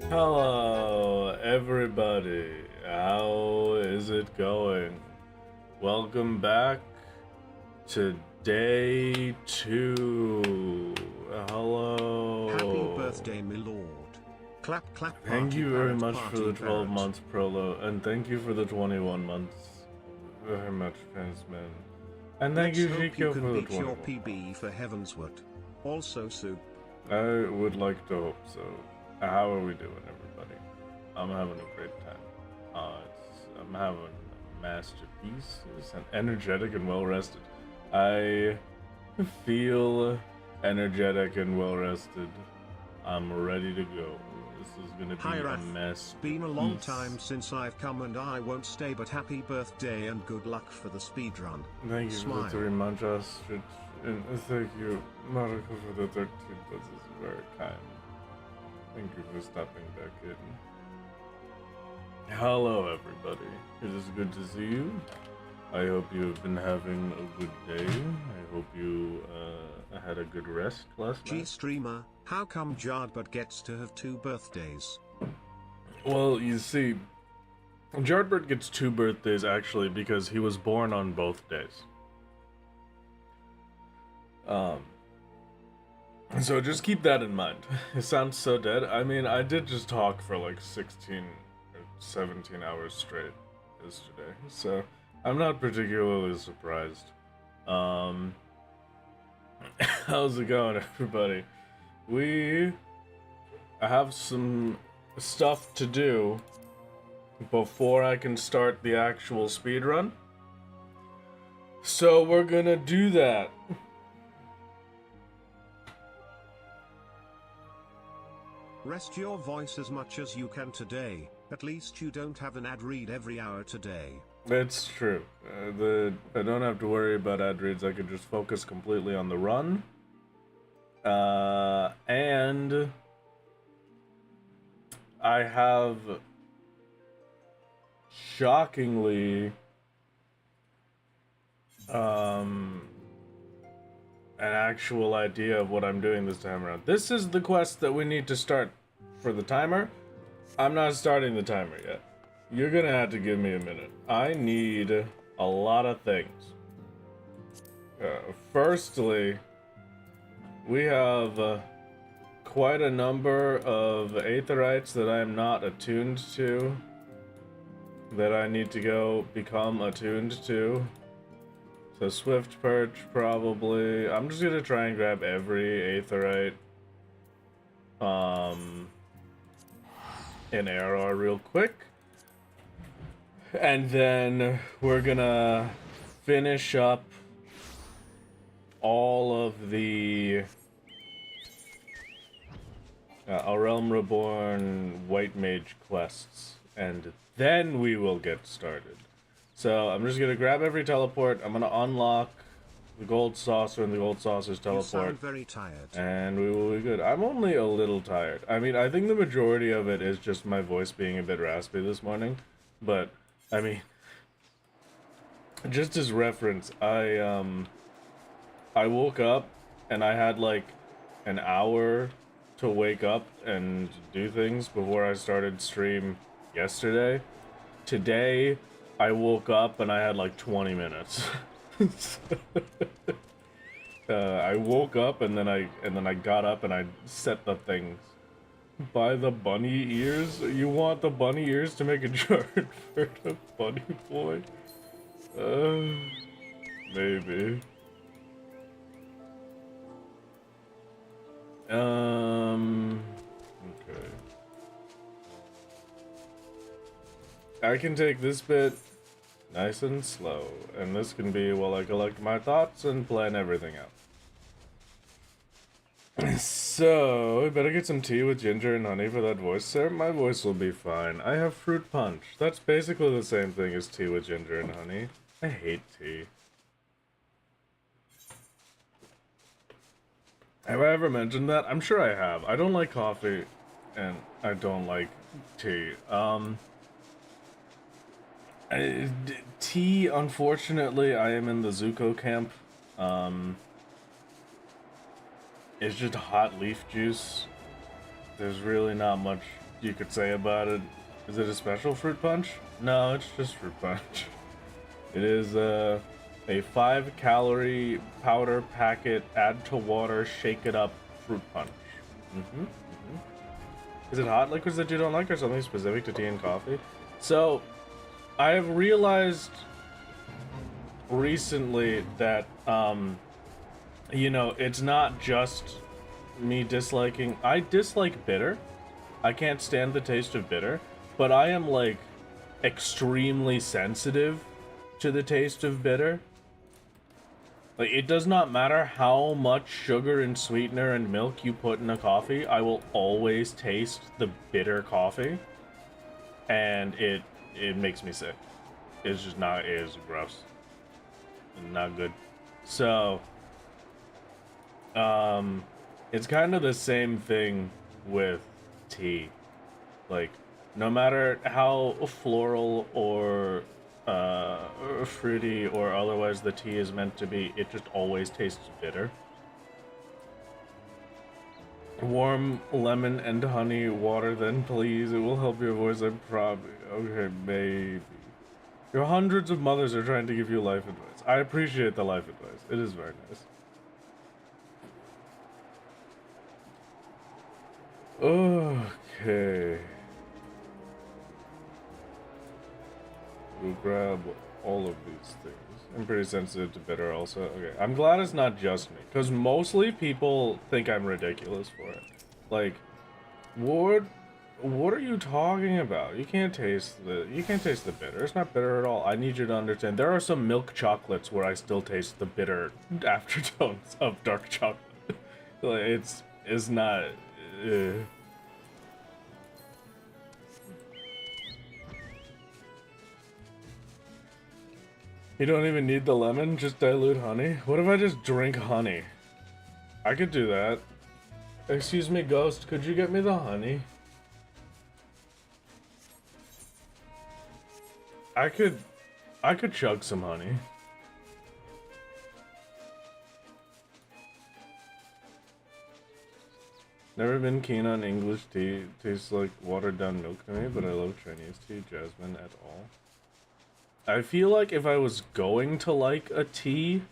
Hello, everybody. How is it going? Welcome back to day 2. Hello. Happy birthday, my lord. Clap, clap, party, Thank you very parrot, much party, for the 12 parrot. months prolo, and thank you for the 21 months. Very much, Fansman. And thank Let's you, hope Jikyo, you for can the beat 21. your PB for Heavensward. Also, Soup. I would like to hope so. How are we doing, everybody? I'm having a great time. I'm having a masterpiece and energetic and well rested. I feel energetic and well rested. I'm ready to go. This is gonna be Hi, a Raph. mess. Been a long time since I've come and I won't stay, but happy birthday and good luck for the speedrun. Thank you Smile. for the 3 months, Ostrich, and thank you, Mariko, for the 13 months. This is very kind. Thank you for stopping back in. Hello, everybody. It is good to see you. I hope you have been having a good day. I hope you had a good rest last night. G-streamer, how come Jardbert gets to have 2 birthdays? Well, you see, Jardbert gets 2 birthdays actually because he was born on both days. So just keep that in mind. It sounds so dead. I mean, I did just talk for like 16 or 17 hours straight yesterday, so I'm not particularly surprised. How's it going, everybody? We have some stuff to do before I can start the actual speedrun. So we're gonna do that. Rest your voice as much as you can today. At least you don't have an ad read every hour today. It's true. I don't have to worry about ad reads. I could just focus completely on the run. And I have shockingly an actual idea of what I'm doing this time around. This is the quest that we need to start for the timer. I'm not starting the timer yet. You're gonna have to give me a minute. I need a lot of things. Firstly, we have quite a number of aetherites that I'm not attuned to, that I need to go become attuned to. So Swift Perch, probably. I'm just gonna try and grab every aetherite in ARR real quick. And then we're gonna finish up all of the A Realm Reborn White Mage quests, and then we will get started. So I'm just gonna grab every teleport. I'm gonna unlock the gold saucer and the gold saucer's teleport. You sound very tired. And we will be good. I'm only a little tired. I mean, I think the majority of it is just my voice being a bit raspy this morning. But, I mean, just as reference, I woke up and I had like an hour to wake up and do things before I started stream yesterday. Today, I woke up and I had like 20 minutes. I woke up and then I got up and I set the things. Buy the bunny ears? You want the bunny ears to make a chart for the bunny boy? Maybe. Okay. I can take this bit nice and slow, and this can be while I collect my thoughts and plan everything out. So, I better get some tea with ginger and honey for that voice, sir. My voice will be fine. I have fruit punch. That's basically the same thing as tea with ginger and honey. I hate tea. Have I ever mentioned that? I'm sure I have. I don't like coffee, and I don't like tea. Tea, unfortunately, I am in the Zuko camp. It's just hot leaf juice. There's really not much you could say about it. Is it a special fruit punch? No, it's just fruit punch. It is a 5-calorie powder packet, add to water, shake it up, fruit punch. Is it hot liquids that you don't like or something specific to tea and coffee? So, I have realized recently that, you know, it's not just me disliking. I dislike bitter. I can't stand the taste of bitter, but I am, like, extremely sensitive to the taste of bitter. Like, it does not matter how much sugar and sweetener and milk you put in a coffee, I will always taste the bitter coffee, and it makes me sick. It's just not, it is gross. Not good. So, it's kind of the same thing with tea. Like, no matter how floral or fruity or otherwise the tea is meant to be, it just always tastes bitter. Warm lemon and honey water then, please. It will help your voice, I probably. Okay, maybe. Your hundreds of mothers are trying to give you life advice. I appreciate the life advice. It is very nice. Okay. We'll grab all of these things. I'm pretty sensitive to bitter also. Okay, I'm glad it's not just me, because mostly people think I'm ridiculous for it. Like, what are you talking about? You can't taste the bitter. It's not bitter at all. I need you to understand. There are some milk chocolates where I still taste the bitter aftertones of dark chocolate. Like, it's not. You don't even need the lemon, just dilute honey? What if I just drink honey? I could do that. Excuse me, Ghost, could you get me the honey? I could chug some honey. Never been keen on English tea. It tastes like watered down milk to me, but I love Chinese tea, jasmine at all. I feel like if I was going to like a tea,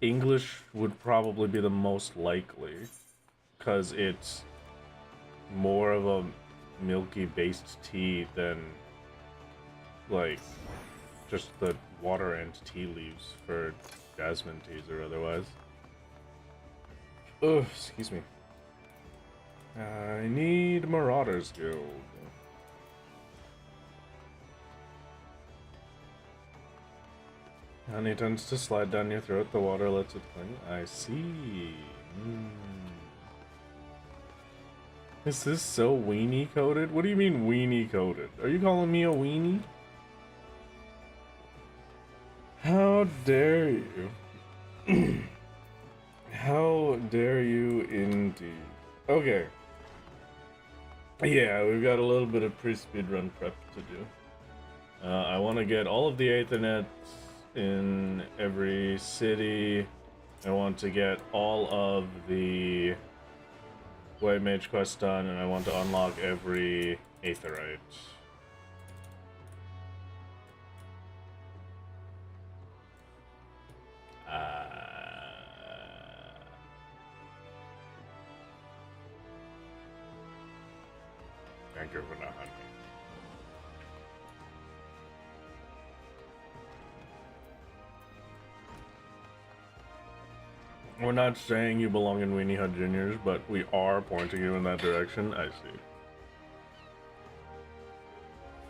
English would probably be the most likely, because it's more of a milky based tea than like just the water and tea leaves for jasmine teas or otherwise. Ugh, excuse me. I need Marauder's Guild. Honey tends to slide down your throat, the water lets it cling. I see. Is this so weenie coated? What do you mean weenie coated? Are you calling me a weenie? How dare you? How dare you indeed. Okay. Yeah, we've got a little bit of pre-speedrun prep to do. I want to get all of the Aethernets in every city. I want to get all of the White Mage quests done, and I want to unlock every Aetherite. Thank you for that, honey. We're not saying you belong in Weenie Hut Juniors, but we are pointing you in that direction. I see.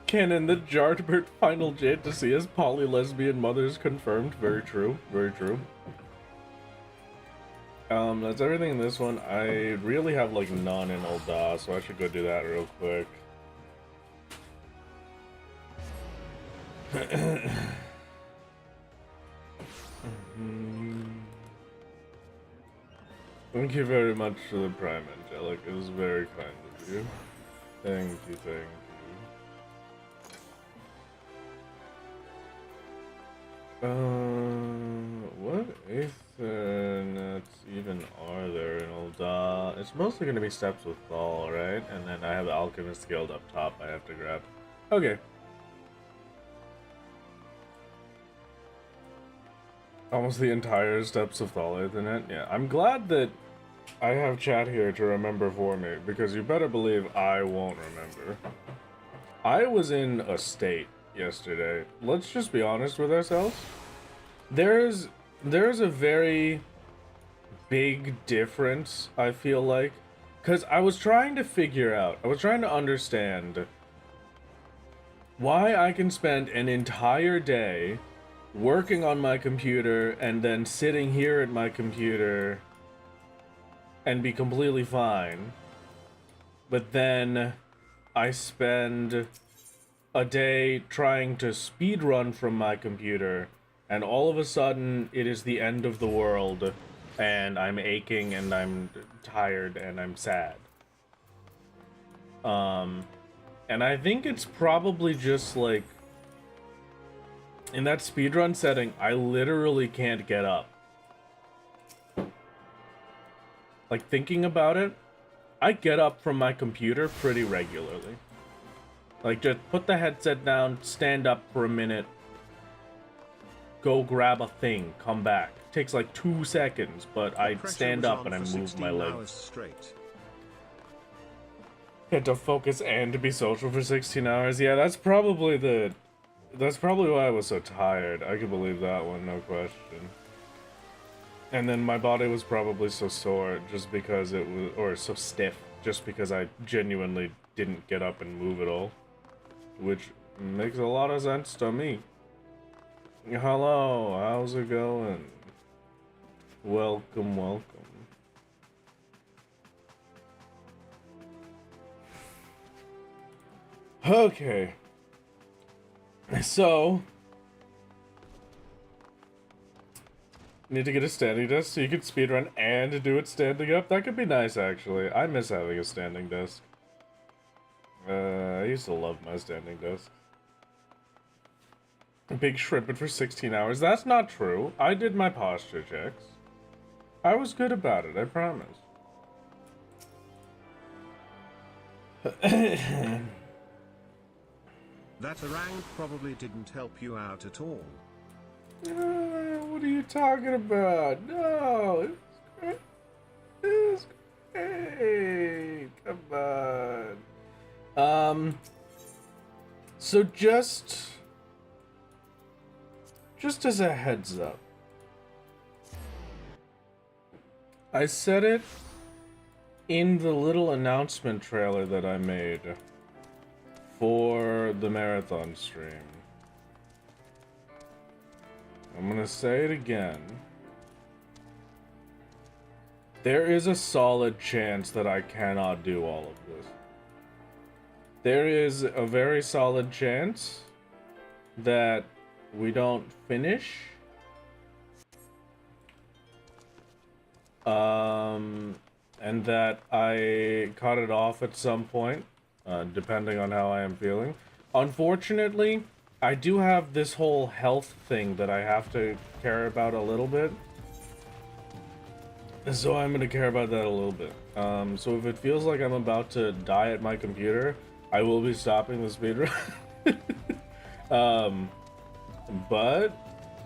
Canon, the Jartbert final Jade to see as poly-lesbian mothers confirmed. Very true. Very true. That's everything in this one. I really have like none in Ul'dah, so I should go do that real quick. Thank you very much for the Prime, Angelic. It was very kind of you. Thank you, thank you. What Aethernets even are there in Ul'dah? It it's mostly going to be steps with Thal, right? And then I have the Alchemist Guild up top I have to grab. Okay. Almost the entire steps of Thal Ethernet. Yeah, I'm glad that I have chat here to remember for me, because you better believe I won't remember. I was in a state yesterday. Let's just be honest with ourselves. There's a very big difference, I feel like, because I was trying to understand why I can spend an entire day working on my computer and then sitting here at my computer and be completely fine, but then I spend a day trying to speedrun from my computer, and all of a sudden it is the end of the world, and I'm aching and I'm tired and I'm sad. And I think it's probably just like, in that speedrun setting, I literally can't get up. Like, thinking about it, I get up from my computer pretty regularly. Like, just put the headset down, stand up for a minute, go grab a thing, come back. Takes like 2 seconds, but I stand up and I move my legs. Had to focus and to be social for 16 hours. Yeah, that's probably why I was so tired. I could believe that one, no question. And then my body was probably so sore just because it was, or so stiff, just because I genuinely didn't get up and move at all. Which makes a lot of sense to me. Hello, how's it going? Welcome, welcome. Okay. So, need to get a standing desk so you can speedrun and do it standing up? That could be nice, actually. I miss having a standing desk. I used to love my standing desk. Big shrimping for 16 hours. That's not true. I did my posture checks. I was good about it, I promise. That rank probably didn't help you out at all. What are you talking about? No, it's great. It's great. Come on. So just as a heads up, I said it in the little announcement trailer that I made for the marathon stream. I'm gonna say it again. There is a solid chance that I cannot do all of this. There is a very solid chance that we don't finish. And that I cut it off at some point, depending on how I am feeling. Unfortunately, I do have this whole health thing that I have to care about a little bit. So I'm going to care about that a little bit. So if it feels like I'm about to die at my computer, I will be stopping the speedrun. But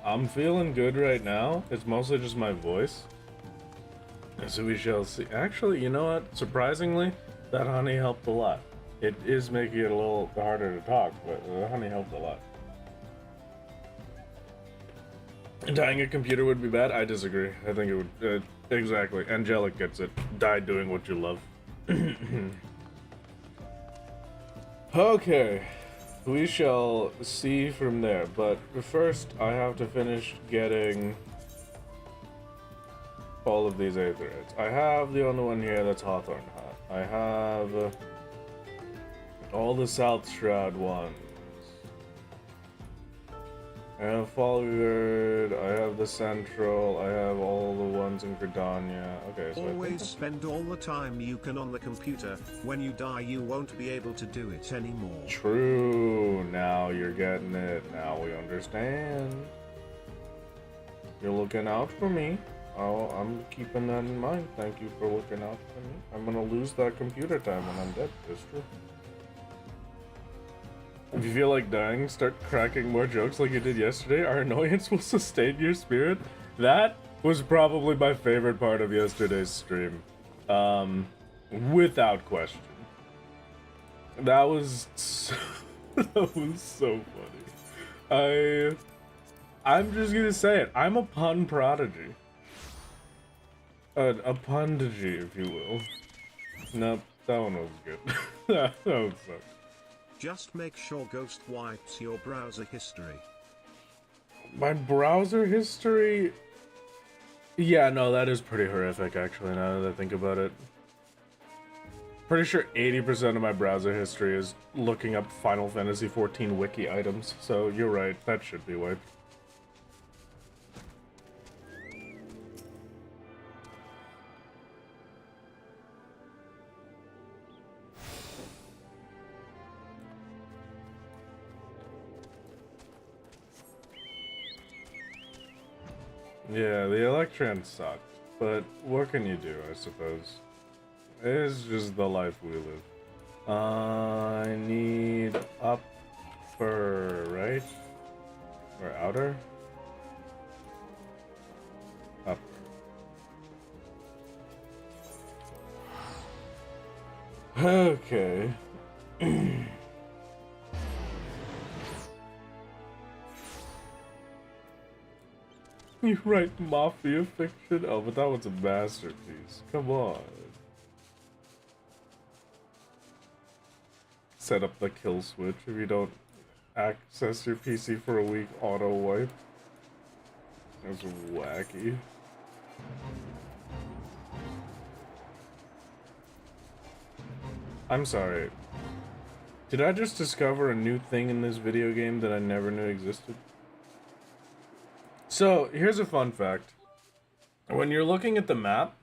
I'm feeling good right now. It's mostly just my voice. So we shall see. Actually, you know what? Surprisingly, that honey helped a lot. It is making it a little harder to talk, but the honey helped a lot. Dying a computer would be bad? I disagree. I think it would. Exactly. Angelic gets it. Die doing what you love. Okay. We shall see from there. But first, I have to finish getting all of these aetherites. I have the only one here that's Hawthorne Hut. I have all the South Shroud ones. I have Falgard, I have the Central, I have all the ones in Gridania. Okay, so always spend all the time you can on the computer. When you die, you won't be able to do it anymore. True. Now you're getting it. Now we understand. You're looking out for me. I'm keeping that in mind. Thank you for looking out for me. I'm gonna lose that computer time when I'm dead. That's true. If you feel like dying, start cracking more jokes like you did yesterday. Our annoyance will sustain your spirit. That was probably my favorite part of yesterday's stream. Without question. That was so, that was so funny. I'm just gonna say it. I'm a pun prodigy. A pundagy, if you will. Nope, that one was good. that one sucked. Just make sure Ghost wipes your browser history. My browser history? Yeah, no, that is pretty horrific, actually, now that I think about it. Pretty sure 80% of my browser history is looking up Final Fantasy XIV wiki items, so you're right, that should be wiped. Yeah, the Electron sucked, but what can you do, I suppose? It's just the life we live. I need upper, right? Or outer? Upper. Okay. You write mafia fiction? Oh, but that was a masterpiece. Come on. Set up the kill switch if you don't access your PC for a week, auto wipe. That's wacky. I'm sorry. Did I just discover a new thing in this video game that I never knew existed? So, here's a fun fact. When you're looking at the map...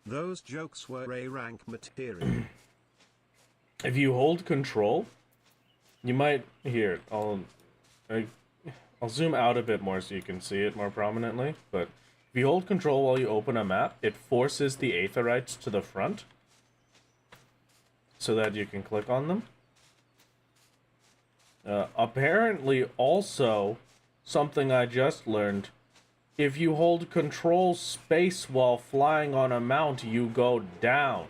Those jokes were A-rank material. If you hold control, you might... Here, I'll zoom out a bit more so you can see it more prominently. But if you hold control while you open a map, it forces the aetherites to the front. So that you can click on them. Apparently, also, something I just learned... If you hold control space while flying on a mount, you go down.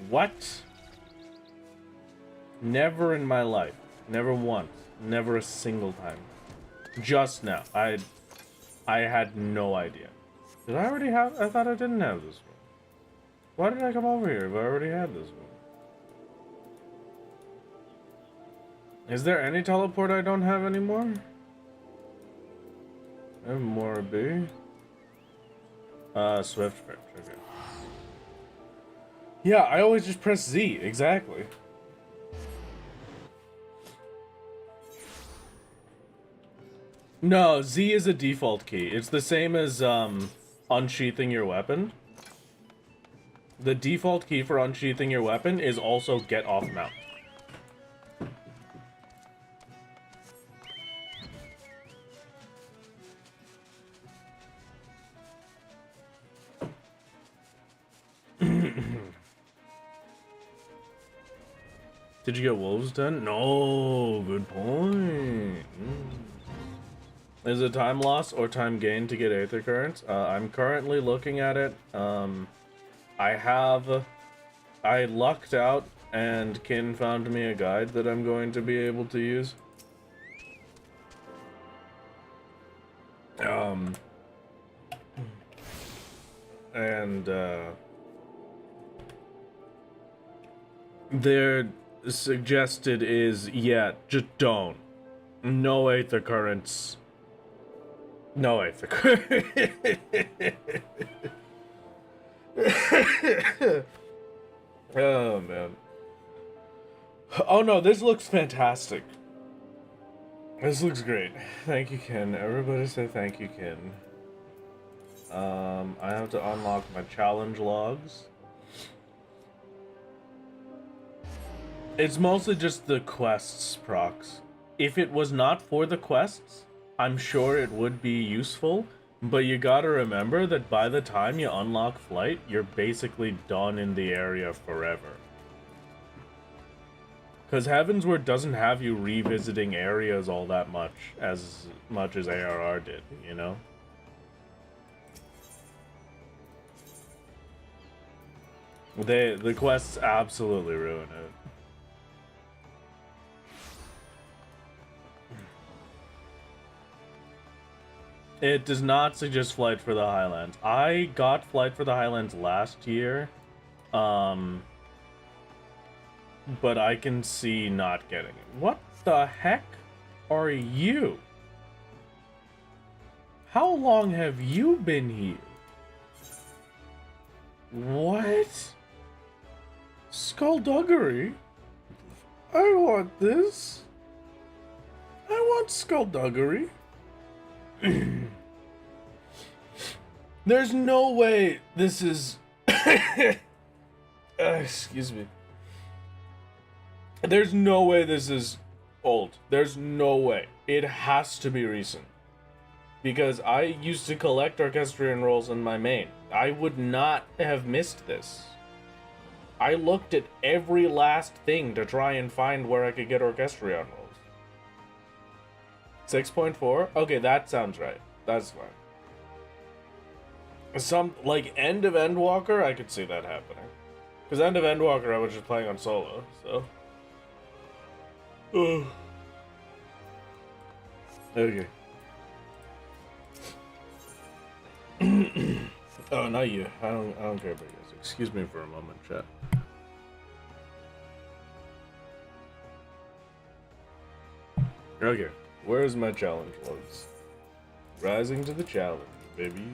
What? Never in my life. Never once. Never a single time. Just now. I had no idea. Did I already have... I thought I didn't have this one. Why did I come over here if I already had this one? Is there any teleport I don't have anymore? I have more B. Swift Crouch, okay. Yeah, I always just press Z, exactly. No, Z is a default key. It's the same as, unsheathing your weapon. The default key for unsheathing your weapon is also get off mount. Did you get wolves done? No, good point. Is it time loss or time gain to get Aether Currents? I'm currently looking at it. I lucked out and Kin found me a guide that I'm going to be able to use. Their suggested is, yeah, just don't. No Aether Currents. No Aether Currents. Oh, man. Oh, no, this looks fantastic. This looks great. Thank you, Ken. Everybody say thank you, Ken. I have to unlock my challenge logs. It's mostly just the quests procs. If it was not for the quests, I'm sure it would be useful, but you gotta remember that by the time you unlock flight, you're basically done in the area forever. Because Heavensward doesn't have you revisiting areas all that much as ARR did, you know? The quests absolutely ruin it. It does not suggest Flight for the Highlands. I got Flight for the Highlands last year, but I can see not getting it. What the heck are you? How long have you been here? What? Skullduggery? I want this. I want skullduggery. There's no way this is... excuse me. There's no way this is old. There's no way. It has to be recent. Because I used to collect Orchestrion rolls in my main. I would not have missed this. I looked at every last thing to try and find where I could get Orchestrion rolls. 6.4? Okay, that sounds right. That's fine. Some, like, End of Endwalker, I could see that happening. Because End of Endwalker I was just playing on solo, so... Okay. Oh, not you. I don't care about you guys. Excuse me for a moment, chat. Okay, where's my challenge logs? Rising to the challenge, baby.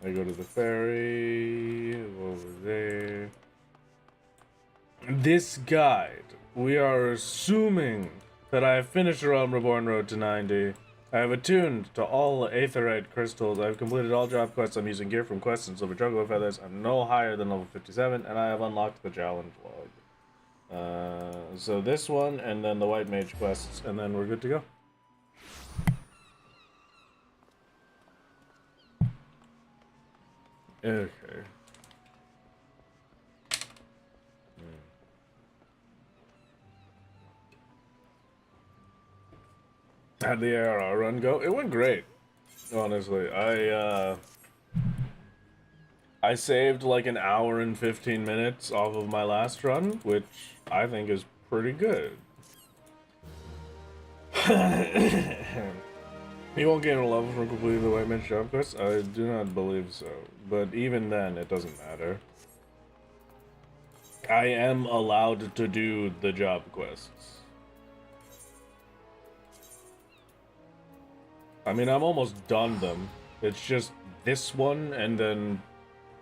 I go to the ferry, over there. This guide, we are assuming that I have finished the Realm Reborn Road to 90. I have attuned to all Aetherite crystals. I have completed all job quests. I'm using gear from quests and silver juggler feathers. I'm no higher than level 57, and I have unlocked the challenge log. So this one, and then the White Mage quests, and then we're good to go. Okay. How'd the ARR run go? It went great, honestly. I saved like an hour and 15 minutes off of my last run, which I think is pretty good. You won't gain a level from completing the White Mage job quest? I do not believe so. But even then, it doesn't matter. I am allowed to do the job quests. I mean, I'm almost done them. It's just this one, and then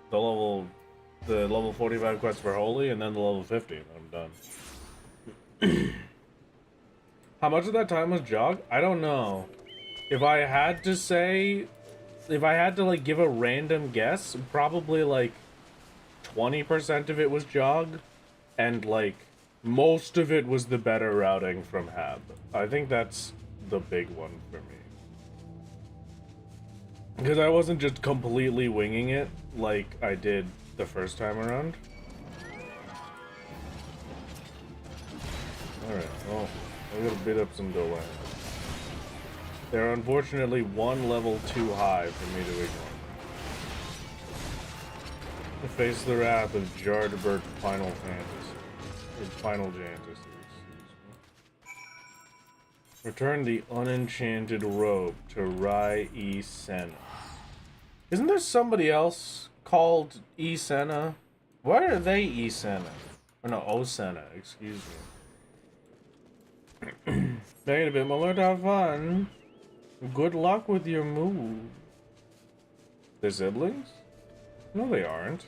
the level 45 quest for Holy, and then the level 50, and I'm done. How much of that time was jog? I don't know. If I had to say, if I had to like give a random guess, probably like 20% of it was jog, and like most of it was the better routing from Hab. I think that's the big one for me. Because I wasn't just completely winging it like I did the first time around. Alright, well, I gotta beat up some delay. They're unfortunately one level too high for me to ignore. To face the wrath of Jardbert Final Fantasy. Or Final Fantasy, excuse me. Return the unenchanted robe to Rai E. Senna. Isn't there somebody else called E. Senna? Why are they E. Senna? Or no, O. Senna, excuse me. Make it a bit more to have fun. Good luck with your move. They're siblings? No, they aren't.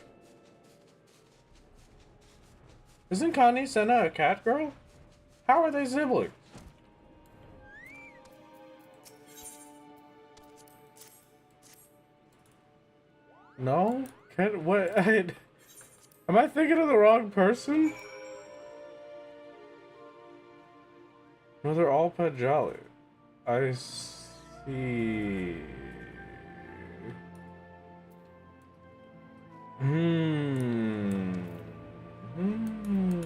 Isn't Connie Senna a cat girl? How are they siblings? No? Can't, what? Am I thinking of the wrong person? No, they're all Pajali. I see. Hmm. Hmm.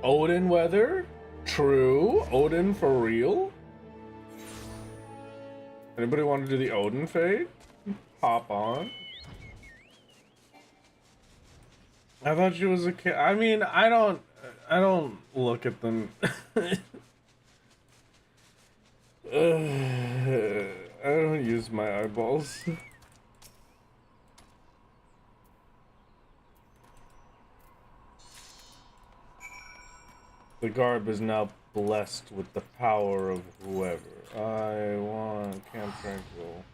Odin weather? True. Odin for real? Anybody want to do the Odin fade? Hop on. I thought she was a kid. I mean, I don't look at them. I don't use my eyeballs. The garb is now blessed with the power of whoever. I want Camp Tranquil.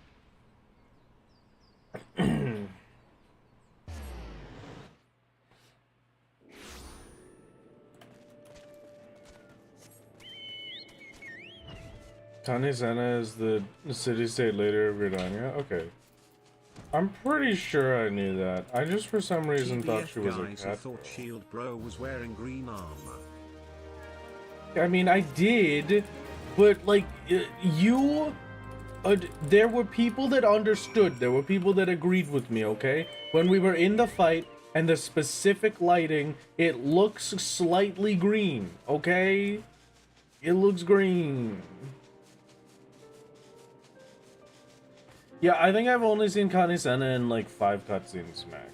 Tani Sena is the city-state leader of Gridania? Okay. I'm pretty sure I knew that. I just for some reason thought she was a cat. I thought Shield Bro was wearing green armor. I mean, I did, but like, there were people that understood. There were people that agreed with me, okay? When we were in the fight and the specific lighting, it looks slightly green, okay? It looks green. Yeah, I think I've only seen Kanisena in like 5 cutscenes max.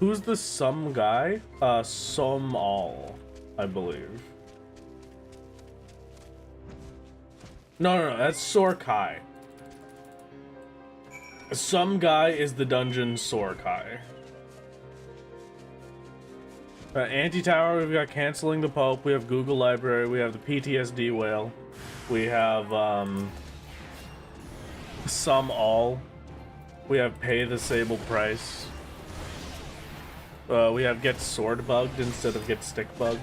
Who's the some guy? Some all, I believe. No, that's Sorkai. Some guy is the dungeon Sorkai. Anti-Tower, we've got Canceling the Pope, we have Google Library, we have the PTSD Whale, we have, Some All, we have Pay the Sable Price, we have Get Sword Bugged instead of Get Stick Bugged,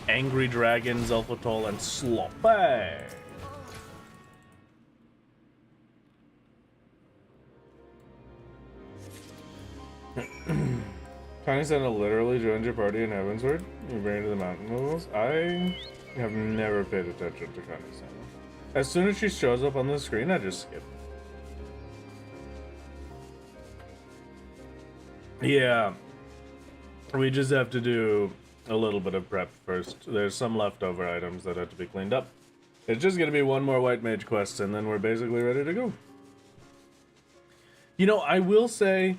Angry Dragon, Zelfotol, and Sloppy. Kanisena literally joined your party in Heavensward? You ran to the mountain levels? I have never paid attention to Kanisena. As soon as she shows up on the screen, I just skip. Yeah. We just have to do a little bit of prep first. There's some leftover items that have to be cleaned up. It's just gonna be one more White Mage quest, and then we're basically ready to go. You know, I will say,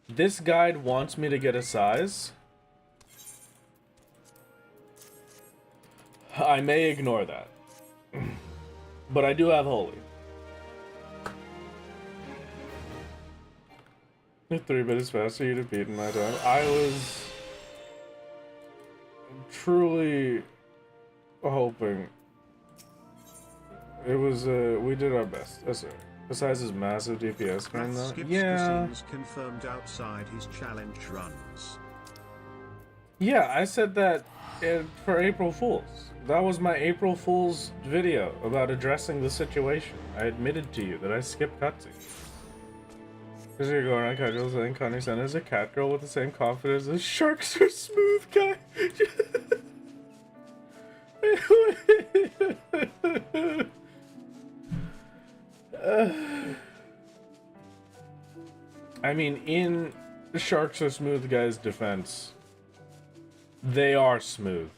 this guide wants me to get a size. I may ignore that. But I do have Holy. The 3-bit is faster, you'd have beaten my time. I was truly hoping. It was, we did our best. Yes, sir. Besides his massive DPS man, though. Yeah. Confirmed outside his challenge runs. Yeah, I said that for April Fools. That was my April Fool's video about addressing the situation. I admitted to you that I skipped cutscenes. Because you're going on casual saying Kanisena is a cat girl with the same confidence as Sharks are smooth guy. I mean, in Sharks are smooth guy's defense, they are smooth.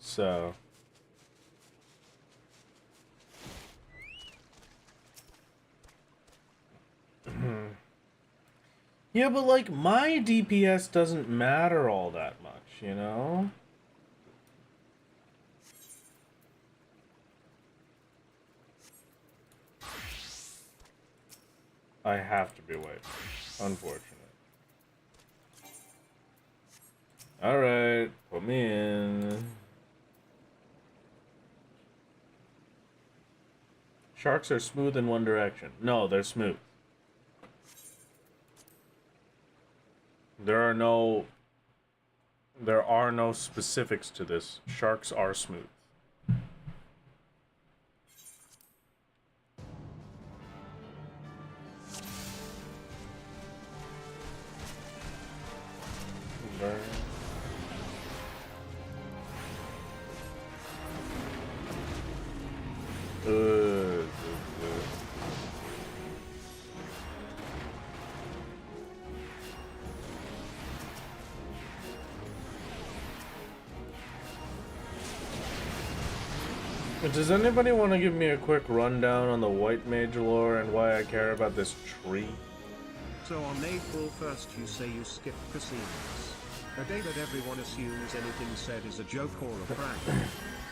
So yeah, but like my DPS doesn't matter all that much, you know? I have to be white. Unfortunate. Alright, put me in. Sharks are smooth in one direction. No, they're smooth. There are no specifics to this. Sharks are smooth. Burn. Does anybody want to give me a quick rundown on the white mage lore and why I care about this tree? So on April 1st you say you skip casinos. A day that everyone assumes anything said is a joke or a prank.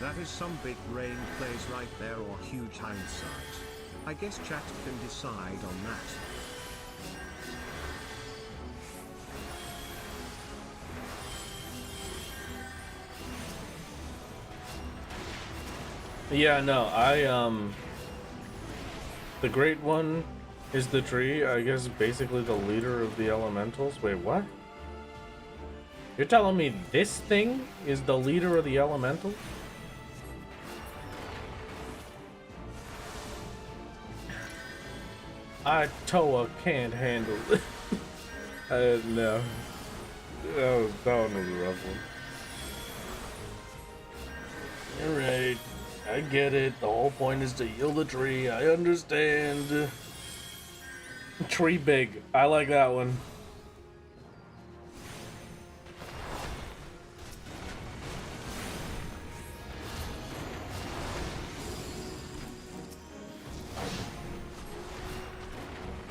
That is some big brain plays right there or huge hindsight. I guess chat can decide on that. Yeah, no, the Great One is the tree, I guess basically the leader of the elementals. Wait, what? You're telling me this thing is the leader of the elementals? Toa can't handle it. No. That one was a rough one. Alright. I get it. The whole point is to heal the tree. I understand. Tree big. I like that one.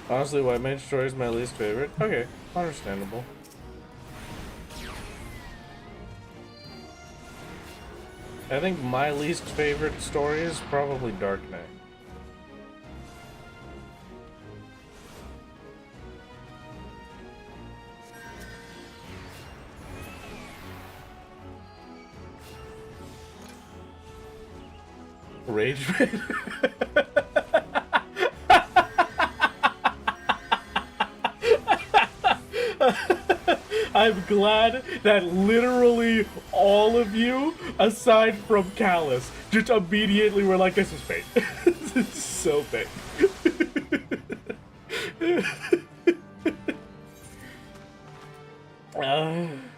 Honestly, White Mage Story is my least favorite. Okay, understandable. I think my least favorite story is probably Dark Knight. Rage Raid? I'm glad that literally all of you, aside from Callus, just immediately were like, this is fake. This is so fake.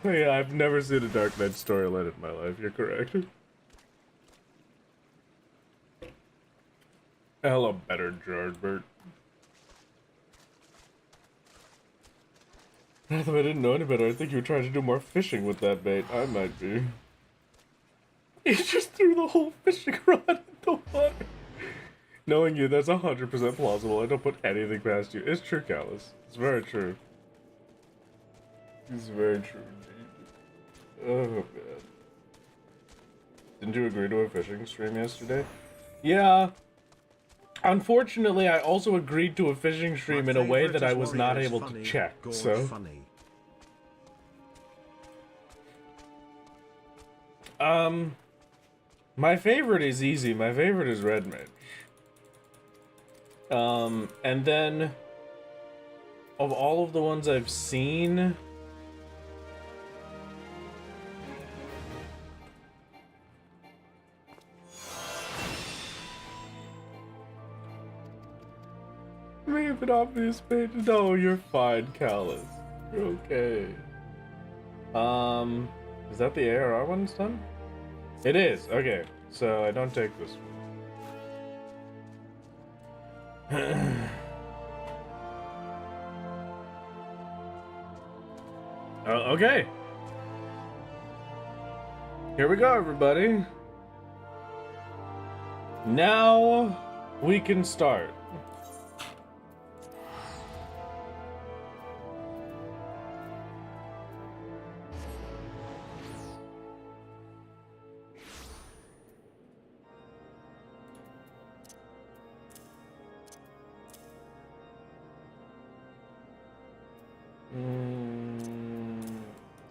Yeah, I've never seen a Dark Knight storyline in my life, you're correct. Hella better, Jardbert. If I didn't know any better, I think you were trying to do more fishing with that bait. I might be. He just threw the whole fishing rod in the water. Knowing you, that's 100% plausible. I don't put anything past you. It's true, Callus. It's very true. It's very true, indeed. Oh, man. Didn't you agree to a fishing stream yesterday? Yeah. Unfortunately, I also agreed to a fishing stream in a way that I was not able to check, so... My favorite is easy. My favorite is Red Mage. And then... Of all of the ones I've seen... Leave it obvious, page. No, you're fine, Callus. You're okay. Is that the ARR one's done? It is. Okay, so I don't take this one. Okay. Here we go, everybody. Now we can start.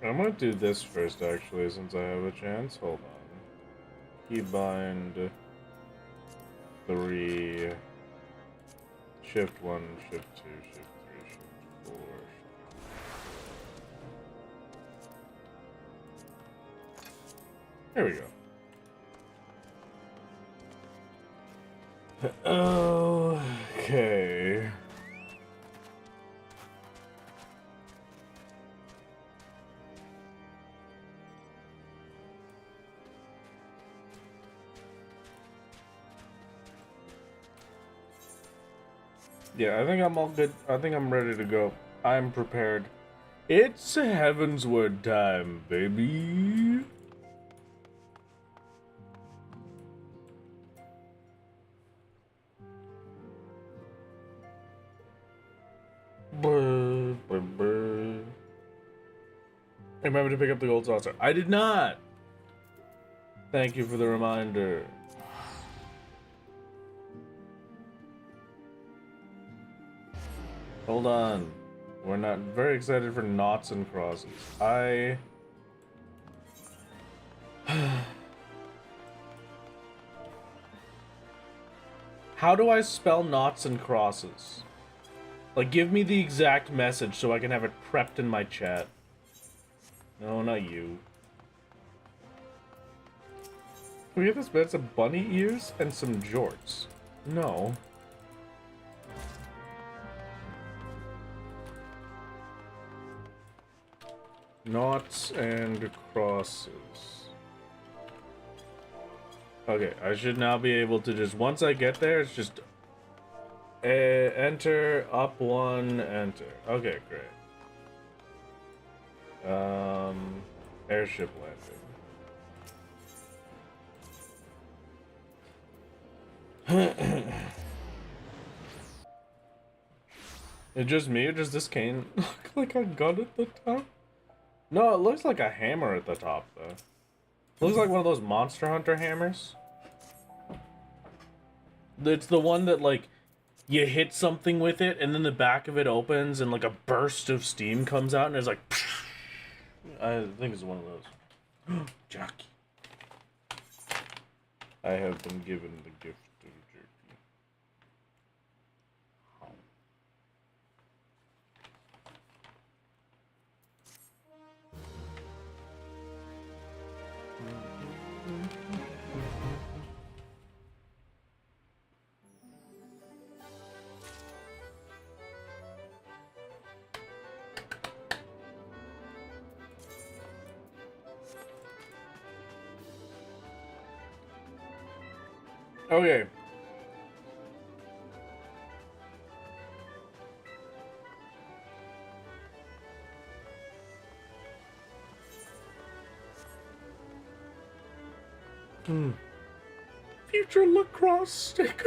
I'm gonna do this first, actually, since I have a chance. Hold on. Keybind 3, Shift 1, Shift 2, Shift 3, Shift 4. There we go. Okay. Yeah, I think I'm all good. I think I'm ready to go. I'm prepared. It's Heavensward time, baby. Remember to pick up the gold saucer. I did not. Thank you for the reminder. Hold on. We're not very excited for knots and crosses. How do I spell knots and crosses? Like, give me the exact message so I can have it prepped in my chat. No, not you. Can we get this bed? Some bunny ears and some jorts. No. Knots and crosses. Okay, I should now be able to just, once I get there, it's just enter, up one, enter. Okay, great. Airship landing. It's just me, or does this cane look like a gun at the top? No, it looks like a hammer at the top, though. It looks like one of those Monster Hunter hammers. It's the one that, like, you hit something with it, and then the back of it opens, and, like, a burst of steam comes out, and it's like... I think it's one of those. Jockey. I have been given the gift of jerky. Okay. Future lacrosse stick.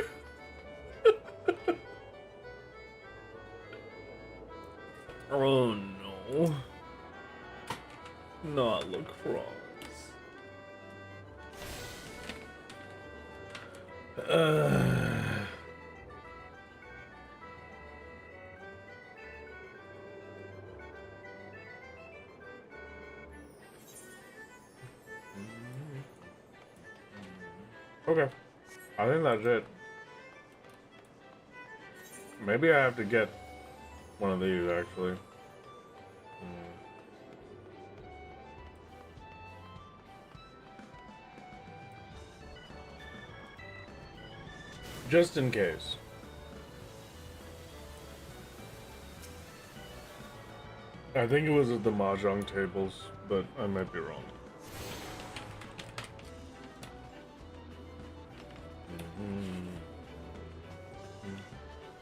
Oh no. Not lacrosse. Okay. I think that's it. Maybe I have to get one of these, actually. Just in case. I think it was at the mahjong tables, but I might be wrong.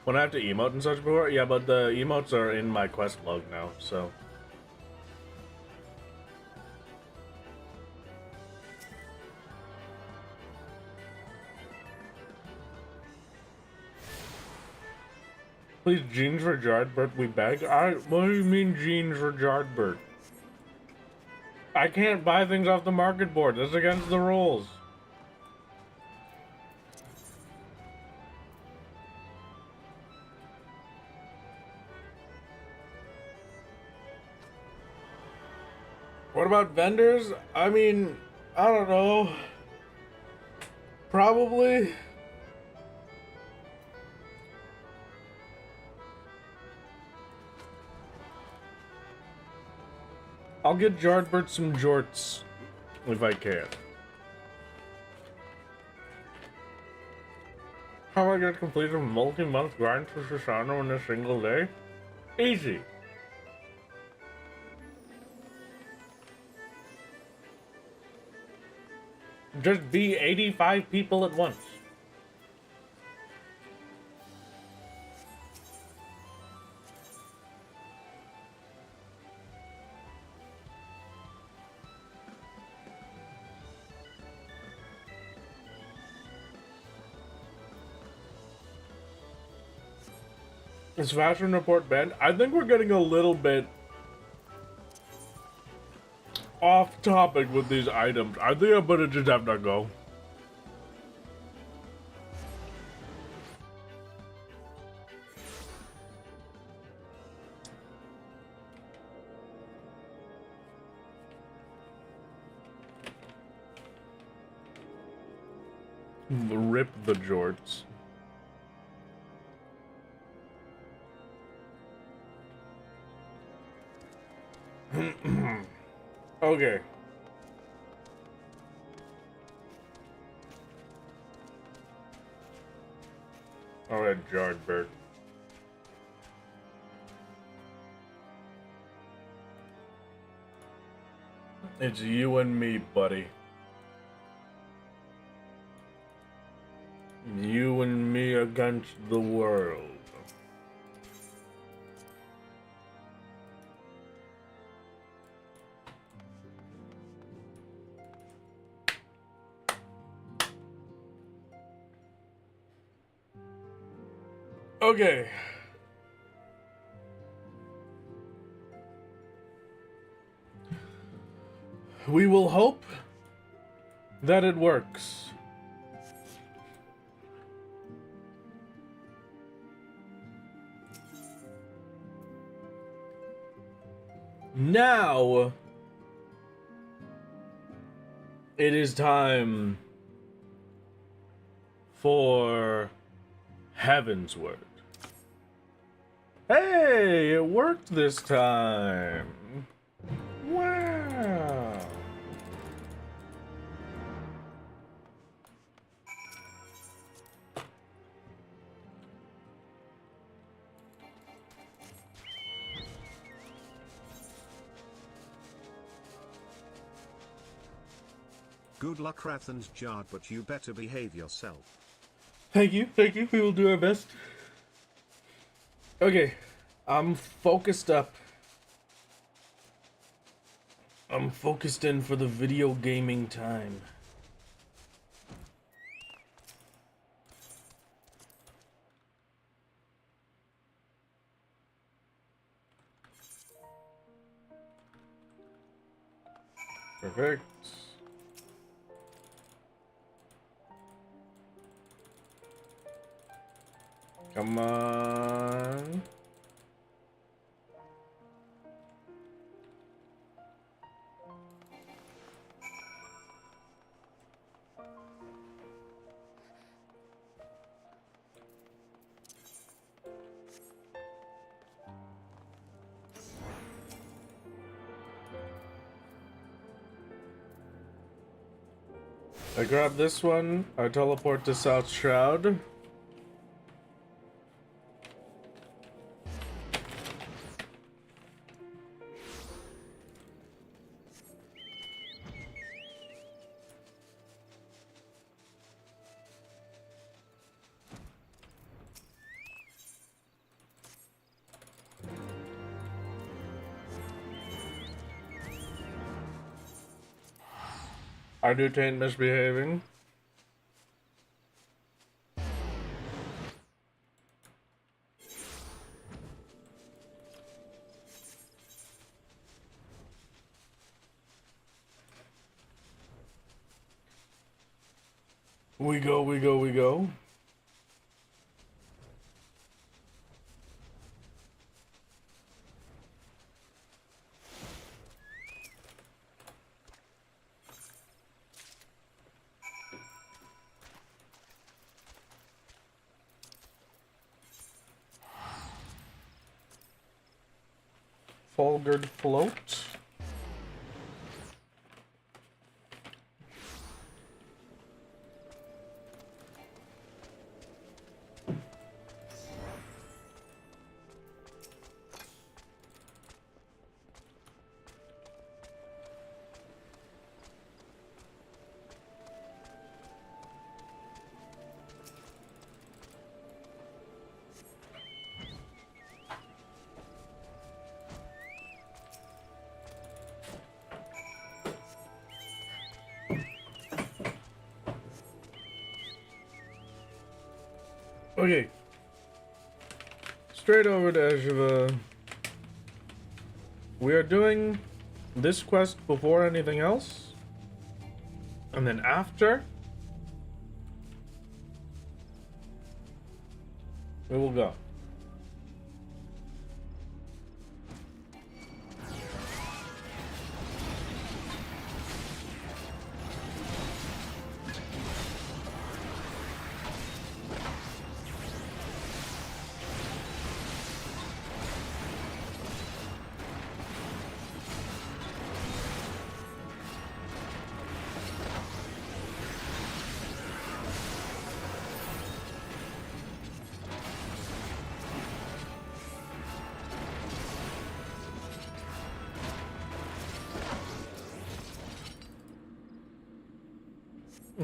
When I have to emote and such before? Yeah, but the emotes are in my quest log now, so... Please, jeans for Jardbert, we beg? What do you mean jeans for Jardbert? I can't buy things off the market board. That's against the rules. What about vendors? I mean, I don't know. Probably. I'll get Jardbert some jorts if I can. How I get completed a multi-month grind for Susano in a single day? Easy. Just be 85 people at once. Is fashion report banned? I think we're getting a little bit off topic with these items. I think I'm gonna just have to go. Rip the jorts. Okay. Alright, Jardbert. It's you and me, buddy. You and me against the world. Okay. We will hope that it works. Now, it is time for Heavensward. Hey, it worked this time. Wow. Good luck, Rathan's Jard, but you better behave yourself. Thank you, we will do our best. Okay, I'm focused up. I'm focused in for the video gaming time. Perfect. Come on. I grab this one, I teleport to South Shroud. I do taint misbehaving. We go, we go, we go. Fulgured float. Okay. Straight over to Eshiva. We are doing this quest before anything else. And then after, we will go.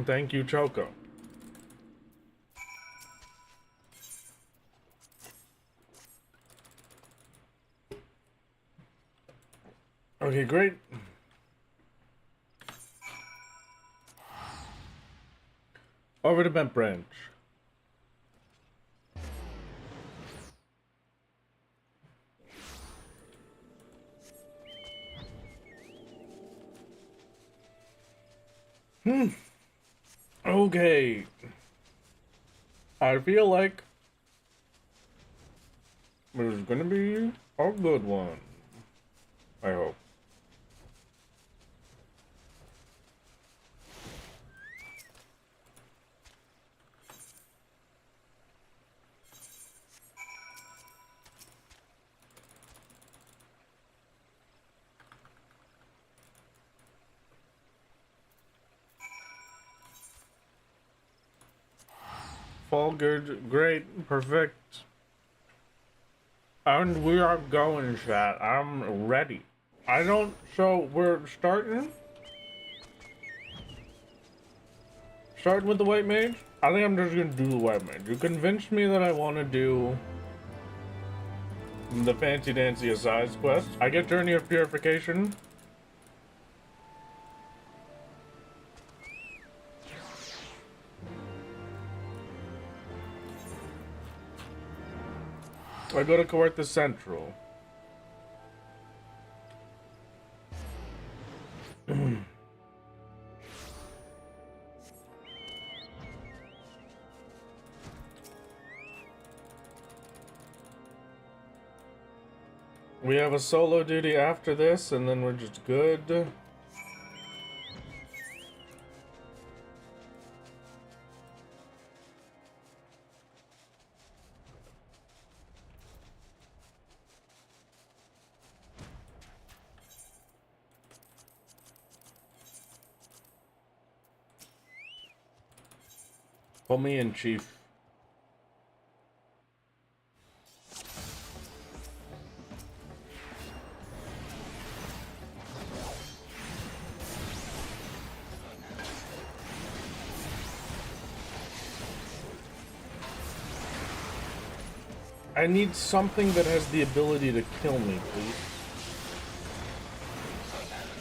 Thank you, Choco. Okay, great. Over to Bent Branch. Okay. I feel like there's gonna be a good one. I hope. Fall good, great, perfect. And we are going, chat. I'm ready. I don't, so we're starting with the white mage. I think I'm just gonna do the white mage. You convinced me that I want to do the fancy dancy asides quest. I get Journey of Purification. I go to Kawartha Central. We have a solo duty after this, and then we're just good. Put me in, Chief. I need something that has the ability to kill me, please.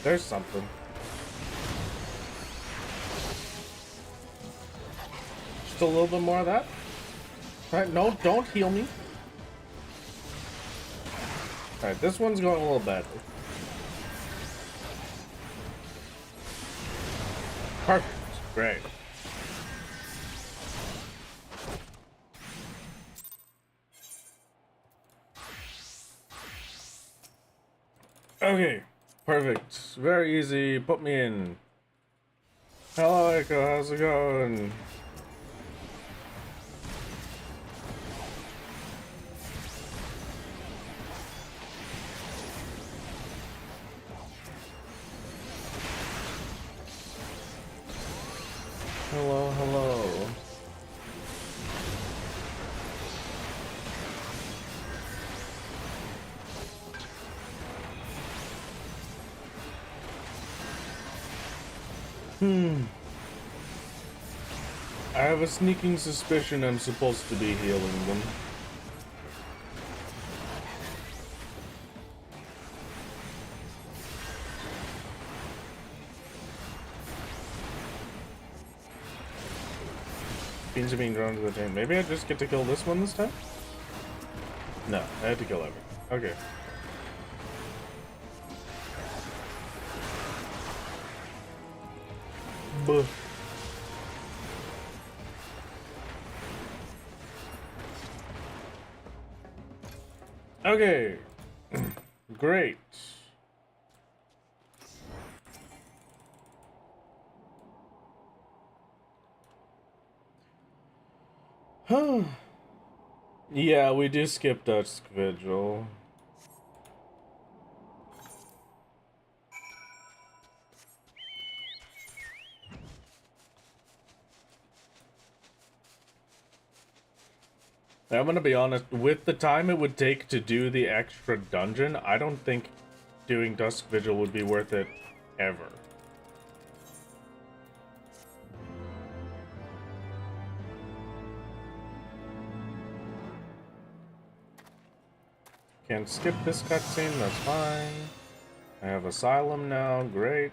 There's something. Just a little bit more of that. Alright, no, don't heal me. Alright, this one's going a little badly. Perfect. Great. Okay, perfect. Very easy. Put me in. Hello, Echo. How's it going? Hello, hello. I have a sneaking suspicion I'm supposed to be healing them. Fiends are being drawn to the chain. Maybe I just get to kill this one this time? No, I had to kill everything. Okay. Buh. Okay. Great. Yeah, we do skip Dusk Vigil. I'm gonna be honest, with the time it would take to do the extra dungeon, I don't think doing Dusk Vigil would be worth it ever. Can't skip this cutscene, that's fine. I have Asylum now, great.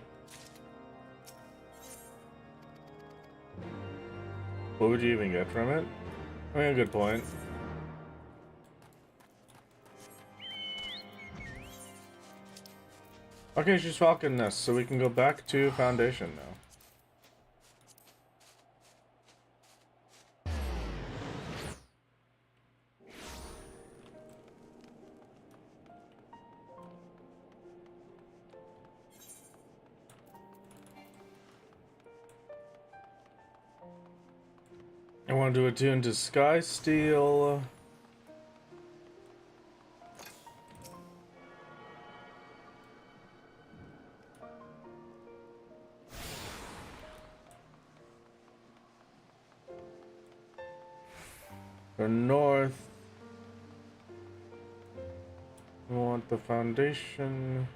What would you even get from it? I mean, a good point. Okay, she's Falcon Nest, so we can go back to Foundation now. I want to attune to Sky Steel. The north. We want the Foundation.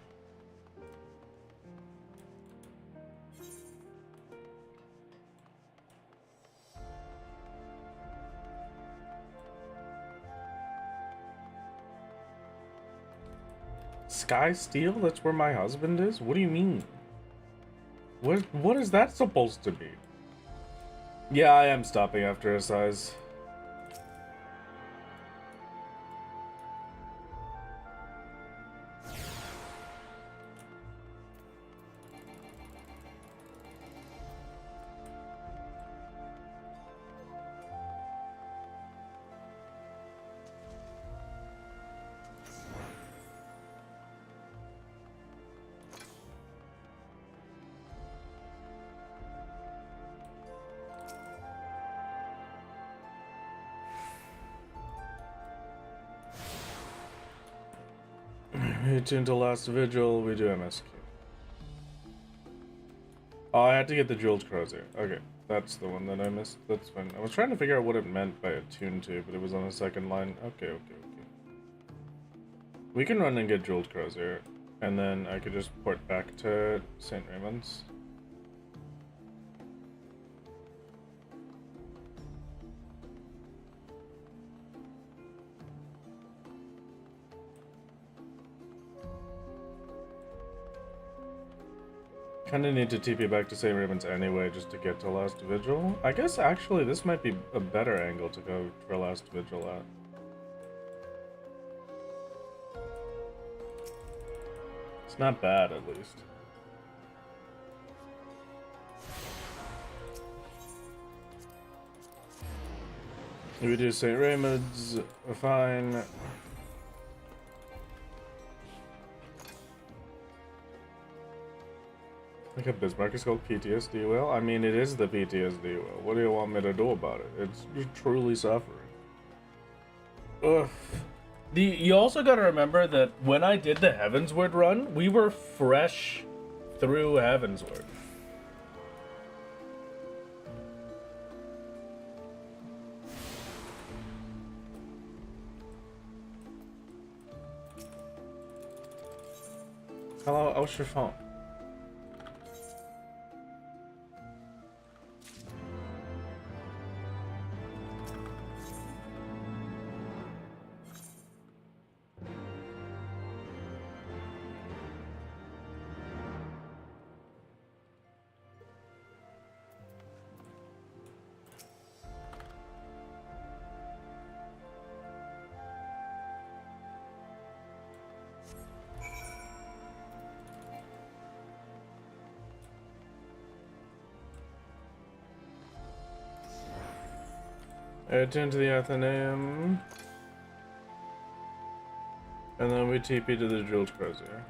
Sky Steel? That's where my husband is? What do you mean? What is that supposed to be? Yeah, I am stopping after a size. We tune to Last Vigil, we do MSQ. Oh, I had to get the Jeweled Crozier. Okay, that's the one that I missed. That's fine. I was trying to figure out what it meant by attune to, but it was on the second line. Okay. We can run and get Jeweled Crozier, and then I could just port back to St. Raymond's. Kinda need to TP back to St. Raymond's anyway, just to get to Last Vigil. I guess actually this might be a better angle to go for Last Vigil at. It's not bad, at least. If we do St. Raymond's, fine. I think Bismarck is called PTSD. Well, I mean, it is the PTSD. Well, what do you want me to do about it? It's truly suffering. Ugh. You also gotta remember that when I did the Heavensward run, we were fresh through Heavensward. Hello, how's your phone? Attend to the Athenaeum. And then we TP to the Jeweled Crozier.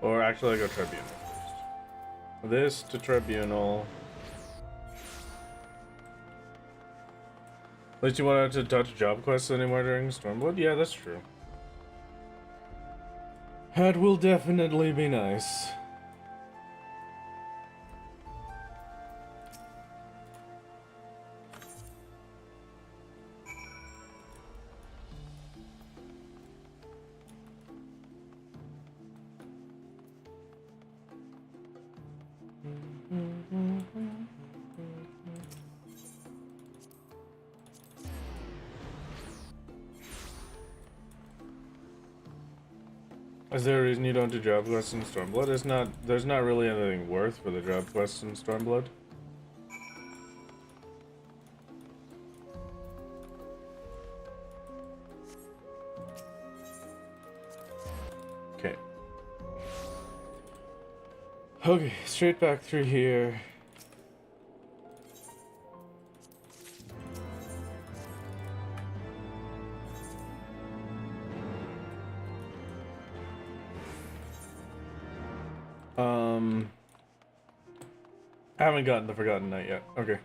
Or actually, I go Tribunal first. This to Tribunal. At least you wanted to touch job quests anymore during Stormblood? Yeah, that's true. That will definitely be nice. Is there a reason you don't do job quests in Stormblood? There's not really anything worth for the job quests in Stormblood. Okay. Okay, straight back through here. I haven't gotten the Forgotten Knight yet. Okay.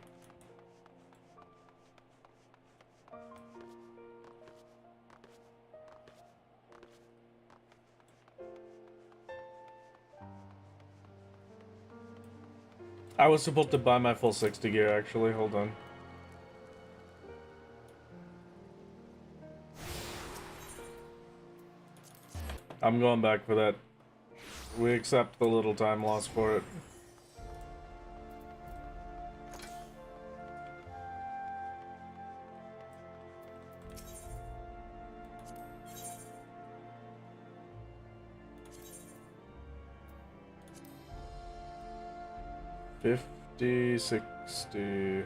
I was supposed to buy my full 60 gear actually, hold on. I'm going back for that. We accept the little time loss for it. $50, $60.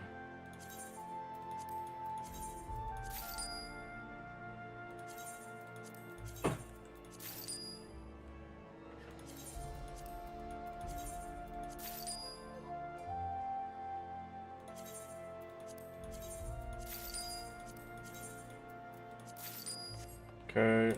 Okay.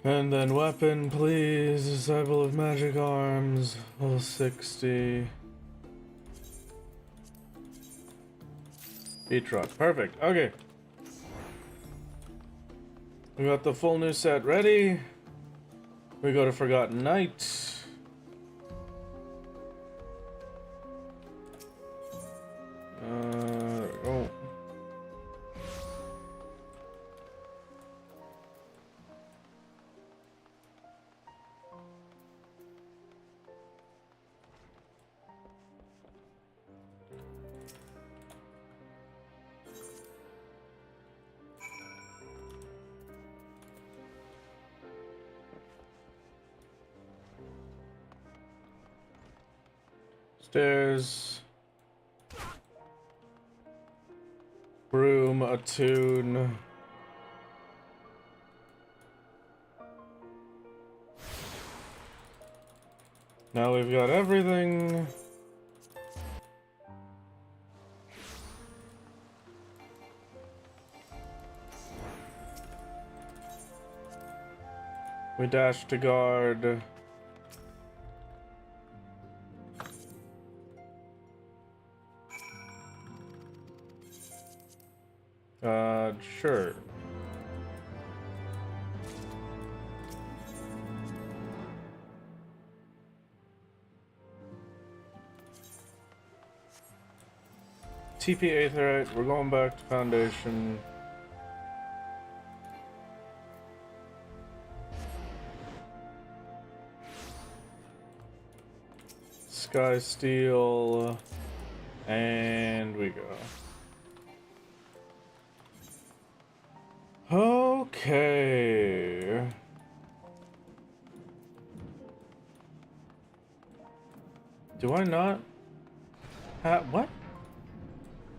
And then weapon, please. Disciple of Magic Arms. Level 60. Beatrot. Perfect. Okay. We got the full new set ready. We go to Forgotten Knight. Oh. Stairs. Broom, attune. Now we've got everything. We dash to guard. Sure. TP Aetherite, we're going back to Foundation. Sky Steel, and we go. Do I not what?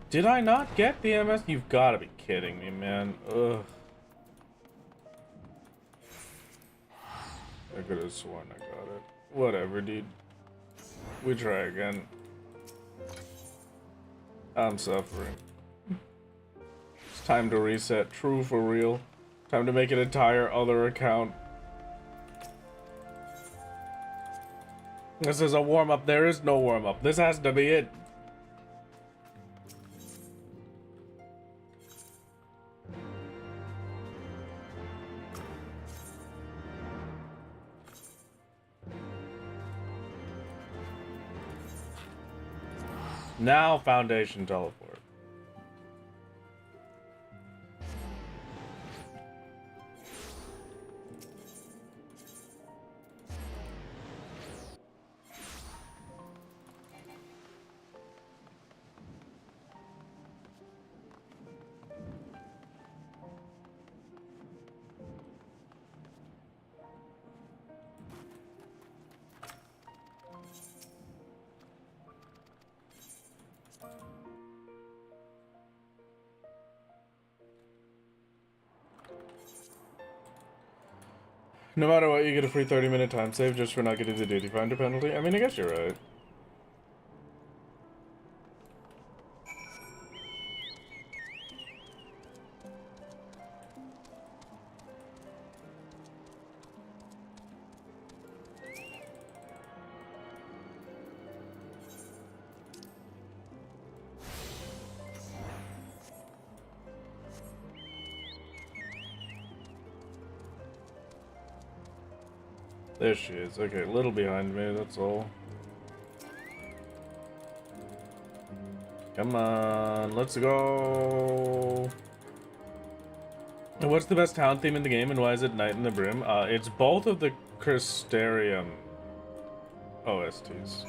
Did I not get the MS? You've got to be kidding me, man. Ugh. I could have sworn I got it. Whatever, dude. We try again. I'm suffering. It's time to reset. True for real. Time to make an entire other account. This is a warm-up. There is no warm-up. This has to be it. Now Foundation teleport. No matter what, you get a free 30-minute time save just for not getting the duty finder penalty. I mean, I guess you're right. There she is. Okay, a little behind me, that's all. Come on, let's go. And what's the best town theme in the game, and why is it Night in the Brim? It's both of the Crystarium OSTs.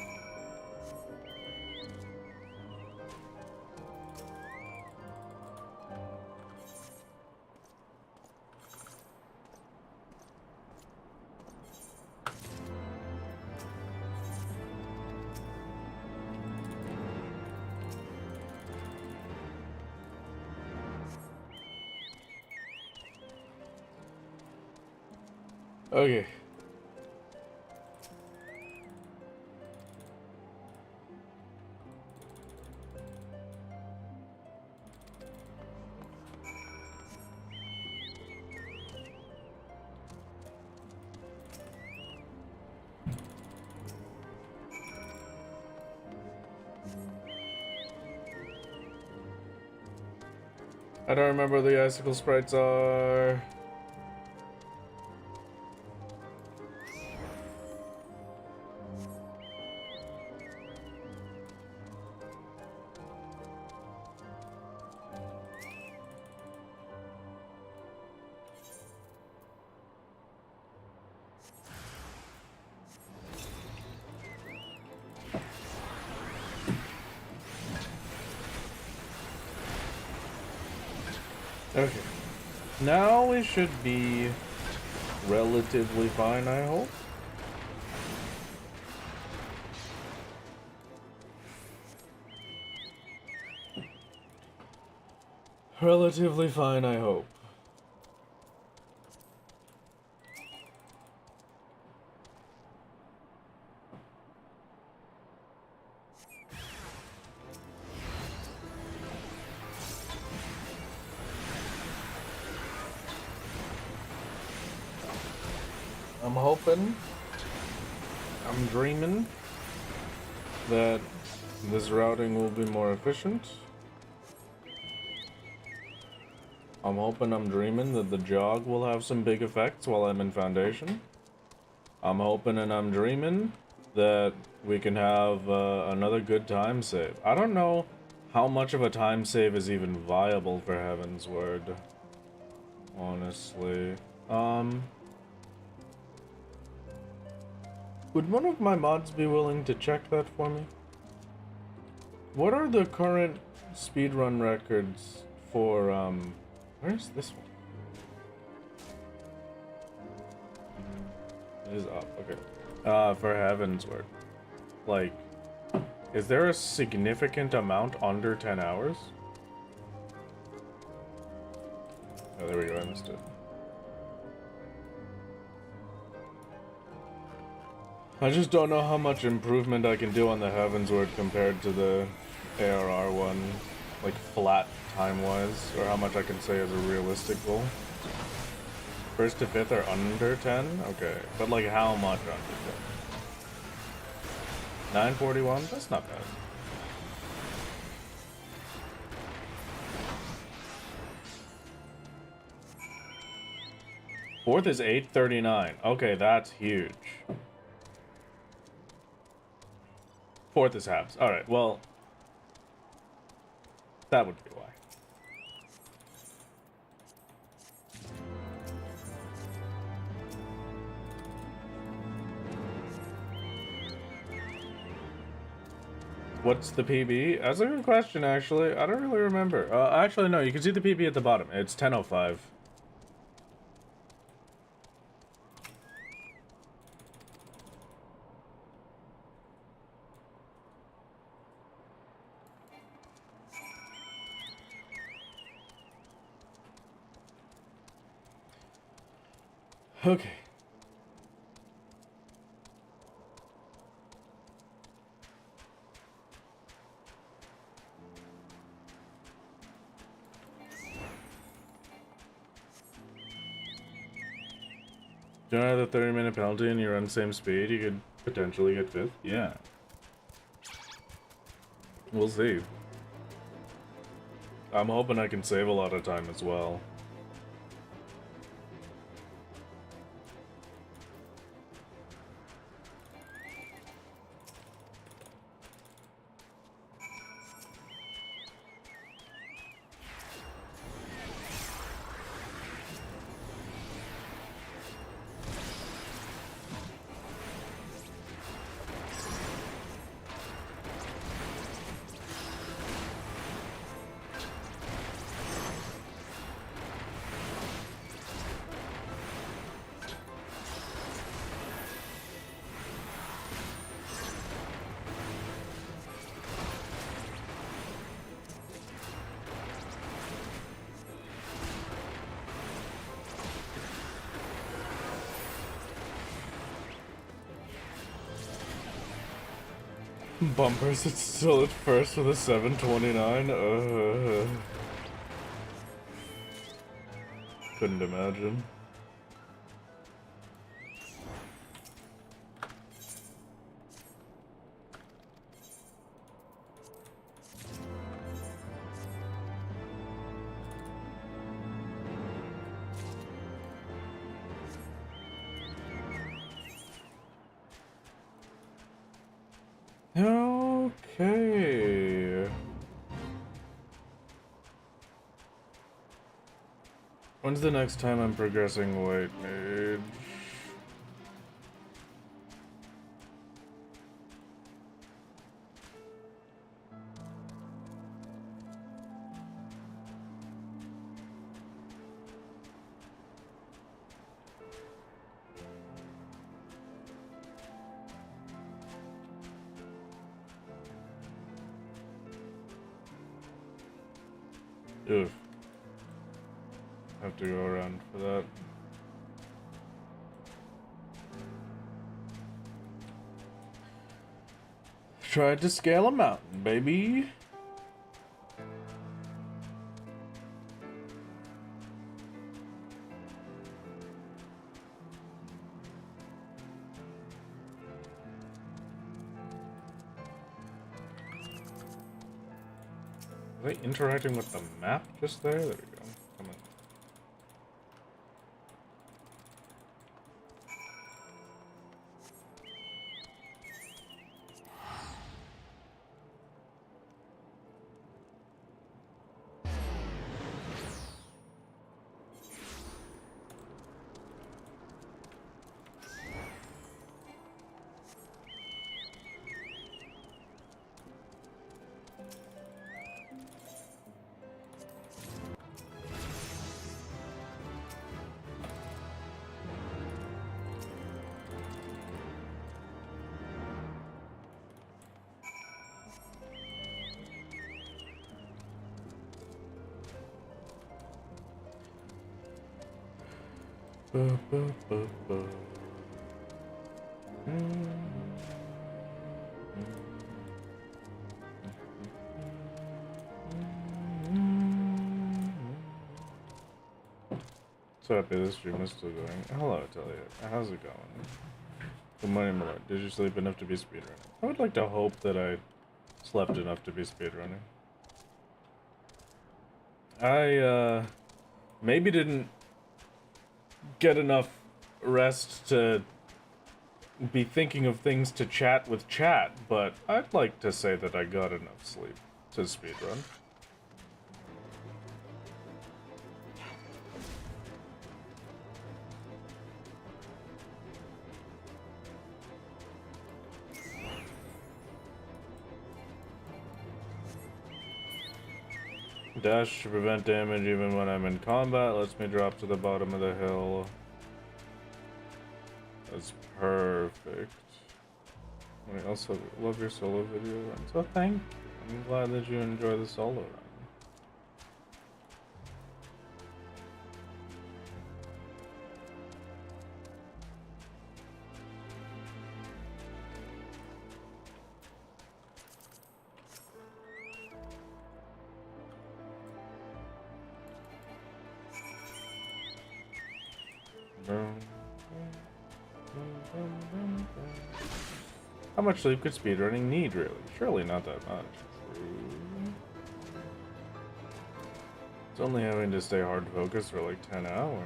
Okay. I don't remember what the icicle sprites are. Okay. Now we should be relatively fine, I hope. Relatively fine, I hope. I'm hoping, I'm dreaming that this routing will be more efficient. I'm hoping, I'm dreaming that the jog will have some big effects while I'm in Foundation. I'm hoping and I'm dreaming that we can have another good time save. I don't know how much of a time save is even viable for Heavensward, honestly. Would one of my mods be willing to check that for me? What are the current speedrun records for, where's this one? It is up, okay. For Heavensward. Like, Is there a significant amount under 10 hours? Oh, there we go, I missed it. I just don't know how much improvement I can do on the Heavensward compared to the ARR one, like flat time-wise, or how much I can say is a realistic goal. 1st to 5th are under 10? Okay, but like how much under 10? 941? That's not bad. Fourth is 839. Okay, that's huge. 4th is halves. Alright, well, that would be why. What's the PB? That's a good question, actually. I don't really remember. Actually, no, you can see the PB at the bottom. It's 10:05. Okay. Do you have the 30-minute penalty and you run same speed, you could potentially get 5th? Yeah. We'll see. I'm hoping I can save a lot of time as well. Bumpers, it's still at first with a 729. Couldn't imagine. Okay. When's the next time I'm progressing White Mage? Oof. Have to go around for that. Tried to scale a mountain, baby. Are they interacting with the map just there? There we go. Come on. So happy this stream is still going. Hello, Talia. How's it going? Good morning, my lord. Did you sleep enough to be speedrunning? I would like to hope that I slept enough to be speedrunning. I, maybe didn't get enough rest to be thinking of things to chat with chat, but I'd like to say that I got enough sleep to speedrun. Dash to prevent damage even when I'm in combat, lets me drop to the bottom of the hill. That's perfect. I also love your solo video run, so thank you. I'm glad that you enjoy the solo run. How much sleep could speedrunning need, really? Surely not that much. It's only having to stay hard focused for like 10 hours.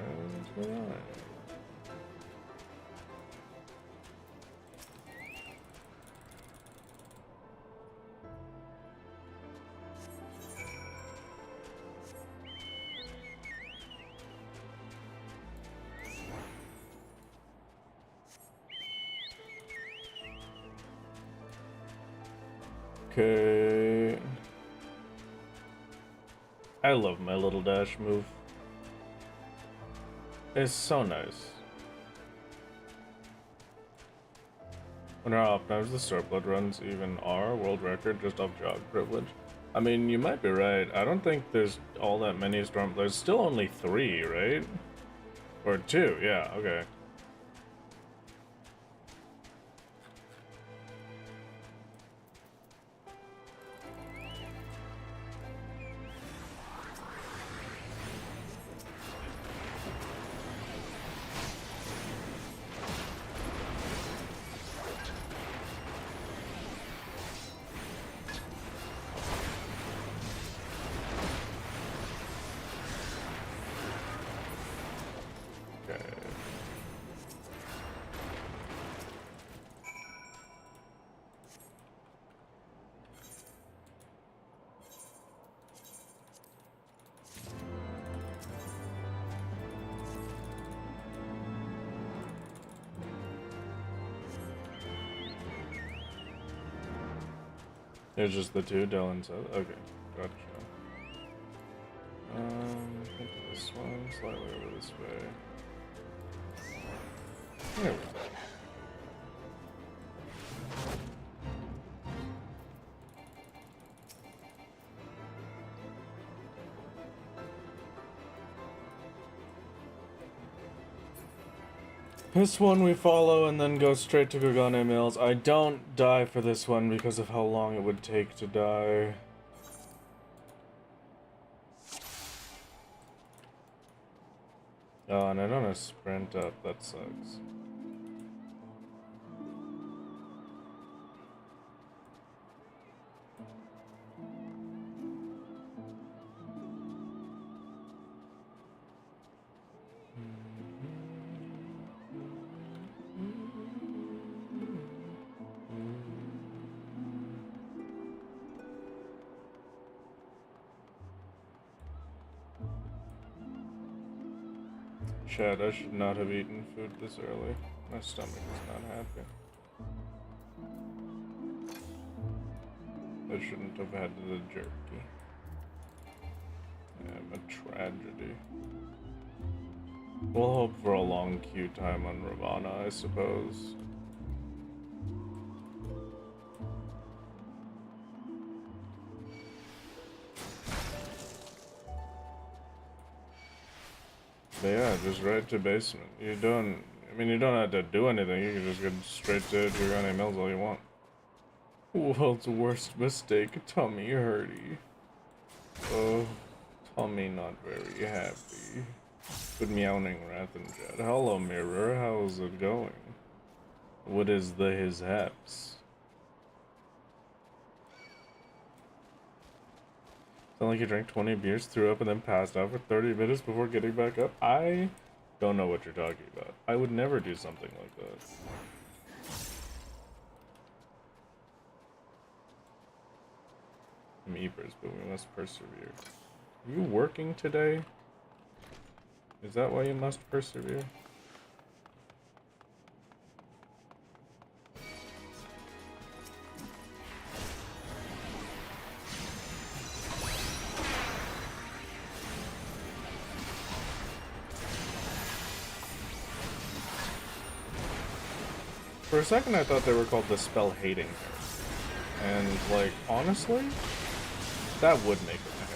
Right. Okay. I love my little dash move. It's so nice. When how optimized the Stormblood runs even are world record just off jog privilege. I mean, you might be right. I don't think there's all that many Stormblood. There's still only 3, right? Or 2, yeah, okay. There's just the 2, Dylan said. Okay, gotcha. Into this one, slightly over this way. There we go. This one we follow and then go straight to Gogane Mills. I don't die for this one because of how long it would take to die. Oh, and I don't have sprint up. That sucks. Chad, I should not have eaten food this early. My stomach is not happy. I shouldn't have had the jerky. Yeah, a tragedy. We'll hope for a long queue time on Ravana, I suppose. But yeah, just right to basement. You don't, I mean, you don't have to do anything. You can just get straight to Dragonian Mills all you want. World's worst mistake, tummy hurty. Oh, tummy not very happy. Good meowing Wrath and Jet. Hello, Mirror. How's it going? What is his haps? Sound like you drank 20 beers, threw up, and then passed out for 30 minutes before getting back up? I don't know what you're talking about. I would never do something like that. I'm Ebers, but we must persevere. Are you working today? Is that why you must persevere? For a second I thought they were called the spell hating hair. And like, honestly, that would make it a hair.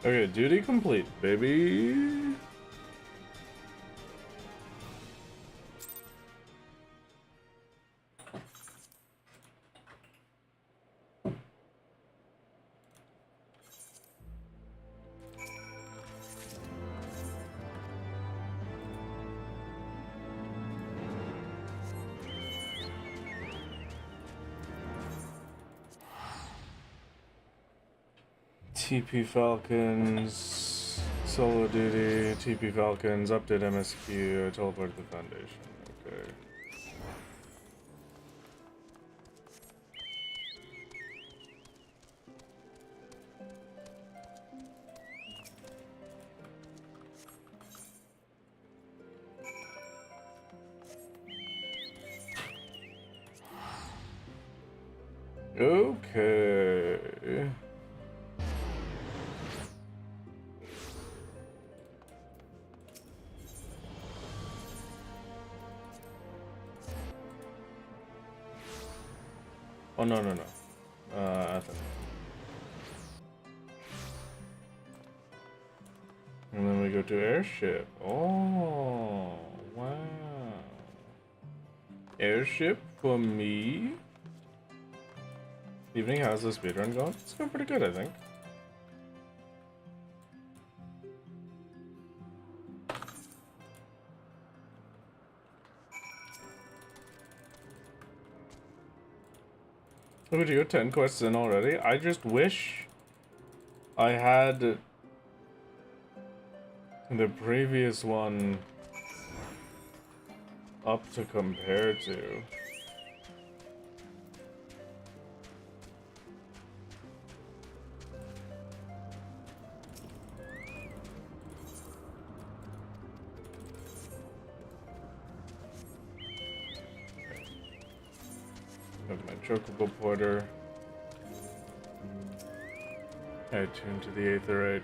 Okay, duty complete, baby. TP Falcons, solo duty, TP Falcons, update MSQ, teleport to the Foundation. Okay. Okay. Oh, no. Athens. And then we go to airship. Oh, wow. Airship for me? Evening, how's the speedrun going? It's going pretty good, I think. Look at you, 10 quests in already. I just wish I had the previous one up to compare to. Chocobo Porter. I tune to the Aetherite.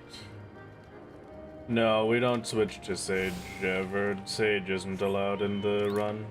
No, we don't switch to Sage ever. Sage isn't allowed in the run.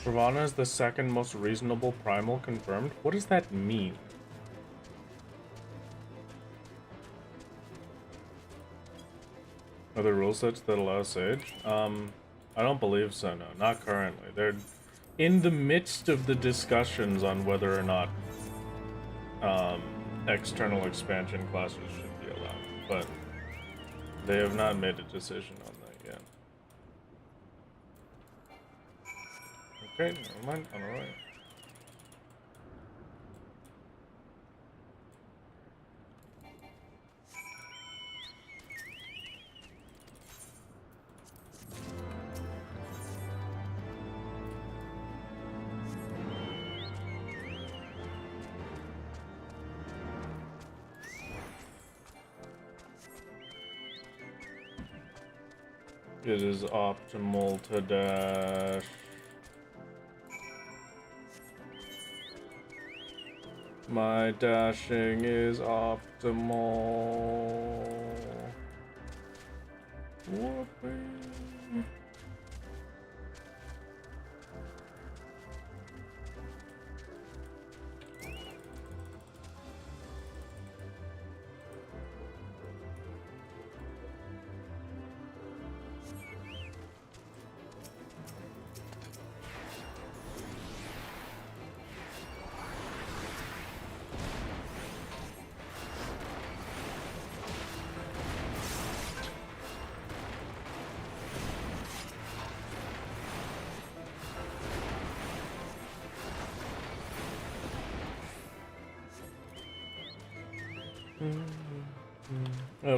Ravana is the second most reasonable primal confirmed? What does that mean? Are there rule sets that allow Sage? I don't believe so, no. Not currently. They're in the midst of the discussions on whether or not external expansion classes should be allowed, but they have not made a decision on that yet. Okay, never mind. Alright. It is optimal to dash. My dashing is optimal. Whoopee.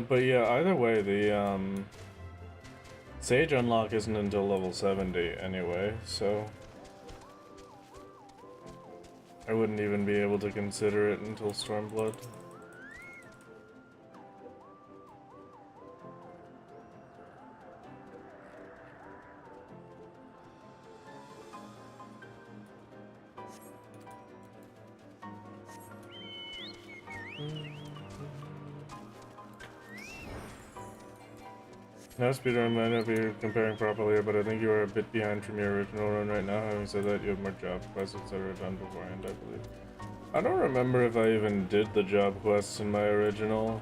But yeah, either way, the Sage unlock isn't until level 70 anyway, so I wouldn't even be able to consider it until Stormblood. Now speedrun might not be comparing properly here, but I think you are a bit behind from your original run right now. Having said that, you have more job quests, etc. done beforehand, I believe. I don't remember if I even did the job quests in my original.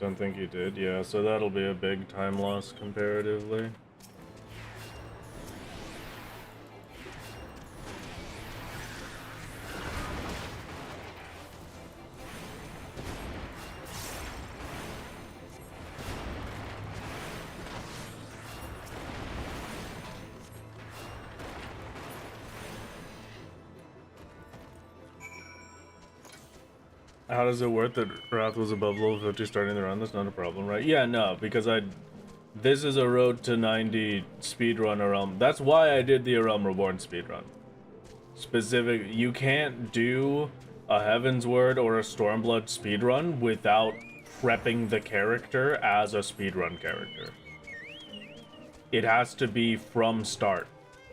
Don't think you did, yeah, so that'll be a big time loss comparatively. How does it work that Wrath was above level 50 starting the run? That's not a problem, right? Yeah, no, because this is a road to 90 speedrun realm. That's why I did the Realm Reborn speedrun. You can't do a Heavensward or a Stormblood speedrun without prepping the character as a speedrun character. It has to be from start,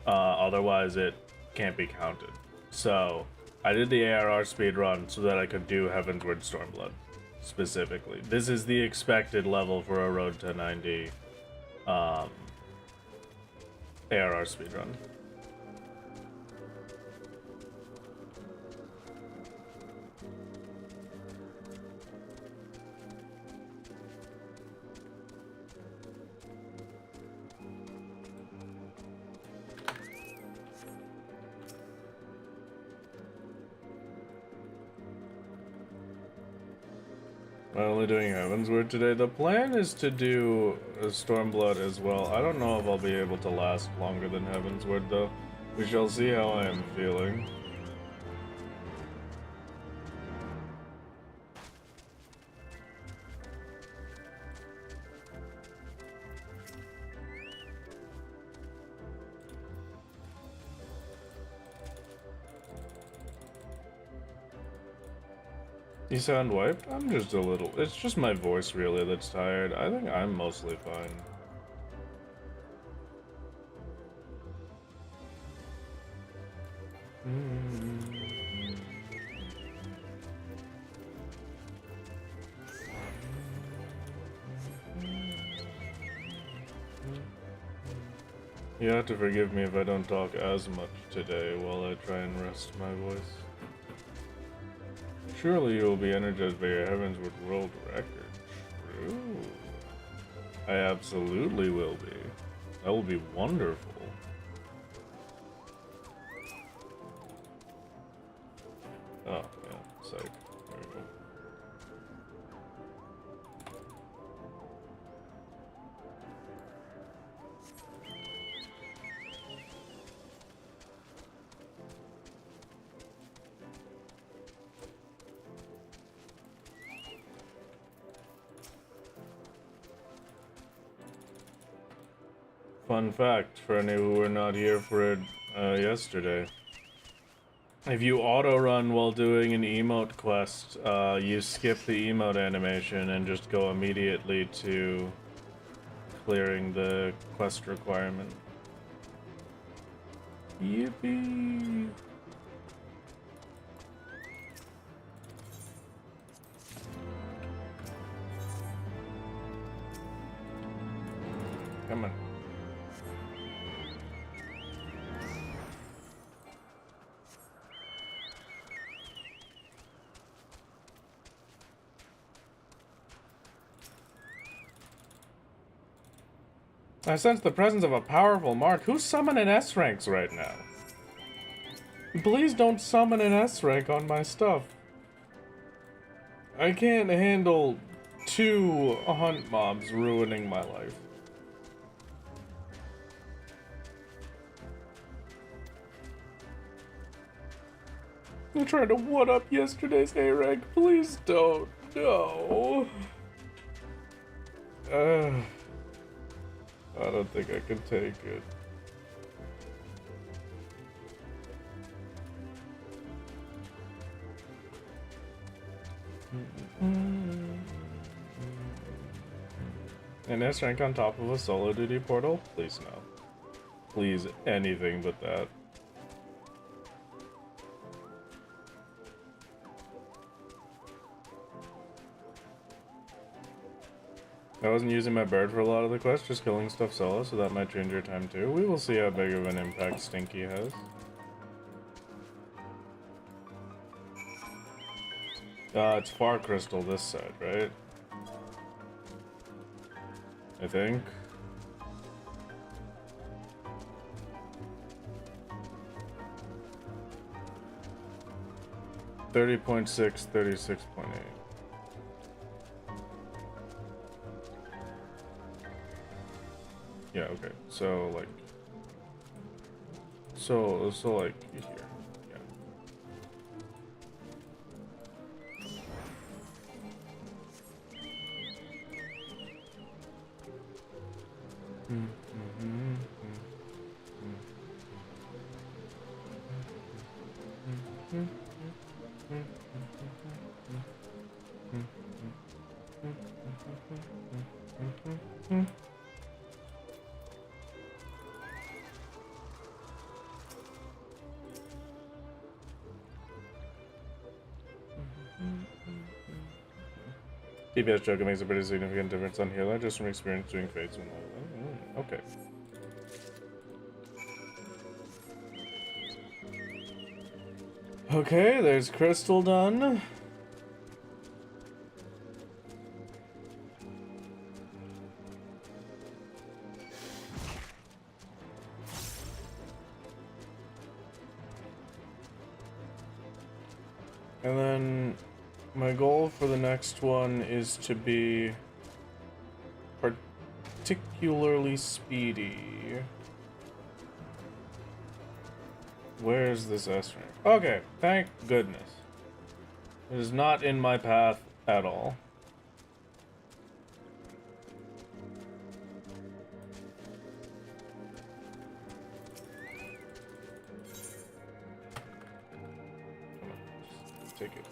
otherwise it can't be counted. So I did the ARR speedrun so that I could do Heavensward Stormblood, specifically. This is the expected level for a Road to 90 ARR speedrun. I'm only doing Heavensward today. The plan is to do a Stormblood as well. I don't know if I'll be able to last longer than Heavensward though. We shall see how I am feeling. You sound wiped? I'm just a little... It's just my voice, really, that's tired. I think I'm mostly fine. You have to forgive me if I don't talk as much today while I try and rest my voice. Surely you will be energized by your Heavensward world record. True. I absolutely will be. That will be wonderful. Oh, yeah, psych. There we go. Fun fact for any who were not here for it yesterday. If you auto-run while doing an emote quest, you skip the emote animation and just go immediately to clearing the quest requirement. Yippee! Come on. I sense the presence of a powerful mark. Who's summoning S-ranks right now? Please don't summon an S-rank on my stuff. I can't handle 2 hunt mobs ruining my life. I'm trying to one-up yesterday's A-rank. Please don't. No. I don't think I can take it. An S rank on top of a solo duty portal? Please no. Please anything but that. I wasn't using my bird for a lot of the quests, just killing stuff solo, so that might change your time too. We will see how big of an impact Stinky has. It's Far Crystal this side, right? I think. $30.6, $36.8. Yeah, okay. So like like here. Yeah. DPS Joker makes a pretty significant difference on healer, just from experience doing fates and all that. Okay. Okay, there's Crystal done. And then my goal for the next one is to be particularly speedy. Where's this S rank? Okay, thank goodness. It is not in my path at all. Come on, just take it.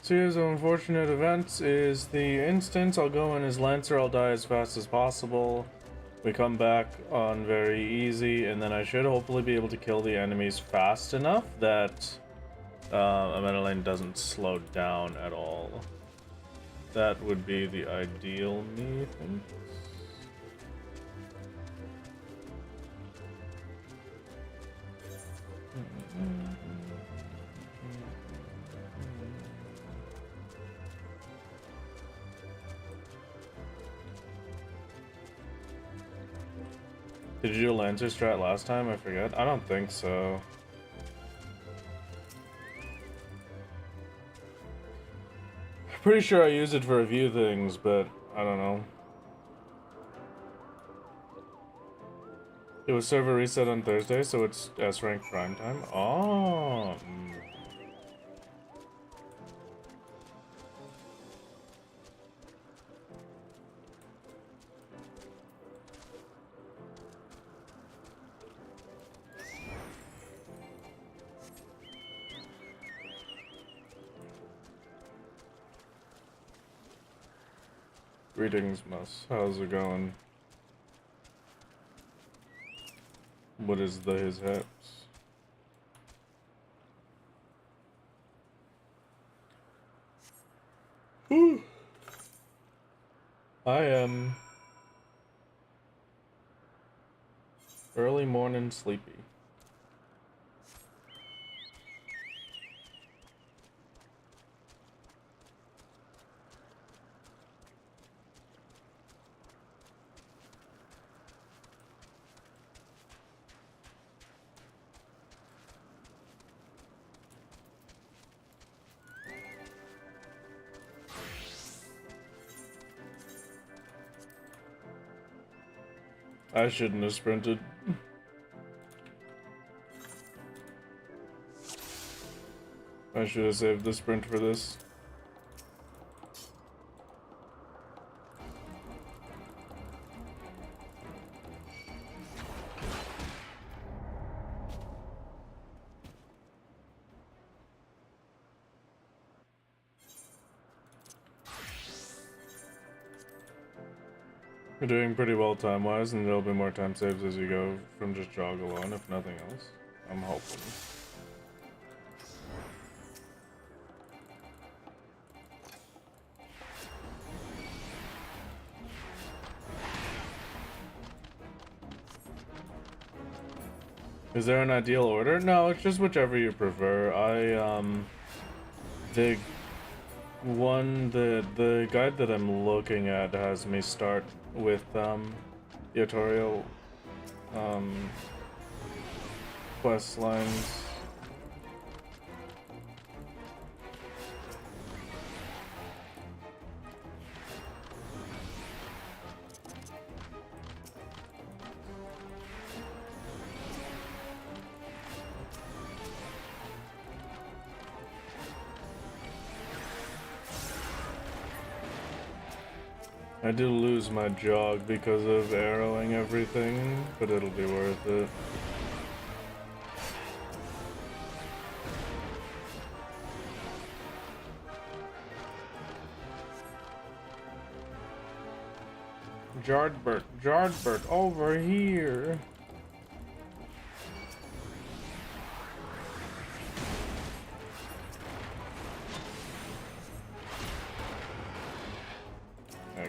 Series of unfortunate events is the instance. I'll go in as Lancer, I'll die as fast as possible. We come back on very easy, and then I should hopefully be able to kill the enemies fast enough that Amenaline doesn't slow down at all. That would be the ideal me, I think. Did you do Lancer strat last time? I forget. I don't think so. Pretty sure I used it for a few things, but I don't know. It was server reset on Thursday, so it's S-rank prime time. Oh. Greetings, Mus. How's it going? What is his haps? Whew. I am early morning sleepy. I shouldn't have sprinted. I should have saved the sprint for this. You're doing pretty well time-wise, and there'll be more time saves as you go from just jog alone, if nothing else. I'm hoping. Is there an ideal order? No, it's just whichever you prefer. The guide that I'm looking at has me start with the tutorial quest lines. I did lose my jog because of arrowing everything, but it'll be worth it. Jardbert, over here.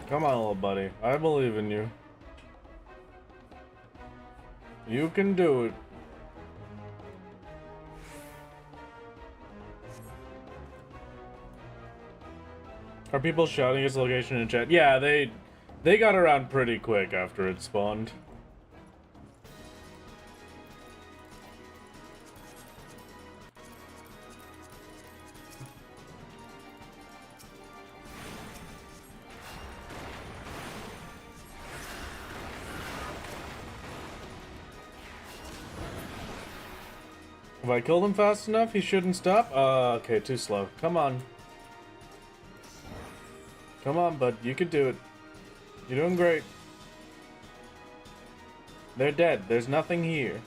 Come on, little buddy. I believe in you. You can do it. Are people shouting its location in chat? Yeah, they got around pretty quick after it spawned. If I killed him fast enough, he shouldn't stop? Okay, too slow. Come on. Come on, bud. You can do it. You're doing great. They're dead. There's nothing here.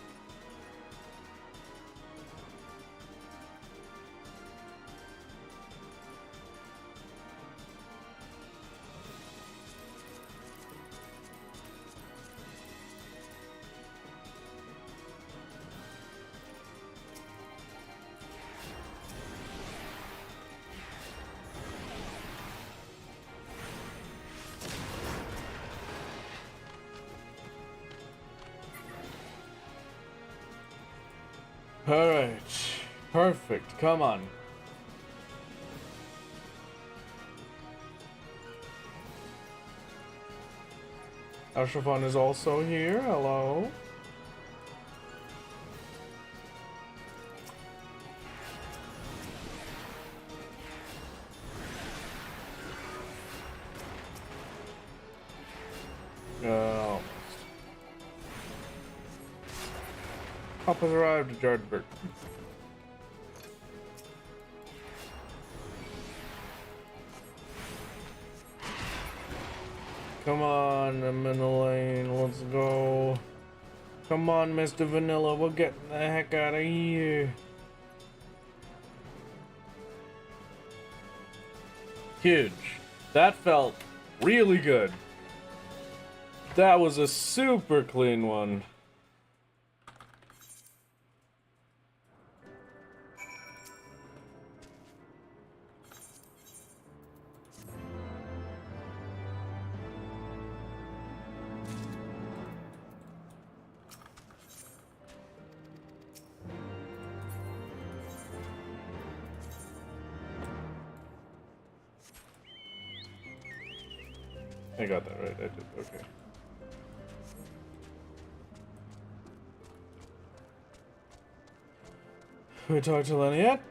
Alright. Perfect. Come on. Ashrafan is also here. Hello. Almost. Papa's arrived at Jardberg. Come on, Vanilla Lane, let's go. Come on, Mr. Vanilla, we're getting the heck out of here. Huge. That felt really good. That was a super clean one. I got that right, I did, okay. We talked to Lenny yet?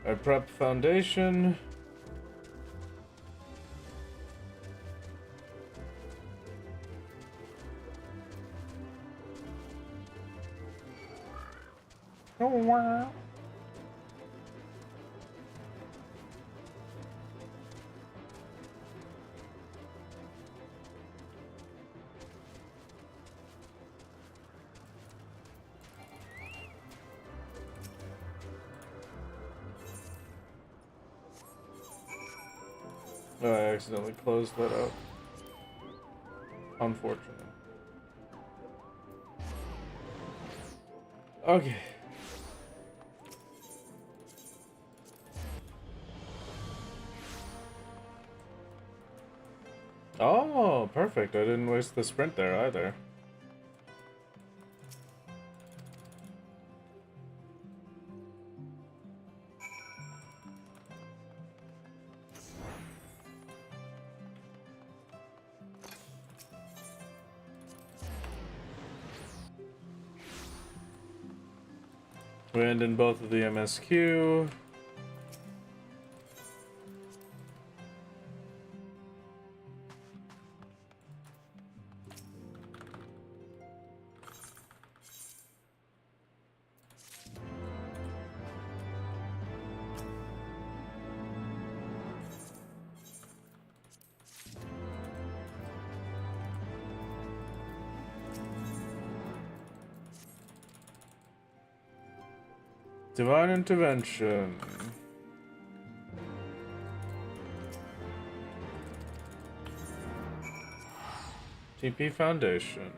I prep foundation. Oh, wow. Oh, I accidentally closed that out. Unfortunate. Okay. Oh, perfect. I didn't waste the sprint there either. Wind in both of the MSQ. Divine Intervention. TP Foundation.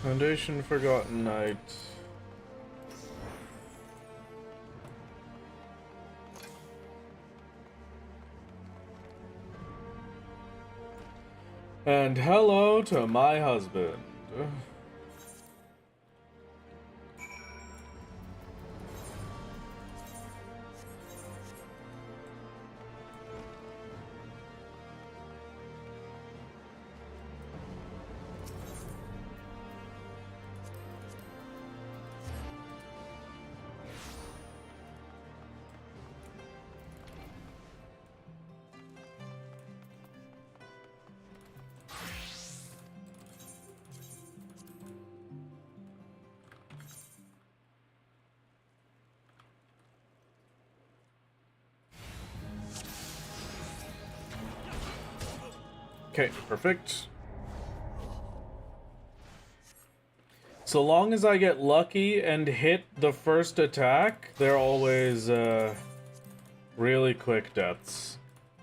Foundation Forgotten Knight. And hello to my husband. Okay, perfect. So long as I get lucky and hit the first attack, they're always really quick deaths.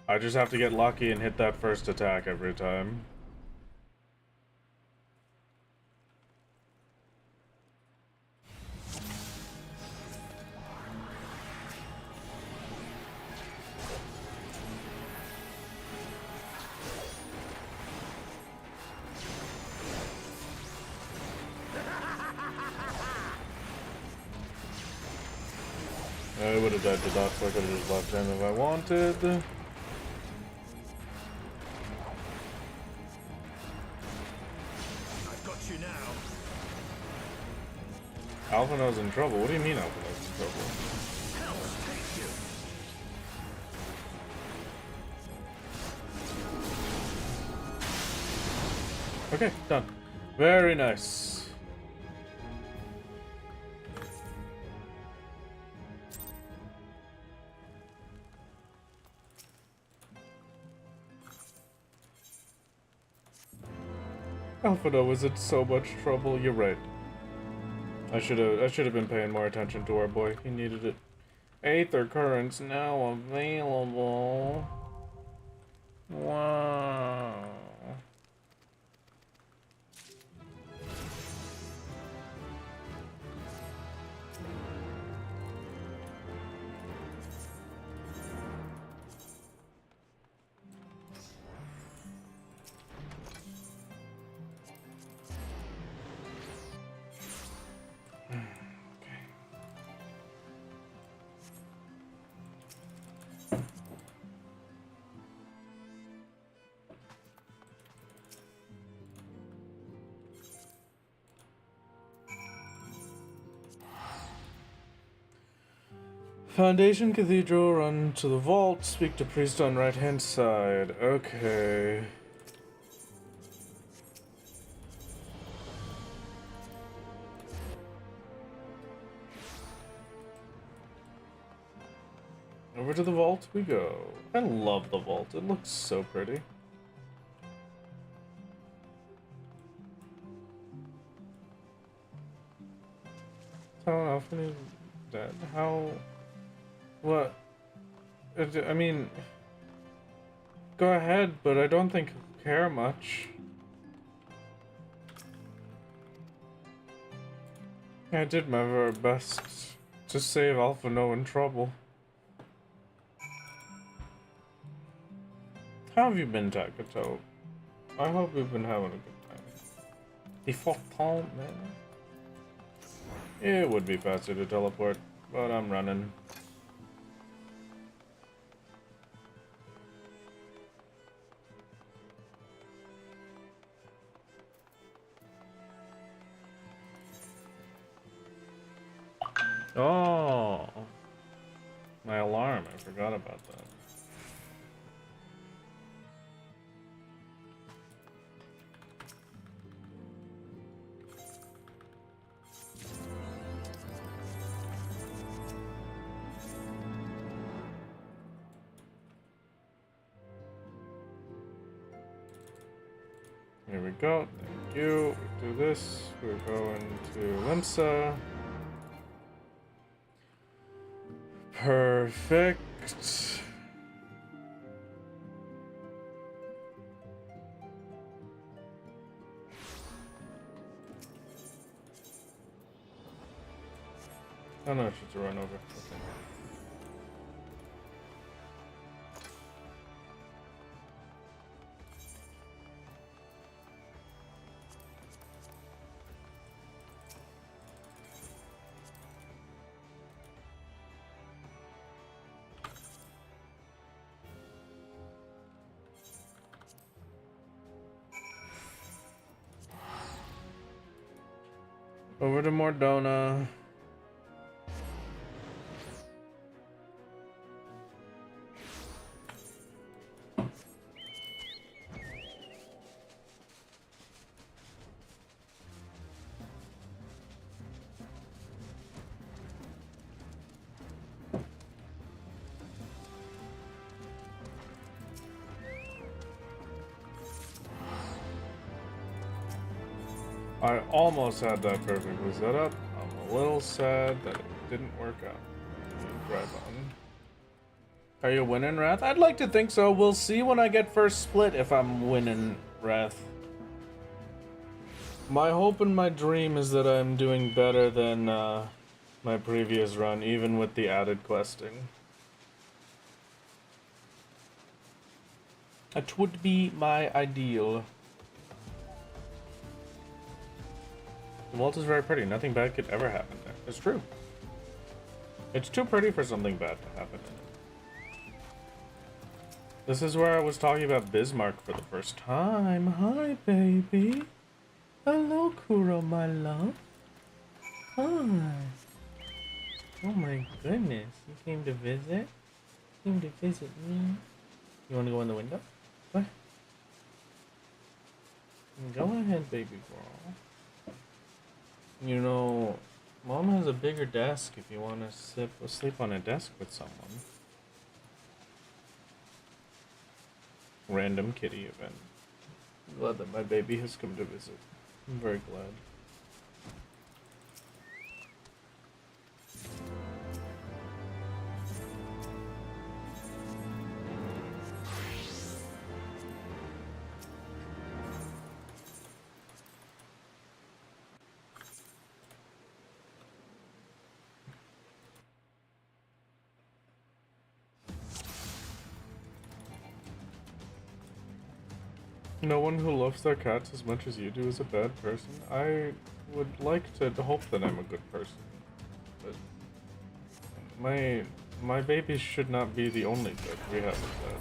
I just have to get lucky and hit that first attack every time. I would have died to dock, so I could have just left him if I wanted. I've got you now. Alphinaud's in trouble. What do you mean Alphinaud's in trouble? Hell take you. Okay, done. Very nice. Alphinaud was in so much trouble. You're right. I should have been paying more attention to our boy. He needed it. Aether currents now available. Wow. Foundation Cathedral, run to the vault, speak to priest on right hand side. Okay. Over to the vault we go. I love the vault. It looks so pretty. How often is that? How... What? I mean... Go ahead, but I don't think he'll care much. I did my very best to save Alphinaud in trouble. How have you been, Takato? I hope you've been having a good time. The Fortin, man. It would be faster to teleport, but I'm running. Oh, my alarm. I forgot about that. Here we go. Thank you. We do this. We're going to Limsa. Perfect. Oh no, it's just a run over. Okay. Over to Mordona. I almost had that perfectly set up. I'm a little sad that it didn't work out. Drive on. Are you winning, Wrath? I'd like to think so. We'll see when I get first split if I'm winning, Wrath. My hope and my dream is that I'm doing better than my previous run, even with the added questing. That would be my ideal. The vault is very pretty. Nothing bad could ever happen there. It's true. It's too pretty for something bad to happen. This is where I was talking about Bismarck for the first time. Hi, baby. Hello, Kuro, my love. Hi. Oh my goodness. You came to visit? Came to visit me? You want to go in the window? What? Go ahead, baby girl. You know, Mom has a bigger desk if you want to sleep on a desk with someone. Random kitty event. I'm glad that my baby has come to visit. I'm very glad. No one who loves their cats as much as you do is a bad person. I would like to hope that I'm a good person, but my babies should not be the only good we have with that.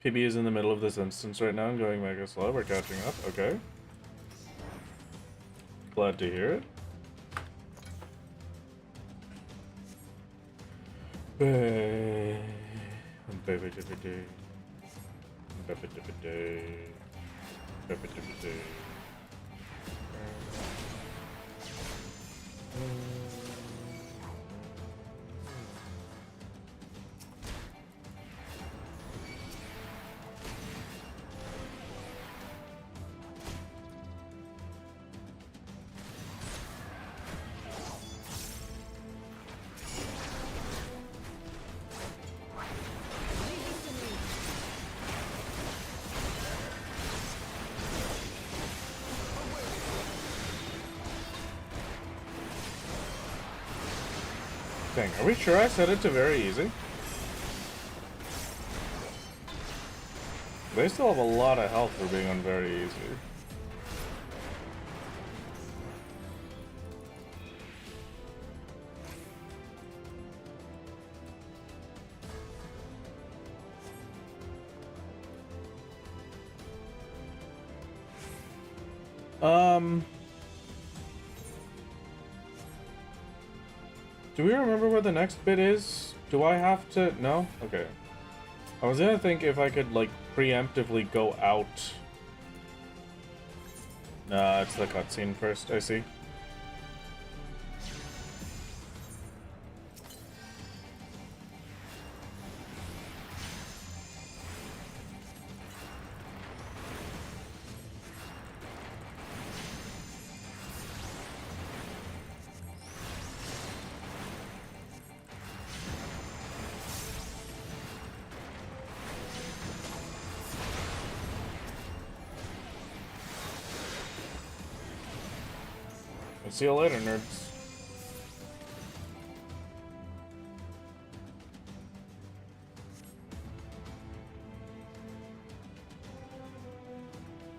PB is in the middle of this instance right now and going mega slow. We're catching up. Okay. Glad to hear it. Dang, are we sure I set it to very easy? They still have a lot of health for being on very easy. Do we remember where the next bit is? Do I have to? No? Okay. I was gonna think if I could, like, preemptively go out. Nah, it's the cutscene first, I see. See you later, nerds.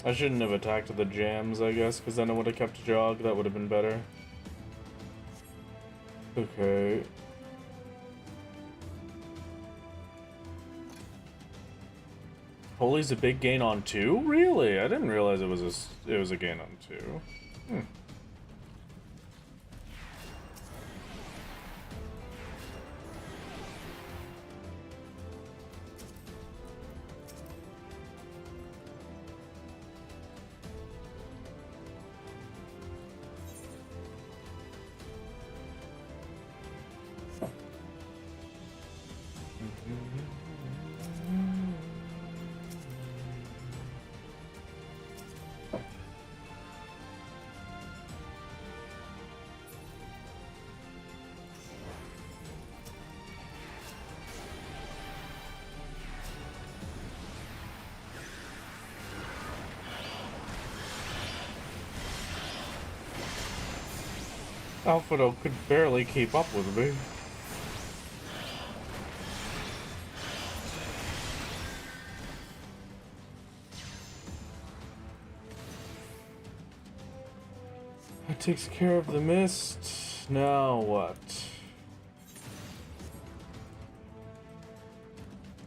I shouldn't have attacked the jams, I guess, because then I would have kept jog. That would have been better. Okay. Holy's a big gain on 2? Really? I didn't realize it was a gain on 2. Hmm. Alfredo could barely keep up with me. That takes care of the mist. Now what?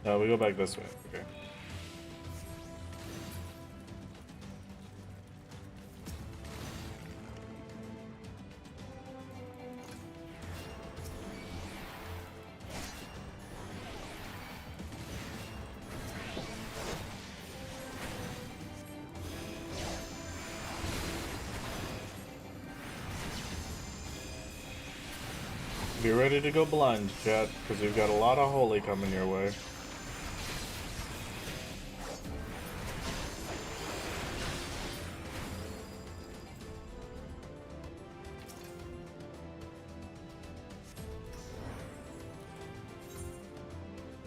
No, we go back this way. Okay. Be ready to go blind, chat, because we've got a lot of holy coming your way.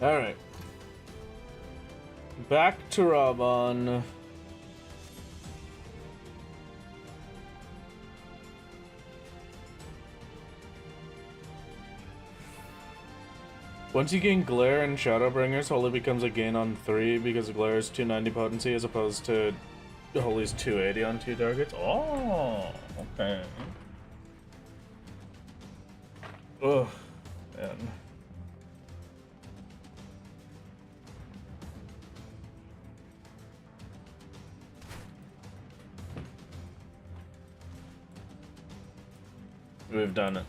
Alright. Back to Raban. Once you gain Glare and Shadowbringers, Holy becomes a gain on 3 because Glare is 290 potency as opposed to Holy's 280 on 2 targets. Oh, okay. Ugh, man. We've done it.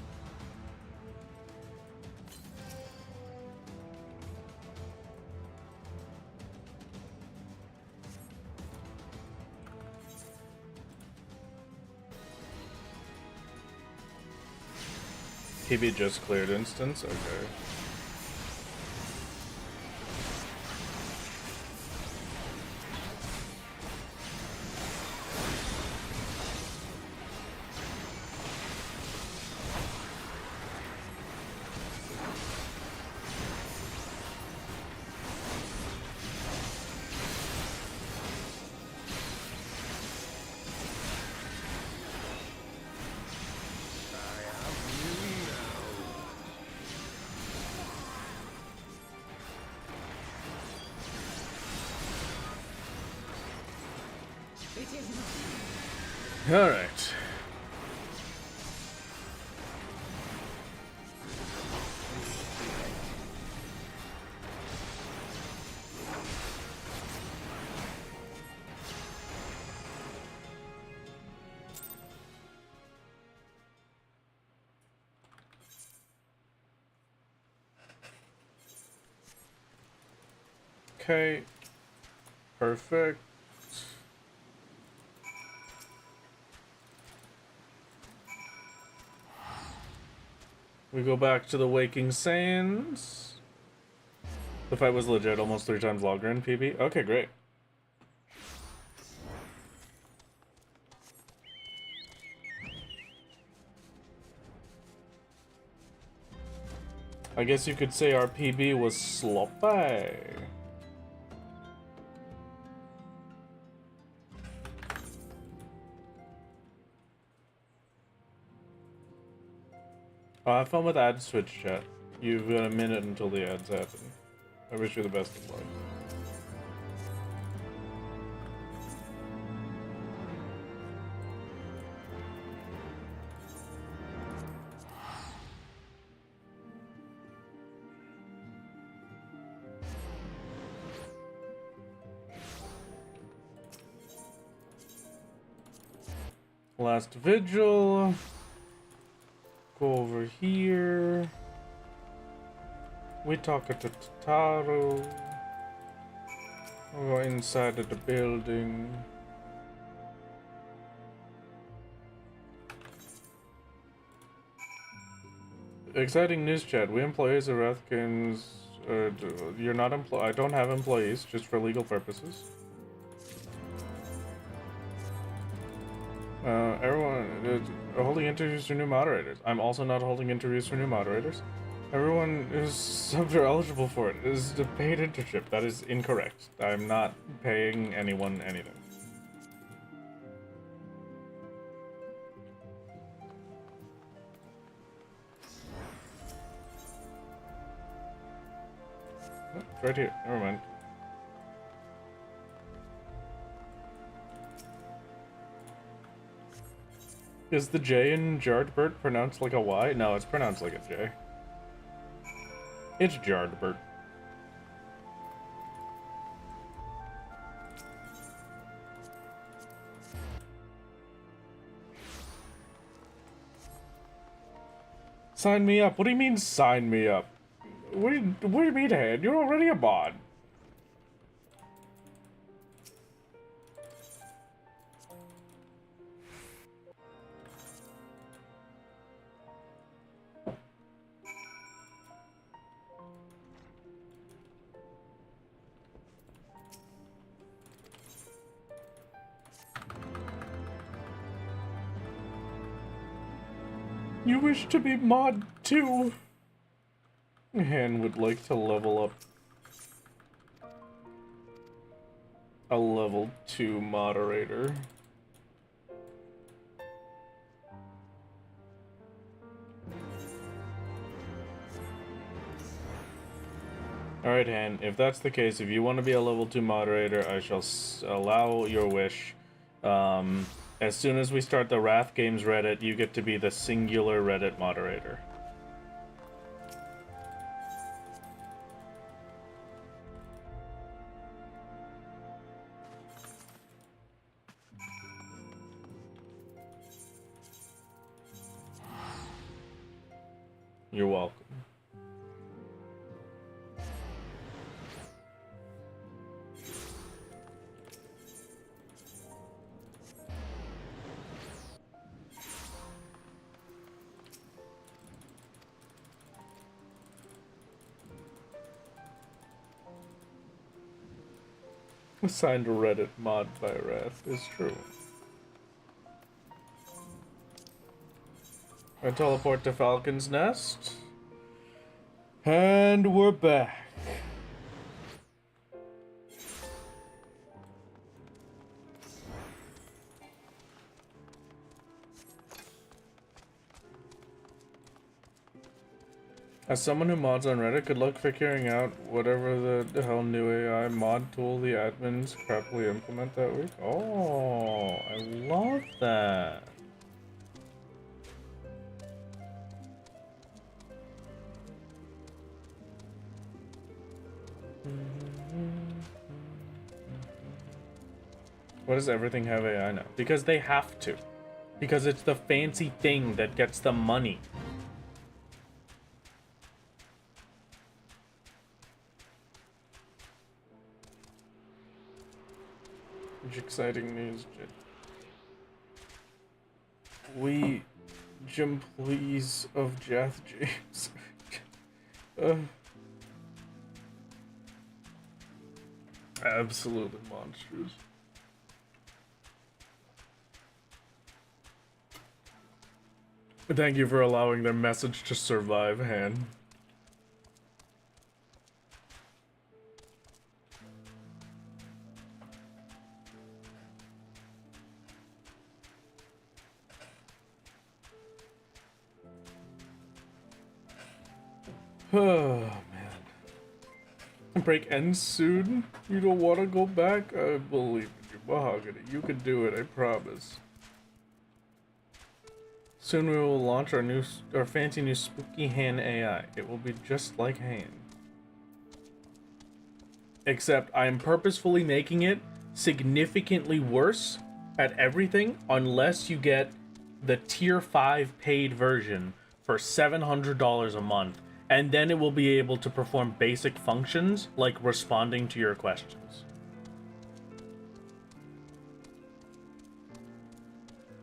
PB just cleared instance? Okay. All right. Okay. Perfect. We go back to the Waking Sands. The fight was legit, almost 3 times longer in PB. Okay, great. I guess you could say our PB was sloppy. Have fun with ad switch, chat. You've got a minute until the ads happen. I wish you the best of luck. Last vigil. Go over here. We talk at the Taro. We'll go inside of the building. Exciting news, chat. We employees of Rathkins. You're not I don't have employees, just for legal purposes. Everyone holding interviews for new moderators. I'm also not holding interviews for new moderators. Everyone who's subs are eligible for it. It is a paid internship. That is incorrect. I'm not paying anyone anything. Oh, it's right here. Never mind. Is the J in Jardbert pronounced like a Y? No, it's pronounced like a J. It's Jardbert. Sign me up. What do you mean sign me up? What do you mean, Han? You're already a mod. You wish to be mod 2. Han would like to level up a level 2 moderator. Alright, Han, if that's the case, if you want to be a level 2 moderator, I shall allow your wish. As soon as we start the Wrath Games Reddit, you get to be the singular Reddit moderator. You're welcome. Assigned a Reddit mod by Wrath is true. I teleport to Falcon's Nest. And we're back. As someone who mods on Reddit, good luck figuring out whatever the hell new AI mod tool the admins crappily implement that week. Oh, I love that. Why does everything have AI now? Because they have to. Because it's the fancy thing that gets them money. Exciting news, Jim. We, Jim, please, of Jath James. Absolutely monstrous. Thank you for allowing their message to survive, Han. Oh, man. Break ends soon? You don't want to go back? I believe in you, Mahogany. You can do it, I promise. Soon we will launch our fancy new spooky Han AI. It will be just like Han. Except I am purposefully making it significantly worse at everything unless you get the tier 5 paid version for $700 a month. And then it will be able to perform basic functions like responding to your questions.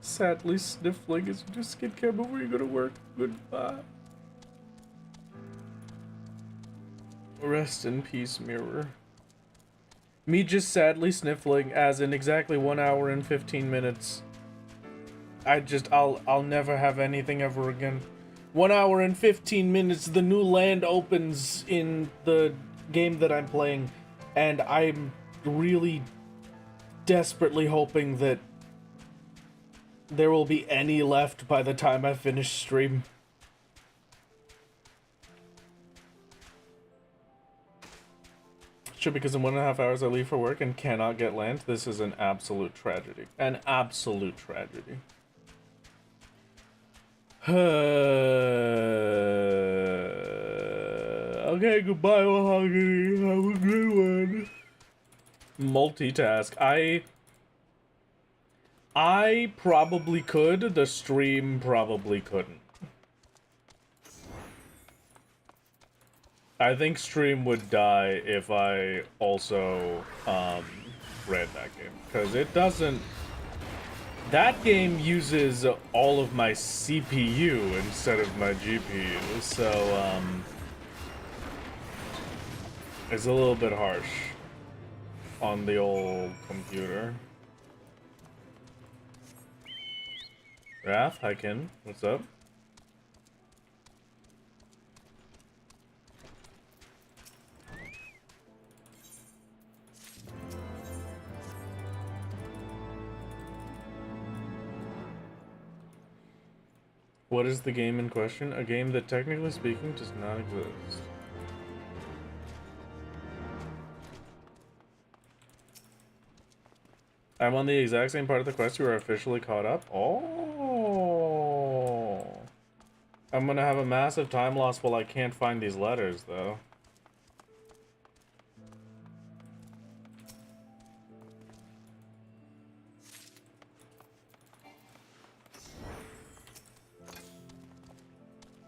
Sadly sniffling as you just get care before you go to work. Goodbye. Rest in peace, mirror. Me just sadly sniffling as in exactly 1 hour and 15 minutes. I'll never have anything ever again. 1 hour and 15 minutes, the new land opens in the game that I'm playing, and I'm really desperately hoping that there will be any left by the time I finish stream. Sure, because in 1.5 hours I leave for work and cannot get land. This is an absolute tragedy. An absolute tragedy. Okay, goodbye, Mahogany. Have a good one. Multitask. I probably could. The stream probably couldn't. I think stream would die if I also read that game, because it doesn't. That game uses all of my CPU instead of my GPU, so it's a little bit harsh on the old computer. Raph, hi Ken, what's up? What is the game in question? A game that, technically speaking, does not exist. I'm on the exact same part of the quest. You are officially caught up. Oh. I'm gonna have a massive time loss while I can't find these letters, though.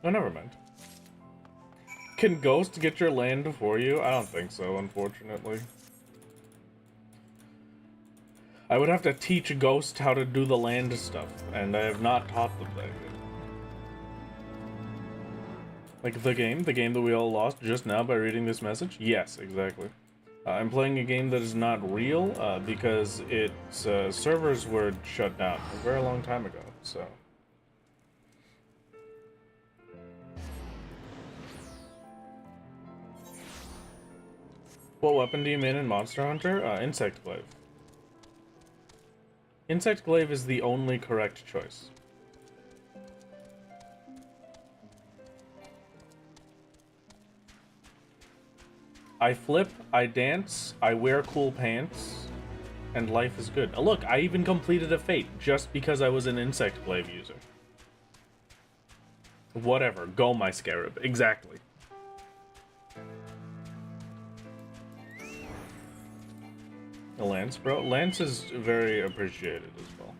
Oh, never mind. Can Ghost get your land for you? I don't think so, unfortunately. I would have to teach Ghost how to do the land stuff, and I have not taught them that yet. Like the game that we all lost just now by reading this message? Yes, exactly. I'm playing a game that is not real, because its servers were shut down a very long time ago, so... What weapon do you main in Monster Hunter? Insect Glaive. Insect Glaive is the only correct choice. I flip, I dance, I wear cool pants, and life is good. Look, I even completed a fate just because I was an Insect Glaive user. Whatever, go my scarab, exactly. A Lance, bro? Lance is very appreciated as well.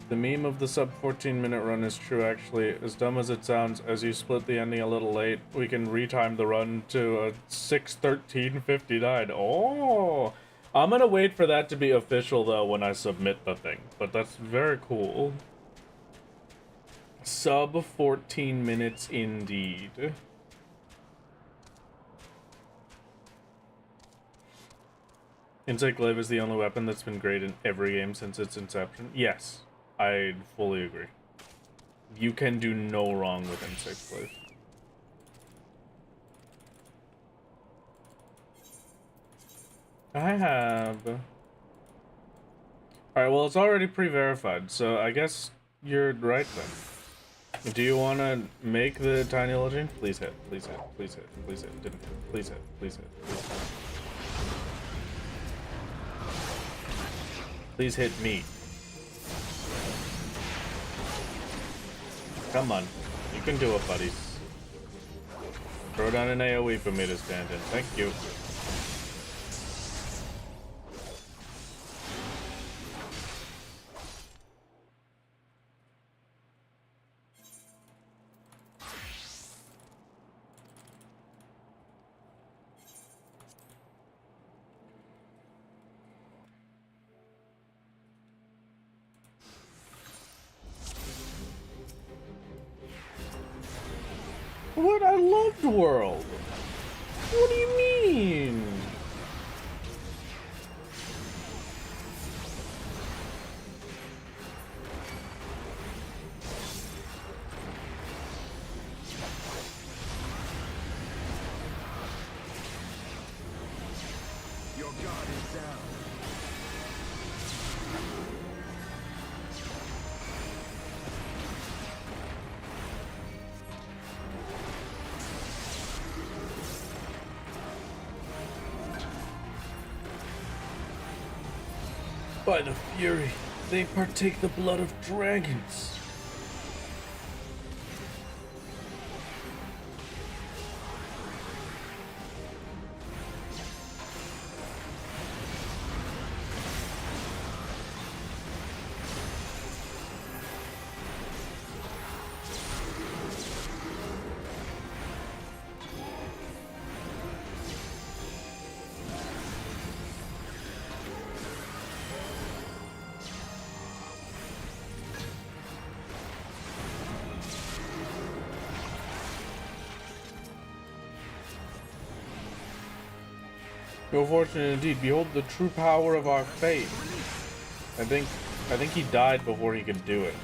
The meme of the sub 14-minute run is true, actually. As dumb as it sounds, as you split the ending a little late, we can retime the run to a 6:13:59. Oh! I'm gonna wait for that to be official, though, when I submit the thing. But that's very cool. Sub 14 minutes indeed. Insect Glaive is the only weapon that's been great in every game since its inception. Yes, I fully agree. You can do no wrong with Insect Glaive. I have... Alright, well, it's already pre-verified, so I guess you're right then. Do you want to make the tiny legend? Please hit, please hit, please hit, please hit, didn't hit, please hit, please hit, please hit. Please hit me. Come on. You can do it, buddies. Throw down an AoE for me to stand in. Thank you. What? I loved World. What do you mean? Your guard is down. By the Fury. They partake the blood of dragons. You're fortunate indeed. Behold the true power of our faith. I think he died before he could do it.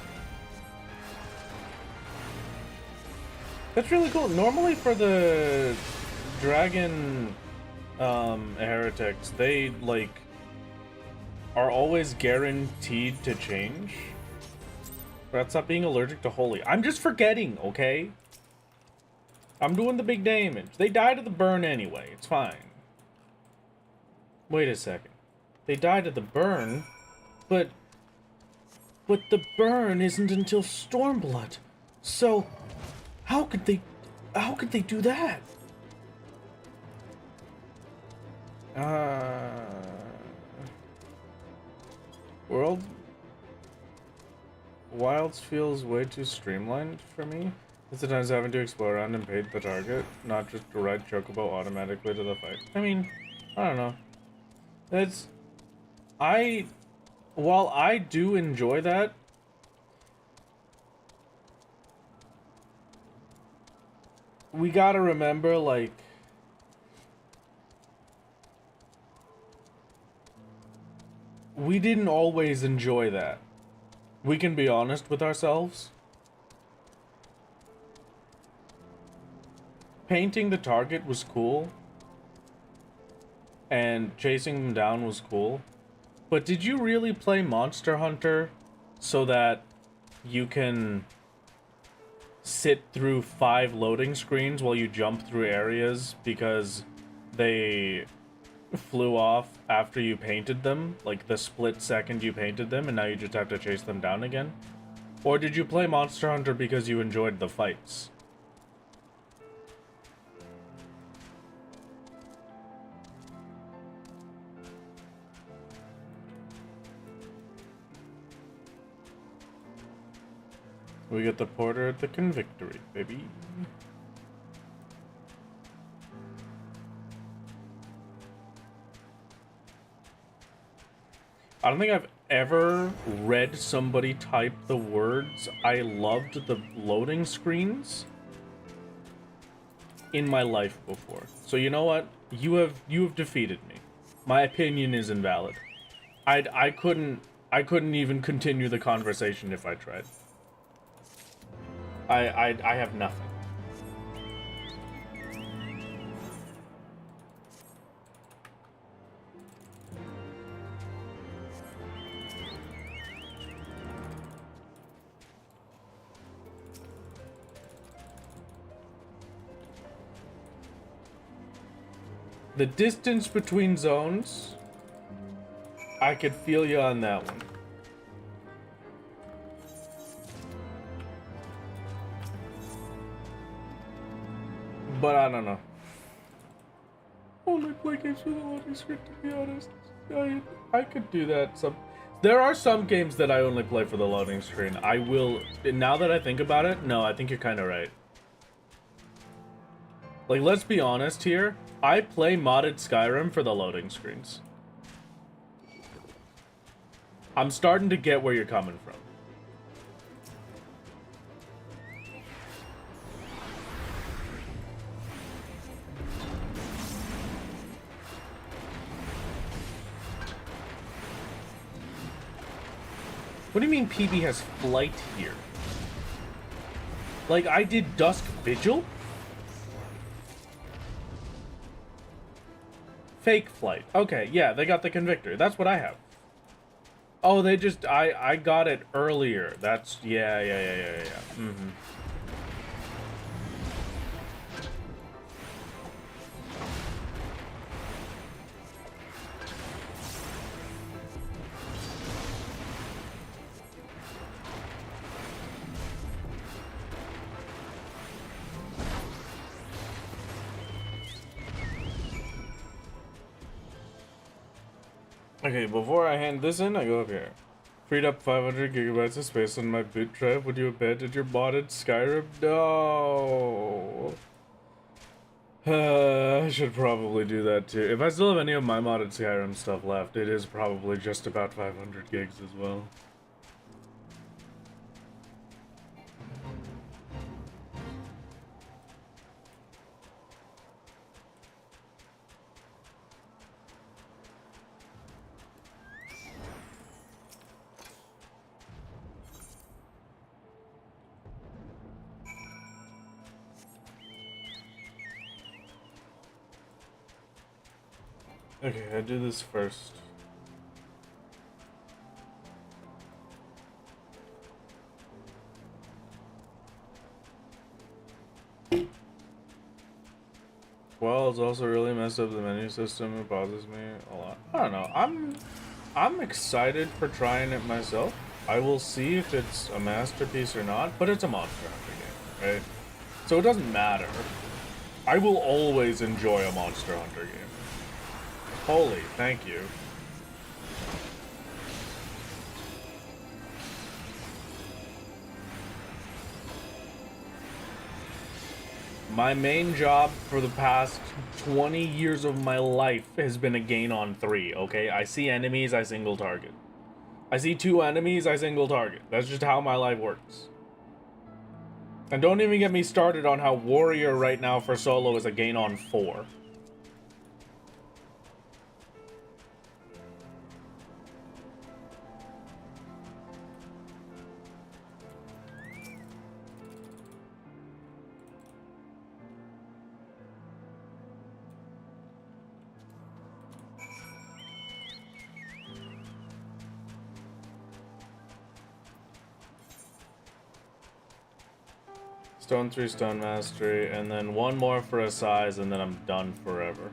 That's really cool. Normally for the dragon heretics, they like are always guaranteed to change. But stop being allergic to holy. I'm just forgetting, okay? I'm doing the big damage. They died of the burn anyway. It's fine. Wait a second. They died of the burn, but the burn isn't until Stormblood. So how could they do that? World Wilds feels way too streamlined for me. It's the times having to explore around and paint the target, not just to ride Chocobo automatically to the fight. I mean, I don't know. While I do enjoy that, we gotta remember, like, we didn't always enjoy that. We can be honest with ourselves. Painting the target was cool. And chasing them down was cool. But did you really play Monster Hunter so that you can sit through 5 loading screens while you jump through areas because they flew off after you painted them? Like the split second you painted them and now you just have to chase them down again? Or did you play Monster Hunter because you enjoyed the fights? We get the porter at the Convictory, baby. I don't think I've ever read somebody type the words "I loved the loading screens" in my life before. So you know what? You have defeated me. My opinion is invalid. I couldn't even continue the conversation if I tried. I have nothing. The distance between zones, I could feel you on that one. But I don't know. Only play games with a loading screen, to be honest. I could do that. There are some games that I only play for the loading screen. I will, now that I think about it, no, I think you're kind of right. Like, let's be honest here. I play modded Skyrim for the loading screens. I'm starting to get where you're coming from. What do you mean PB has flight here? Like, I did Dusk Vigil? Fake flight. Okay, yeah, they got the Convictor. That's what I have. Oh, they just... I got it earlier. That's... Yeah. Mm-hmm. Okay, before I hand this in, I go up here. Freed up 500 gigabytes of space on my boot drive. Would you abandon your modded Skyrim? No. I should probably do that too. If I still have any of my modded Skyrim stuff left, it is probably just about 500 gigs as well. Okay, I do this first. Well, it's also really messed up the menu system. It bothers me a lot. I don't know. I'm excited for trying it myself. I will see if it's a masterpiece or not, but it's a Monster Hunter game, right? So it doesn't matter. I will always enjoy a Monster Hunter game. Holy, thank you. My main job for the past 20 years of my life has been a gain on 3, okay? I see enemies, I single target. I see 2 enemies, I single target. That's just how my life works. And don't even get me started on how Warrior right now for solo is a gain on 4. Stone 3 Stone Mastery, and then 1 more for a size, and then I'm done forever.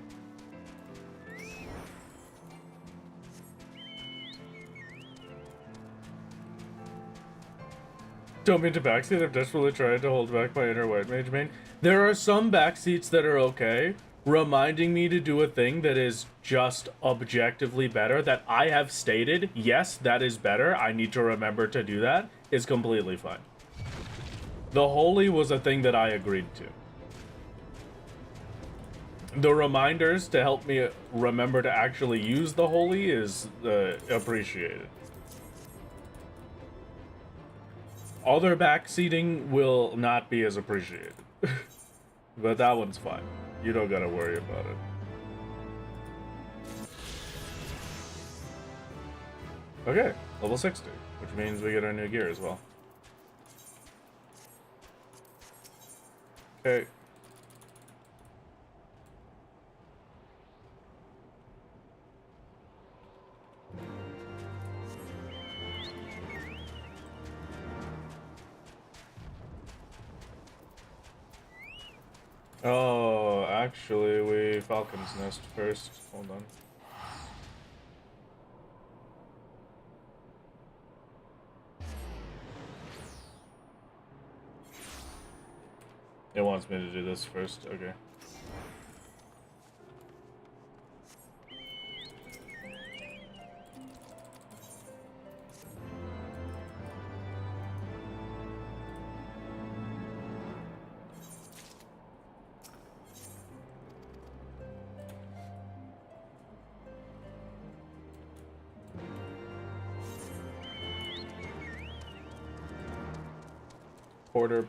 Don't mean to backseat, I've desperately tried to hold back my inner white mage main. There are some backseats that are okay, reminding me to do a thing that is just objectively better, that I have stated, yes, that is better, I need to remember to do that, is completely fine. The holy was a thing that I agreed to. The reminders to help me remember to actually use the holy is appreciated. Other backseating will not be as appreciated. But that one's fine. You don't gotta worry about it. Okay, level 60, which means we get our new gear as well. Okay. Oh, actually, we Falcon's Nest first. Hold on. It wants me to do this first. Okay. Porter.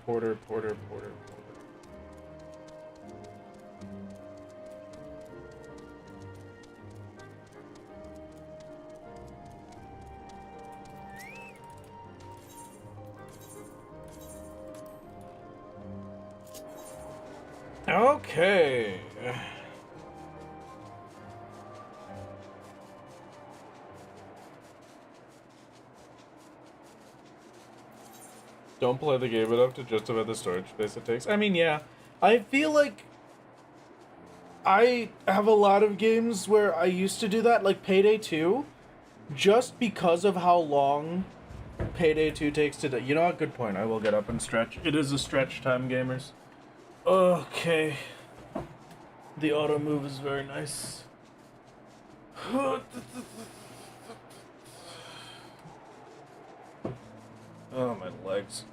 Okay. Don't play the game enough to justify the storage space it takes. I mean, yeah. I feel like I have a lot of games where I used to do that, like Payday 2, just because of how long Payday 2 takes to... You know what? Good point. I will get up and stretch. It is a stretch time, gamers. Okay. The auto move is very nice. Oh, my legs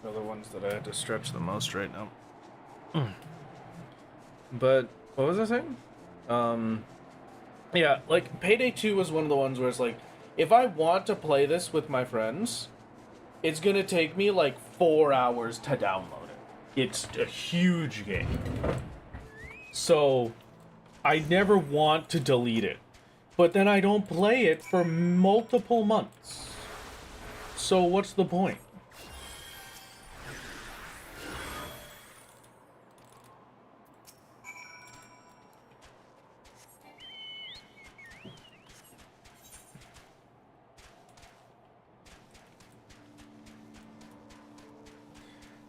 are the ones that I had to stretch the most right now. But what was I saying? Yeah, like Payday 2 was one of the ones where it's like, if I want to play this with my friends, it's gonna take me like 4 hours to download it. It's a huge game. So I never want to delete it. But then I don't play it for multiple months. So what's the point?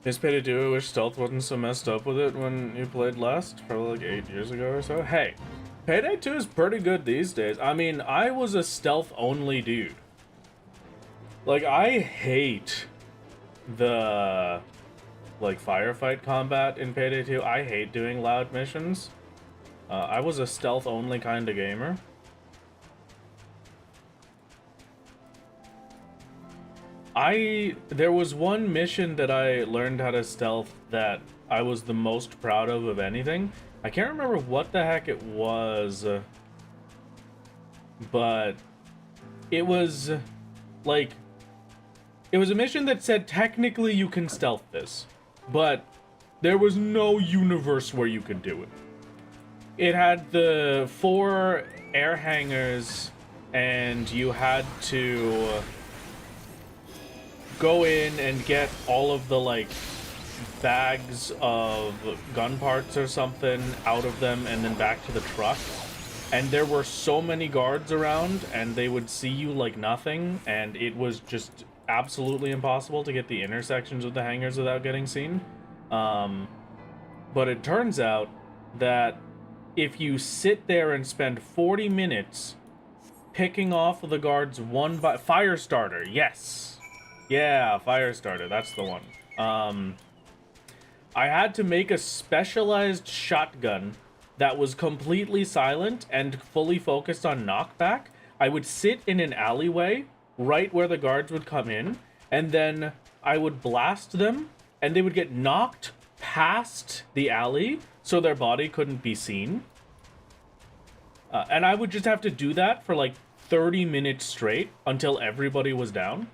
This Payday 2, I wish stealth wasn't so messed up with it when you played last, probably like 8 years ago or so. Hey, Payday 2 is pretty good these days. I mean, I was a stealth-only dude. Like, I hate the, like, firefight combat in Payday 2. I hate doing loud missions. I was a stealth-only kind of gamer. There was one mission that I learned how to stealth that I was the most proud of anything. I can't remember what the heck it was, but it was like, it was a mission that said technically you can stealth this, but there was no universe where you could do it. It had the 4 air hangars, and you had to go in and get all of the, like, bags of gun parts or something out of them and then back to the truck. And there were so many guards around, and they would see you like nothing, and it was just absolutely impossible to get the intersections of the hangars without getting seen. But it turns out that if you sit there and spend 40 minutes picking off the guards one by... Firestarter, yes! Yeah, Firestarter, that's the one. I had to make a specialized shotgun that was completely silent and fully focused on knockback. I would sit in an alleyway right where the guards would come in, and then I would blast them, and they would get knocked past the alley so their body couldn't be seen. And I would just have to do that for like 30 minutes straight until everybody was down.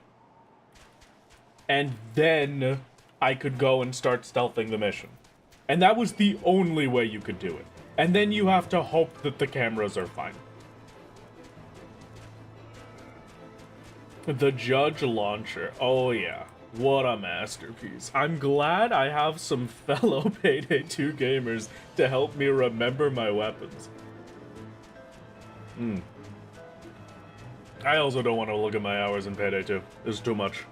And then I could go and start stealthing the mission. And that was the only way you could do it. And then you have to hope that the cameras are fine. The Judge Launcher. Oh yeah. What a masterpiece. I'm glad I have some fellow Payday 2 gamers to help me remember my weapons. I also don't want to look at my hours in Payday 2. It's too much.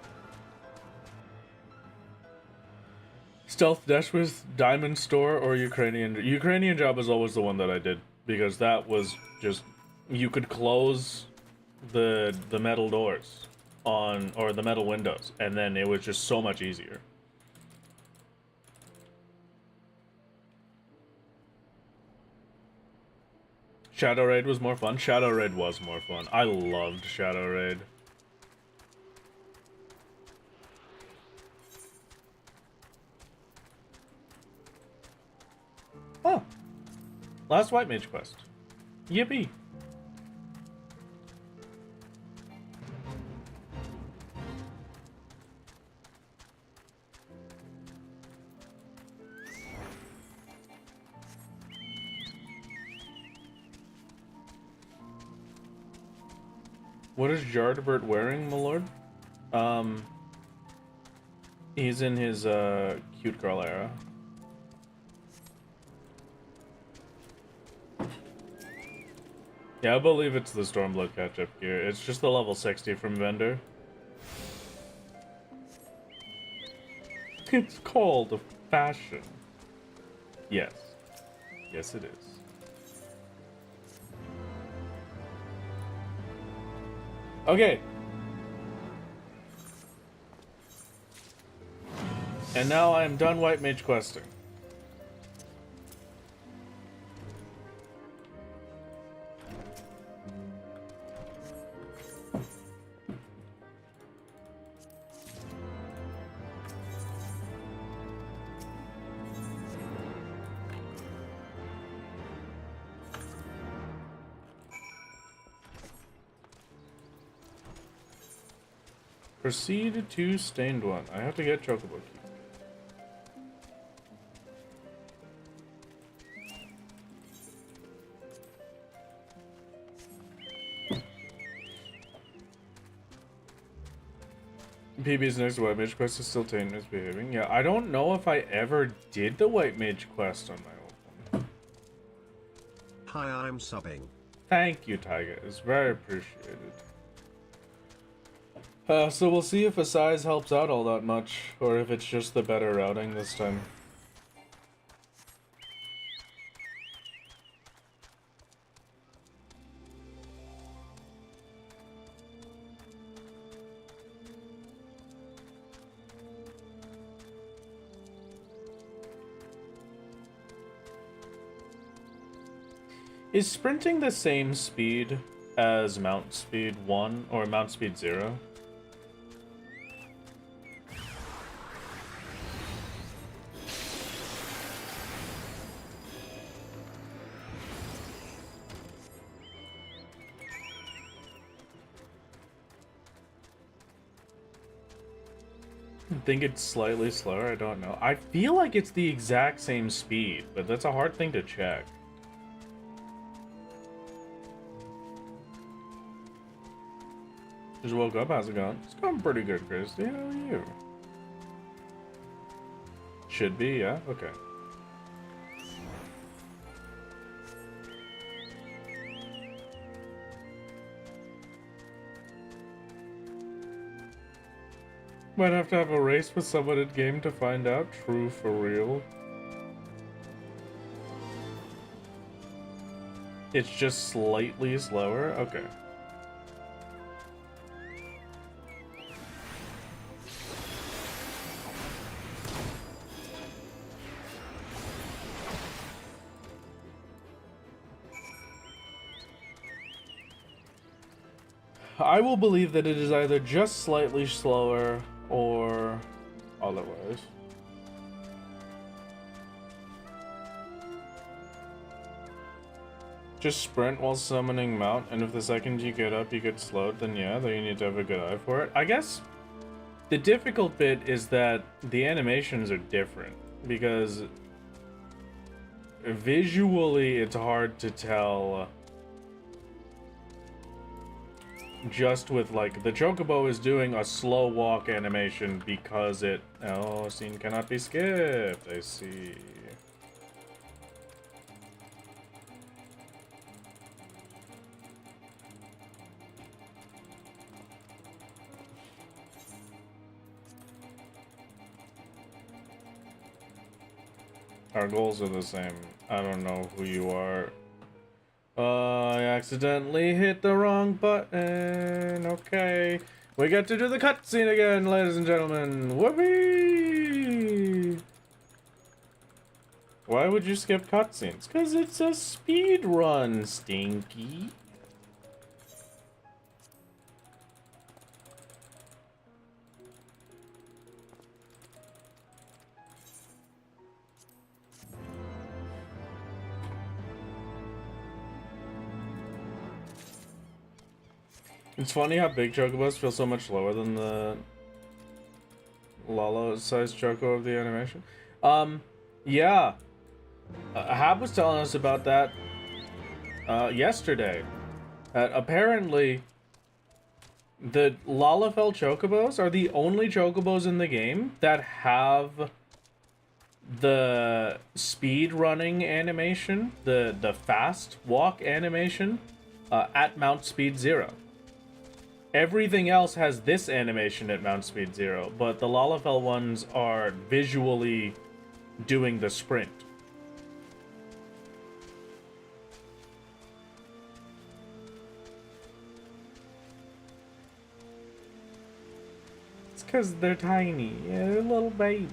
Stealth Dash with Diamond Store or Ukrainian... Ukrainian job is always the one that I did, because that was just... You could close the metal doors on... or the metal windows, and then it was just so much easier. Shadow Raid was more fun. Shadow Raid was more fun. I loved Shadow Raid. Oh. Last White Mage quest. Yippee. What is Jardbert wearing, my lord? He's in his cute girl era. Yeah, I believe it's the Stormblood catch-up gear. It's just the level 60 from vendor. It's called fashion. Yes. Yes, it is. Okay. And now I am done White Mage questing. Proceed to stained one. I have to get chocobo key. PB's next white mage quest is still Taint misbehaving. Yeah, I don't know if I ever did the white mage quest on my old one. Hi, I'm subbing. Thank you, Tiger. It's very appreciated. So we'll see if a size helps out all that much, or if it's just the better routing this time. Is sprinting the same speed as mount speed 1 or mount speed 0? I think it's slightly slower, I don't know. I feel like it's the exact same speed, but that's a hard thing to check. Just woke up, how's it going? It's going pretty good, Christy. How are you? Should be, yeah? Okay. Might have to have a race with someone in game to find out. True for real. It's just slightly slower? Okay. I will believe that it is either just slightly slower or otherwise. Just sprint while summoning mount, and if the second you get up you get slowed, then yeah, then you need to have a good eye for it. I guess the difficult bit is that the animations are different, because visually it's hard to tell. Just with, like, the chocobo is doing a slow walk animation because it... Oh, scene cannot be skipped. I see. Our goals are the same. I don't know who you are. I accidentally hit the wrong button. Okay. We get to do the cutscene again, ladies and gentlemen. Whoopee! Why would you skip cutscenes? Because it's a speed run, Stinky. It's funny how big chocobos feel so much lower than the Lala-sized choco of the animation. Yeah. Hab was telling us about that yesterday. Apparently, the Lalafell chocobos are the only chocobos in the game that have the speed running animation, the fast walk animation, at mount speed 0. Everything else has this animation at mount speed 0, but the Lalafell ones are visually doing the sprint. It's because they're tiny. Yeah, they're little babies.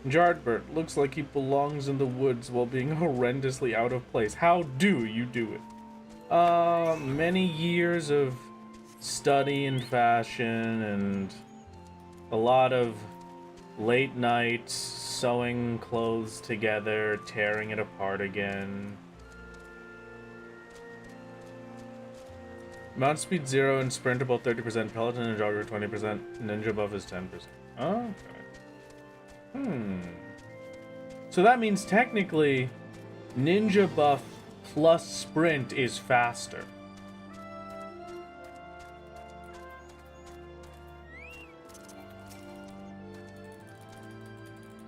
Jardbert looks like he belongs in the woods while being horrendously out of place. How do you do it? Many years of study in fashion and a lot of late nights sewing clothes together, tearing it apart again. Mount speed 0 and sprint about 30%, Peloton and jogger 20%, ninja buff is 10%. Oh, okay. So that means technically ninja buff plus sprint is faster.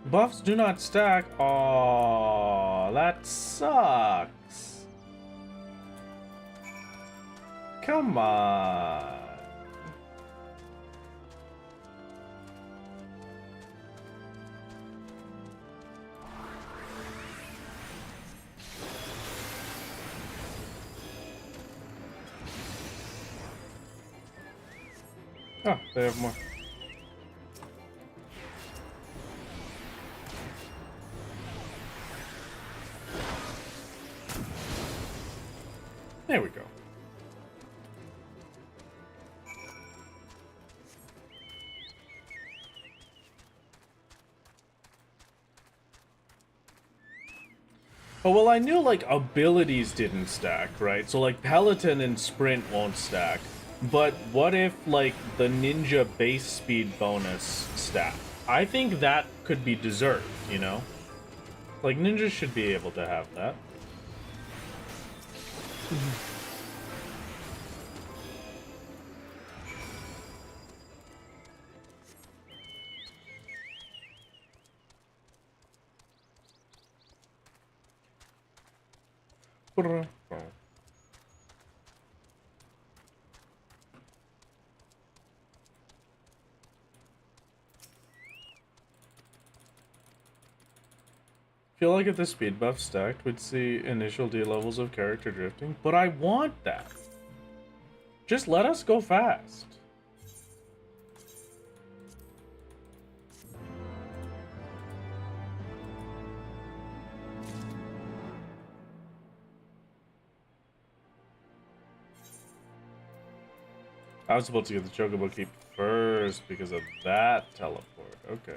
Buffs do not stack. Oh, that sucks. Come on. Oh, they have more. There we go. Oh, well, I knew, like, abilities didn't stack, right? So, like, Peloton and Sprint won't stack. But what if, like, the ninja base speed bonus stack? I think that could be deserved, you know? Like, ninjas should be able to have that. Feel like if the speed buff stacked, we'd see initial D levels of character drifting, but I want that. Just let us go fast. I was supposed to get the Chocobo Keep first because of that teleport. Okay.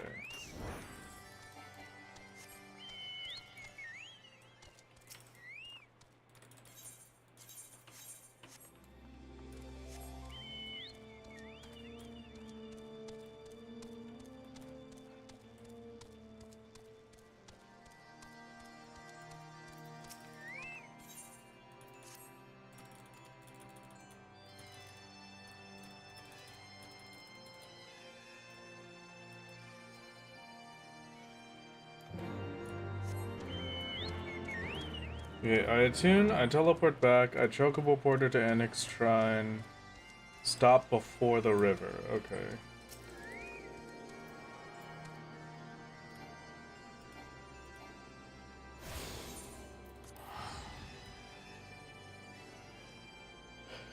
Okay, I attune, I teleport back, I Chocobo Porter to Annex Shrine. Stop before the river, okay.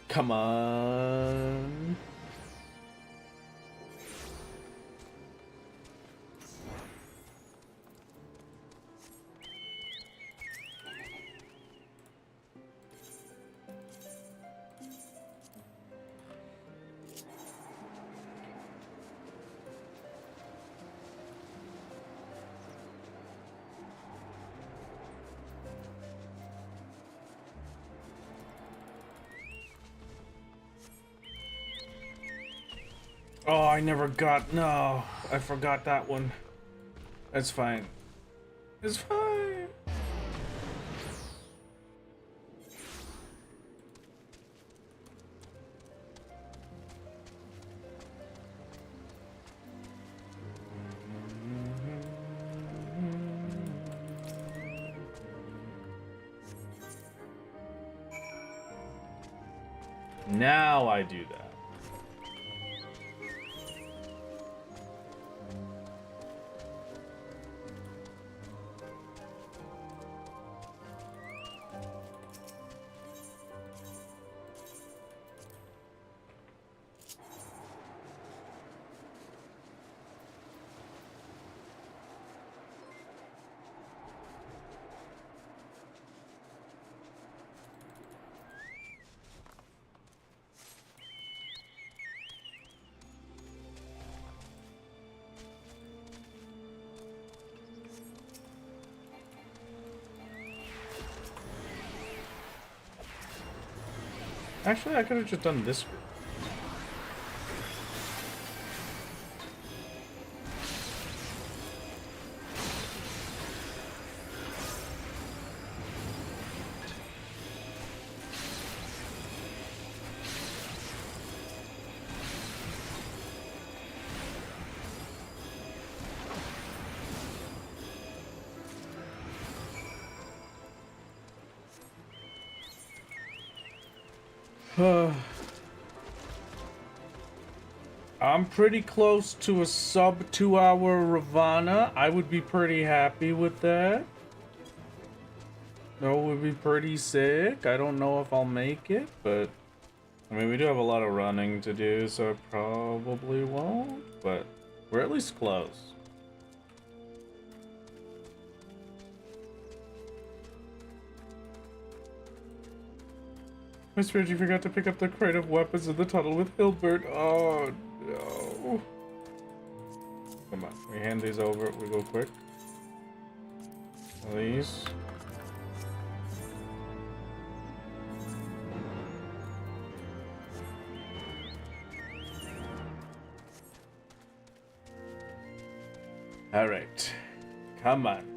Come on. Oh, I never got, no, I forgot that one. It's fine. It's fine. Now I do that. Actually, I could have just done this group. I'm pretty close to a sub 2-hour Ravana. I would be pretty happy with that. That would be pretty sick. I don't know if I'll make it, but I mean, we do have a lot of running to do, so I probably won't, but we're at least close. My spirit, you forgot to pick up the crate of weapons in the tunnel with Hilbert. Oh, no. Come on, we hand these over. We go quick. These. All right. Come on.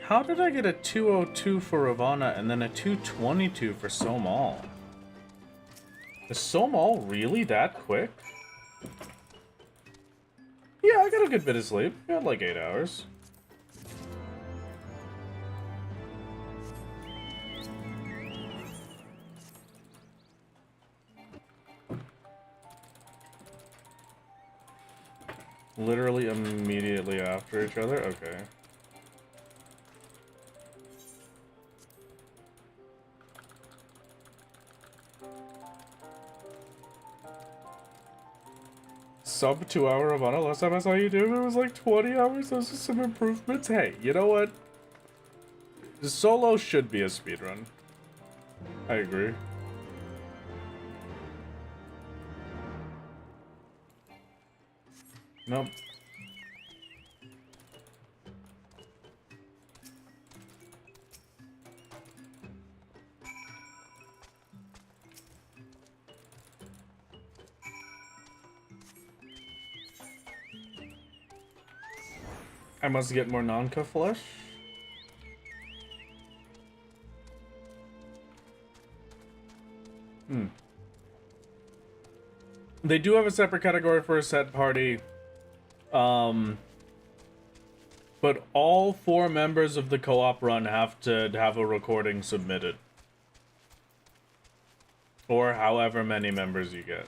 How did I get a 202 for Ravana and then a 222 for Somal? Is Somal really that quick? Yeah, I got a good bit of sleep. I got like 8 hours. Literally immediately after each other? Okay. Sub 2-hour Ravana. Last time I saw you do it was like 20 hours. Those are some improvements. Hey, you know what? Solo should be a speedrun. I agree. Nope. I must get more Nanka flesh. They do have a separate category for a set party. But all 4 members of the co-op run have to have a recording submitted. Or however many members you get.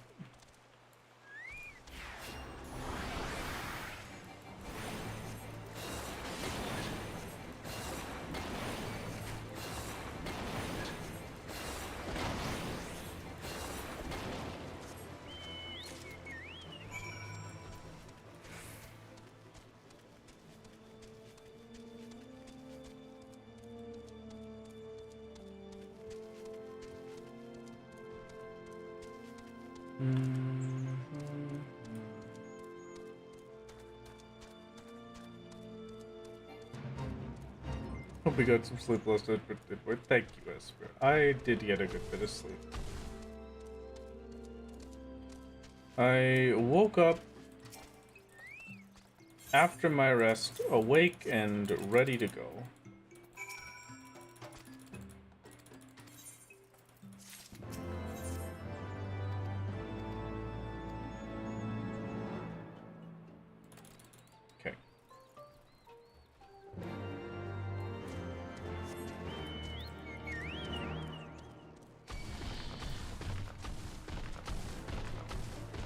Hope we got some sleep last night, but thank you, Esper. I did get a good bit of sleep. I woke up after my rest, awake and ready to go. Okay.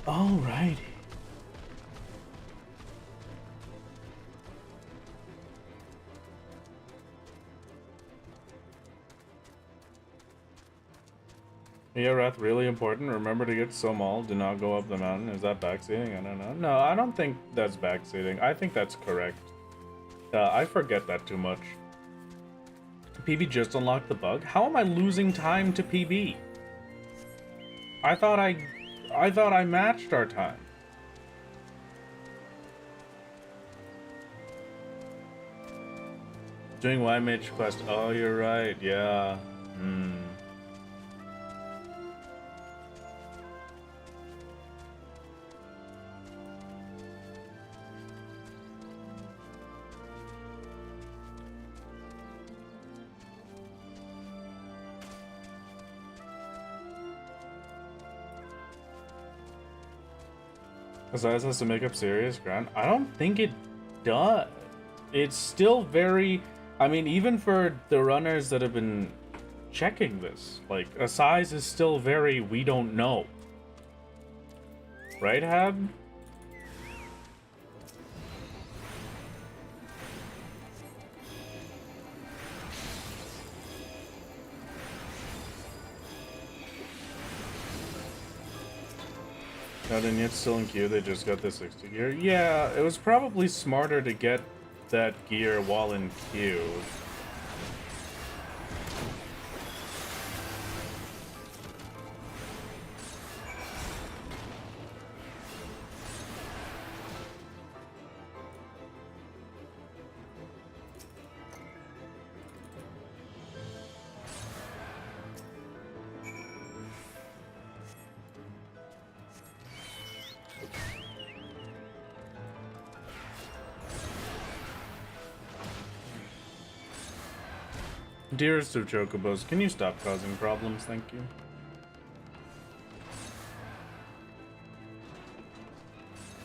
Alrighty. Yeah, Wrath, really important. Remember to get Somal. Do not go up the mountain. Is that backseating? I don't know. No, I don't think that's backseating. I think that's correct. I forget that too much. PB just unlocked the bug? How am I losing time to PB? I thought I matched our time. Doing YMH quest. Oh, you're right. Yeah. Besides has to make up serious ground. I don't think it does. It's still very. I mean, even for the runners that have been checking this, like, a size is still very, we don't know. Right, Hab? Not in yet, still in queue, they just got the 60 gear. Yeah, it was probably smarter to get that gear while in queue. Dearest of Chocobos, can you stop causing problems? Thank you.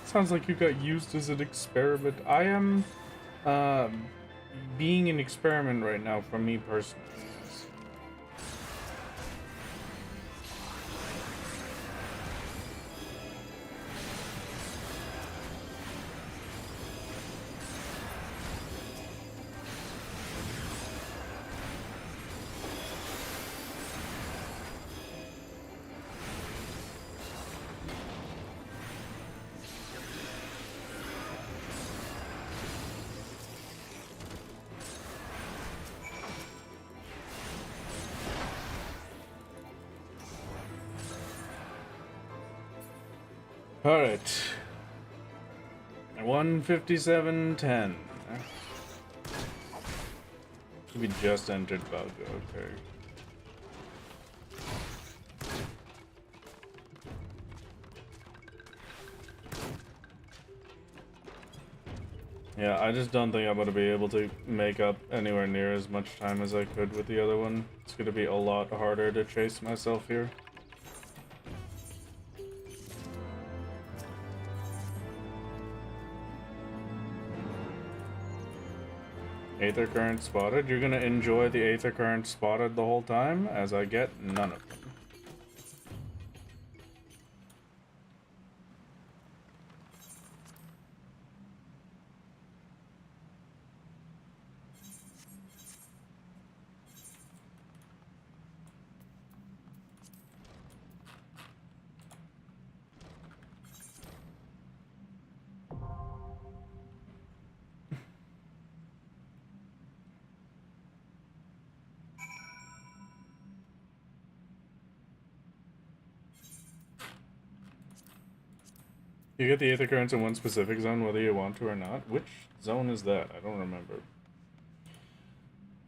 Sounds like you got used as an experiment. I am being an experiment right now for me personally. Alright. 157.10. We just entered bug, okay. Yeah, I just don't think I'm gonna be able to make up anywhere near as much time as I could with the other one. It's gonna be a lot harder to chase myself here. Aether current spotted. You're gonna enjoy the aether current spotted the whole time, as I get none of them. You get the aether currents in one specific zone whether you want to or not. Which zone is that? I don't remember.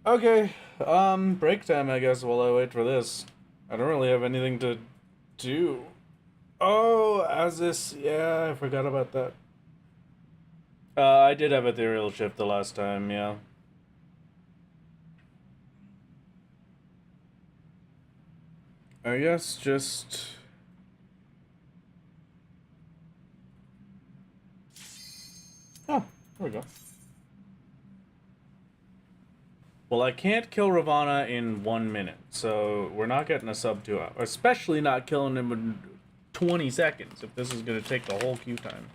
Okay, break time I guess while I wait for this. I don't really have anything to do. Oh, as this, yeah, I forgot about that. I did have ethereal shift the last time, yeah. I guess just... Oh, there we go. Well, I can't kill Ravana in 1 minute, so we're not getting a sub 2 hour. Especially not killing him in 20 seconds, if this is going to take the whole queue time.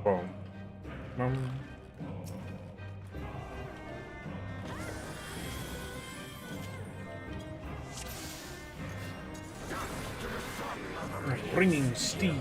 Boom. Boom. Bringing steel.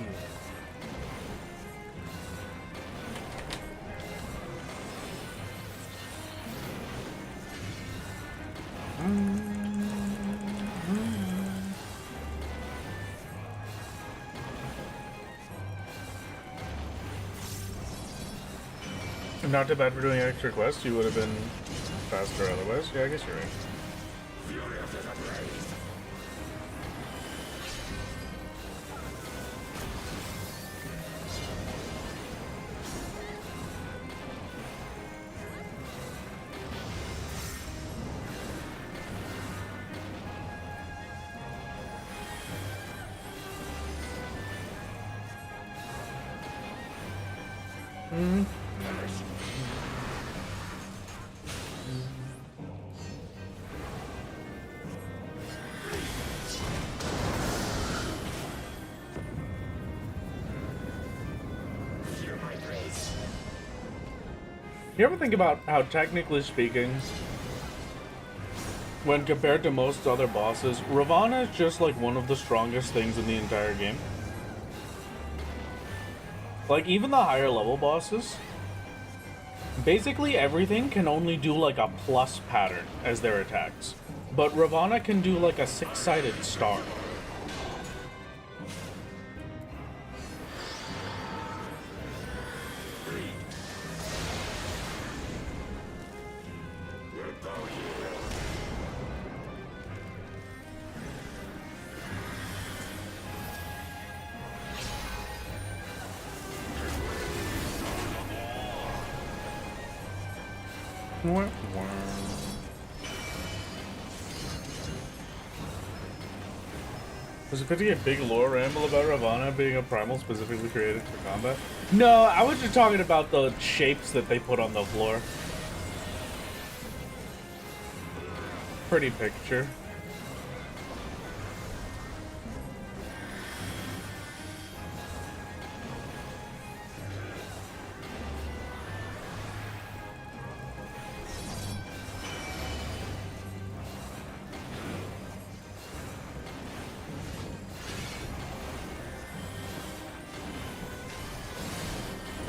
Not too bad for doing extra quests. You would have been faster otherwise. Yeah, I guess you're right. You ever think about how, technically speaking, when compared to most other bosses, Ravana is just like one of the strongest things in the entire game? Like, even the higher level bosses, basically everything can only do like a plus pattern as their attacks. But Ravana can do like a 6-sided star. Was it good to get a big lore ramble about Ravana being a primal specifically created for combat? No, I was just talking about the shapes that they put on the floor. Pretty picture.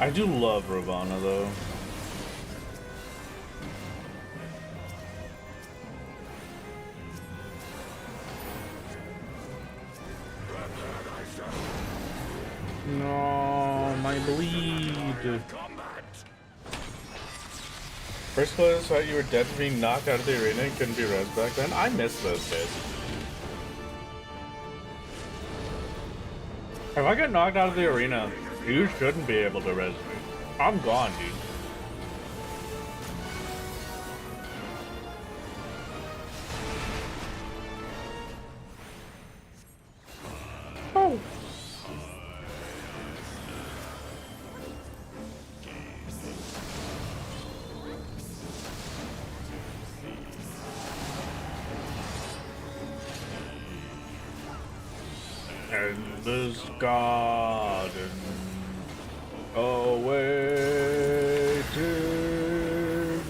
I do love Ravana, though. No, my bleed. First place thought you were dead for being knocked out of the arena and couldn't be res back then. I miss those days. If I get knocked out of the arena, you shouldn't be able to res me. I'm gone, dude. Oh. And this garden awaiting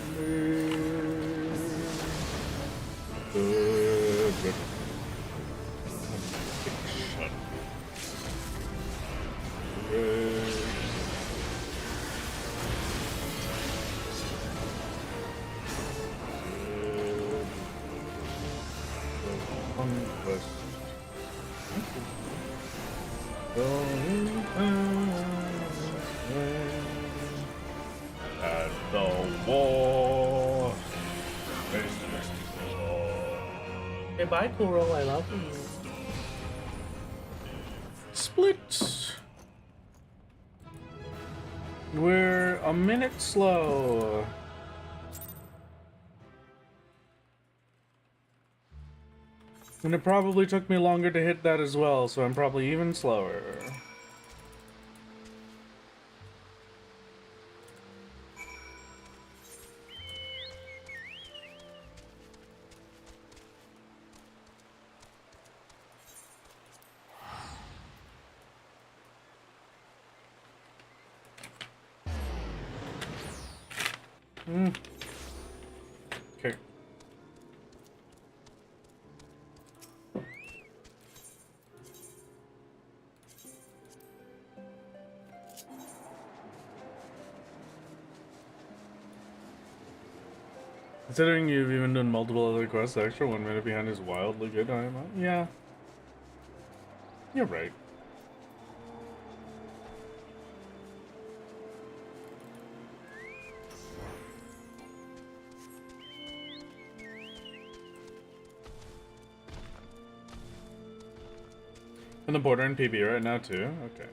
me. The at the war. Goodbye, Kuro. I love you. Split. We're a minute slow. And it probably took me longer to hit that as well, so I'm probably even slower. Okay. Considering you've even done multiple other quests extra, 1 minute behind is wildly good. Yeah. You're right. In the border in PB right now too? Okay.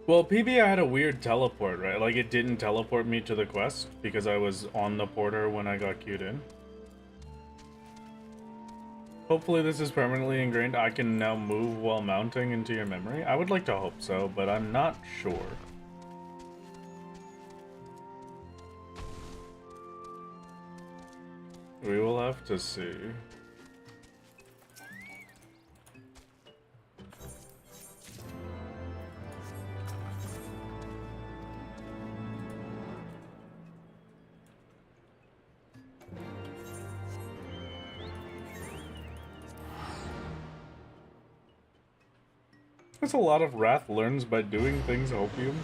Well, PB I had a weird teleport, right? Like it didn't teleport me to the quest because I was on the porter when I got queued in. Hopefully this is permanently ingrained. I can now move while mounting into your memory. I would like to hope so, but I'm not sure. We will have to see. That's a lot of Wrath learns by doing things, Hopium.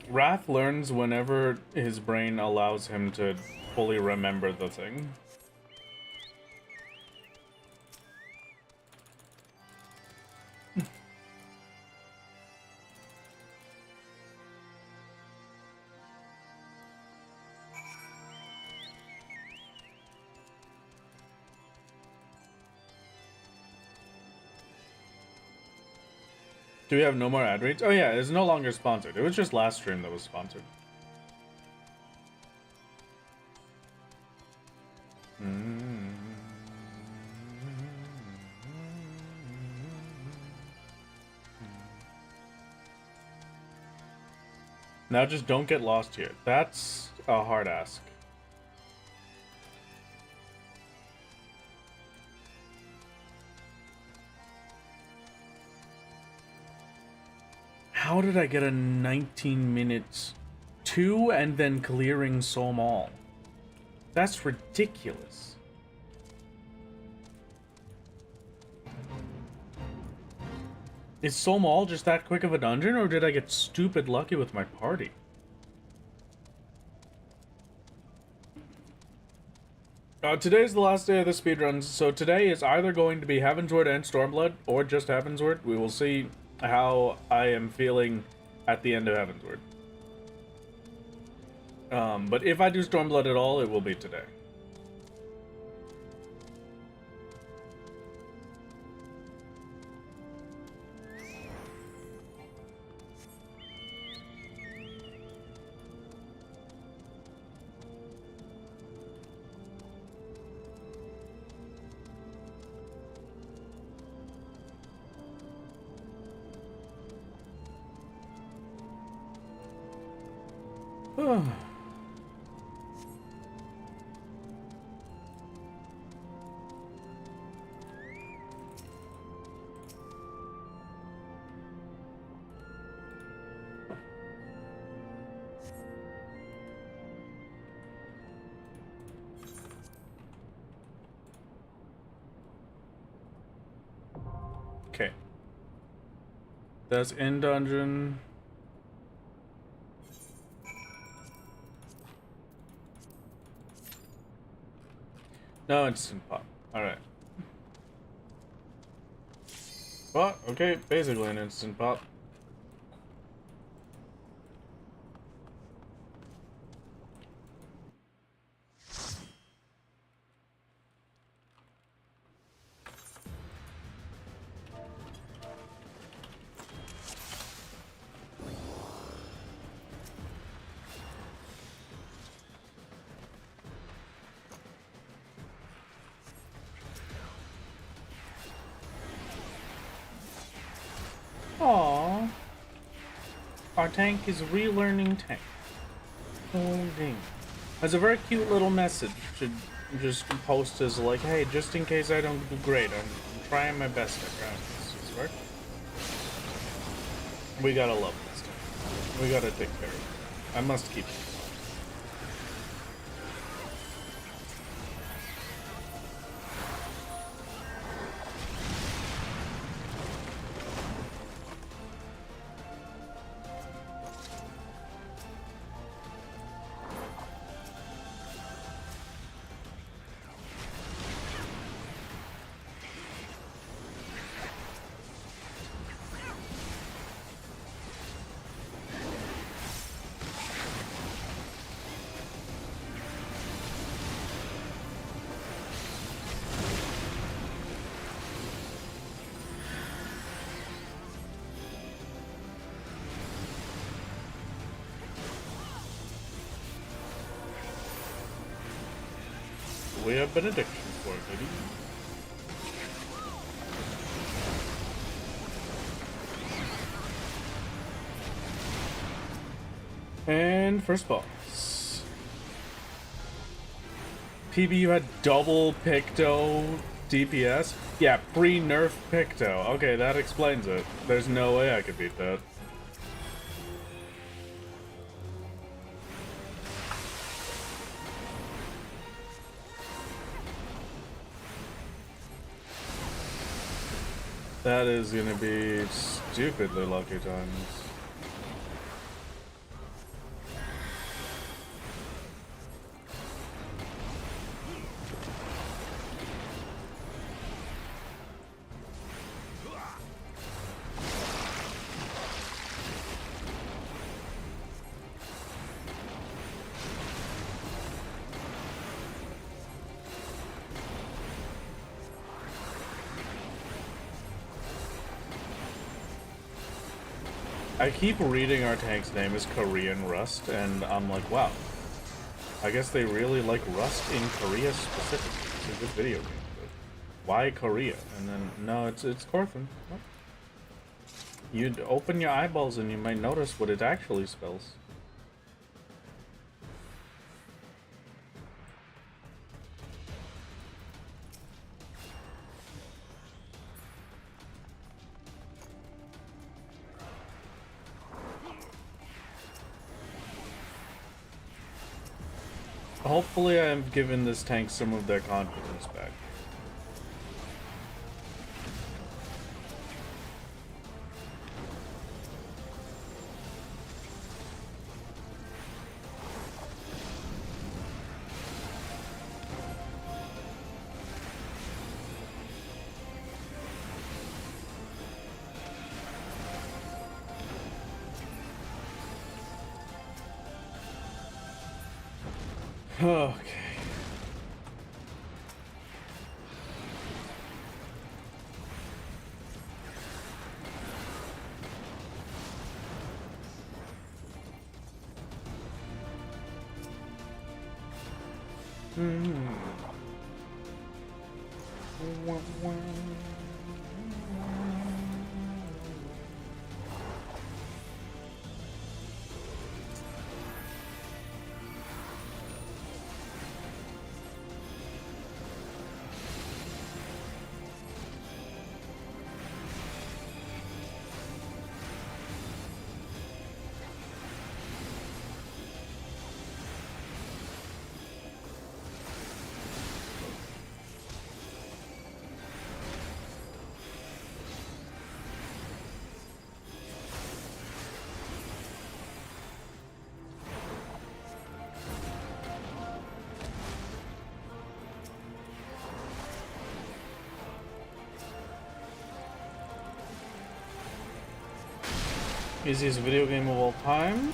Wrath learns whenever his brain allows him to fully remember the thing. Do we have no more ad reads? Oh yeah, it's no longer sponsored. It was just last stream that was sponsored. Now just don't get lost here. That's a hard ask. How did I get a 19 minutes 2 and then clearing Soul Mall? That's ridiculous. Is Soul Mall just that quick of a dungeon, or did I get stupid lucky with my party? Today's the last day of the speedruns, so today is either going to be Heavensward and Stormblood, or just Heavensward. We will see how I am feeling at the end of Heavensward. But if I do Stormblood at all, it will be today. Okay. That's in dungeon. No instant pop. Alright. Well, okay, basically an instant pop. Aww. Our tank is relearning tank. Oh dang. That's a very cute little message to just post as like, hey, just in case I don't do great, I'm trying my best at this work. We gotta love this tank. We gotta take care of it. I must keep it. we have benediction for it, baby. And first boss. PB, you had double Picto DPS? Yeah, pre-nerf Picto. Okay, that explains it. There's no way I could beat that. That is gonna be stupidly lucky times. I keep reading our tank's name is Korean Rust, and I'm like, wow. I guess they really like Rust in Korea specifically. It's a good video game, but why Korea? And then, no, it's Corthan. Nope. You'd open your eyeballs and you might notice what it actually spells. Hopefully I've given this tank some of their confidence back. Okay. Easiest video game of all time?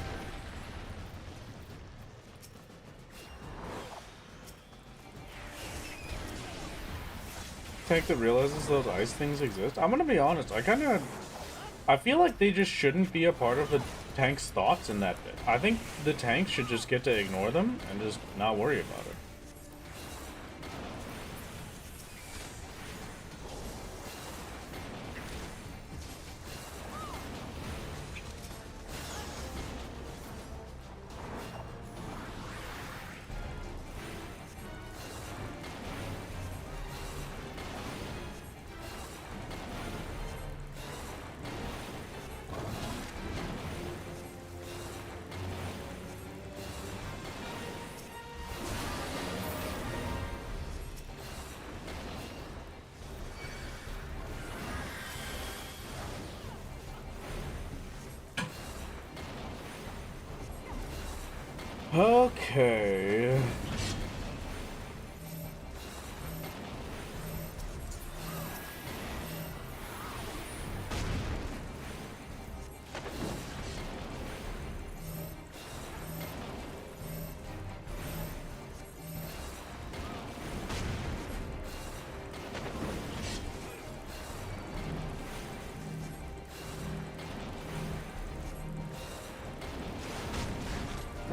Tank that realizes those ice things exist? I'm gonna be honest, I feel like they just shouldn't be a part of the tank's thoughts in that bit. I think the tank should just get to ignore them and just not worry about it. Okay.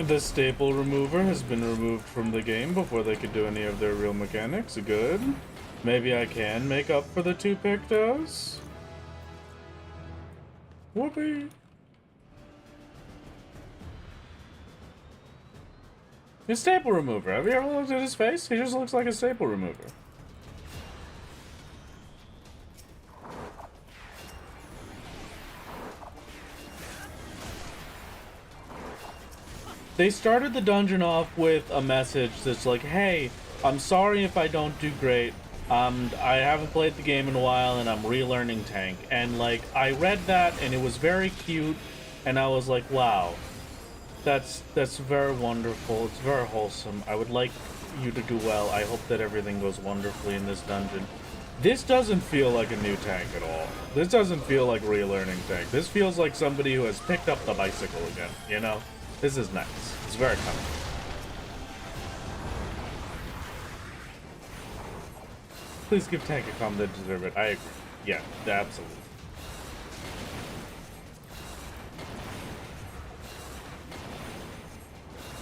The staple remover has been removed from the game before they could do any of their real mechanics. Good. Maybe I can make up for the 2 pictos? Whoopee. His staple remover. Have you ever looked at his face? He just looks like a staple remover. They started the dungeon off with a message that's like, hey, I'm sorry if I don't do great. I haven't played the game in a while and I'm relearning tank. And like, I read that and it was very cute and I was like, wow. That's very wonderful. It's very wholesome. I would like you to do well. I hope that everything goes wonderfully in this dungeon. This doesn't feel like a new tank at all. This doesn't feel like relearning tank. This feels like somebody who has picked up the bicycle again, you know? This is nice. It's very comfortable. Please give tank a comment that deserve it. I agree. Yeah, absolutely.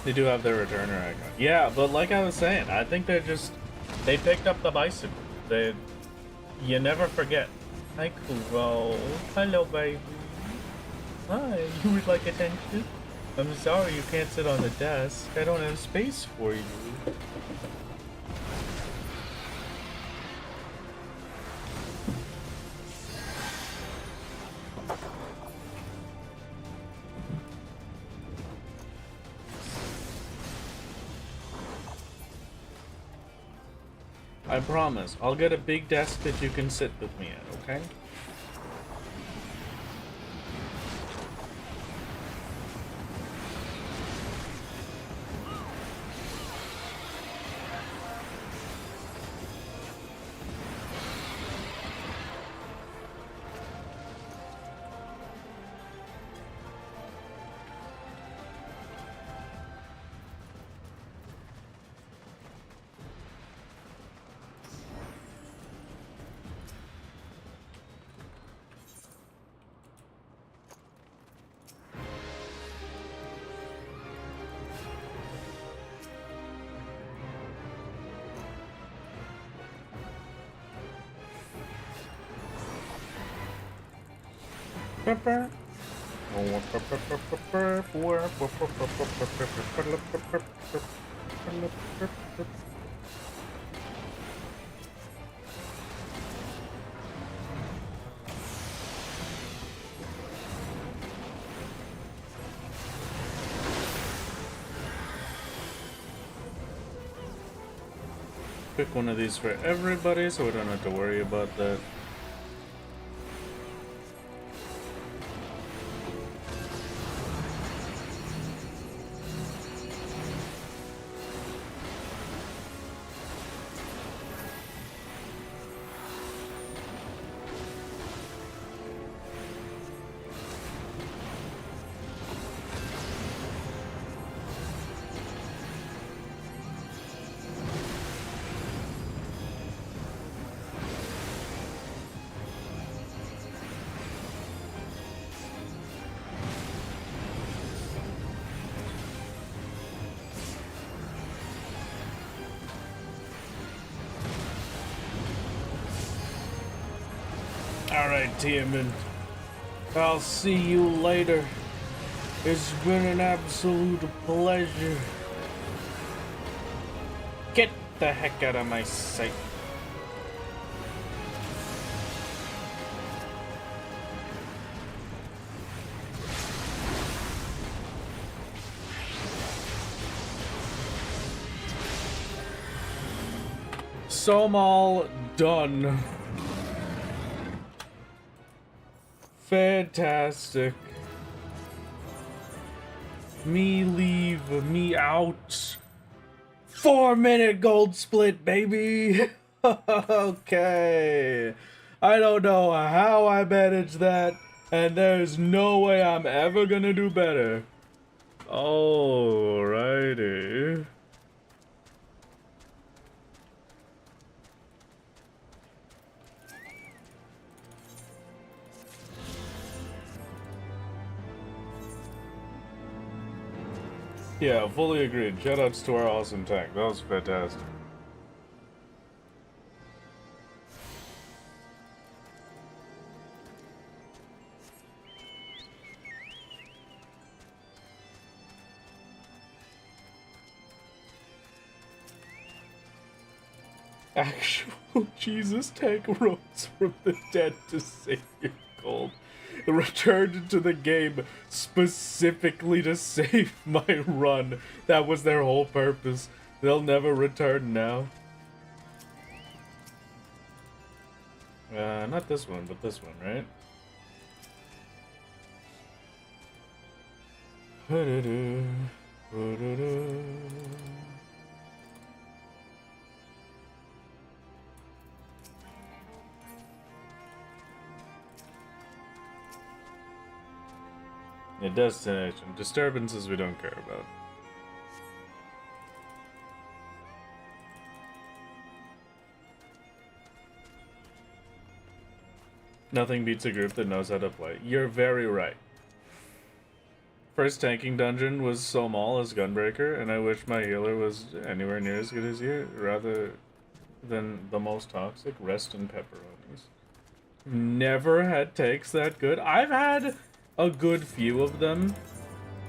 They do have their returner icon. Yeah, but like I was saying, I think they picked up the bicycle. You never forget. Hi, Kubo. Hello, baby. Hi, you would like attention? I'm sorry you can't sit on the desk. I don't have space for you. I promise. I'll get a big desk that you can sit with me at, okay? Pick one of these for everybody so we don't have to worry about that. Alright, Tiamat. I'll see you later. It's been an absolute pleasure. Get the heck out of my sight. So I'm all done. Fantastic. Me leave, me out. 4-minute gold split, baby. Okay. I don't know how I managed that, and there's no way I'm ever gonna do better. Alrighty. Yeah, fully agreed. Shoutouts to our awesome tank. That was fantastic. Actual Jesus tank rose from the dead to save your gold. Returned into the game specifically to save my run. That was their whole purpose. They'll never return now. Not this one, but this one, right? Yeah, destination. Disturbances we don't care about. Nothing beats a group that knows how to play. You're very right. First tanking dungeon was Somal as Gunbreaker, and I wish my healer was anywhere near as good as you, rather than the most toxic, Rest and Pepperonis. Never had takes that good. I've had a good few of them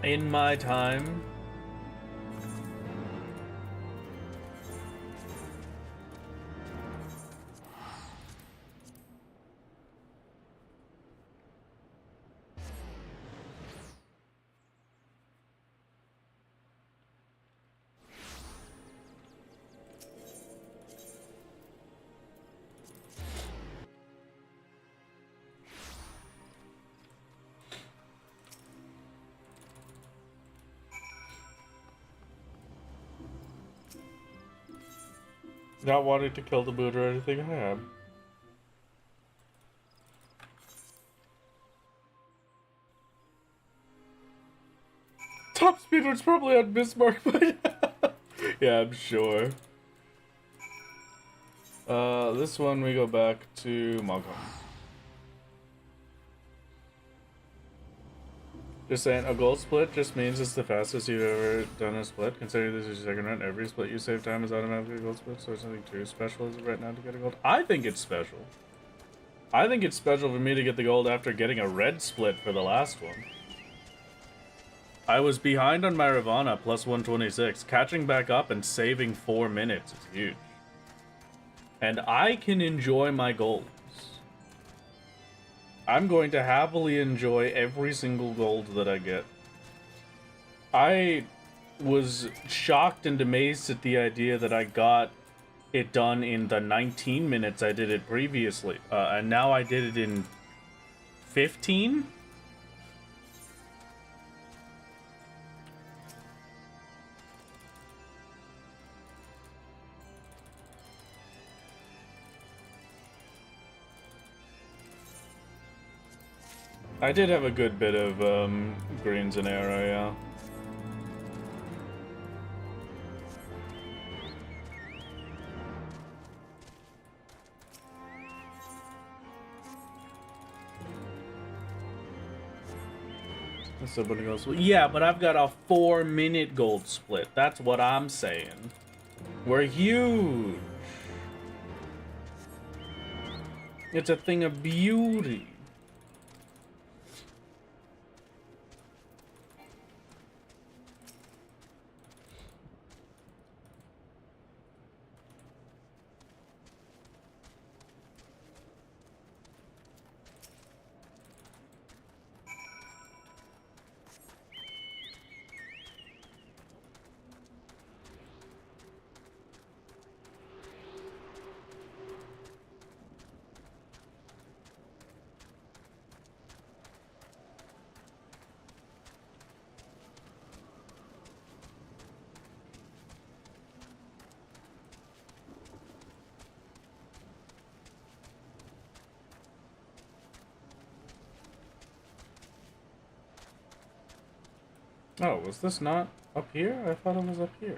in my time. Not wanting to kill the boot or anything, I am. Top speedrun's probably on Bismarck, but yeah, I'm sure. This one we go back to Malcolm. Just saying, a gold split just means it's the fastest you've ever done a split. Considering this is your second run, every split you save time is automatically a gold split, so there's nothing too special as of right now to get a gold. I think it's special. I think it's special for me to get the gold after getting a red split for the last one. I was behind on my Ravana plus 126. Catching back up and saving 4 minutes is huge. And I can enjoy my golds. I'm going to happily enjoy every single gold that I get. I was shocked and amazed at the idea that I got it done in the 19 minutes I did it previously. And now I did it in 15? I did have a good bit of greens and arrow, yeah. Somebody goes, well, yeah, but I've got a 4-minute gold split. That's what I'm saying. We're huge. It's a thing of beauty. Oh, was this not up here? I thought it was up here.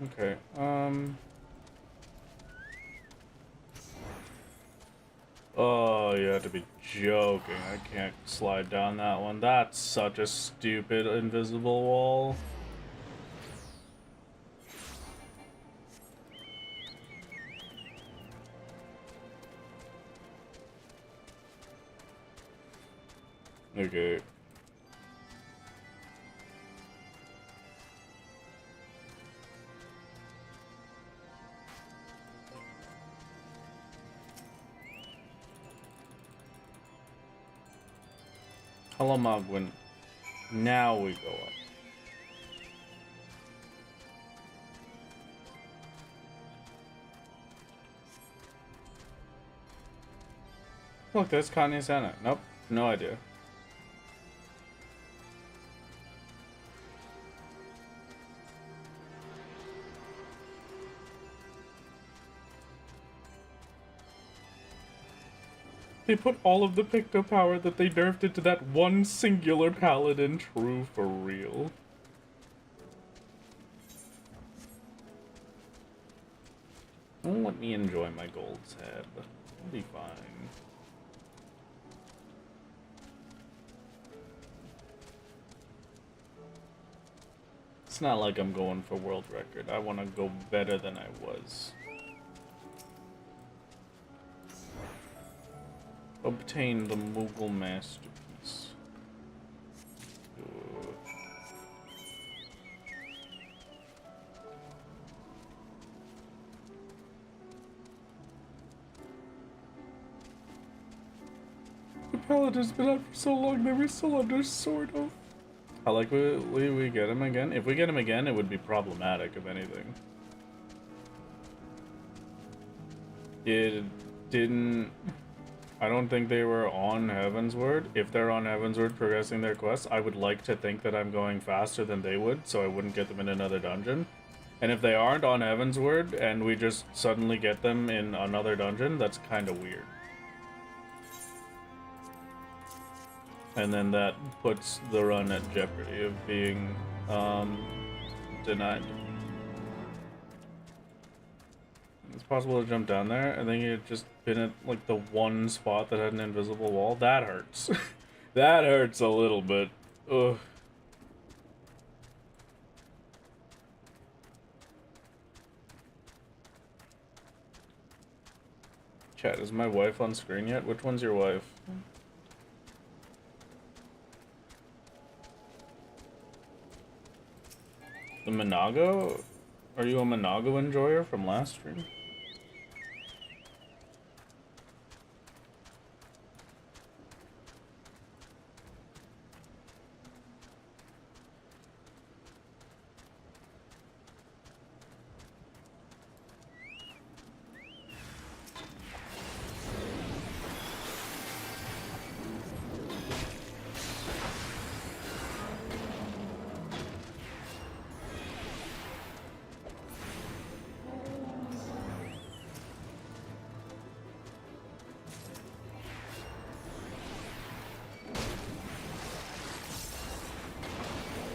Okay, Oh, you have to be joking. I can't slide down that one. That's such a stupid invisible wall. Okay. Halamagwin. Now we go up. Look, there's Kanye Santa. Nope, no idea. They put all of the Picto power that they nerfed into that one singular paladin. True for real. Don't let me enjoy my gold's head. I'll be fine. It's not like I'm going for world record. I want to go better than I was. Obtain the Mughal masterpiece. The paladin's been out for so long that we're still under sword oath. How like we get him again? If we get him again, it would be problematic, if anything. It didn't... I don't think they were on Heavensward. If they're on Heavensward progressing their quests, I would like to think that I'm going faster than they would, so I wouldn't get them in another dungeon. And if they aren't on Heavensward, and we just suddenly get them in another dungeon, that's kind of weird. And then that puts the run at jeopardy of being denied. It's possible to jump down there. I think it just been at like the one spot that had an invisible wall. That hurts. That hurts a little bit. Ugh. Chat, is my wife on screen yet? Which one's your wife? The Monago? Are you a Monago enjoyer from last stream?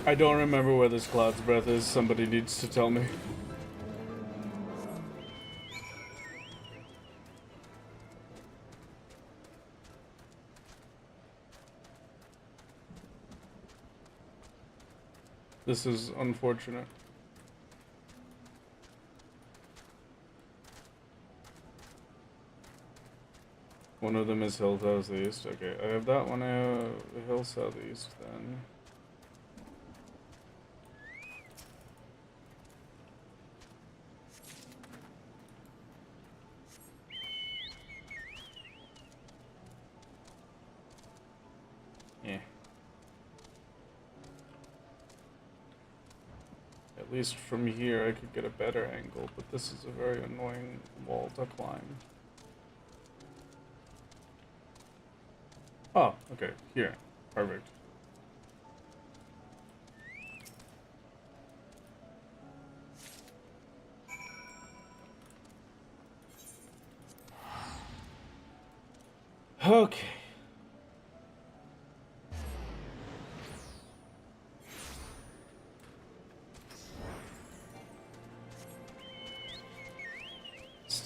I don't remember where this Cloud's Breath is. Somebody needs to tell me. This is unfortunate. One of them is Hill Southeast. Okay, I have that one. I have Hill Southeast then. At least from here I could get a better angle, but this is a very annoying wall to climb. Oh, okay, here. Perfect. Okay.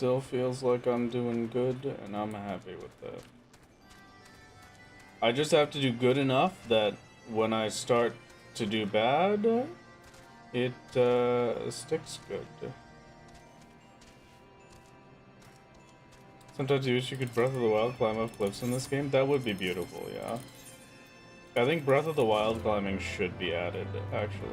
still feels like I'm doing good, and I'm happy with that. I just have to do good enough that when I start to do bad, it sticks good. Sometimes you wish you could Breath of the Wild climb up cliffs in this game. That would be beautiful, yeah. I think Breath of the Wild climbing should be added, actually.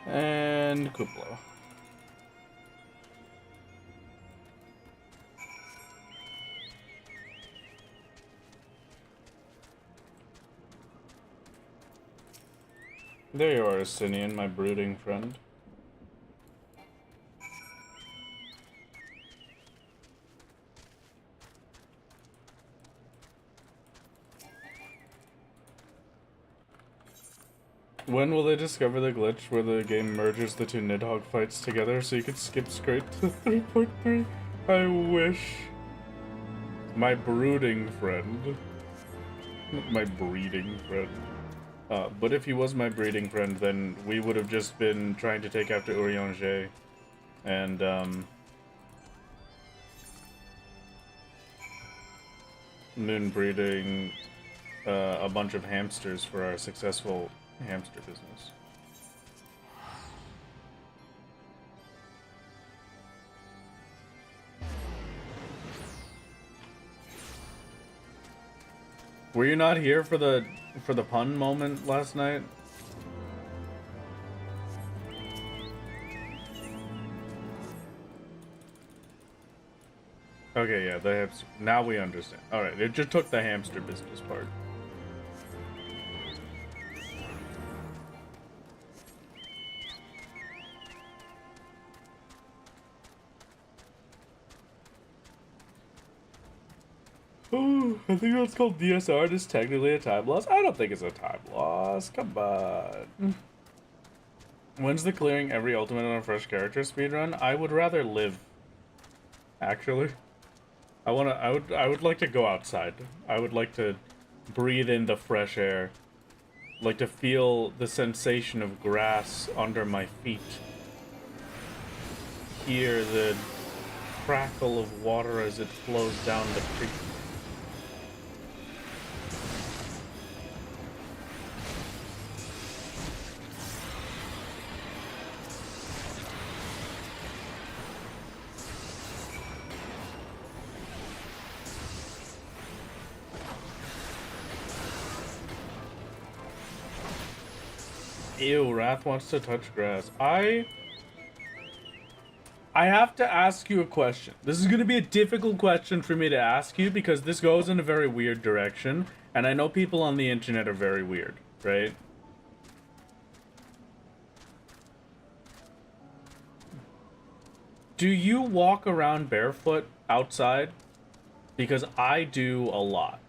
And Kuplo. There you are, Asinian, my brooding friend. When will they discover the glitch where the game merges the two Nidhogg fights together so you could skip straight to 3.3? I wish. My brooding friend. My breeding friend. But if he was my breeding friend, then we would have just been trying to take after Urianger. And, moon breeding a bunch of hamsters for our successful hamster business. Were you not here for the pun moment last night? Okay, yeah, the hamster. Now we understand. All right, it just took the hamster business part. Oh, I think that's called DSR. It is technically a time loss. I don't think it's a time loss. Come on. When's the clearing every ultimate on a fresh character speedrun? I would rather live. Actually, I would like to go outside. I would like to breathe in the fresh air. Like to feel the sensation of grass under my feet. Hear the crackle of water as it flows down the creek. Ew, Wrath wants to touch grass. I have to ask you a question. This is going to be a difficult question for me to ask you because this goes in a very weird direction. And I know people on the internet are very weird, right? Do you walk around barefoot outside? Because I do a lot.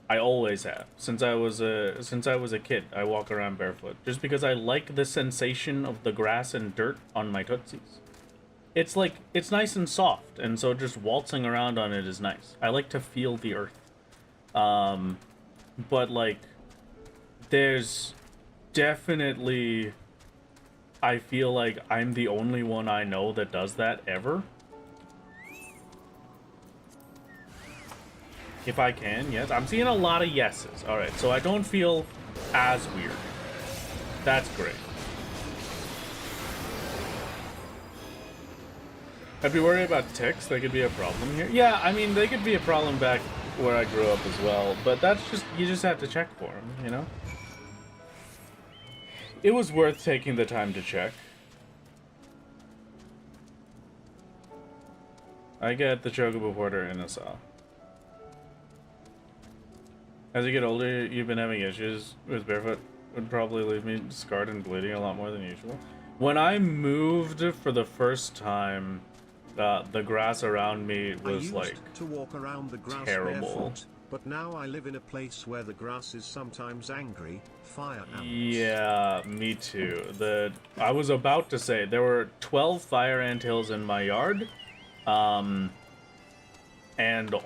I always have. Since I was a kid, I walk around barefoot. Just because I like the sensation of the grass and dirt on my tootsies. It's like, it's nice and soft, and so just waltzing around on it is nice. I like to feel the earth. But like, there's definitely, I feel like I'm the only one I know that does that ever. If I can, yes. I'm seeing a lot of yeses. Alright, so I don't feel as weird. That's great. I'd be worried about ticks. They could be a problem here. Yeah, I mean, they could be a problem back where I grew up as well. But that's just, you just have to check for them, you know? It was worth taking the time to check. I get the Chocobo Porter in a saw. As you get older, you've been having issues with barefoot. Would probably leave me scarred and bleeding a lot more than usual. When I moved for the first time, the grass around me was I used like to walk around the grass terrible. barefoot, but now I live in a place where the grass is sometimes angry. Fire ants. Yeah, me too. I was about to say there were 12 fire ant hills in my yard, and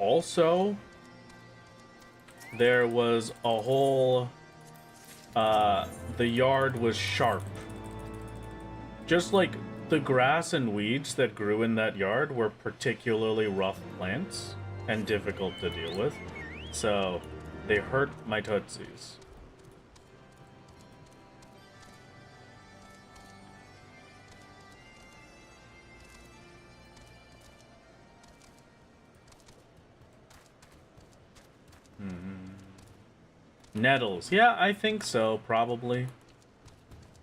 also there was a whole. The yard was sharp. Just like the grass and weeds that grew in that yard were particularly rough plants and difficult to deal with, so they hurt my tootsies. Nettles. Yeah, I think so, probably.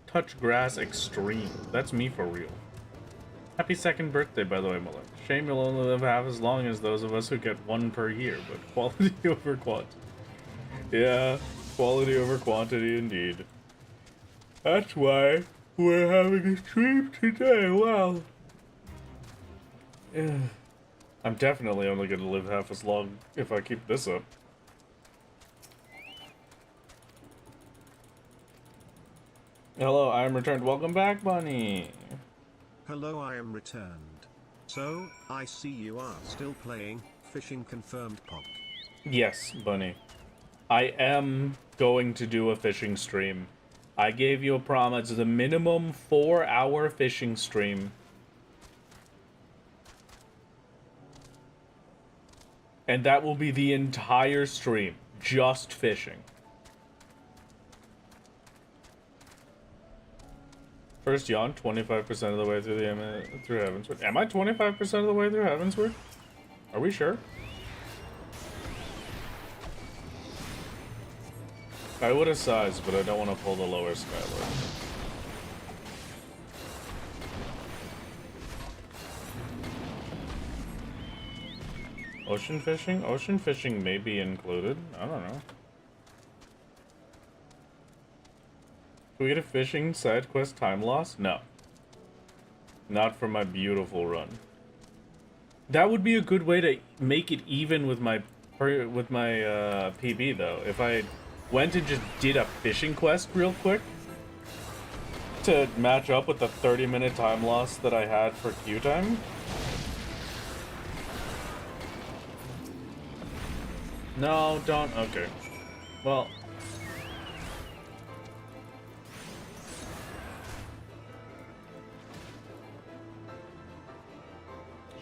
Touch grass extreme. That's me for real. Happy second birthday, by the way, Muller. Shame you'll only live half as long as those of us who get one per year, but quality over quantity. Yeah, quality over quantity indeed. That's why we're having a stream today, wow. Yeah. I'm definitely only gonna live half as long if I keep this up. Hello, I am returned. Welcome back, Bunny. Hello, I am returned. So, I see you are still playing Fishing Confirmed Pog. Yes, Bunny. I am going to do a fishing stream. I gave you a promise, the minimum 4-hour fishing stream. And that will be the entire stream, just fishing. First yawn, 25% of the way through through Heavensward. Am I 25% of the way through Heavensward? Are we sure? I would have sized, but I don't want to pull the lower Skylord. Ocean fishing? Ocean fishing may be included. I don't know. Can we get a fishing side quest time loss? No. Not for my beautiful run. That would be a good way to make it even with my PB though. If I went and just did a fishing quest real quick to match up with the 30-minute time loss that I had for queue time. No, don't. Okay. Well.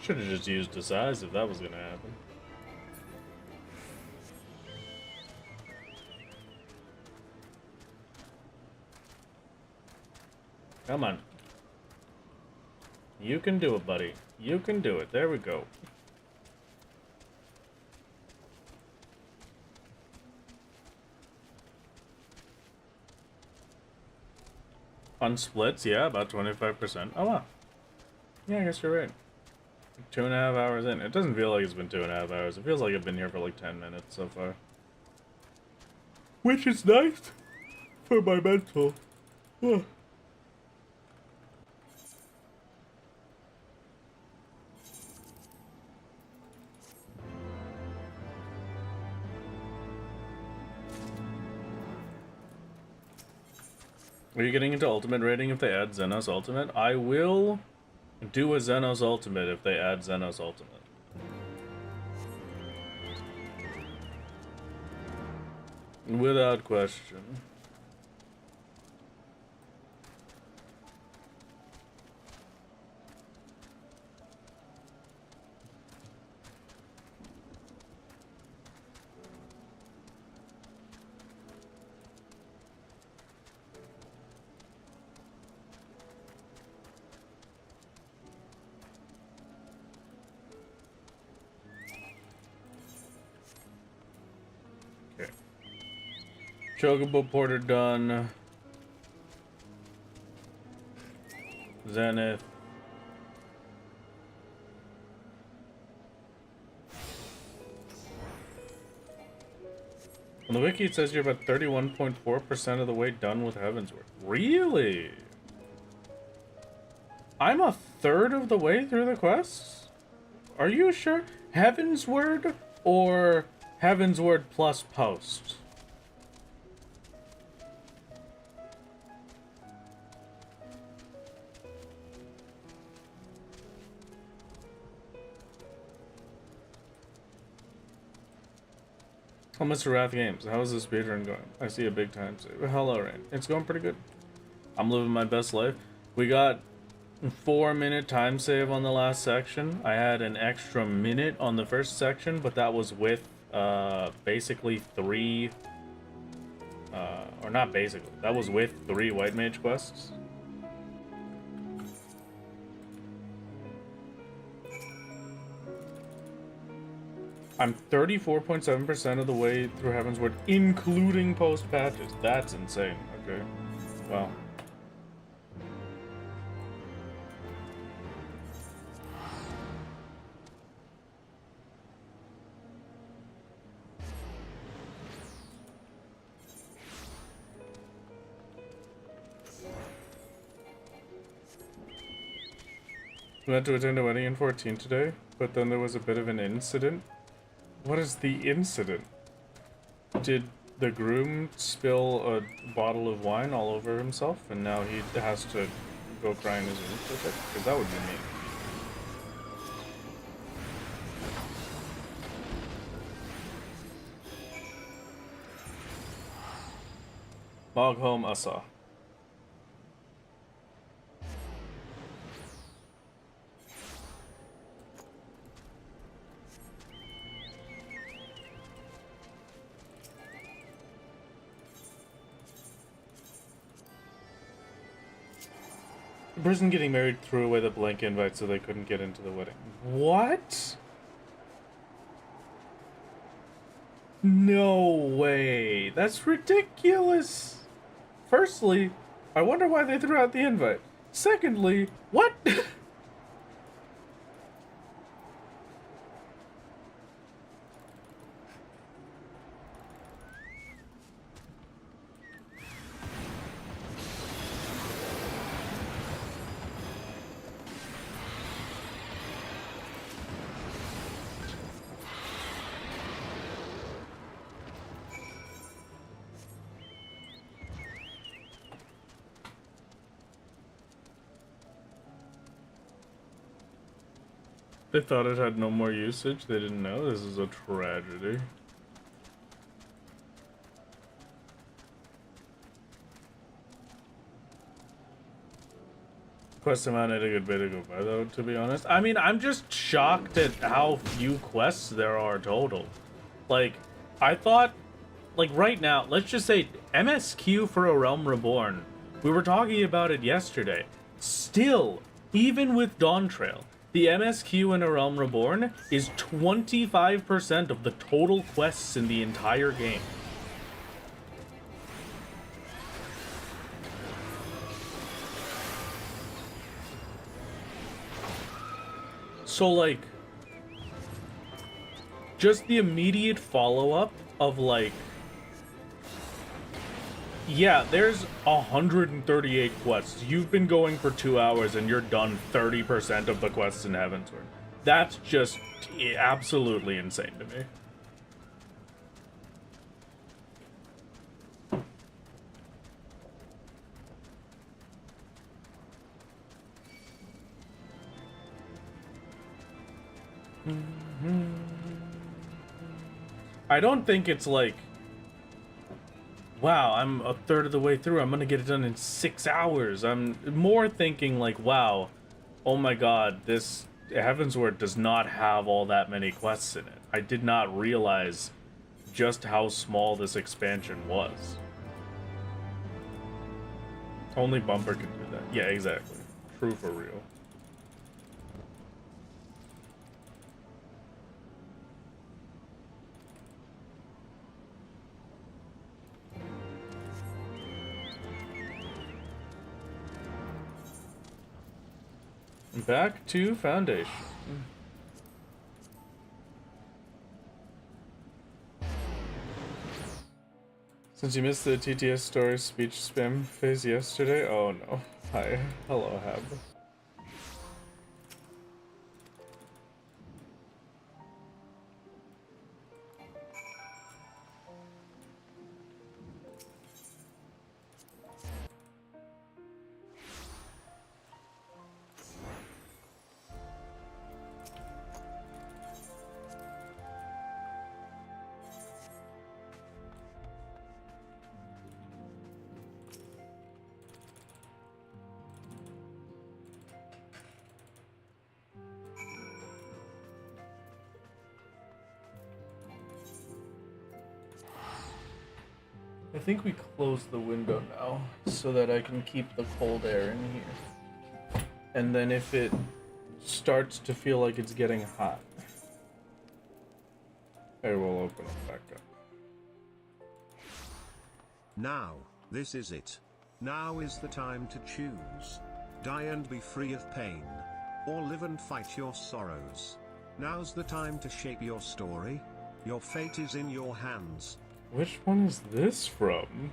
Should have just used the size if that was gonna happen. Come on. You can do it, buddy. You can do it. There we go. On splits, yeah, about 25%. Oh, wow. Yeah, I guess you're right. 2.5 hours in. It doesn't feel like it's been 2.5 hours. It feels like I've been here for like 10 minutes so far. Which is nice for my mental. Ugh. Are you getting into Ultimate rating if they add Xenos Ultimate? I will do a Xenos Ultimate if they add Xenos Ultimate. Without question. Chocobo Porter done. Zenith. On the wiki, it says you're about 31.4% of the way done with Heavensward. Really? I'm a third of the way through the quests? Are you sure? Heavensward or Heavensward plus Post? Oh, Mr. Wrath Games, how is the speedrun going? I see a big time save. Hello, Rain. It's going pretty good. I'm living my best life. We got 4-minute time save on the last section. I had an extra minute on the first section, but that was with basically 3 or not basically, that was with 3 white mage quests. I'm 34.7% of the way through Heavensward, including post patches. That's insane. Okay. Wow. We went to attend a wedding in 14 today, but then there was a bit of an incident. What is the incident? Did the groom spill a bottle of wine all over himself, and now he has to go cry in his room for a bit? Because that would be me. Log home Asa. The person getting married threw away the blank invite so they couldn't get into the wedding. What? No way. That's ridiculous. Firstly, I wonder why they threw out the invite. Secondly, what? They thought it had no more usage. They didn't know. This is a tragedy. Quest amount had a good bit to go by, though, to be honest. I mean, I'm just shocked at how few quests there are total. Like, I thought, like, right now, let's just say MSQ for A Realm Reborn. We were talking about it yesterday. Still, even with Dawn Trail, the MSQ in A Realm Reborn is 25% of the total quests in the entire game. So, like, just the immediate follow-up of, like, yeah, there's 138 quests. You've been going for 2 hours and you're done 30% of the quests in Heavensward. That's just absolutely insane to me. I don't think it's like, wow, I'm a third of the way through, I'm gonna get it done in 6 hours. I'm more thinking like, wow, oh my god, this Heavensward does not have all that many quests in it. I did not realize just how small this expansion was. Only Bumper can do that. Yeah, exactly. True for real. Back to Foundation. Since you missed the TTS story speech spam phase yesterday, oh no. Hi. Hello, Hab. I think we close the window now so that I can keep the cold air in here. And then if it starts to feel like it's getting hot, I will open it back up. Now, this is it. Now is the time to choose. Die and be free of pain. Or live and fight your sorrows. Now's the time to shape your story. Your fate is in your hands. Which one is this from?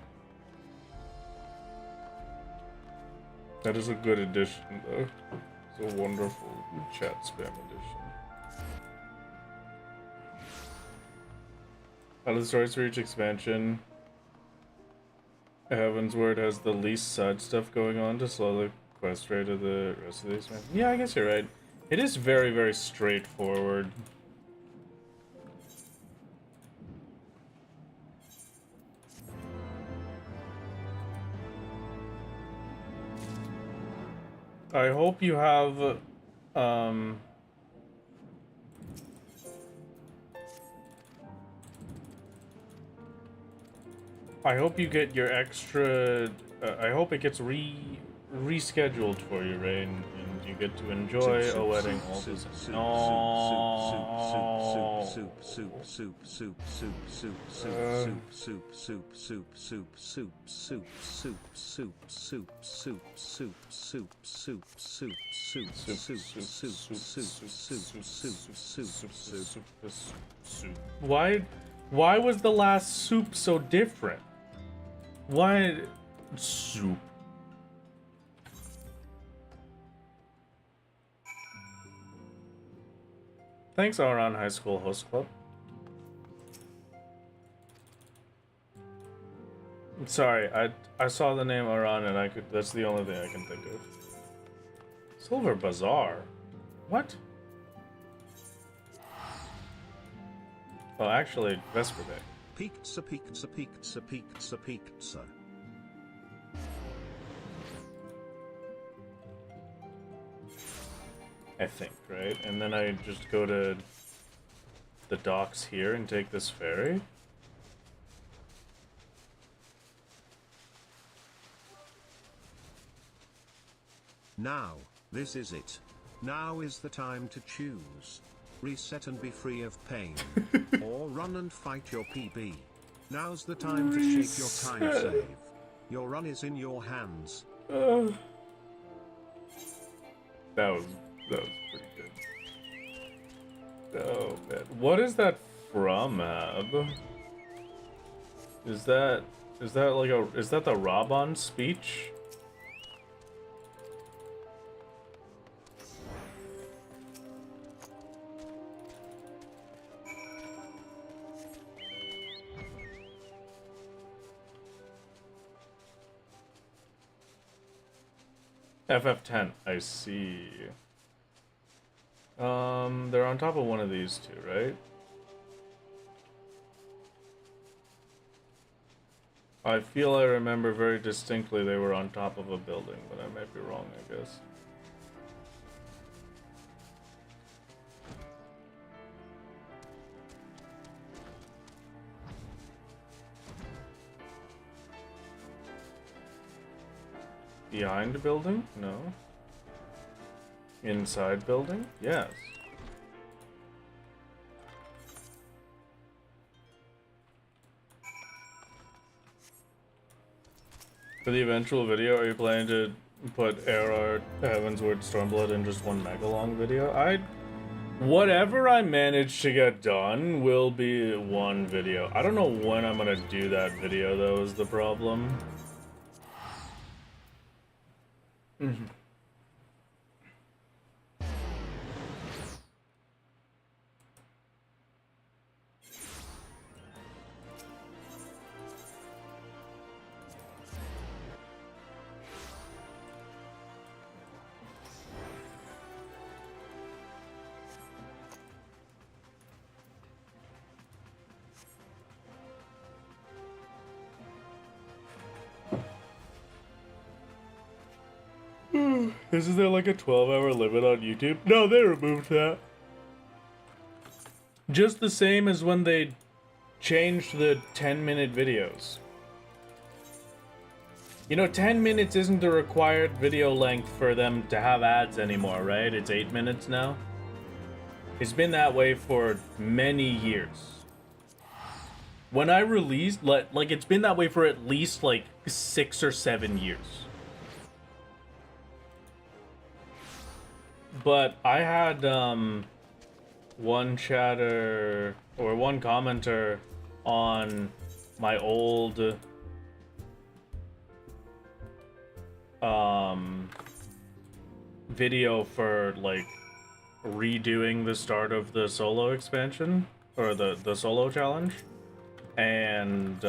That is a good addition, though. It's a wonderful chat spam edition. Out of the stories for each expansion, Heavensward has the least side stuff going on to slow the quest rate of the rest of the expansion. Yeah, I guess you're right. It is very, very straightforward. I hope you have, I hope you get your extra, I hope it gets rescheduled for you, Rain, and you get to enjoy a wedding all the time. Why was the last soup so different? Why soup? Thanks, Aron High School Host Club. Sorry, I saw the name Aron and that's the only thing I can think of. Silver Bazaar? What? Oh, actually, Vesper Day. Pizza, pizza, pizza, pizza, pizza. I think, right? And then I just go to the docks here and take this ferry. Now, this is it. Now is the time to choose. Reset and be free of pain. Or run and fight your PB. Now's the time to shape your time save. Your run is in your hands. That was pretty good. Oh man, what is that from, Ab? Is that the Raban speech? FF10, I see. They're on top of one of these two, right? I feel I remember very distinctly they were on top of a building, but I might be wrong, I guess. Behind building? No. Inside building? Yes. For the eventual video, are you planning to put Heavensward Stormblood in just one Megalong video? Whatever I manage to get done will be one video. I don't know when I'm gonna do that video, though, is the problem. Isn't there like a 12-hour limit on YouTube? No, they removed that. Just the same as when they changed the 10-minute videos. You know, 10 minutes isn't the required video length for them to have ads anymore, right? It's 8 minutes now. It's been that way for many years. When I released, like it's been that way for at least like 6 or 7 years. But I had one chatter or one commenter on my old video for like redoing the start of the solo expansion or the solo challenge, and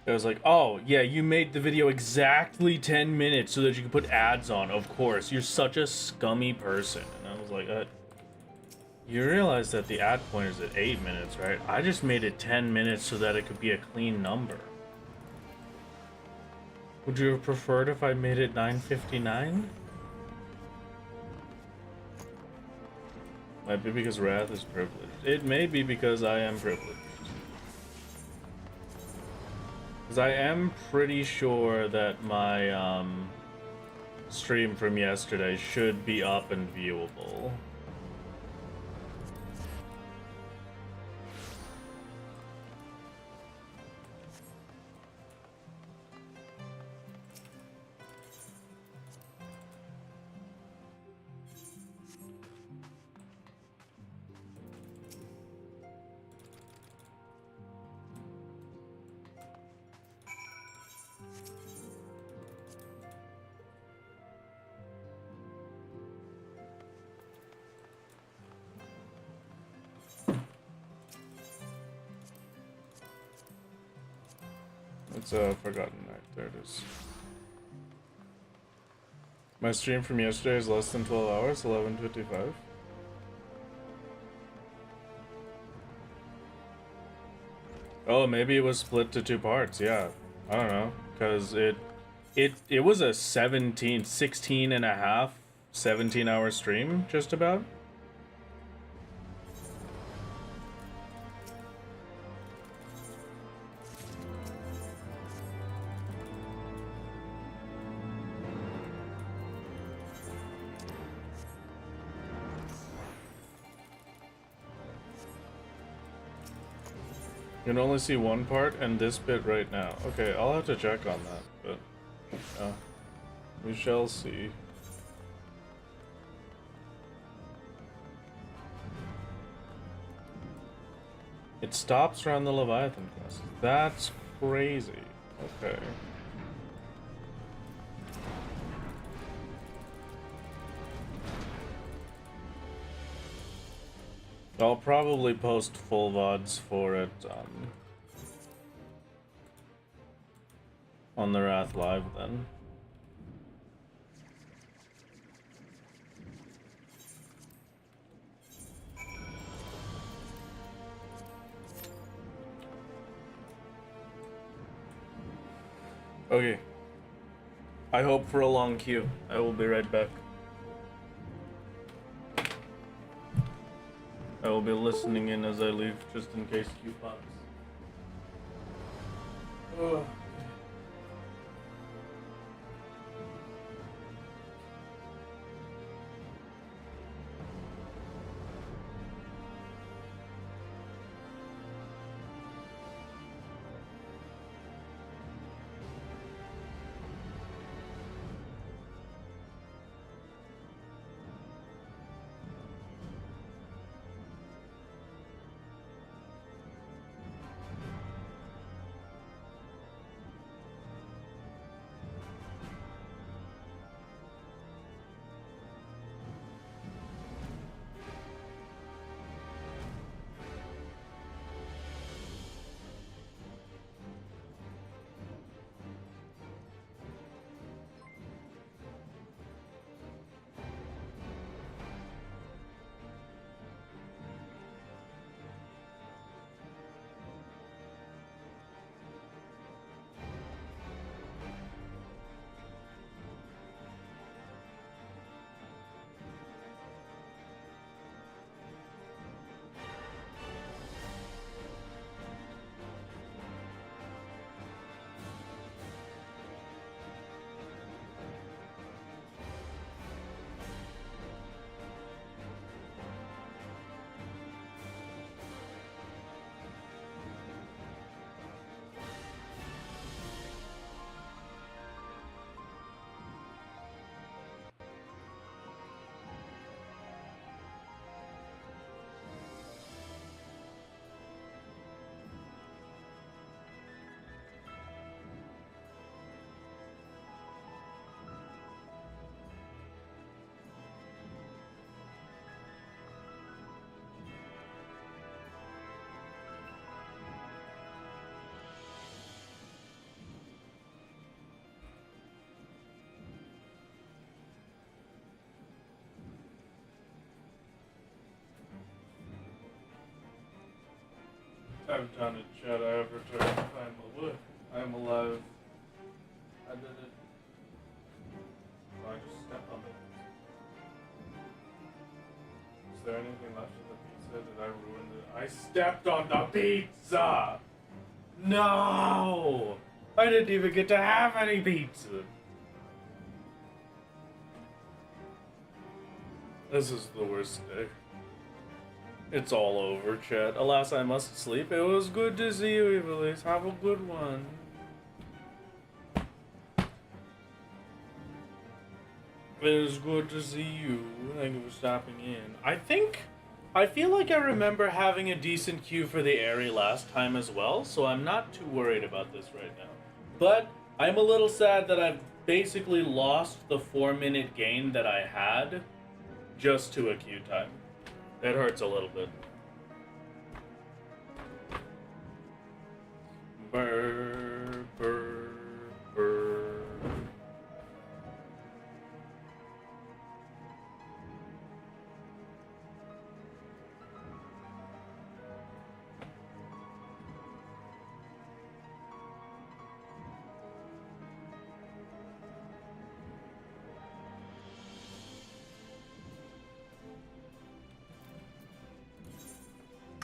it was like, oh, yeah, you made the video exactly 10 minutes so that you could put ads on. Of course, you're such a scummy person. And I was like, you realize that the ad point is at 8 minutes, right? I just made it 10 minutes so that it could be a clean number. Would you have preferred if I made it 9:59? Might be because Wrath is privileged. It may be because I am privileged. Because I am pretty sure that my stream from yesterday should be up and viewable. It's a Forgotten Night. There it is. My stream from yesterday is less than 12 hours, 11:55. Oh, maybe it was split to 2 parts. Yeah, I don't know, because it was a 16 and a half, 17-hour stream, just about. You can only see one part and this bit right now. Okay, I'll have to check on that, but we shall see. It stops around the Leviathan class. That's crazy. Okay. I'll probably post full VODs for it on the Wrath Live then. Okay. I hope for a long queue. I will be right back. I will be listening in as I leave, just in case queue pops. Ugh. I've done it, Chad. I have returned. I'm alive. I did it. Oh, I just stepped on it. Is there anything left of the pizza? Did I ruin it? I stepped on the pizza! No! I didn't even get to have any pizza. This is the worst day. It's all over, chat. Alas, I must sleep. It was good to see you, Evilise. Have a good one. It was good to see you. Thank you for stopping in. I feel like I remember having a decent queue for the Airy last time as well, so I'm not too worried about this right now. But I'm a little sad that I've basically lost the 4-minute gain that I had just to a queue time. It hurts a little bit. Brr, brr, brr.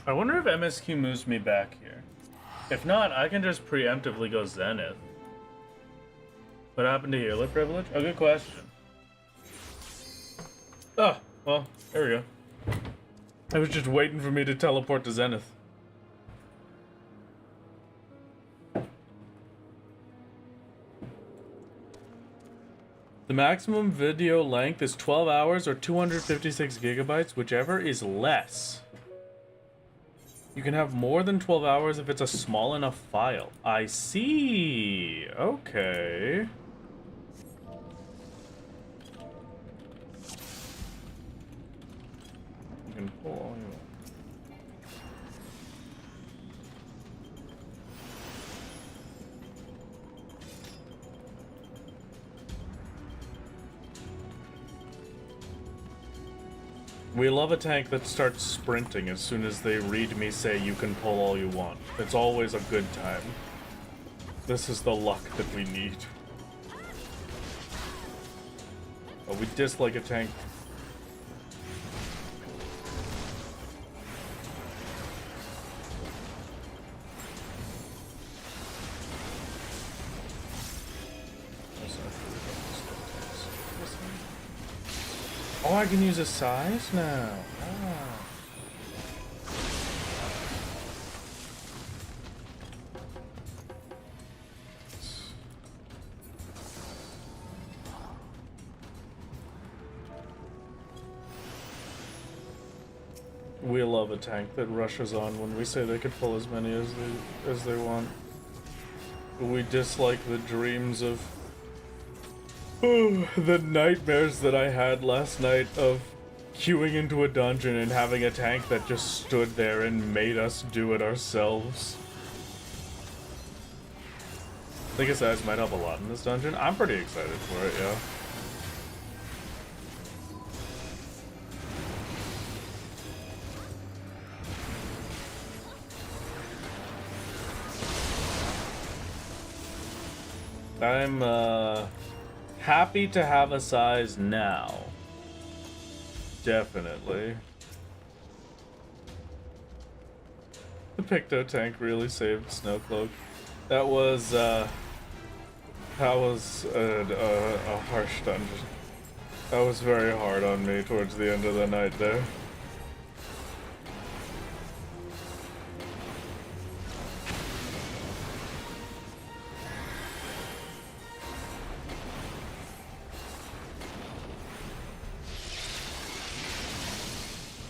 I wonder if MSQ moves me back here. If not, I can just preemptively go Zenith. What happened to healer privilege? A good question. Oh, well, there we go. I was just waiting for me to teleport to Zenith. The maximum video length is 12 hours or 256 gigabytes, whichever is less. You can have more than 12 hours if it's a small enough file. I see. Okay. You can pull all you want. We love a tank that starts sprinting as soon as they read me say you can pull all you want. It's always a good time. This is the luck that we need. Oh, we dislike a tank. Oh, I can use a size now. Ah. We love a tank that rushes on when we say they could pull as many as they want. We dislike the dreams of the nightmares that I had last night of queuing into a dungeon and having a tank that just stood there and made us do it ourselves. I think a size might help a lot in this dungeon. I'm pretty excited for it, yeah. I'm happy to have a size now. Definitely. The Picto tank really saved Snowcloak. That was a harsh dungeon. That was very hard on me towards the end of the night there.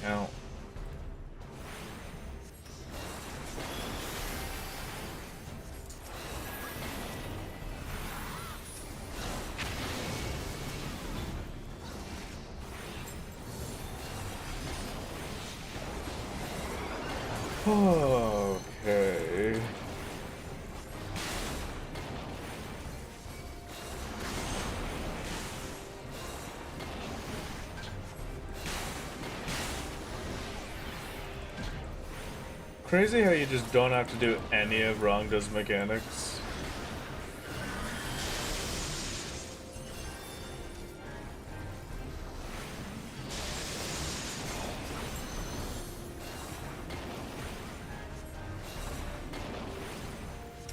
Ow. Okay. crazy how you just don't have to do any of Rongda's mechanics.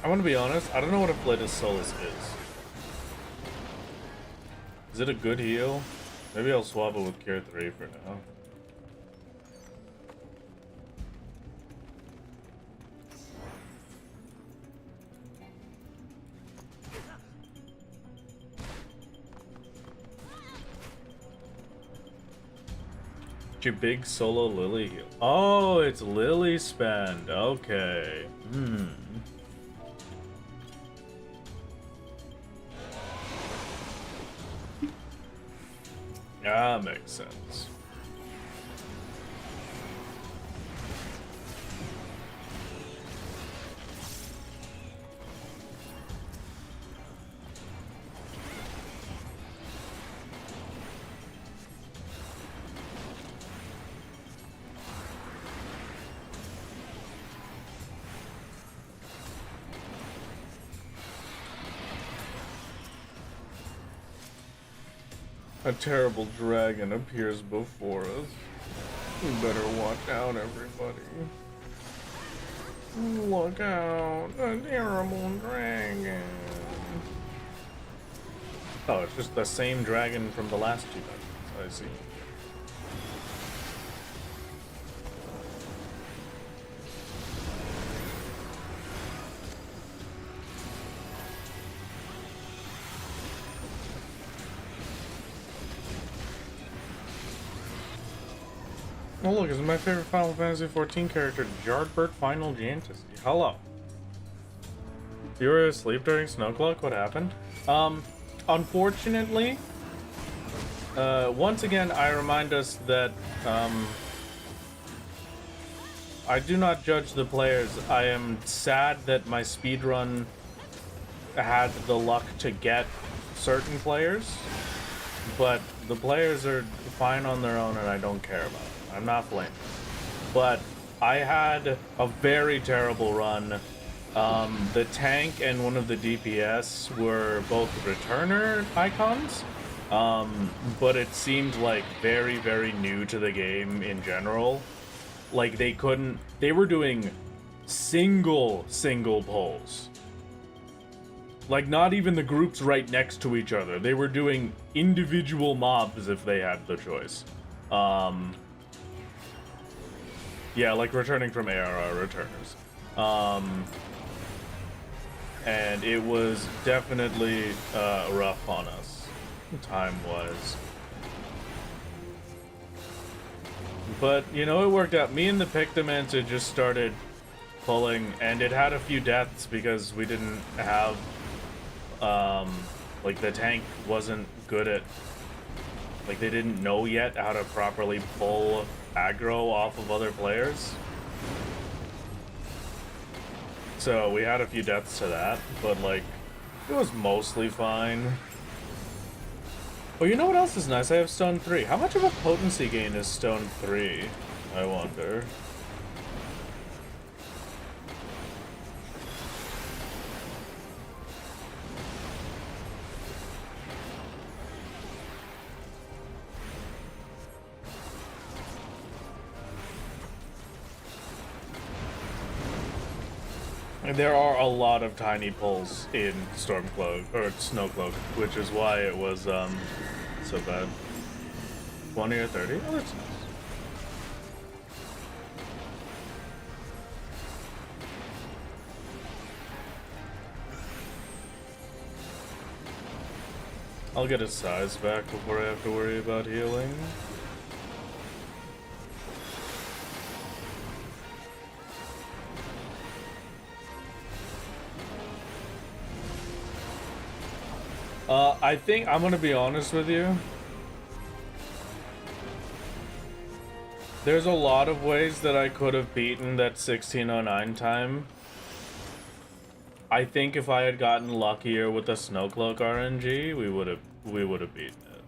I want to be honest, I don't know what a Flatus Solus is. Is it a good heal? Maybe I'll swap it with Cure 3 for now. Your big solo Lily heal. Oh, it's Lily spend. Okay. That makes sense. A terrible dragon appears before us. We better watch out, everybody. Look out, a terrible dragon. Oh, it's just the same dragon from the last two dungeons, I see. Oh look, it's my favorite Final Fantasy XIV character, Jardbert Final Giantis. Hello. You were asleep during Snow Cloak? What happened? Unfortunately, once again, I remind us that, I do not judge the players. I am sad that my speedrun had the luck to get certain players, but the players are fine on their own and I don't care about it. I'm not blaming. But I had a very terrible run. The tank and one of the DPS were both returner icons, but it seemed like very, very new to the game in general. Like they were doing single pulls. Like not even the groups right next to each other. They were doing individual mobs if they had the choice. Yeah, like returning from ARR returners. And it was definitely rough on us, time-wise. But, you know, it worked out. Me and the Pictomancer just started pulling, and it had a few deaths because we didn't have, like, the tank wasn't good at, like, they didn't know yet how to properly pull aggro off of other players. So we had a few deaths to that, but like it was mostly fine. Oh, you know what else is nice? I have Stone 3. How much of a potency gain is Stone 3? I wonder. There are a lot of tiny pulls in Stormcloak, or Snowcloak, which is why it was, so bad. 20 or 30? Oh, that's nice. I'll get his size back before I have to worry about healing. I think I'm gonna be honest with you. There's a lot of ways that I could have beaten that 1609 time. I think if I had gotten luckier with the Snowcloak RNG, we would have beaten it.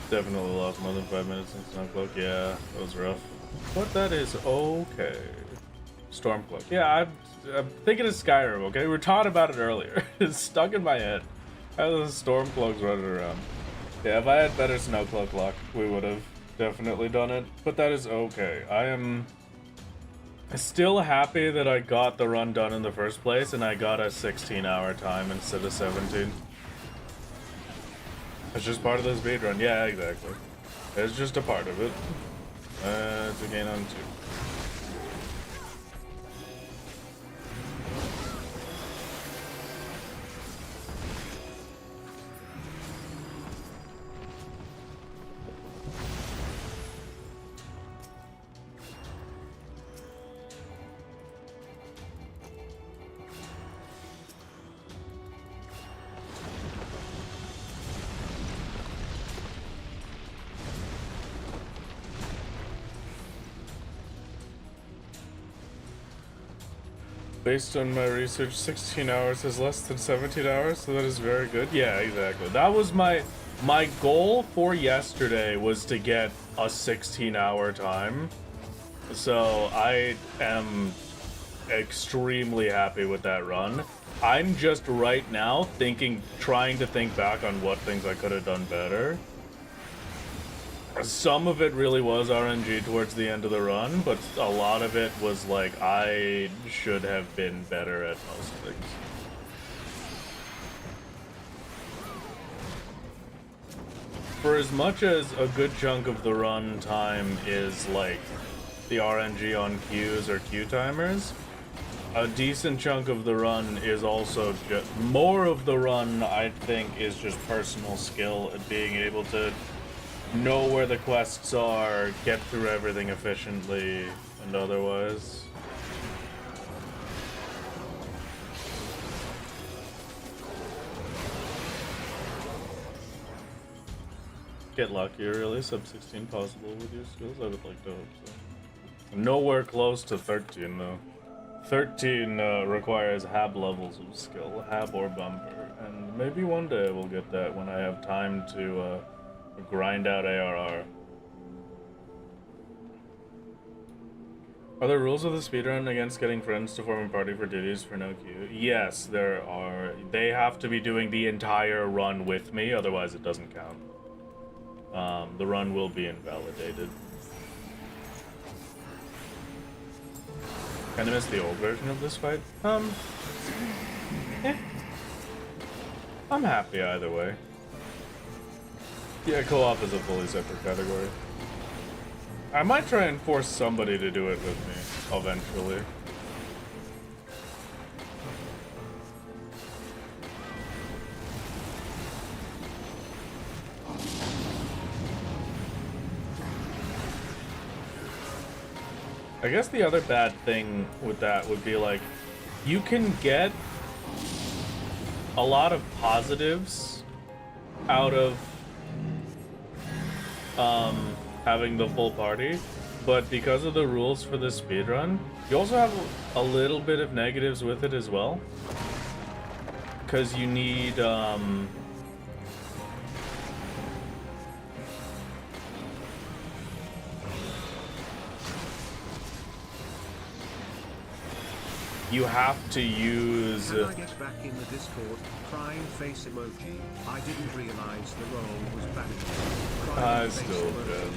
Definitely lost more than 5 minutes since Stormcloak. Yeah, that was rough. But that is okay. Stormcloak. Yeah, I'm thinking of Skyrim, okay? We were talking about it earlier. It's stuck in my head. How the Stormcloaks running around. Yeah, if I had better Snowcloak luck, we would have definitely done it. But that is okay. I am still happy that I got the run done in the first place, and I got a 16-hour time instead of 17. It's just part of the speedrun. Yeah, exactly. It's just a part of it. It's a gain on 2. Based on my research, 16 hours is less than 17 hours, so that is very good. Yeah, exactly. That was my goal for yesterday, was to get a 16-hour time. So I am extremely happy with that run. I'm just right now trying to think back on what things I could have done better. Some of it really was RNG towards the end of the run, but a lot of it was like, I should have been better at most things. For as much as a good chunk of the run time is like the RNG on queues or queue timers, a decent chunk of the run is also just, more of the run I think is just personal skill and being able to know where the quests are, get through everything efficiently, and otherwise. Get luckier, really. Sub 16 possible with your skills? I would like to hope so. Nowhere close to 13, though. 13 requires HAB levels of skill, HAB or bumper, and maybe one day we'll get that when I have time to grind out ARR. Are there rules of the speedrun against getting friends to form a party for duties for no queue? Yes, there are. They have to be doing the entire run with me, otherwise it doesn't count. The run will be invalidated. Kinda miss the old version of this fight. I'm happy either way. Yeah, co-op is a fully separate category. I might try and force somebody to do it with me, eventually. I guess the other bad thing with that would be like, you can get a lot of positives out of having the full party, but because of the rules for the speedrun, you also have a little bit of negatives with it as well. Because you need you have to use. Can I get back in the Discord? Crying face emoji. I didn't realize the role was back. I still did.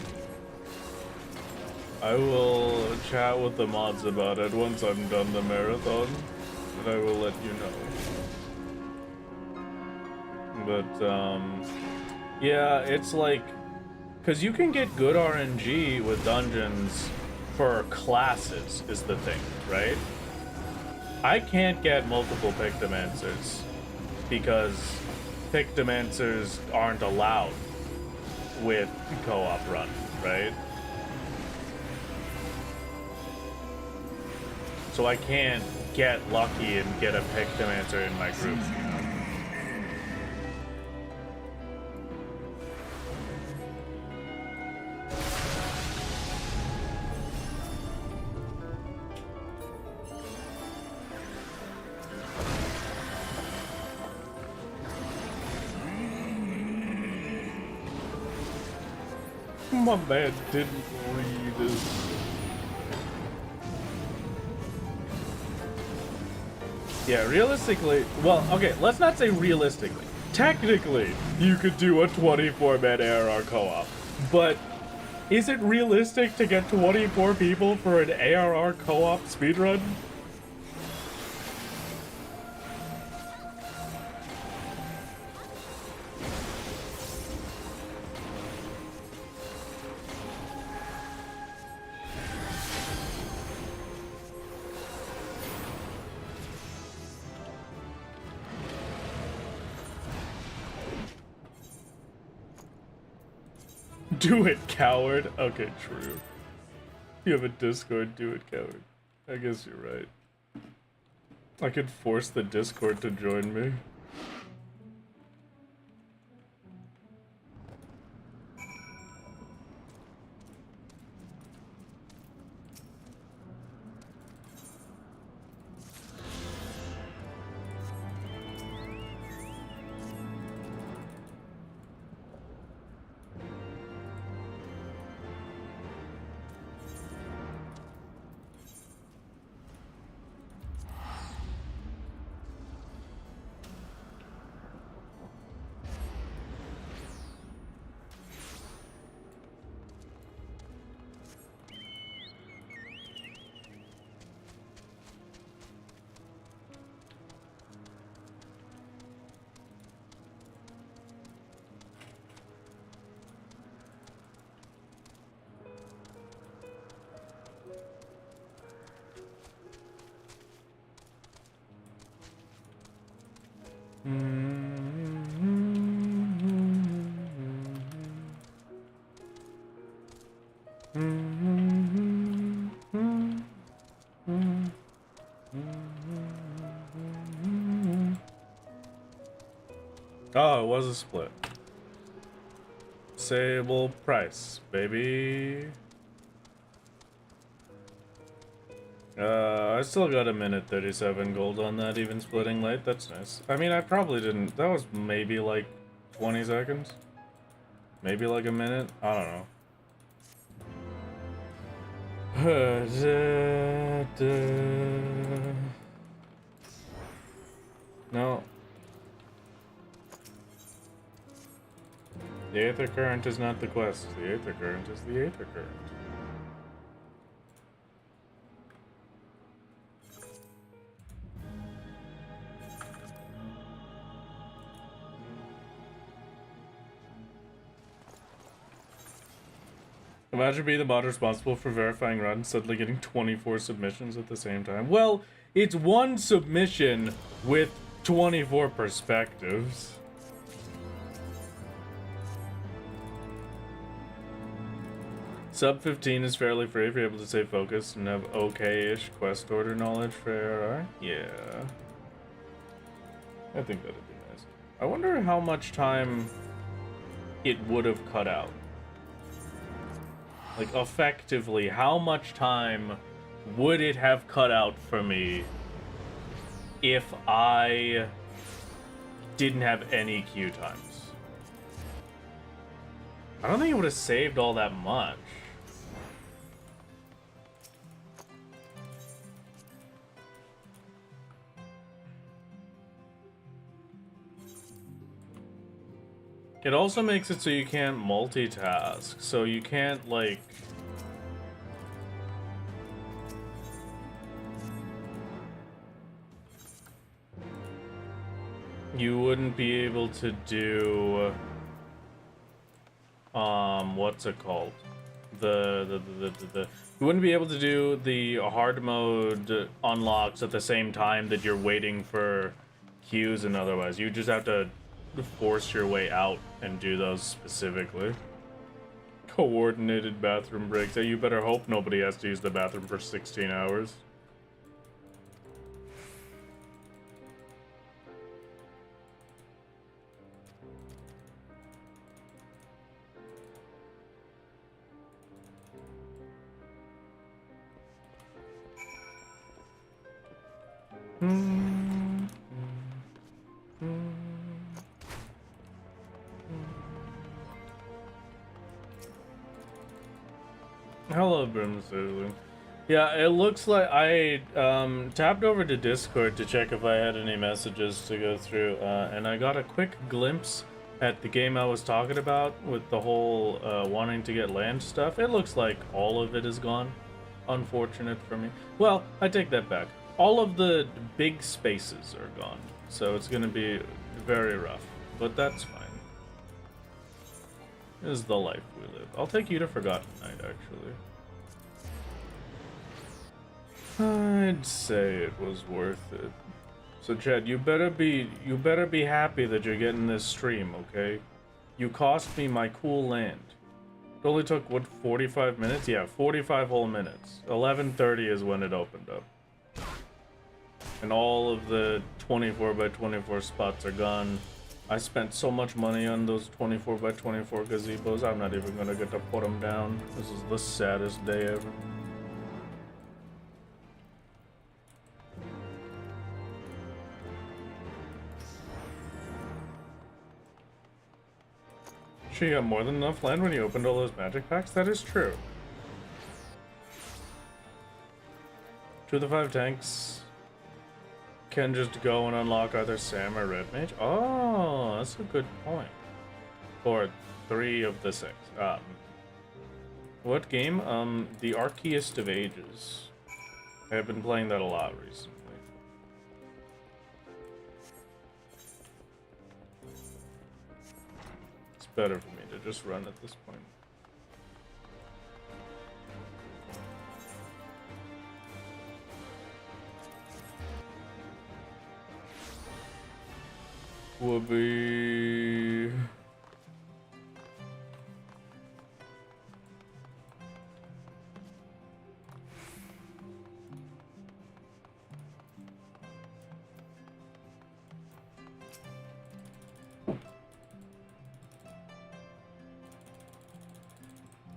I will chat with the mods about it once I'm done the marathon, and I will let you know. But yeah, it's like, because you can get good RNG with dungeons for classes is the thing, right? I can't get multiple Pictomancers because Pictomancers aren't allowed with co-op run, right? So I can't get lucky and get a Pictomancer in my group. My man didn't read his... Yeah, realistically, well, okay, let's not say realistically. Technically, you could do a 24-man ARR co-op, but is it realistic to get 24 people for an ARR co-op speedrun? Do it, coward. Okay, true. You have a Discord, do it, coward. I guess you're right. I could force the Discord to join me. Oh, it was a split. Sable price, baby. I still got a minute 37 gold on that, even splitting late. That's nice. I mean, I probably didn't. That was maybe like 20 seconds. Maybe like a minute. I don't know. No. The Aether Current is not the quest. The Aether Current is the Aether Current. Imagine being the mod responsible for verifying runs, suddenly getting 24 submissions at the same time. Well, it's one submission with 24 perspectives. Sub 15 is fairly free if you're able to stay focused and have okay-ish quest order knowledge for ARR. Yeah. I think that'd be nice. I wonder how much time it would have cut out. Like, effectively, how much time would it have cut out for me if I didn't have any queue times? I don't think it would have saved all that much. It also makes it so you can't multitask, so you can't, like... You wouldn't be able to do... what's it called? You wouldn't be able to do the hard mode unlocks at the same time that you're waiting for queues and otherwise. You just have to force your way out and do those specifically. Coordinated bathroom breaks. Hey, you better hope nobody has to use the bathroom for 16 hours. Hello, Brimstone. Yeah, it looks like I tapped over to Discord to check if I had any messages to go through, and I got a quick glimpse at the game I was talking about with the whole wanting to get land stuff. It looks like all of it is gone. Unfortunate for me. Well, I take that back. All of the big spaces are gone, so it's gonna be very rough, but that's fine. This is the life we live. I'll take you to Forgotten Night, actually. I'd say it was worth it. So Chad, you better be happy that you're getting this stream, okay? You cost me my cool land. It only took, what, 45 minutes? Yeah, 45 whole minutes. 11:30 is when it opened up. And all of the 24x24 spots are gone. I spent so much money on those 24x24 gazebos, I'm not even gonna get to put them down. This is the saddest day ever. Sure, you got more than enough land when you opened all those magic packs? That is true. 2 of the 5 tanks can just go and unlock either Sam or Red Mage. Oh, that's a good point. Or 3 of the 6. What game? The Archaiest of Ages. I have been playing that a lot recently. It's better for me to just run at this point. Whoopee.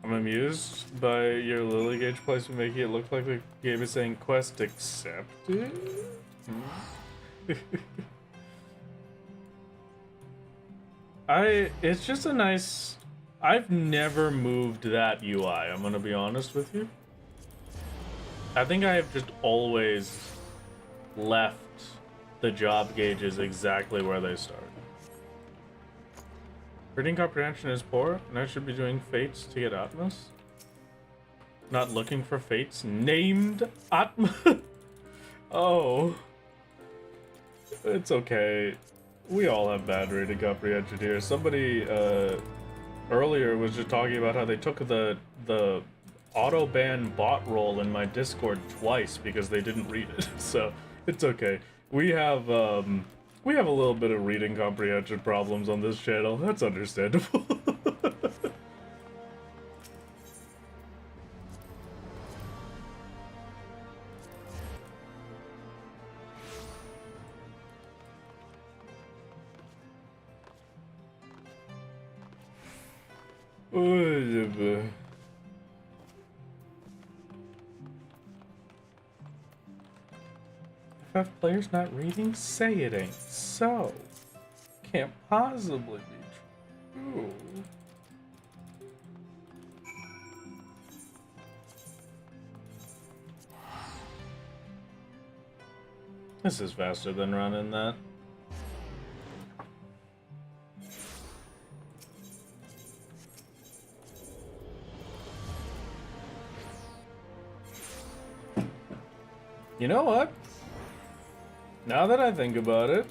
I'm amused by your Lily Gauge placement making it look like the game is saying quest accepted. It's just a nice... I've never moved that UI, I'm gonna be honest with you. I think I have just always left the job gauges exactly where they start. Reading comprehension is poor, and I should be doing fates to get Atmos. Not looking for fates named Atmos. Oh. It's okay. We all have bad reading comprehension here. Somebody earlier was just talking about how they took the auto ban bot roll in my Discord twice because they didn't read it. So it's okay. We have a little bit of reading comprehension problems on this channel. That's understandable. FF players not reading? Say it ain't so. Can't possibly be true. This is faster than running that. You know what? Now that I think about it,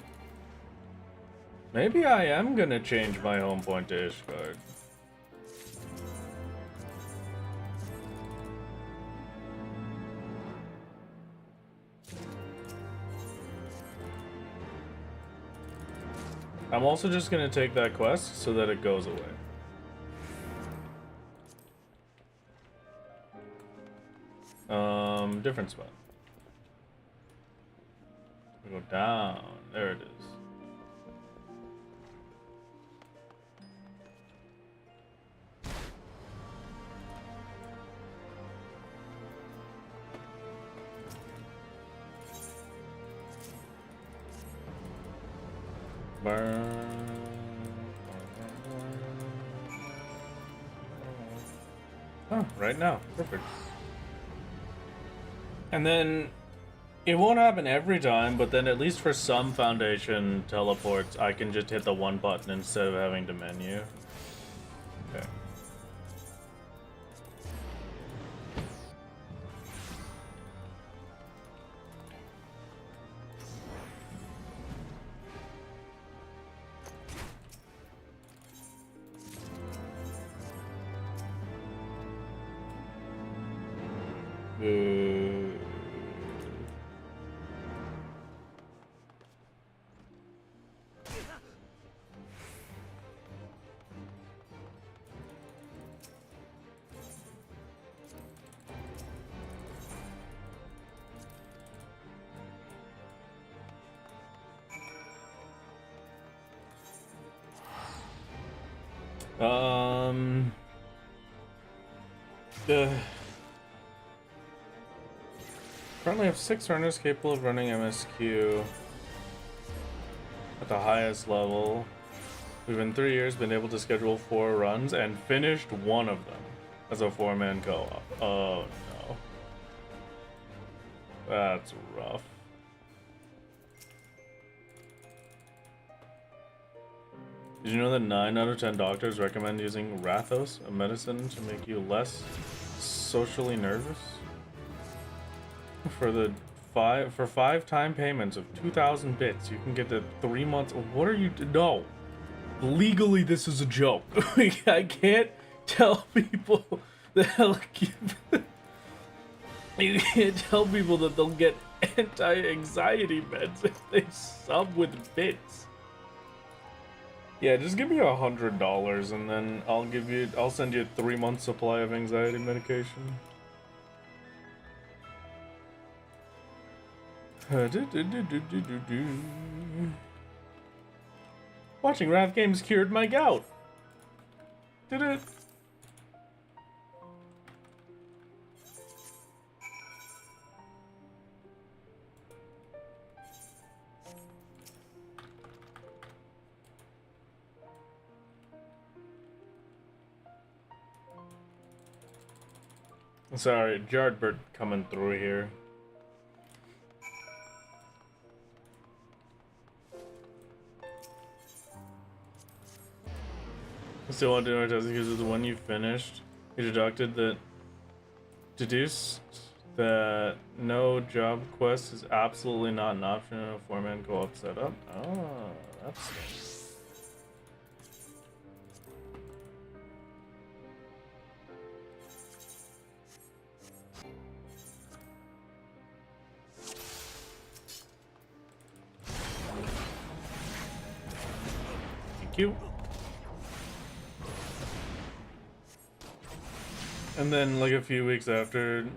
maybe I am gonna change my home point to Ishgard. I'm also just gonna take that quest so that it goes away. Different spot. Go down. There it is. Burn. Oh, right now. Perfect. And then it won't happen every time, but then at least for some Foundation teleports, I can just hit the one button instead of having to menu. Okay. Currently have 6 runners capable of running MSQ at the highest level. We've in 3 years been able to schedule 4 runs and finished 1 of them as a 4-man co-op. Oh no. That's rough. Did you know that 9 out of 10 doctors recommend using Rathos, a medicine to make you less socially nervous? For 5 time payments of 2,000 bits, you can get the 3 months. What are you? No, legally this is a joke. I can't tell people that you can't tell people that they'll get anti-anxiety meds if they sub with bits. Yeah, just give me $100 and then I'll send you a 3-month supply of anxiety medication. Watching Wrath games cured my gout. Did it? Sorry, Jardbert coming through here. Still want to do it because of the one you finished. You deduced that no job quest is absolutely not an option in a 4-man co-op setup. Oh, that's nice. Thank you. And then, like a few weeks after,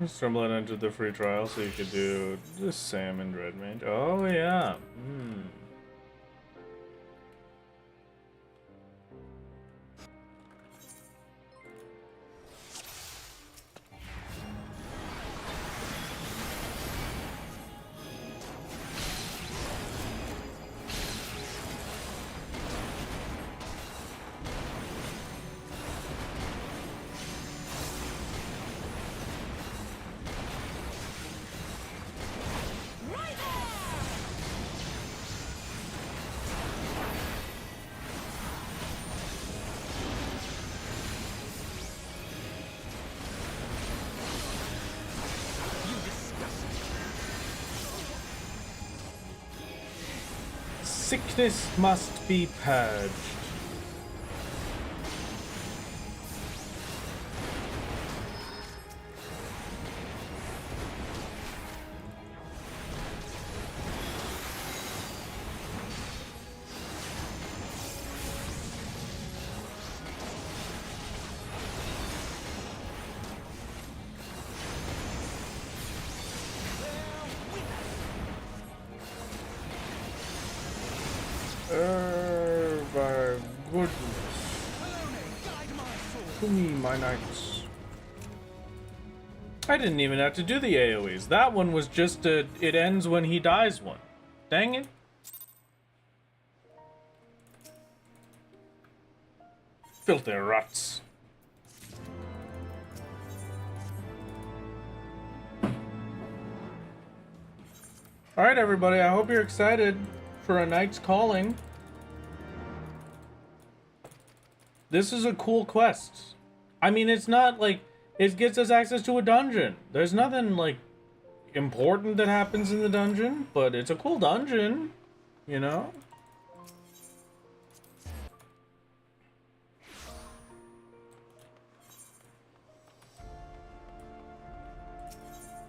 Stormblight entered the free trial, so you could do the Salmon Dread Mage. Oh yeah. Sickness must be purged. My goodness. To me, my knights. I didn't even have to do the AoEs. That one was just a, it ends when he dies one. Dang it. Filthy rats. Alright, everybody, I hope you're excited for a night's calling. This is a cool quest. I mean, it's not like it gets us access to a dungeon. There's nothing like important that happens in the dungeon, but it's a cool dungeon, you know?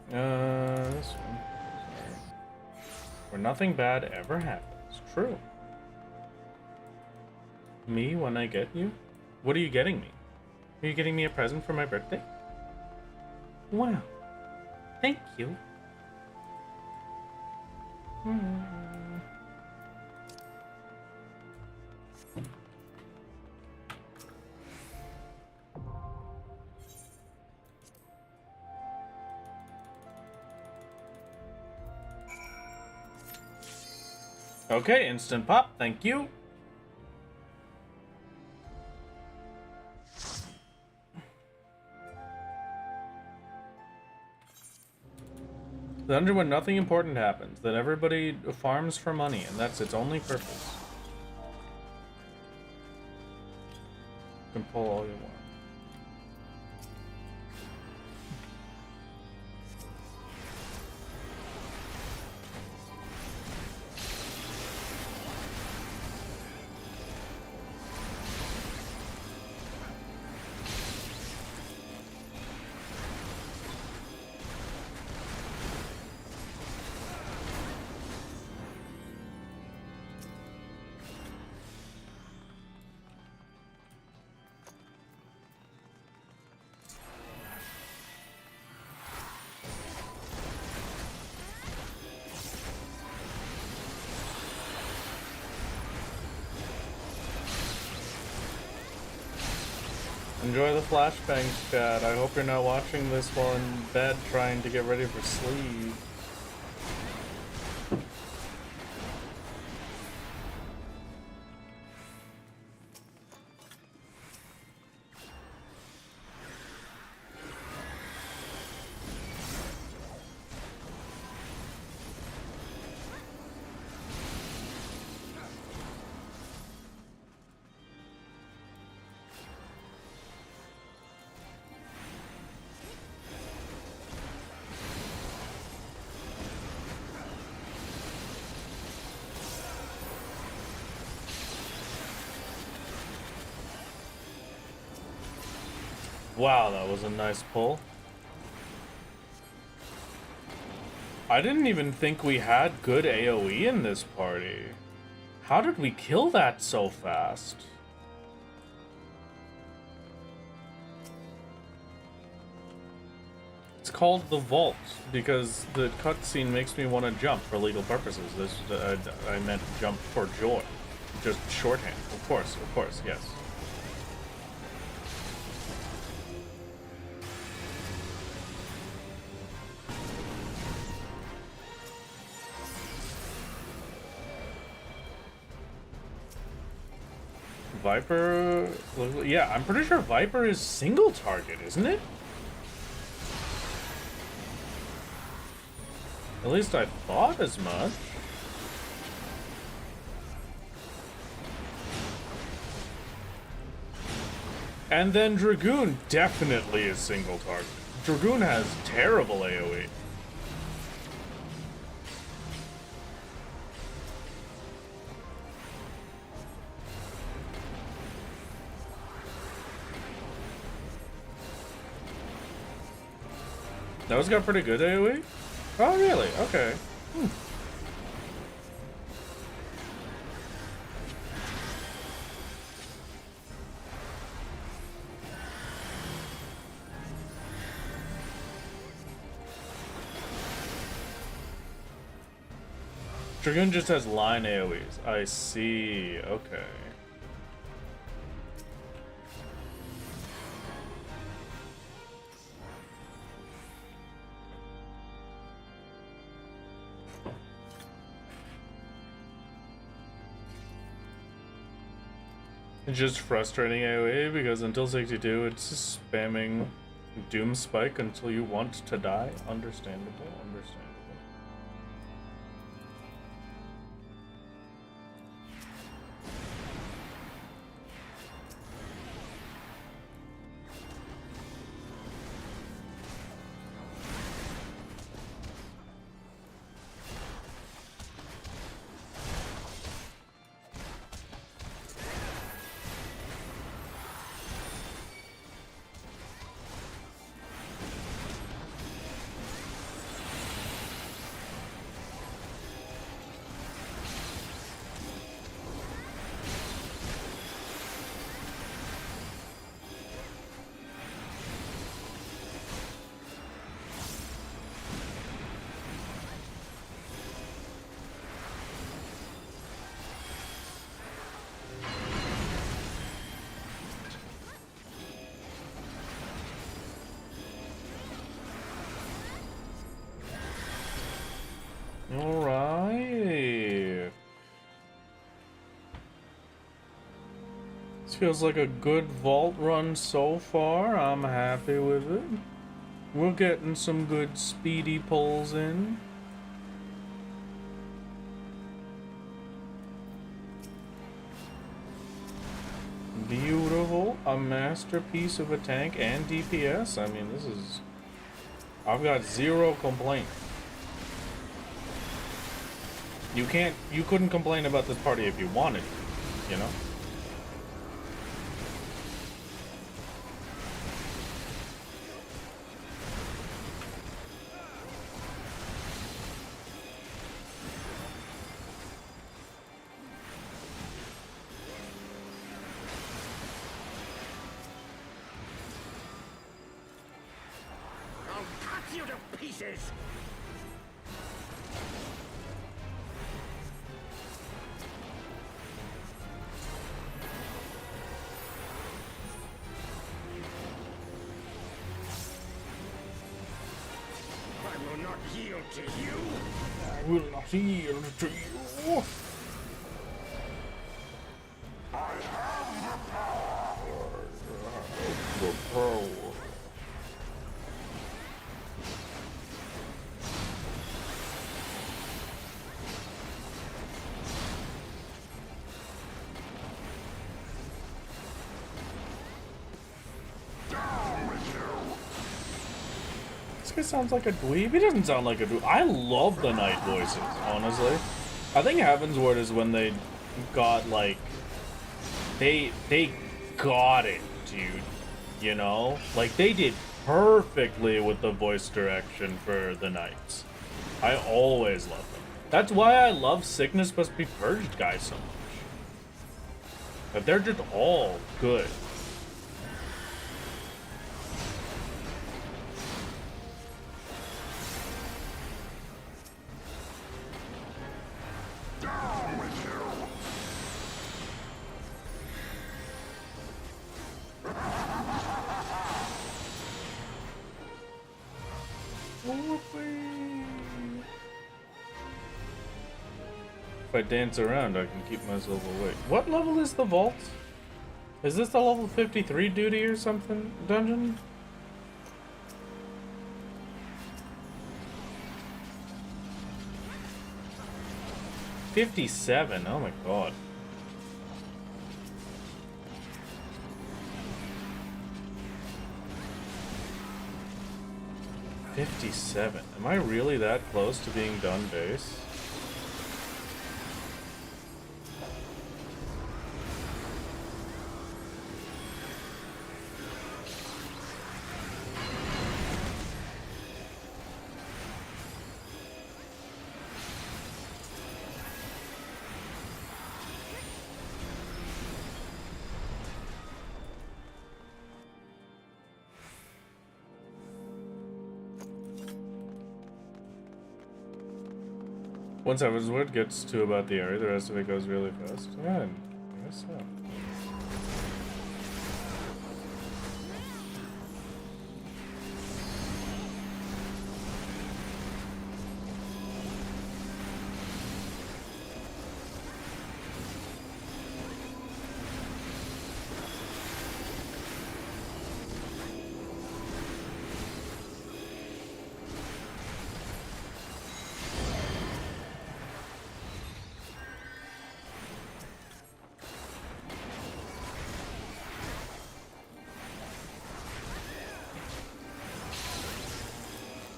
This one. Where nothing bad ever happens. True. Me when I get you? What are you getting me? Are you getting me a present for my birthday? Wow. Thank you. Okay, instant pop, thank you. The dungeon when nothing important happens, that everybody farms for money, and that's its only purpose. You can pull all you want. Enjoy the flashbangs, chat. I hope you're not watching this while in bed trying to get ready for sleep. Wow, that was a nice pull. I didn't even think we had good AoE in this party. How did we kill that so fast? It's called the Vault because the cutscene makes me want to jump for legal purposes. This I meant jump for joy. Just shorthand. Of course, yes. Viper, yeah, I'm pretty sure Viper is single target, isn't it? At least I thought as much. And then Dragoon definitely is single target. Dragoon has terrible AoE. Those got pretty good AoE? Oh, really? Okay. Dragoon just has line AoEs. I see. Okay. It's just frustrating AoE because until 62 it's spamming Doom Spike until you want to die. Understandable, understandable. Feels like a good vault run so far. I'm happy with it. We're getting some good speedy pulls in. Beautiful. A masterpiece of a tank and DPS. I mean, this is... I've got zero complaint. You couldn't complain about this party if you wanted to, you know? You to pieces! I will not yield to you! I will not yield to you! I have The power. This guy sounds like a dweeb. He doesn't sound like a dweeb. I love the night voices, honestly. I think Heavensward is when they got, like... They got it, dude. You know? Like, they did perfectly with the voice direction for the knights. I always love them. That's why I love Sickness Must Be Purged guys so much. But they're just all good. If I dance around, I can keep myself awake. What level is the vault? Is this the level 53 duty or something? Dungeon? $57, oh my god. $57. Am I really that close to being done base? Once Heavensward gets to about the area, the rest of it goes really fast. Yeah, I guess so.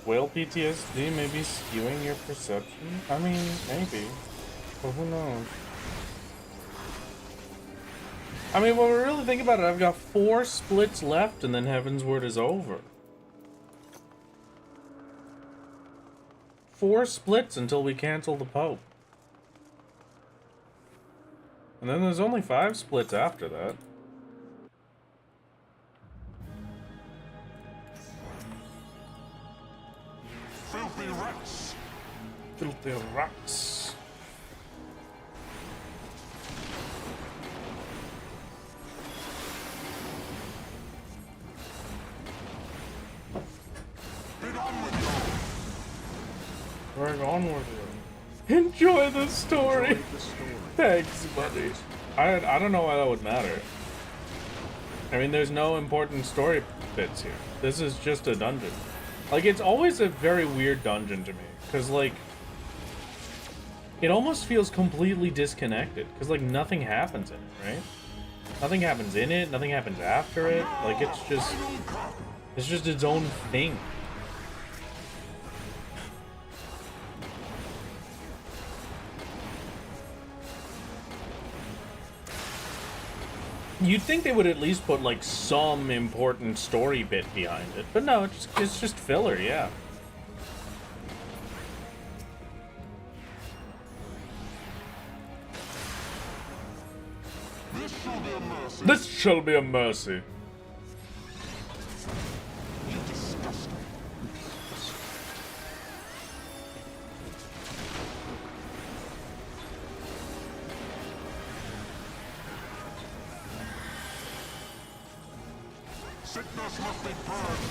Whale PTSD may be skewing your perception? I mean, maybe. But who knows? I mean, when we really think about it, I've got 4 splits left and then Heavensward is over. 4 splits until we cancel the Pope. And then there's only 5 splits after that. filthy rats! Filthy rats. Get on with you! Right on with it. Enjoy the story. Enjoy the story. Thanks, buddy. I don't know why that would matter. I mean, there's no important story bits here. This is just a dungeon. Like, it's always a very weird dungeon to me. Because, like, it almost feels completely disconnected. Because, like, nothing happens in it, right? Nothing happens in it. Nothing happens after it. Like, it's just its own thing. You'd think they would at least put, like, some important story bit behind it. But no, it's just filler, yeah. This shall be a mercy. This shall be a mercy. You disgusting. Sickness must be purged.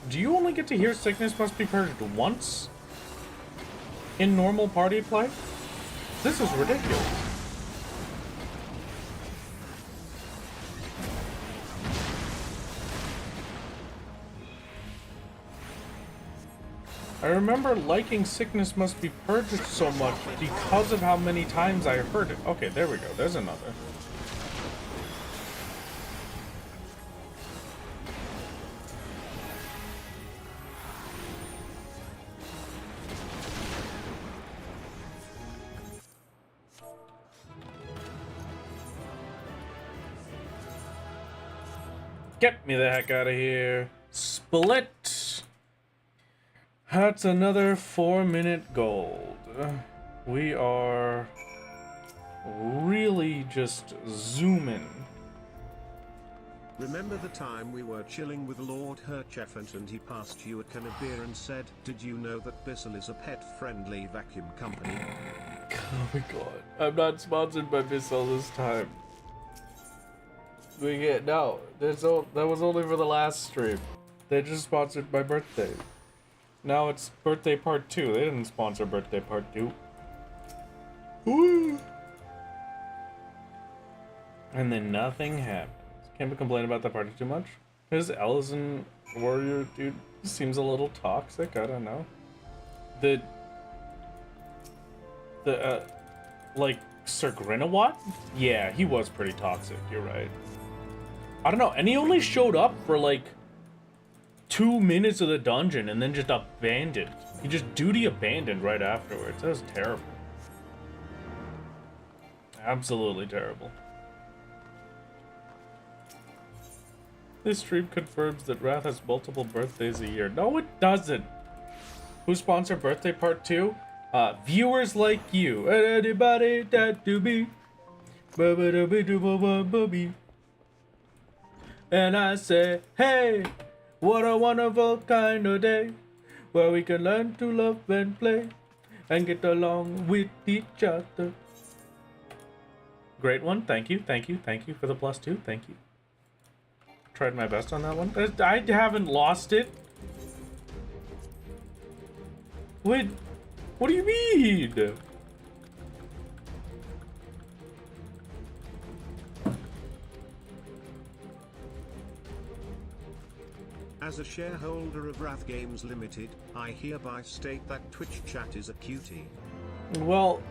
Do you only get to hear Sickness Must Be Purged once? In normal party play? This is ridiculous. I remember liking Sickness Must Be Purged so much because of how many times I heard it. Okay, there we go. There's another. Get me the heck out of here. Split. That's another 4-minute gold. We are really just zooming. Remember the time we were chilling with Lord Hercheffant and he passed you a can of beer and said, "Did you know that Bissell is a pet-friendly vacuum company?" Oh my god. I'm not sponsored by Bissell this time. No, that was only for the last stream. They just sponsored my birthday. Now it's birthday part 2. They didn't sponsor birthday part 2. Woo! And then nothing happens. Can't we complain about the party too much? His Ellison warrior dude seems a little toxic. I don't know. Like Sir Grinawat? Yeah, he was pretty toxic. You're right. I don't know, and he only showed up for like 2 minutes of the dungeon and then just abandoned. He just duty abandoned right afterwards. That was terrible. Absolutely terrible. This stream confirms that Wrath has multiple birthdays a year. No, it doesn't. Who sponsored birthday part 2? Viewers like you. Anybody that do me. And I say, hey, what a wonderful kind of day where we can learn to love and play and get along with each other. Great one. Thank you. Thank you. Thank you for the +2. Thank you. Tried my best on that one. I haven't lost it. Wait, what do you mean? As a shareholder of Wrath Games Limited, I hereby state that Twitch chat is a cutie. Well,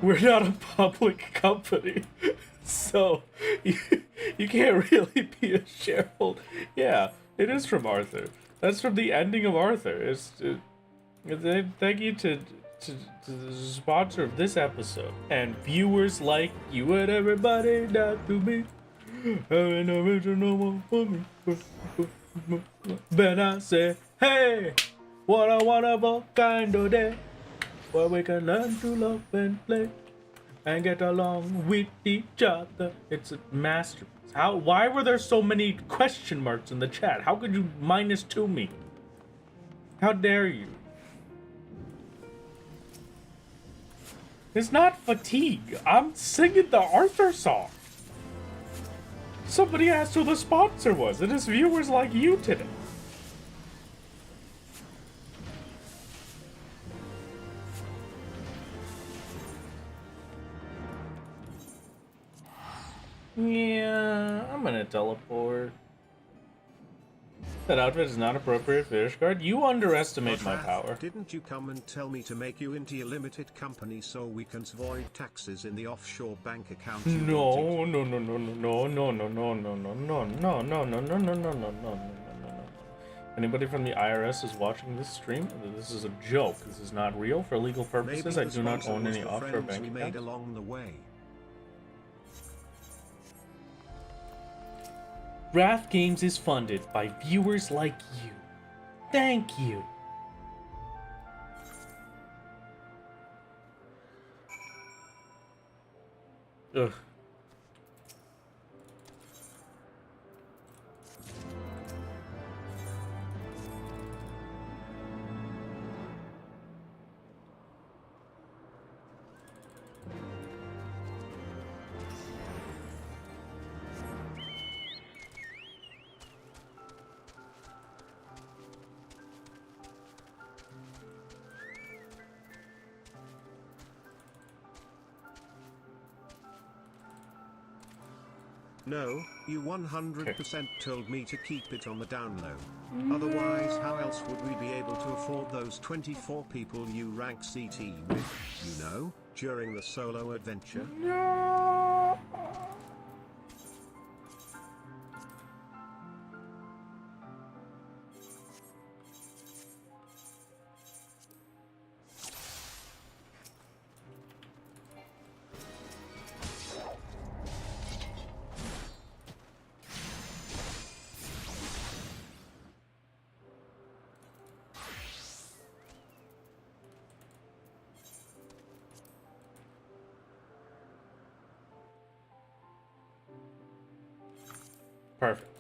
we're not a public company, so you can't really be a shareholder. Yeah, it is from Arthur. That's from the ending of Arthur. Thank you to the sponsor of this episode and viewers like you and everybody that to me. Having original one for me. Then I say, hey, what a wonderful kind of day where we can learn to love and play and get along with each other. It's a masterpiece. Why were there so many question marks in the chat? How could you -2 me? How dare you? It's not fatigue. I'm singing the Arthur song. Somebody asked who the sponsor was. It is viewers like you today. Yeah, I'm gonna teleport. That outfit is not appropriate for Ishgard. You underestimate my But Raph, power. didn't you come and tell me to make you into a limited company so we can avoid taxes in the offshore bank account you No, wanted? no, no, no, no, no, no, no, no, no, no, no, no, no, no, no, no, no, no, no. Anybody from the IRS is watching this stream? This is a joke. This is not real. For legal Maybe purposes, I the do not sponsor own was any the offshore friends bank we made accounts. along the way. Raft Games is funded by viewers like you. Thank you. Ugh. No, you 100% told me to keep it on the down low. Otherwise, how else would we be able to afford those 24 people you rank CT with, you know, during the solo adventure? No. Perfect.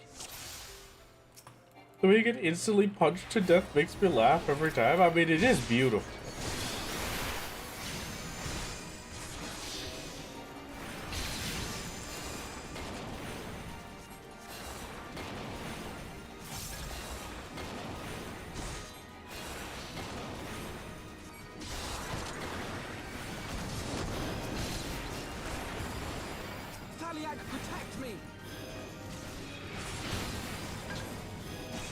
The way you get instantly punched to death makes me laugh every time. I mean, it is beautiful. Protect me!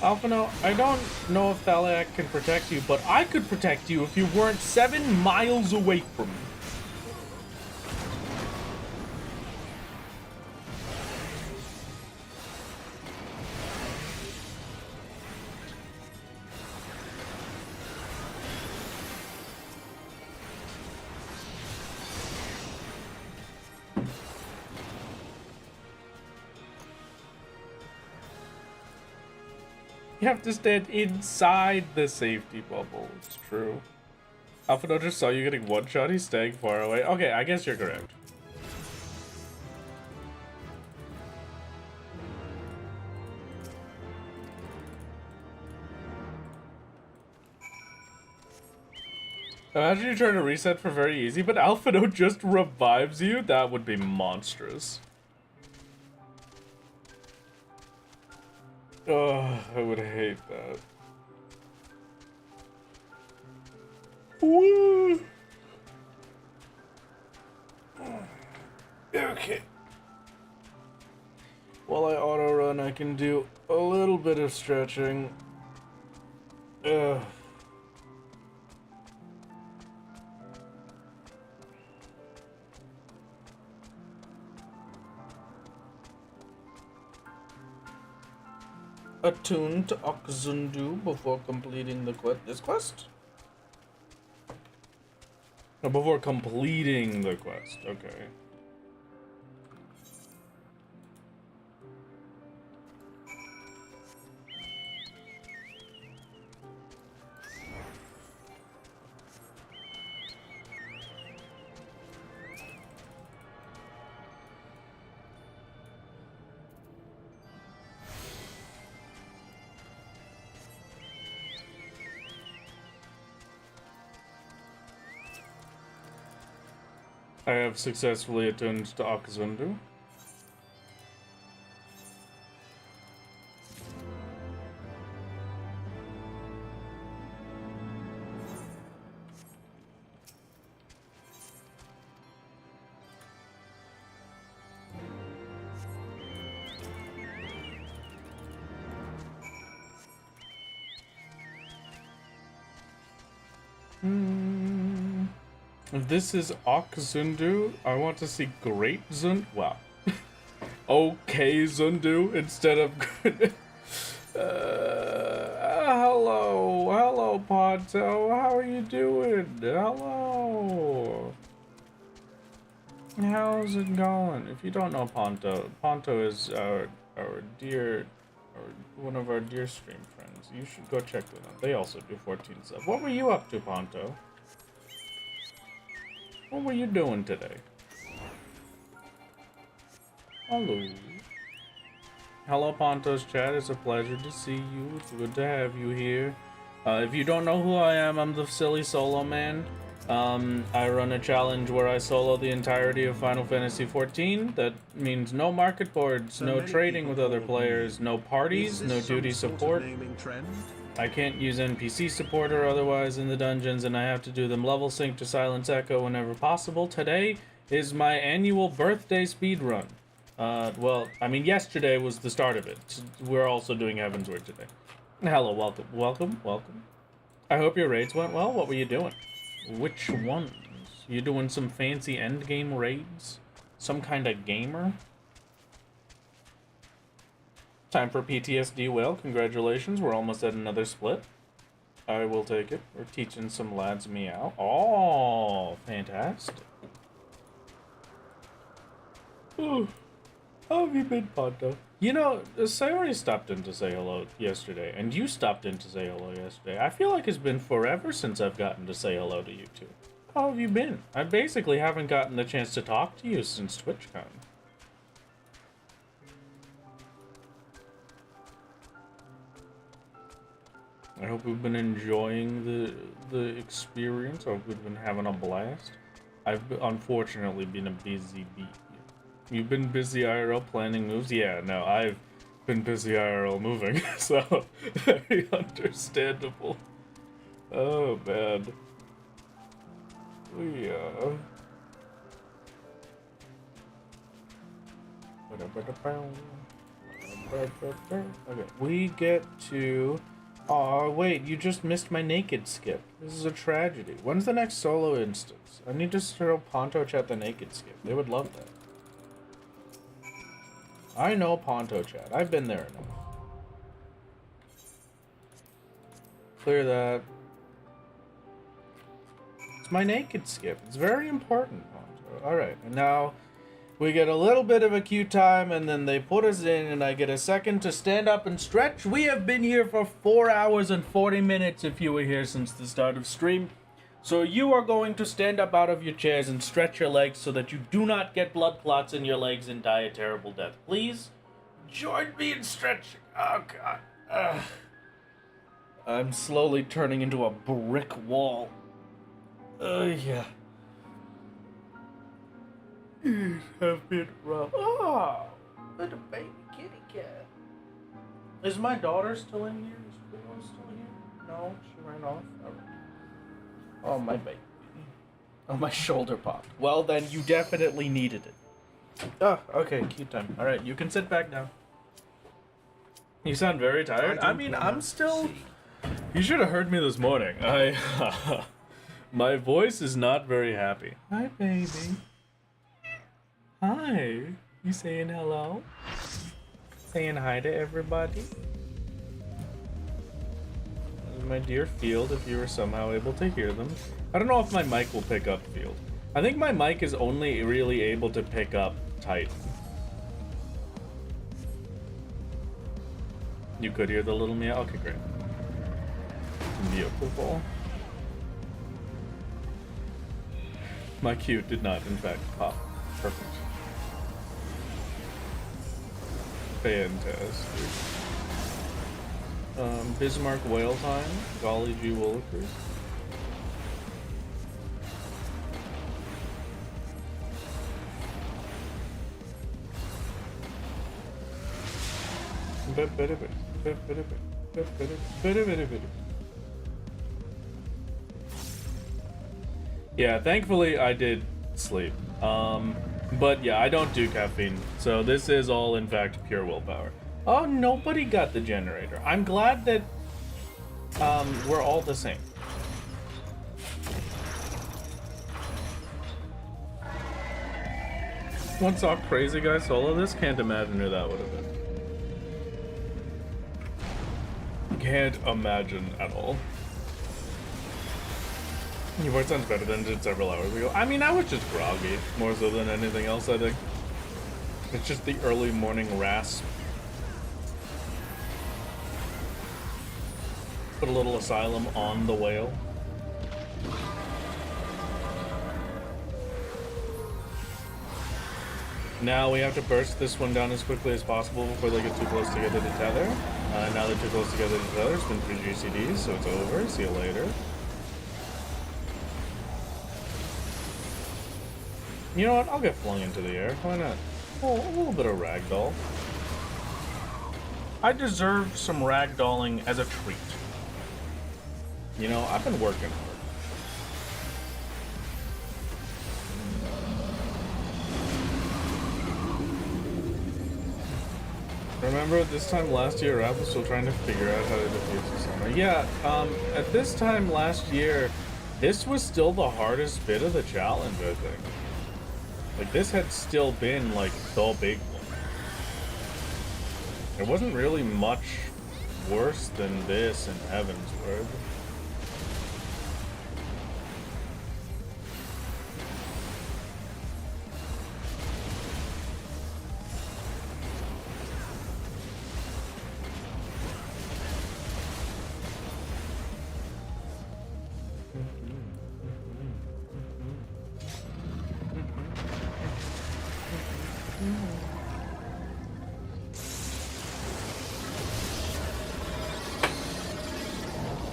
Alphino, I don't know if Thaliak can protect you, but I could protect you if you weren't 7 miles away from me. You have to stand inside the safety bubble. It's true. Alphino just saw you getting one shot. He's staying far away. Okay, I guess you're correct. Imagine you try to reset for very easy, but Alphino just revives you? That would be monstrous. Oh, I would hate that. Woo! Okay. While I auto run, I can do a little bit of stretching. Ugh. Attuned to Okzundu before completing the quest. No, before completing the quest. Okay. I have successfully attuned to Okzundu. If this is Ok Zundu, I want to see Great Zund. Wow. Okay Zundu instead of. Hello, Ponto. How are you doing? Hello. How's it going? If you don't know Ponto, Ponto is our dear, one of our dear stream friends. You should go check with them. They also do 14 subs. What were you up to, Ponto? What were you doing today? Hello. Hello, Ponto's chat. It's a pleasure to see you. It's good to have you here. If you don't know who I am, I'm the silly solo man. I run a challenge where I solo the entirety of Final Fantasy XIV. That means no market boards, no trading with other players, no parties, no duty support. I can't use NPC support or otherwise in the dungeons, and I have to do them level sync to Silence Echo whenever possible. Today is my annual birthday speedrun. Well, I mean, yesterday was the start of it. We're also doing Heavensward today. Hello, welcome. I hope your raids went well. What were you doing? Which ones? You doing some fancy endgame raids? Some kind of gamer? Time for PTSD. Well, congratulations. We're almost at another split. I will take it. We're teaching some lads meow. Oh, fantastic. Ooh. How have you been, Ponto? You know, Sayori stopped in to say hello yesterday, and you stopped in to say hello yesterday. I feel like it's been forever since I've gotten to say hello to you two. How have you been? I basically haven't gotten the chance to talk to you since TwitchCon. I hope we've been enjoying the experience. I hope we've been having a blast. I've unfortunately been a busy bee. You've been busy IRL planning moves? Yeah, no, I've been busy IRL moving, so very understandable. Oh, man. Okay, we get to... Aw, wait, you just missed my naked skip. This is a tragedy. When's the next solo instance? I need to show Ponto chat the naked skip. They would love that. I know Ponto chat. I've been there enough. Clear that. It's my naked skip. It's very important, Ponto. Alright, and now we get a little bit of a queue time, and then they put us in, and I get a second to stand up and stretch. We have been here for 4 hours and 40 minutes if you were here since the start of stream. So you are going to stand up out of your chairs and stretch your legs so that you do not get blood clots in your legs and die a terrible death. Please join me in stretching. Oh, God. Ugh. I'm slowly turning into a brick wall. Yeah. These have been rough. Oh, little baby kitty cat. Is my daughter still in here? Is Cleo still here? No, she ran off. Oh, my baby. Oh, my shoulder popped. Well, then you definitely needed it. Oh, okay, cute time. Alright, you can sit back down. You sound very tired. I mean, I'm still... You should have heard me this morning. My voice is not very happy. Hi, baby. Hi. You saying hello? Saying hi to everybody? My dear Field, if you were somehow able to hear them. I don't know if my mic will pick up Field. I think my mic is only really able to pick up Titan. You could hear the little meow? Okay, great. Beautiful. My cue did not, in fact, pop. Perfect. Fantastic. Bismarck Whale Time, Golly G. Willikers. Yeah, thankfully I did sleep. But yeah, I don't do caffeine, so this is all in fact pure willpower. Oh, nobody got the generator. I'm glad that we're all the same. Once saw Crazy Guy solo this, can't imagine who that would have been. Can't imagine at all. Your voice sounds better than it did several hours ago. I mean, I was just groggy, more so than anything else, I think. It's just the early morning rasp. Put a little asylum on the whale. Now we have to burst this one down as quickly as possible before they get too close together to tether. Now they're too close together to tether. It's been 3 GCDs, so it's over. See you later. You know what? I'll get flung into the air. Why not? Oh, a little bit of ragdoll. I deserve some ragdolling as a treat. You know, I've been working hard. Remember this time last year, Raph was still trying to figure out how to defeat SUGIYAMA. Yeah, at this time last year, this was still the hardest bit of the challenge, I think. Like, this had still been, like, the big one. There wasn't really much worse than this in Heavensward.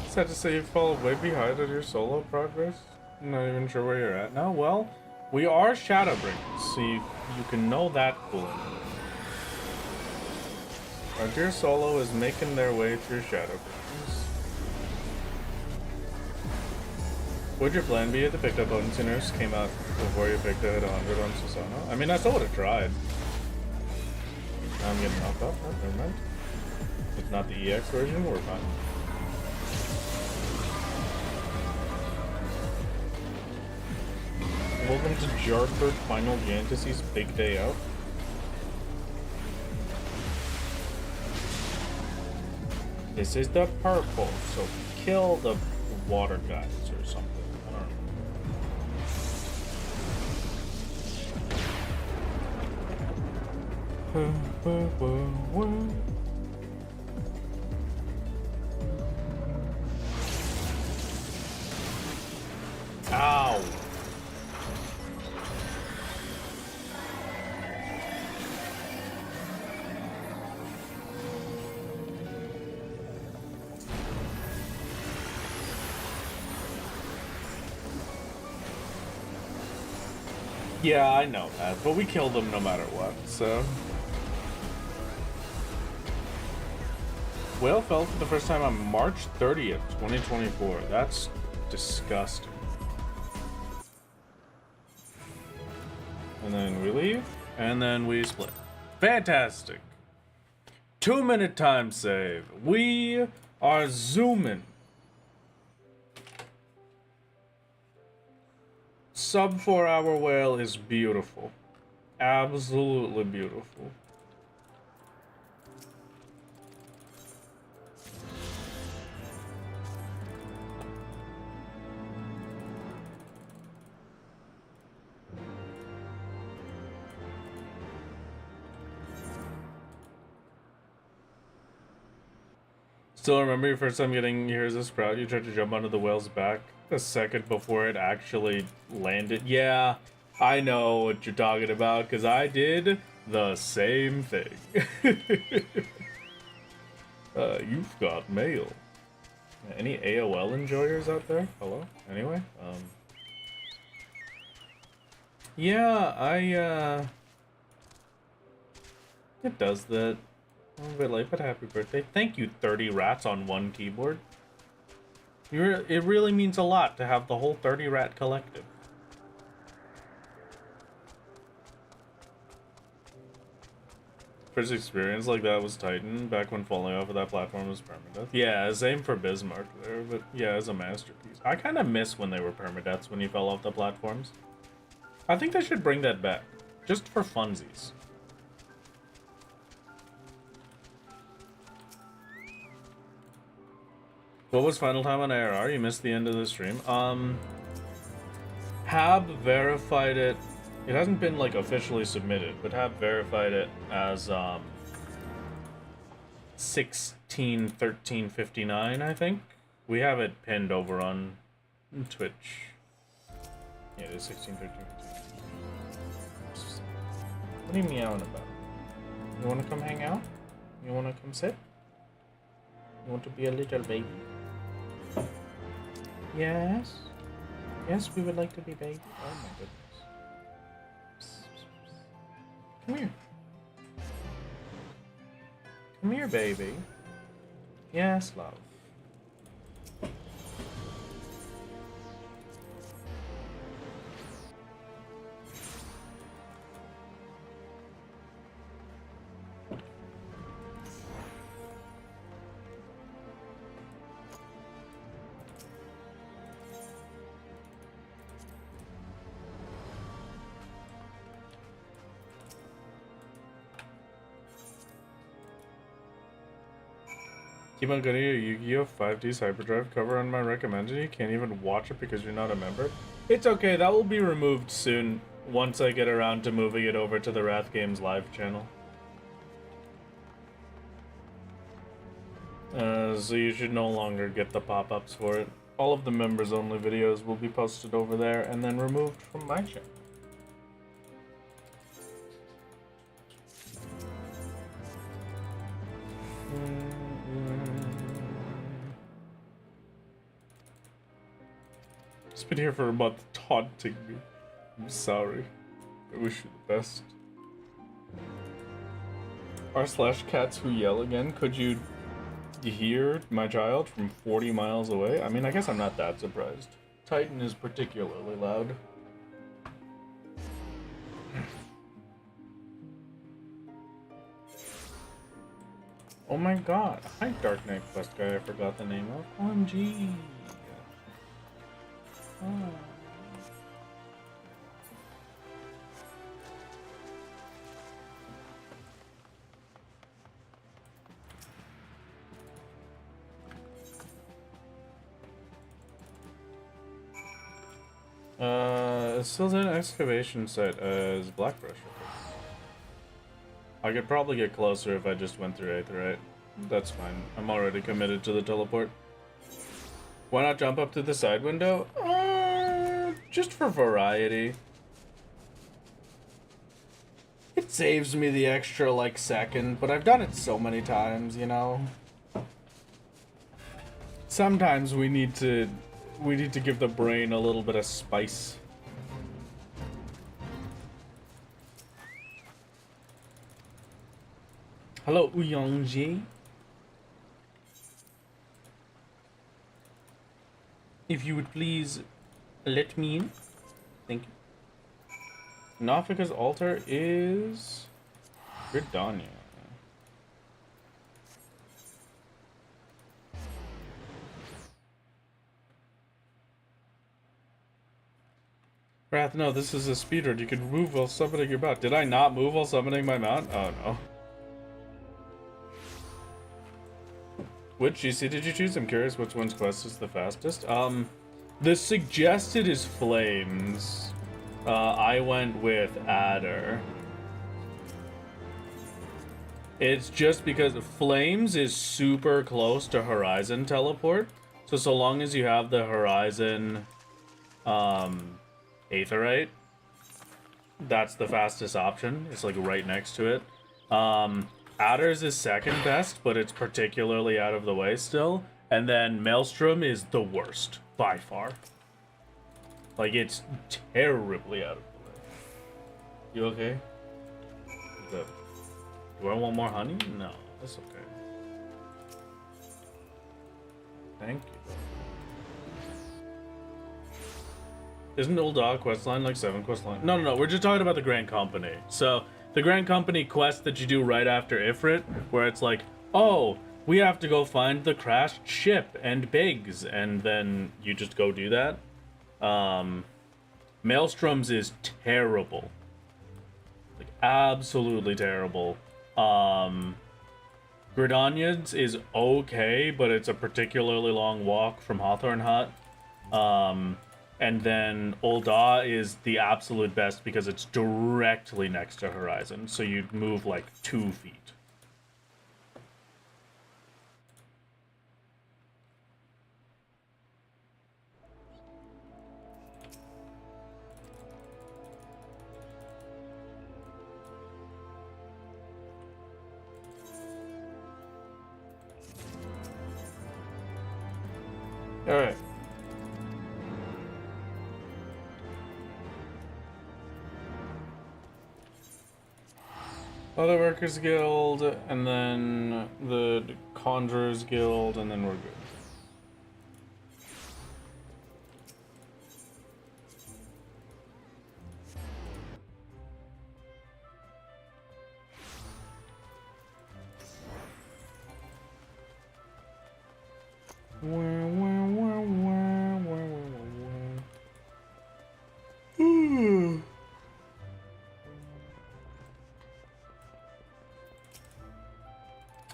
Sad to say you fall way behind on your solo progress. I'm not even sure where you're at now. Well, we are Shadowbringers, so you can know that cool. Frontier Solo is making their way through Shadowbringers. Would your plan be to pick up potency nerfs came out before you picked a hit 100 on Susano? I mean, I still would have tried. Now I'm getting knocked off. Oh, never mind. It's not the EX version, we're fine. Welcome to Jarford Final Fantasy's big day out. This is the purple, so kill the water guys or something. I don't know. Ow! Yeah, I know that, but we killed them no matter what, so... Whale fell for the first time on March 30th, 2024. That's disgusting. And then we leave, and then we split. Fantastic! 2-minute time save. We are zooming. Sub 4-hour whale is beautiful. Absolutely beautiful. Still remember your first time getting Here's a Sprout? You tried to jump onto the whale's back a second before it actually landed. Yeah, I know what you're talking about, because I did the same thing. You've got mail. Any AOL enjoyers out there? Hello? Anyway, yeah, it does that. A little bit late, but happy birthday. Thank you, 30 rats on one keyboard. It really means a lot to have the whole 30 rat collective. First experience like that was Titan, back when falling off of that platform was permadeath. Yeah, same for Bismarck there, but yeah, as a masterpiece. I kind of miss when they were permadeaths when you fell off the platforms. I think they should bring that back. Just for funsies. What was final time on ARR? You missed the end of the stream. Hab verified it. It hasn't been like officially submitted, but Hab verified it as 16/13/59, I think. We have it pinned over on Twitch. Yeah, it is 16/13/59. What are you meowing about? You want to come hang out? You want to come sit? You want to be a little baby? Yes? Yes, we would like to be baby. Oh my goodness. Come here. Come here, baby. Yes, love. Keep on getting your Yu-Gi-Oh! 5D's Hyperdrive cover on my recommended. You can't even watch it because you're not a member. It's okay, that will be removed soon once I get around to moving it over to the Wrath Games live channel. So you should no longer get the pop-ups for it. All of the members only videos will be posted over there and then removed from my channel. It's been here for a month taunting me. I'm sorry. I wish you the best. R/cats who yell again. Could you hear my child from 40 miles away? I mean, I guess I'm not that surprised. Titan is particularly loud. Oh my god. Hi, Dark Knight Quest guy I forgot the name of. OMG. Oh. It's still an excavation site as Blackbrush. I could probably get closer if I just went through Aetherite. That's fine. I'm already committed to the teleport. Why not jump up to the side window? Just for variety. It saves me the extra, like, second, but I've done it so many times, you know? Sometimes we need to give the brain a little bit of spice. Hello, Uyongji. If you would please let me in. Thank you. Nafika's altar is Gridania. Wrath, no, this is a speedrun. You can move while summoning your mount. Did I not move while summoning my mount? Oh no. Which GC did you choose? I'm curious which one's quest is the fastest. The suggested is Flames. I went with Adder. It's just because Flames is super close to Horizon Teleport. So long as you have the Horizon Aetherite, that's the fastest option. It's like right next to it. Adder's is second best, but it's particularly out of the way still. And then Maelstrom is the worst, by far. Like, it's terribly out of the way. You okay? Good. Do I want more honey? No, that's okay. Thank you. Isn't Old Dog questline like 7 questline? No, we're just talking about the Grand Company. So, the Grand Company quest that you do right after Ifrit, where it's like, oh, we have to go find the crashed ship and Biggs, and then you just go do that. Maelstrom's is terrible. Like, absolutely terrible. Gridanians is okay, but it's a particularly long walk from Hawthorne Hut. And then Ul'dah is the absolute best because it's directly next to Horizon, so you move like 2 feet. Alright. Other Workers Guild, and then the Conjurers Guild, and then we're good.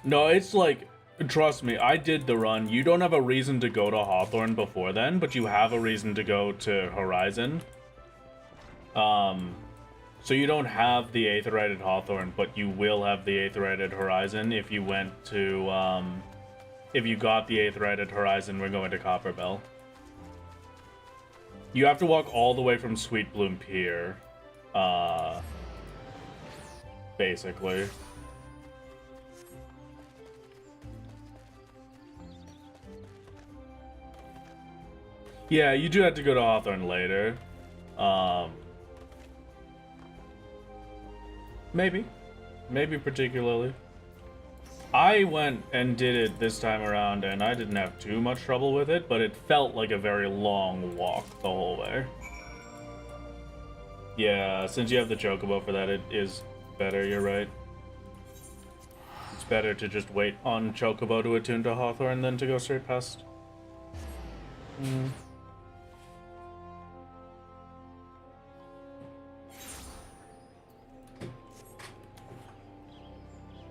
No, it's like, trust me, I did the run. You don't have a reason to go to Hawthorne before then, but you have a reason to go to Horizon. So you don't have the Aetheryte at Hawthorne, but you will have the Aetheryte at Horizon if you went to, if you got the Aetheryte at Horizon, we're going to Copperbell. You have to walk all the way from Sweet Bloom Pier, basically. Yeah, you do have to go to Hawthorne later. Maybe particularly. I went and did it this time around, and I didn't have too much trouble with it, but it felt like a very long walk the whole way. Yeah, since you have the Chocobo for that, it is better, you're right. It's better to just wait on Chocobo to attune to Hawthorne than to go straight past.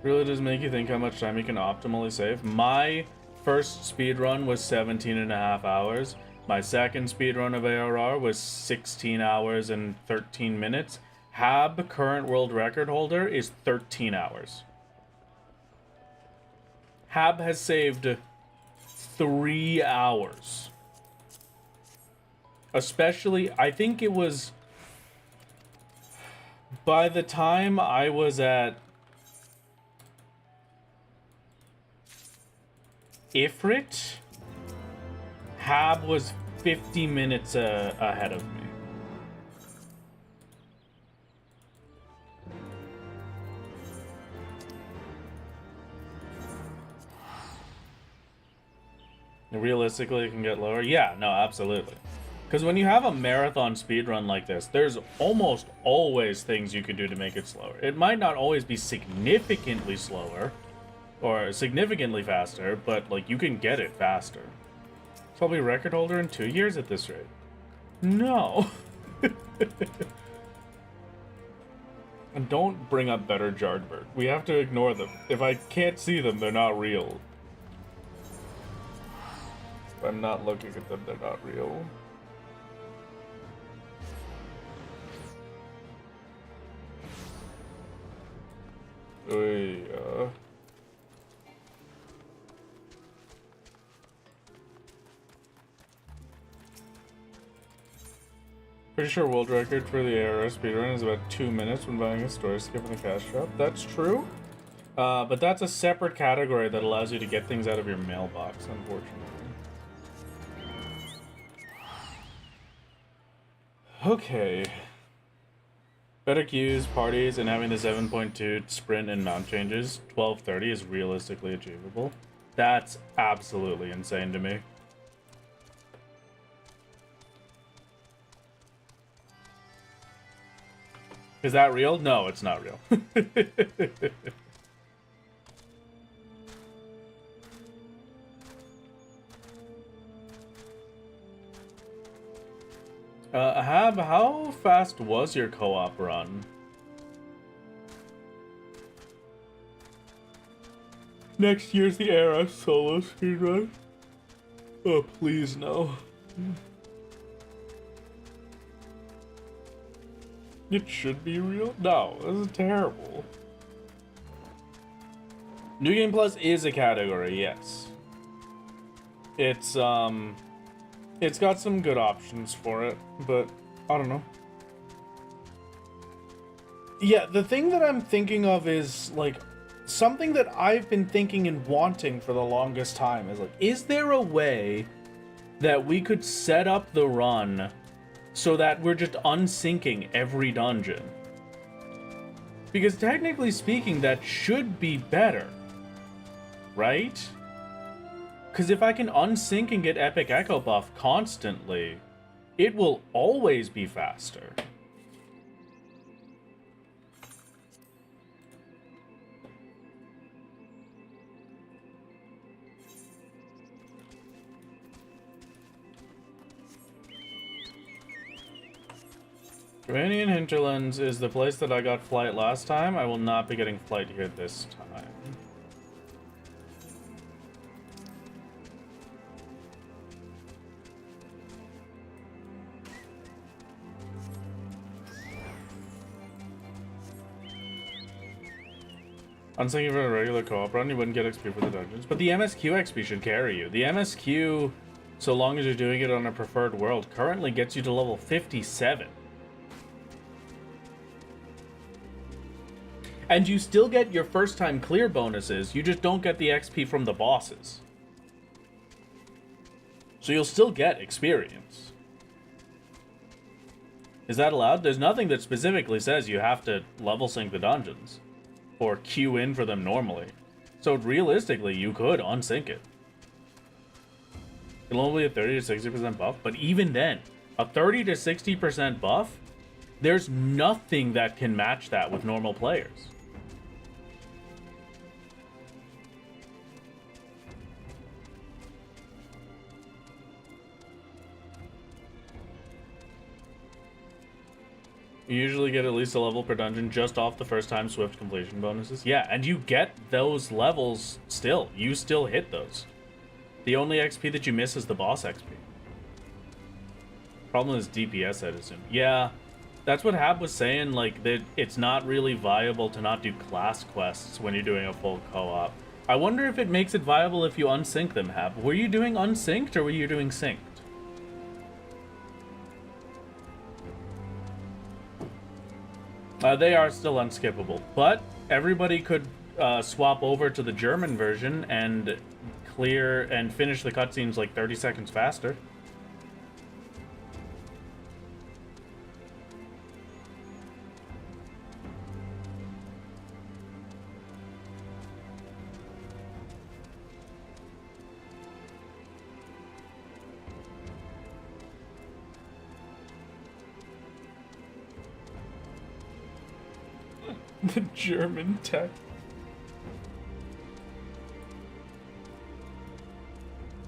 Really does make you think how much time you can optimally save. My first speedrun was 17.5 hours. My second speedrun of ARR was 16 hours and 13 minutes. Hab, current world record holder, is 13 hours. Hab has saved 3 hours. Especially, I think it was... By the time I was at Ifrit, Hab was 50 minutes ahead of me. Realistically, it can get lower? Yeah, no, absolutely. Because when you have a marathon speedrun like this, there's almost always things you can do to make it slower. It might not always be significantly slower, or significantly faster, but, like, you can get it faster. Probably record holder in 2 years at this rate. No. And don't bring up better Jardbird. We have to ignore them. If I can't see them, they're not real. If I'm not looking at them, they're not real. Pretty sure world record for the ARR speedrun is about 2 minutes when buying a store skip in the cash shop. That's true. But that's a separate category that allows you to get things out of your mailbox, unfortunately. Okay. Better queues, parties, and having the 7.2 sprint and mount changes, 12:30 is realistically achievable. That's absolutely insane to me. Is that real? No, it's not real. Hab, how fast was your co-op run? Next year's the era solo speedrun. Oh, please no. It should be real? No, this is terrible. New Game Plus is a category, yes. It's got some good options for it, but I don't know. Yeah, the thing that I'm thinking of is, like, something that I've been thinking and wanting for the longest time is, like, is there a way that we could set up the run so that we're just unsyncing every dungeon? Because technically speaking, that should be better, right? Because if I can unsync and get Epic Echo buff constantly, it will always be faster. Iranian Hinterlands is the place that I got Flight last time. I will not be getting Flight here this time. Unsyncing for a regular co-op run, you wouldn't get XP for the dungeons. But the MSQ XP should carry you. The MSQ, so long as you're doing it on a preferred world, currently gets you to level 57. And you still get your first time clear bonuses, you just don't get the XP from the bosses. So you'll still get experience. Is that allowed? There's nothing that specifically says you have to level sync the dungeons or queue in for them normally. So realistically, you could unsync it. It'll only be a 30 to 60% buff, but even then, a 30 to 60% buff, there's nothing that can match that with normal players. You usually get at least a level per dungeon just off the first time Swift completion bonuses. Yeah, and you get those levels still. You still hit those. The only XP that you miss is the boss XP. Problem is DPS, I'd assume. Yeah, that's what Hab was saying, like, that it's not really viable to not do class quests when you're doing a full co-op. I wonder if it makes it viable if you unsync them, Hab. Were you doing unsynced or were you doing synced? They are still unskippable, but everybody could swap over to the German version and clear and finish the cutscenes like 30 seconds faster. The German tech.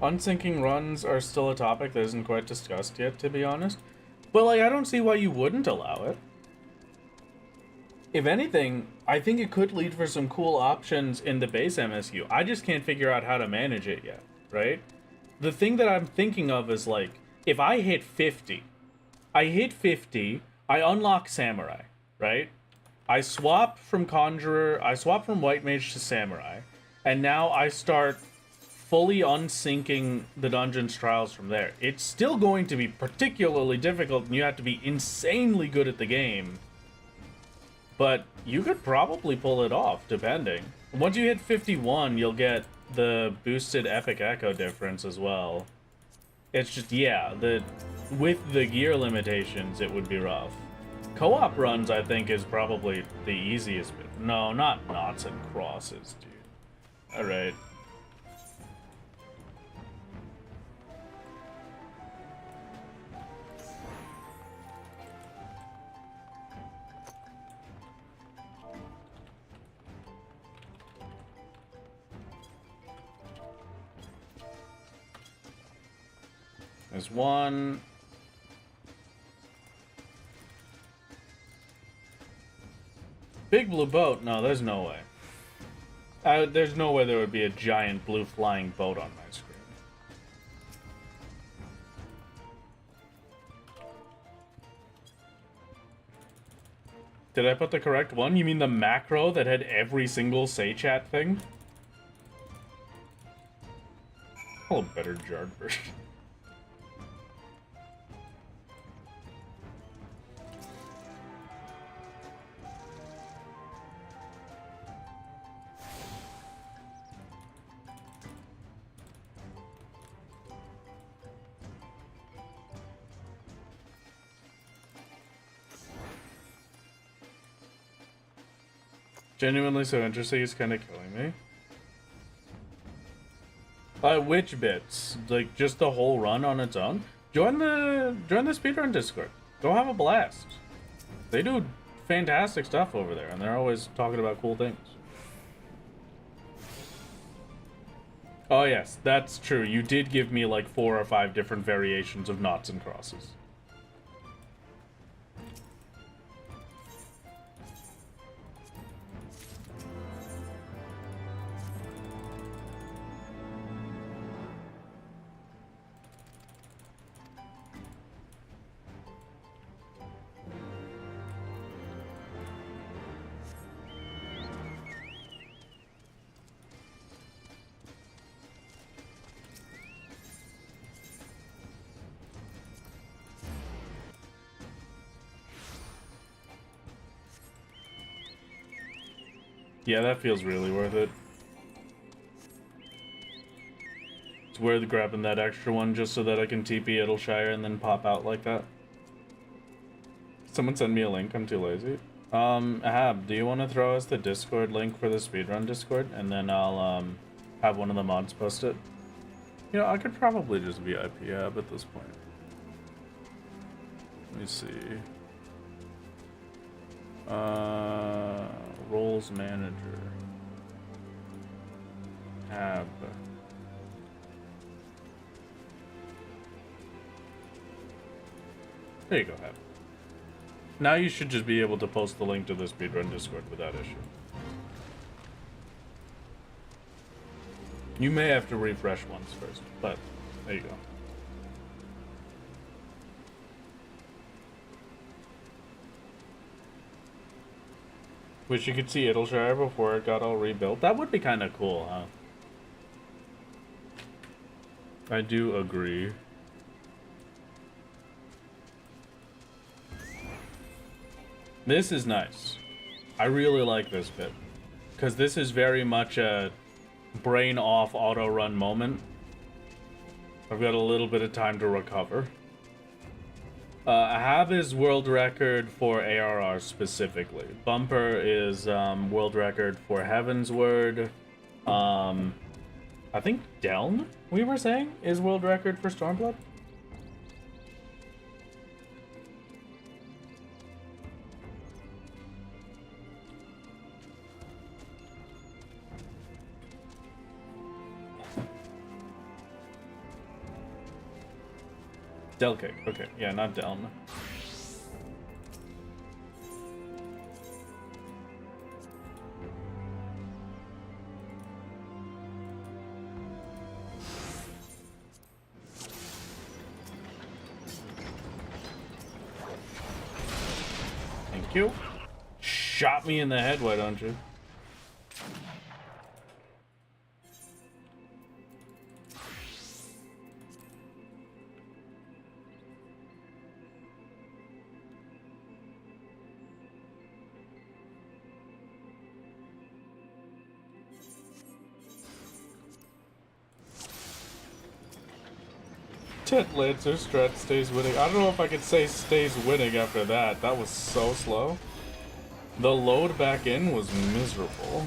Unsyncing runs are still a topic that isn't quite discussed yet, to be honest. But, like, I don't see why you wouldn't allow it. If anything, I think it could lead for some cool options in the base MSU. I just can't figure out how to manage it yet, right? The thing that I'm thinking of is, like, if I hit 50, I unlock Samurai, right? I swap from Conjurer, I swap from White Mage to Samurai, and now I start fully unsyncing the Dungeons Trials from there. It's still going to be particularly difficult, and you have to be insanely good at the game, but you could probably pull it off, depending. Once you hit 51, you'll get the boosted Epic Echo difference as well. It's just, yeah, with the gear limitations, it would be rough. Co-op runs, I think, is probably the easiest bit. No, not knots and crosses, dude. Alright. There's one. Big blue boat? No, there's no way. There's no way there would be a giant blue flying boat on my screen. Did I put the correct one? You mean the macro that had every single say chat thing? Oh, better jarred version. Genuinely so interesting, it's kind of killing me. Which bits? Like, just the whole run on its own? Join the speedrun Discord. Go have a blast. They do fantastic stuff over there, and they're always talking about cool things. Oh yes, that's true. You did give me like 4 or 5 different variations of knots and crosses. Yeah, that feels really worth it. It's worth grabbing that extra one just so that I can TP Idleshire and then pop out like that. Someone send me a link, I'm too lazy. Ahab, do you want to throw us the Discord link for the speedrun Discord? And then I'll, have one of the mods post it. You know, I could probably just VIP Ahab at this point. Let me see. Roles manager. Tab. There you go, Hab. Now you should just be able to post the link to the speedrun Discord without issue. You may have to refresh once first, but there you go. Wish you could see Idleshire before it got all rebuilt. That would be kind of cool, huh? I do agree. This is nice. I really like this bit. Because this is very much a brain off auto run moment. I've got a little bit of time to recover. Ahab is world record for ARR specifically. Bumper is world record for Heavensward. I think Deln, we were saying, is world record for Stormblood. Delcake, okay, yeah, not Deln. Thank you. Shot me in the head, why don't you? Tit Lancer stretch stays winning. I don't know if I could say stays winning after that. That was so slow. The load back in was miserable.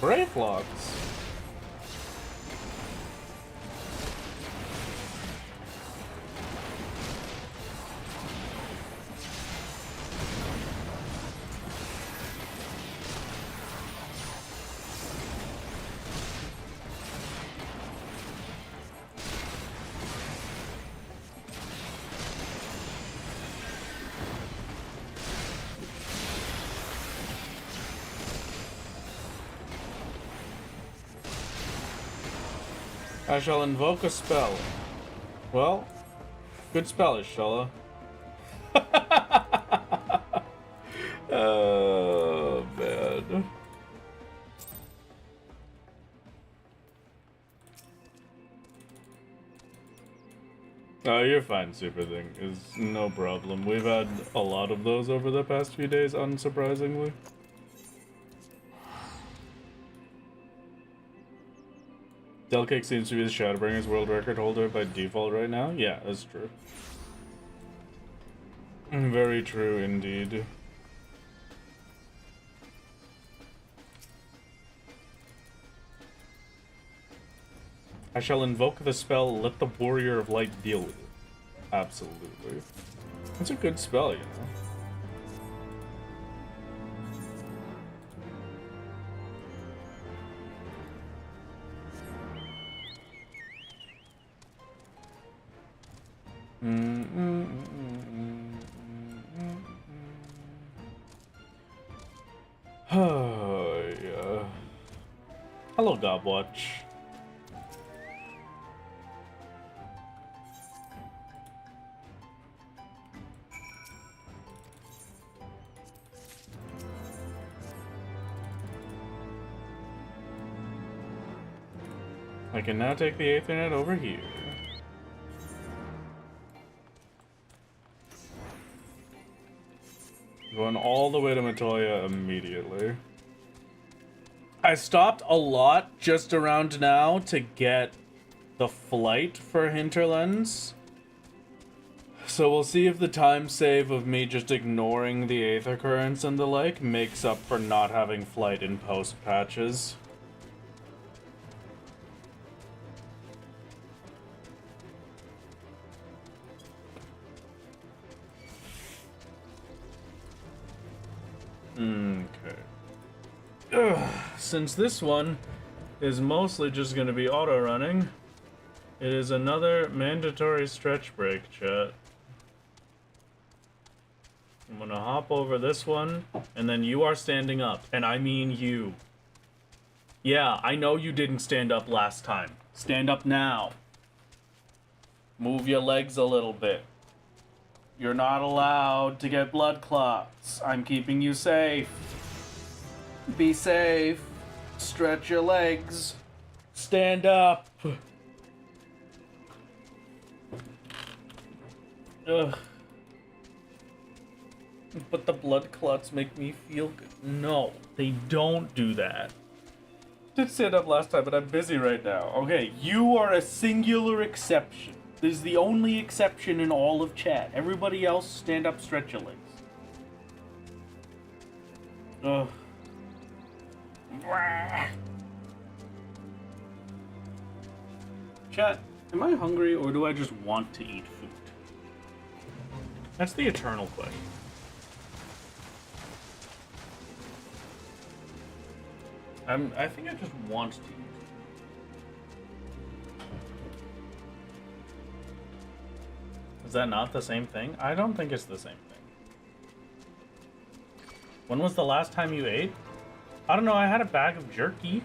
Brave Locks. I shall invoke a spell. Well, good spell, Ishala. Oh, man. Oh, you're fine, Super Thing. Is no problem. We've had a lot of those over the past few days, unsurprisingly. Delcake seems to be the Shadowbringer's world record holder by default right now. Yeah, that's true. Very true indeed. I shall invoke the spell, Let the Warrior of Light deal with it. Absolutely. It's a good spell, you know. Oh, yeah. Hello, Gobwatch. I can now take the Aethernet over here. Going all the way to Matoya immediately. I stopped a lot just around now to get the flight for Hinterlands. So we'll see if the time save of me just ignoring the Aether Currents and the like makes up for not having flight in post patches. Okay. Since this one is mostly just going to be auto-running, it is another mandatory stretch break, chat. I'm going to hop over this one, and then you are standing up, and I mean you. Yeah, I know you didn't stand up last time. Stand up now. Move your legs a little bit. You're not allowed to get blood clots. I'm keeping you safe. Be safe. Stretch your legs. Stand up. Ugh. But the blood clots make me feel good. No, they don't do that. Did stand up last time, but I'm busy right now. Okay, you are a singular exception. This is the only exception in all of chat. Everybody else, stand up, stretch your legs. Ugh. Chat, am I hungry or do I just want to eat food? That's the eternal question. I think I just want to eat. Is that not the same thing? I don't think it's the same thing. When was the last time you ate? I don't know, I had a bag of jerky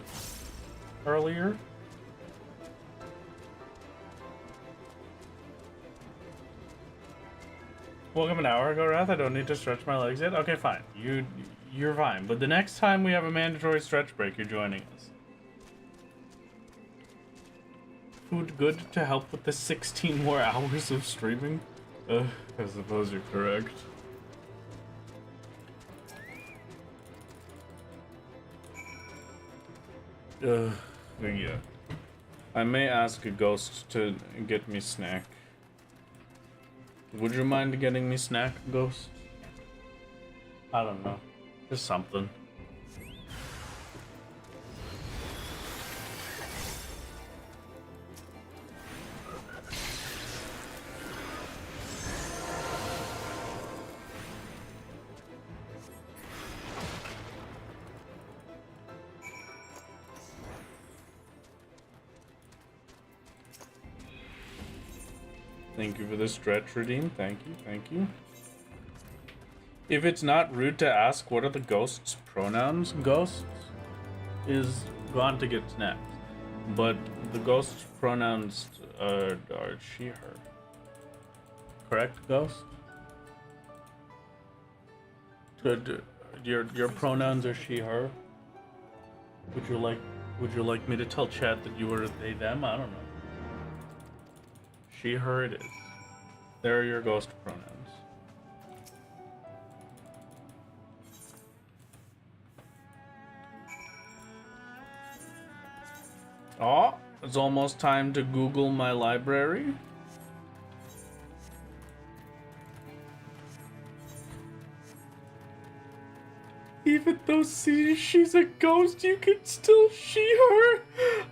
earlier. Woke up an hour ago, Wrath. I don't need to stretch my legs yet. Okay, fine. You're fine. But the next time we have a mandatory stretch break, you're joining us. Food good to help with the 16 more hours of streaming? I suppose you're correct. Yeah. I may ask a ghost to get me snack. Would you mind getting me snack, ghost? I don't know. Just something. Thank you for the stretch redeem. Thank you, thank you. If it's not rude to ask, what are the ghosts' pronouns? Ghosts is gone to get snapped. But the ghost pronouns are she, her. Correct, ghost? Good. Your pronouns are she, her. Would you like me to tell chat that you were they, them? I don't know. She, her, it is. There are your ghost pronouns. Oh, it's almost time to Google my library. Even though she's a ghost, you can still she, her.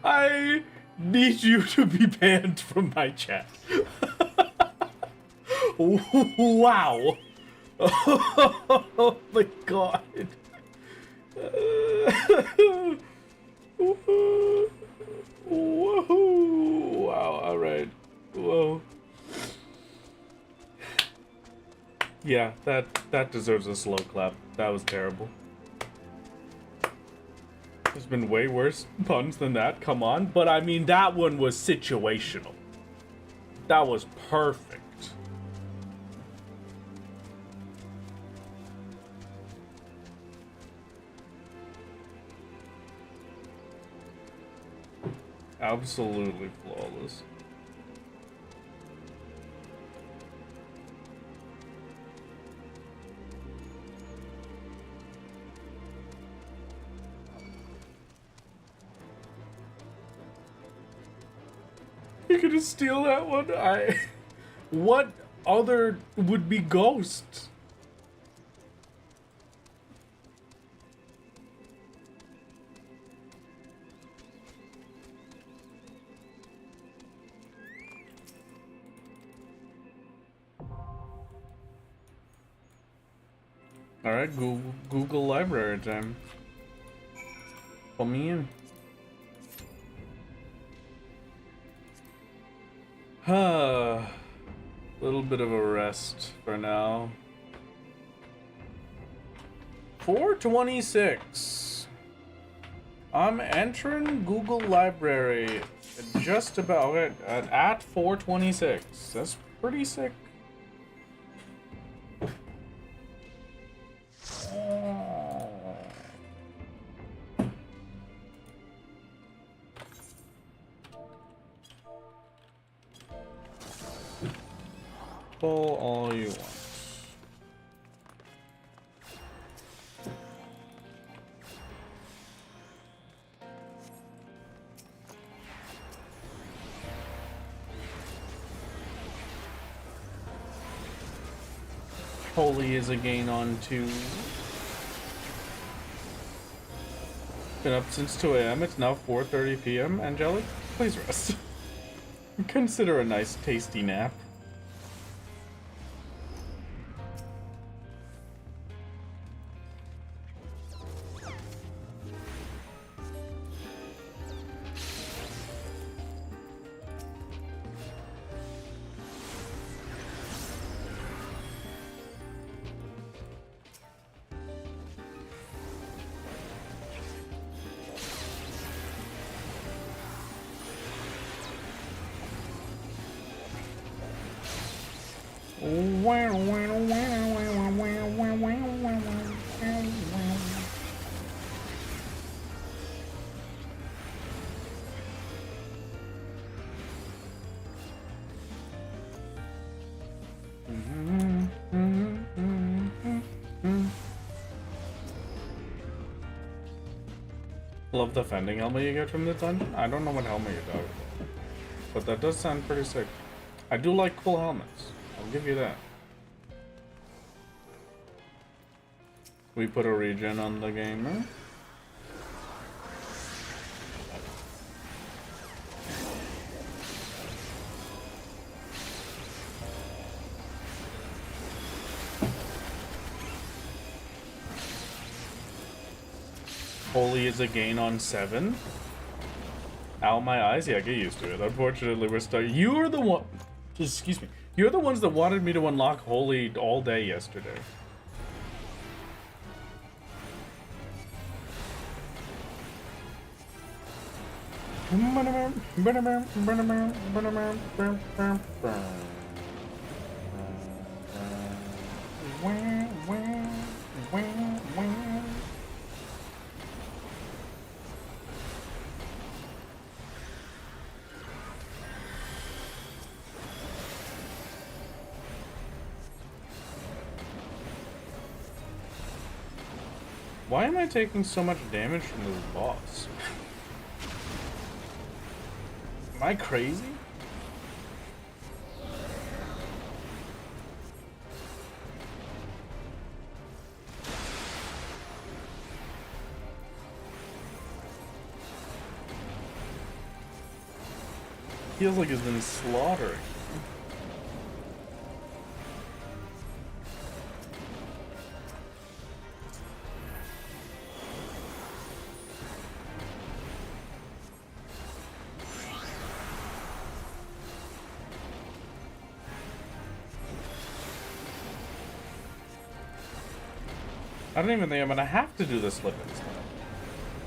I need you to be banned from my chat. Wow. Oh my god. Whoa. Wow, alright. Whoa. Yeah, that deserves a slow clap. That was terrible. There's been way worse puns than that, come on. But I mean, that one was situational. That was perfect. Absolutely flawless. You're gonna steal that one? What other would be ghosts? Alright, Google library time. Pull me in. Little bit of a rest for now. 4:26. I'm entering Google Library just about at 4:26. That's pretty sick. Pull all you want. Holy is a gain on 2. Been up since 2 a.m. It's now 4:30 p.m. Angelic, please rest. Consider a nice tasty nap. Love the fending helmet you get from the dungeon. I don't know what helmet you're talking about, but that does sound pretty sick. I do like cool helmets. I'll give you that. We put a regen on the gamer. Holy is a gain on 7. Ow, my eyes? Yeah, get used to it. Unfortunately, we're stuck. You are the one. Excuse me. You're the ones that wanted me to unlock Holy all day yesterday. Why am I taking so much damage from this boss? Am I crazy? Feels like it's been slaughtering. I don't even think I'm gonna have to do the slip and slide.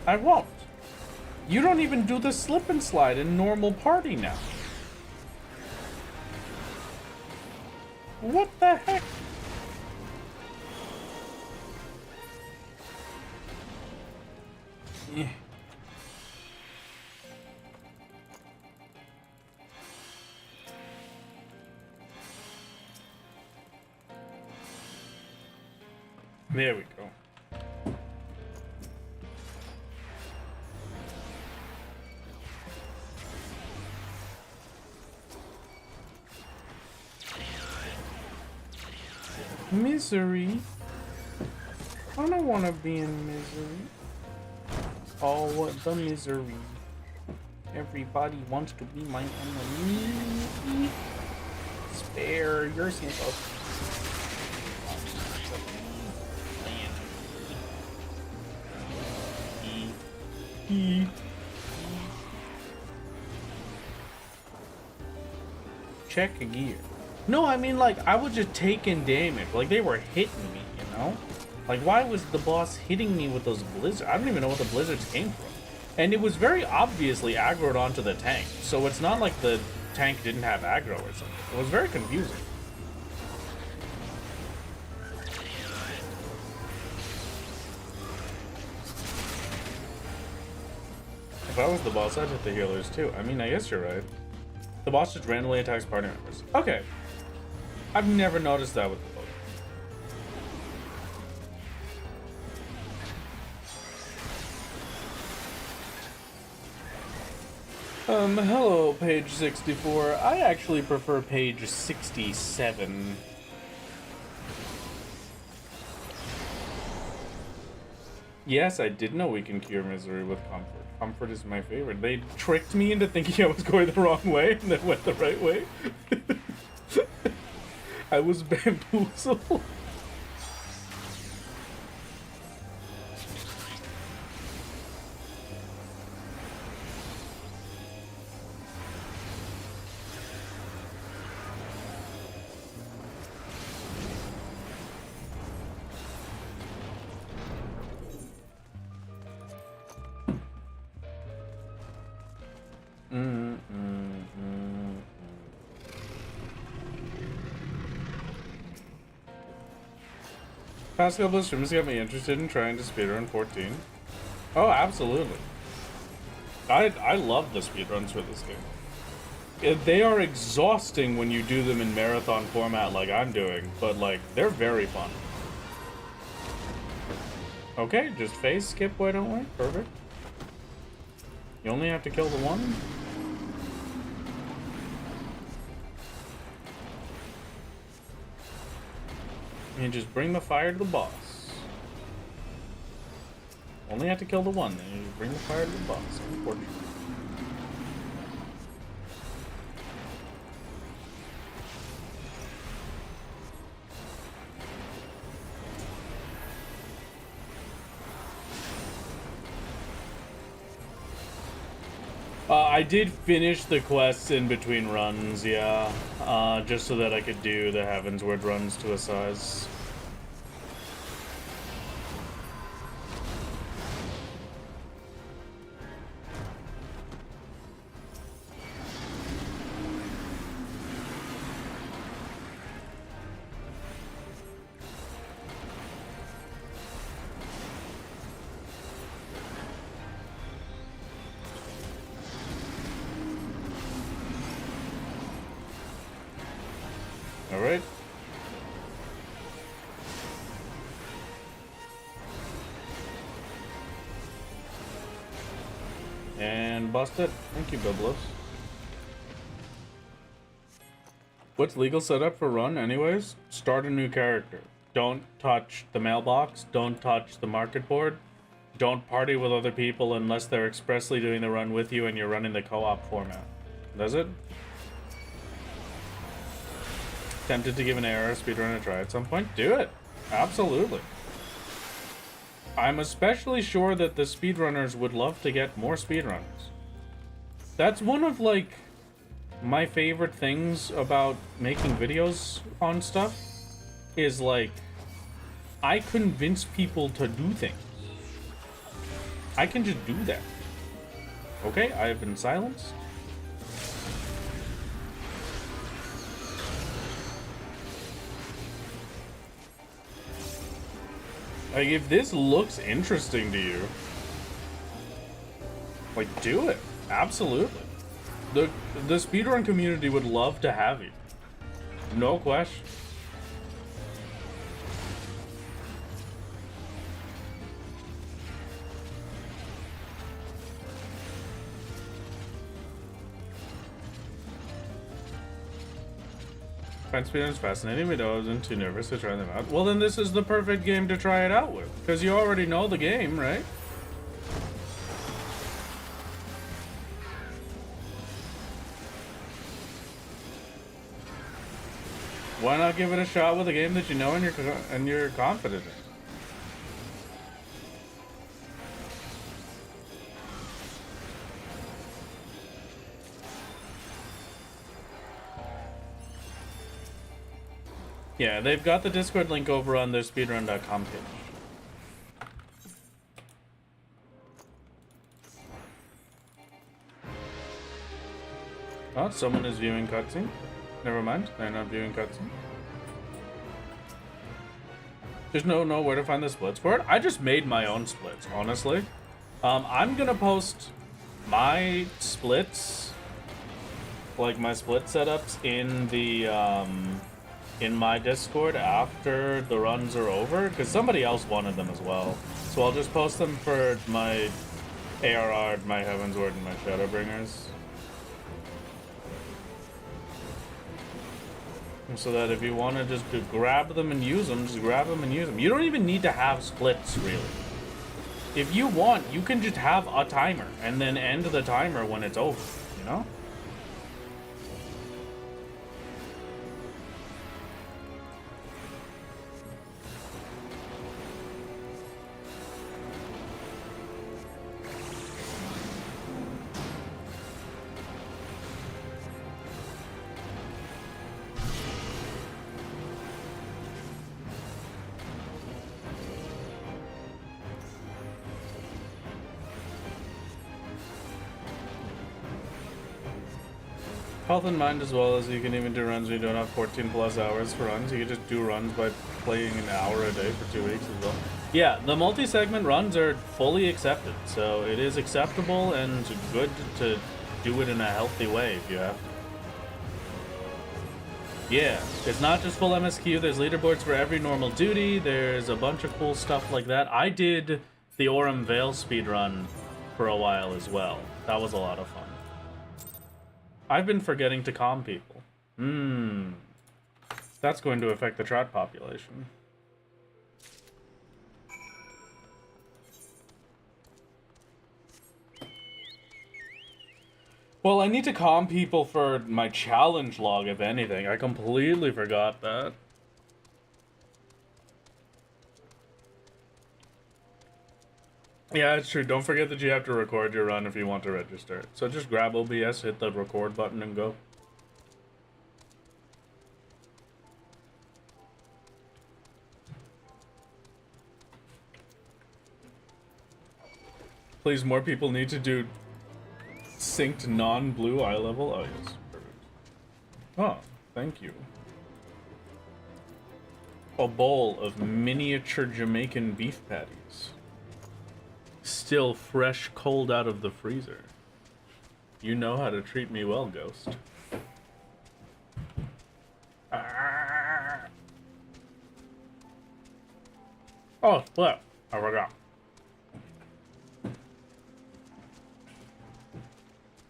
I won't. You don't even do the slip and slide in normal party now. What the heck? Yeah. There we go. Misery. I don't want to be in misery. Oh, what the misery. Everybody wants to be my enemy. Spare yourself. Check a gear. No, I mean, like, I was just taking damage. Like, they were hitting me, you know? Like, why was the boss hitting me with those blizzards? I don't even know what the blizzards came from. And it was very obviously aggroed onto the tank. So it's not like the tank didn't have aggro or something. It was very confusing. If I was the boss, I'd hit the healers too. I mean, I guess you're right. The boss just randomly attacks party members. Okay. I've never noticed that with the boat. Hello, page 64. I actually prefer page 67. Yes, I did know we can cure misery with comfort. Comfort is my favorite. They tricked me into thinking I was going the wrong way and then went the right way. I was bamboozled. Past couple of streams got me interested in trying to speedrun 14. Oh, absolutely. I love the speedruns for this game. They are exhausting when you do them in marathon format like I'm doing, but like, they're very fun. Okay, just phase skip, why don't we? Perfect. You only have to kill the one? And just bring the fire to the boss. Only have to kill the one, then you just bring the fire to the boss, unfortunately. I did finish the quests in between runs, yeah. Just so that I could do the Heavensward runs to a size. Alright. And bust it. Thank you, Biblos. What's legal setup for run anyways? Start a new character. Don't touch the mailbox. Don't touch the market board. Don't party with other people unless they're expressly doing the run with you and you're running the co-op format. Does it? Tempted to give an AR speedrun a try at some point? Do it! Absolutely. I'm especially sure that the speedrunners would love to get more speedrunners. That's one of, like, my favorite things about making videos on stuff is, like, I convince people to do things. I can just do that. Okay, I have been silenced. Like, if this looks interesting to you, like, do it. Absolutely. The speedrun community would love to have you. No question. Find speedruns fascinating, but I wasn't too nervous to try them out. Well, then this is the perfect game to try it out with, because you already know the game, right? Why not give it a shot with a game that you know and you're confident in? Yeah, they've got the Discord link over on their speedrun.com page. Oh, someone is viewing cutscene. Never mind, they're not viewing cutscene. There's no where to find the splits for it. I just made my own splits, honestly. I'm gonna post my splits, like my split setups, in the in my Discord after the runs are over, because somebody else wanted them as well. So I'll just post them for my ARR, my Heavensward, and my Shadowbringers. So that if you want to just grab them and use them, just grab them and use them. You don't even need to have splits, really. If you want, you can just have a timer and then end the timer when it's over, you know? Health in mind, as well as you can even do runs when you don't have 14 plus hours for runs. You can just do runs by playing an hour a day for 2 weeks as well. Yeah, the multi-segment runs are fully accepted, so it is acceptable and good to do it in a healthy way if you have to. Yeah, it's not just full MSQ, there's leaderboards for every normal duty, there's a bunch of cool stuff like that. I did the Aurum Vale speedrun for a while as well. That was a lot of fun. I've been forgetting to calm people. That's going to affect the trout population. Well, I need to calm people for my challenge log, if anything. I completely forgot that. Yeah, it's true. Don't forget that you have to record your run if you want to register. So just grab OBS, hit the record button, and go. Please, more people need to do synced non-blue eye level. Oh, yes. Perfect. Oh, thank you. A bowl of miniature Jamaican beef patties. Still fresh, cold out of the freezer. You know how to treat me well, Ghost. Ah. Oh, split. I forgot.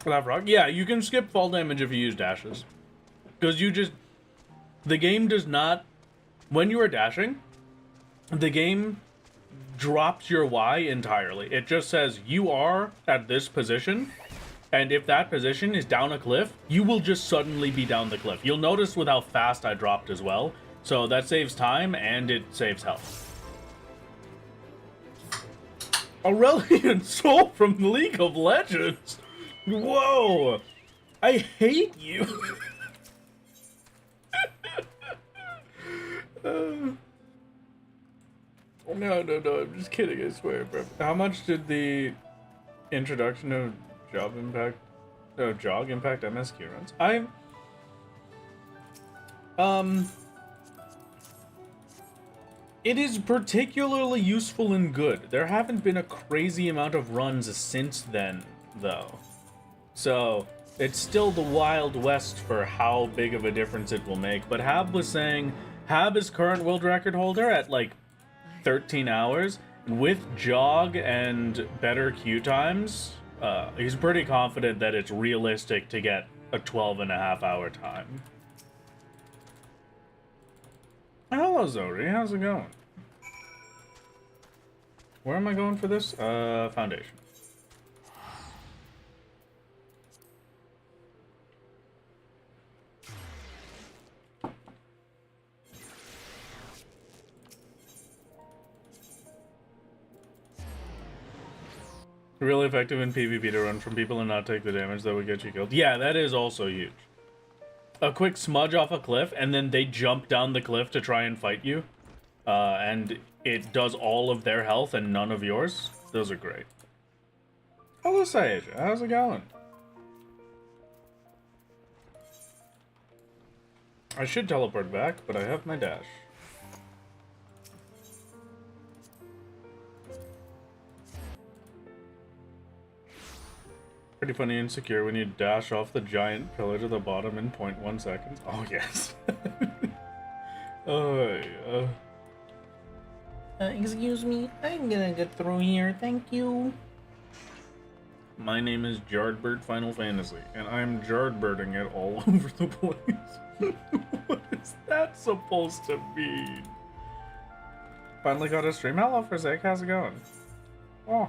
That frog? Yeah, you can skip fall damage if you use dashes. Because the game does not, when you are dashing, the game drops your Y entirely. It just says you are at this position, and if that position is down a cliff, you will just suddenly be down the cliff. You'll notice with how fast I dropped as well, so that saves time and it saves health. Aurelian Soul from League of Legends! Whoa! I hate you! No, I'm just kidding, I swear, bro. How much did the introduction of Jog impact MSQ runs? It is particularly useful and good. There haven't been a crazy amount of runs since then, though. So, it's still the Wild West for how big of a difference it will make. But Hab was saying, Hab is current world record holder at like 13 hours. With Jog and better queue times, he's pretty confident that it's realistic to get a 12.5-hour time. Hello, Zori. How's it going? Where am I going for this? Foundation. Really effective in PvP to run from people and not take the damage that would get you killed. Yeah, that is also huge. A quick smudge off a cliff, and then they jump down the cliff to try and fight you. And it does all of their health and none of yours. Those are great. Hello, Saeja. How's it going? I should teleport back, but I have my dash. Pretty funny and secure when you dash off the giant pillar to the bottom in 0.1 seconds. Oh, yes. Oh, yeah. Excuse me, I'm gonna get through here, thank you. My name is Jardbird Final Fantasy, and I'm Jardbirding it all over the place. What is that supposed to mean? Finally got a stream. Hello, Frizek, how's it going? Oh.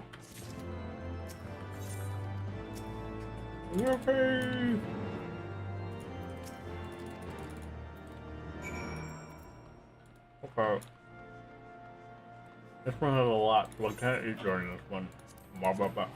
You okay? Okay. This one has a lot, so I can't eat during this one. Blah, blah, blah.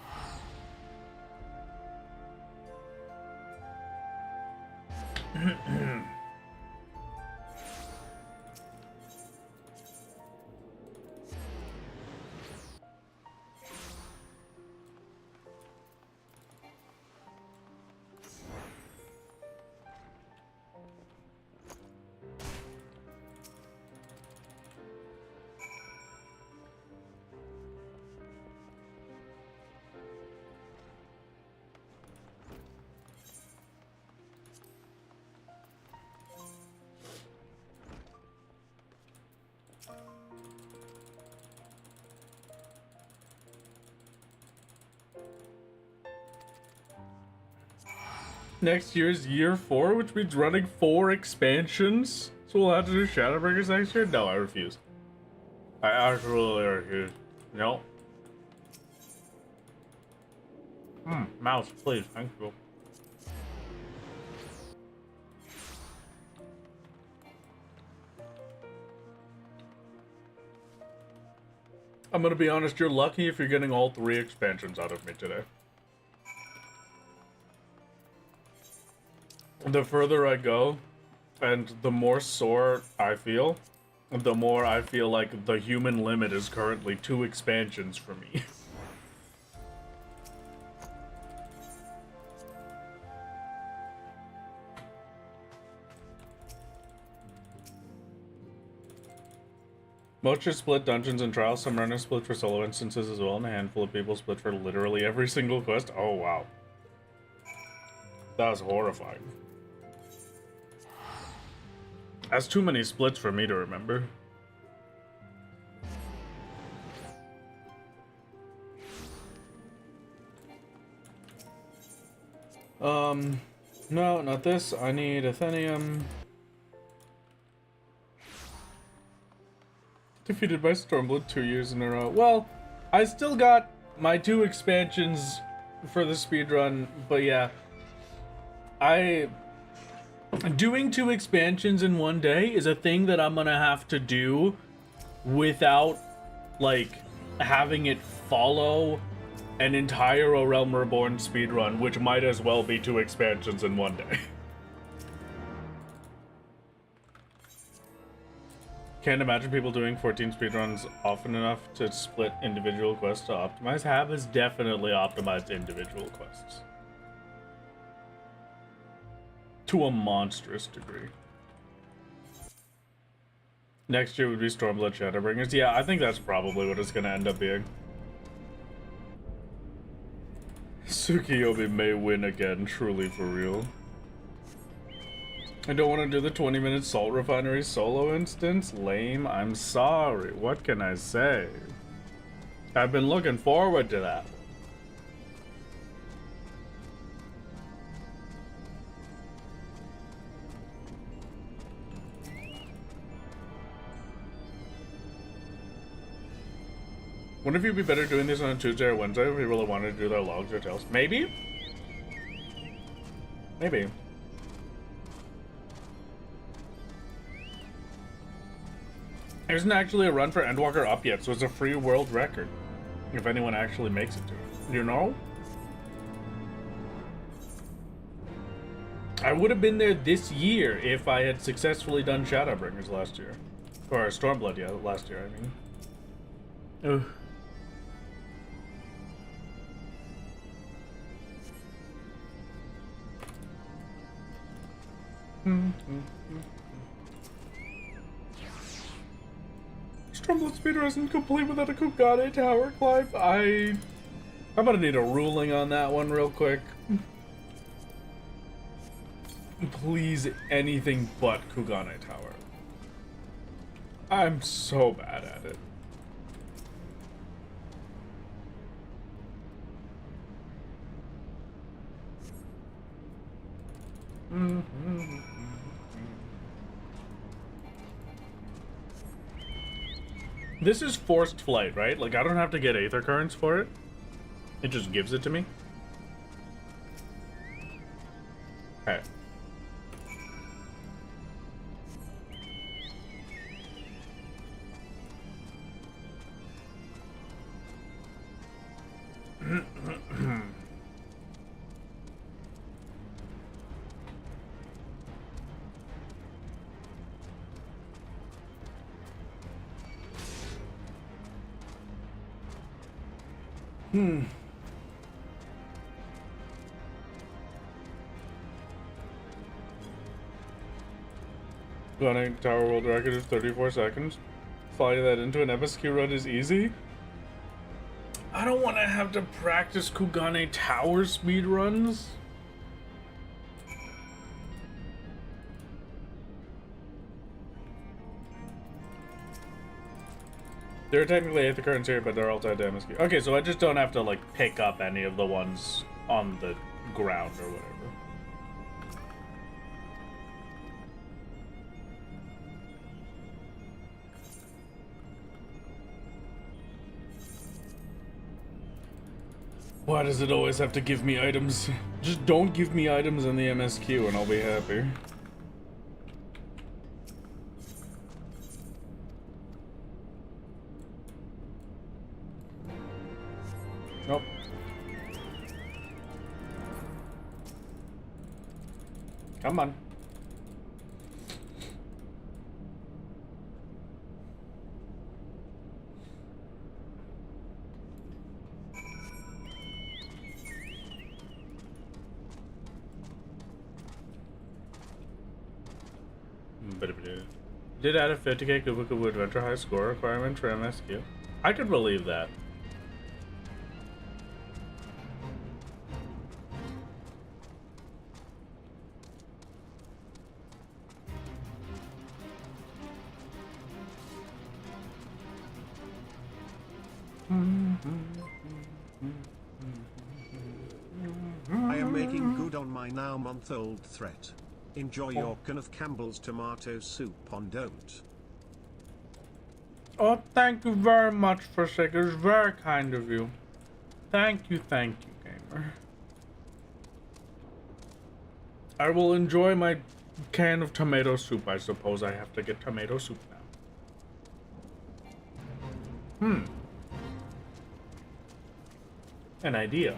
Next year's year 4, which means running 4 expansions. So we'll have to do Shadowbringers next year? No, I refuse. I absolutely refuse. No. Mouse, please. Thank you. I'm gonna be honest, you're lucky if you're getting all 3 expansions out of me today. The further I go, and the more sore I feel, the more I feel like the human limit is currently 2 expansions for me. Most just split dungeons and trials. Some runners split for solo instances as well, and a handful of people split for literally every single quest. Oh, wow. That was horrifying. That's too many splits for me to remember. No, not this. I need Athenium. Defeated by Stormblood 2 years in a row. Well, I still got my 2 expansions for the speedrun, but yeah. Doing 2 expansions in one day is a thing that I'm gonna have to do without, like, having it follow an entire O Realm Reborn speedrun, which might as well be 2 expansions in one day. Can't imagine people doing 14 speedruns often enough to split individual quests to optimize. Hab has definitely optimized individual quests. To a monstrous degree. Next year would be Stormblood Shadowbringers. Yeah, I think that's probably what it's gonna end up being. Tsukiyomi may win again, truly for real. I don't want to do the 20-minute Salt Refinery solo instance. Lame. I'm sorry. What can I say? I've been looking forward to that. Wouldn't it be better doing this on a Tuesday or Wednesday if people wanted to do their logs or tales? Maybe? Maybe. There isn't actually a run for Endwalker up yet, so it's a free world record. If anyone actually makes it to it. You know? I would have been there this year if I had successfully done Shadowbringers last year. Or Stormblood, yeah, last year, I mean. Ugh. Stormblood speedrun isn't complete without a Kugane tower climb. I'm gonna need a ruling on that one real quick. Please, anything but Kugane Tower. I'm so bad at it. This is forced flight, right? Like, I don't have to get Aether Currents for it. It just gives it to me. Okay. Running Tower World Record is 34 seconds. Fly that into an MSQ run is easy. I don't want to have to practice Kugane Tower speed runs. There are technically Aether Currents here, but they're all tied to MSQ. Okay, so I just don't have to, like, pick up any of the ones on the ground or whatever. Why does it always have to give me items? Just don't give me items in the MSQ and I'll be happy. Nope. Come on. Did add a 50k Kubukubu Adventure High score requirement for MSQ. I could believe that. I am making good on my now month-old threat. Enjoy your can of Campbell's tomato soup on don't. Oh, thank you very much, Forsaker. It's very kind of you. Thank you, gamer. I will enjoy my can of tomato soup. I suppose I have to get tomato soup now. An idea.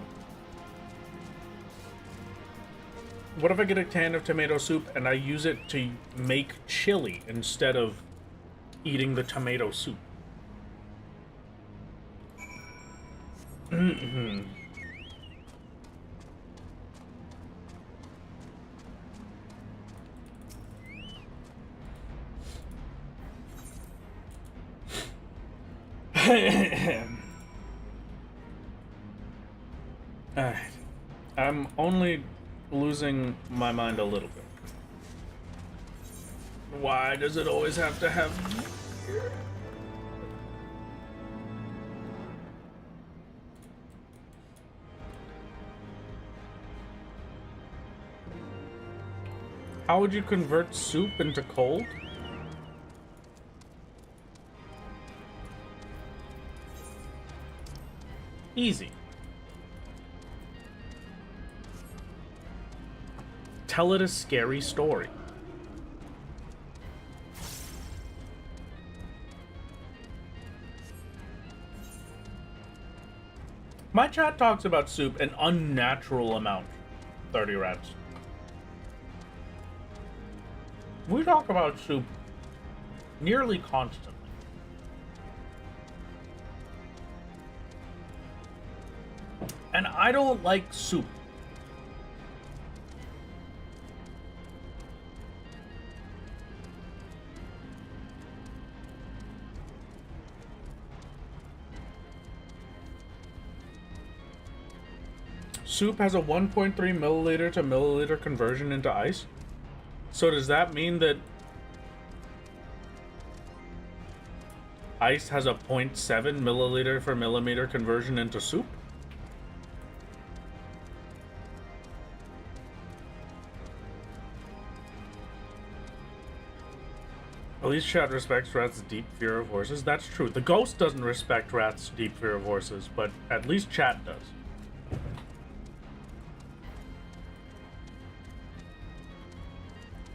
What if I get a can of tomato soup and I use it to make chili instead of eating the tomato soup? I'm only losing my mind a little bit. Why does it always have to have... How would you convert soup into cold? Easy. Tell it a scary story. My chat talks about soup an unnatural amount. 30 rats. We talk about soup nearly constantly. And I don't like soup. Soup has a 1.3 milliliter to milliliter conversion into ice. So does that mean that ice has a 0.7 milliliter per millimeter conversion into soup? At least chat respects rats' deep fear of horses. That's true. The ghost doesn't respect rats' deep fear of horses, but at least chat does.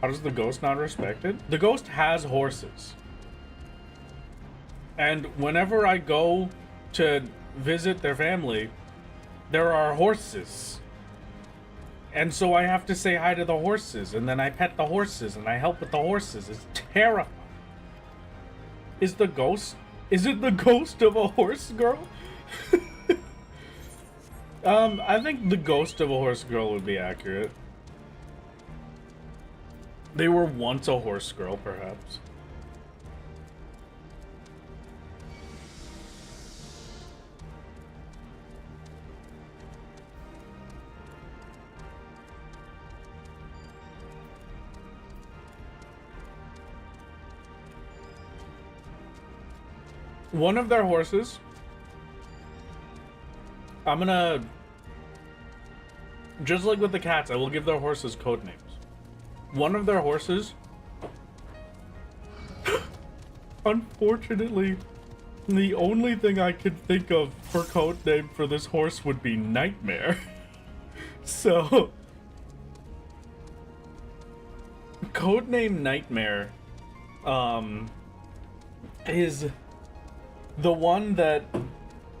How does the ghost not respect it? The ghost has horses. And whenever I go to visit their family, there are horses. And so I have to say hi to the horses, and then I pet the horses, and I help with the horses. It's terrifying. Is it the ghost of a horse girl? I think the ghost of a horse girl would be accurate. They were once a horse girl, perhaps. One of their horses, I'm gonna, just like with the cats, I will give their horses code names. One of their horses, unfortunately, the only thing I could think of for code name for this horse would be Nightmare. So, codename Nightmare, is the one that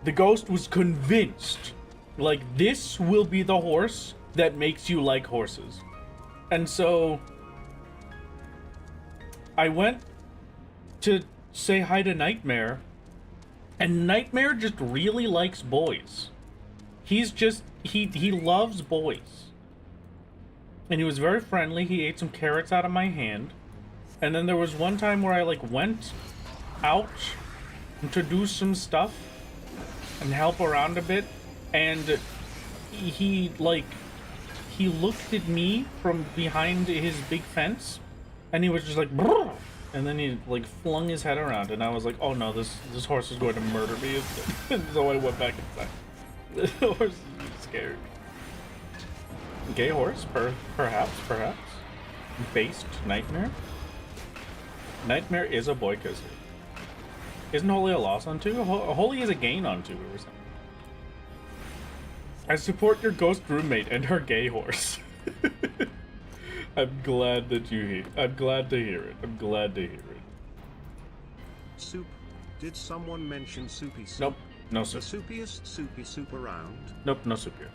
the ghost was convinced, like, this will be the horse that makes you like horses. And so I went to say hi to Nightmare, and Nightmare just really likes boys. He's just, he loves boys. And he was very friendly. He ate some carrots out of my hand. And then there was one time where I, like, went out to do some stuff and help around a bit, and he looked at me from behind his big fence, and he was just like, brrr! And then he, like, flung his head around, and I was like, oh no, this horse is going to murder me. And so I went back inside. The horse is scared. Gay horse, perhaps. Based nightmare. Nightmare is a boy kisser. Isn't Holy a loss on 2? Holy is a gain on 2 or something. I support your ghost roommate and her gay horse. I'm glad that you hear. I'm glad to hear it. I'm glad to hear it. Soup. Did someone mention soupy soup? Nope. No The soup. soupiest soupy soup around. Nope. No soup here.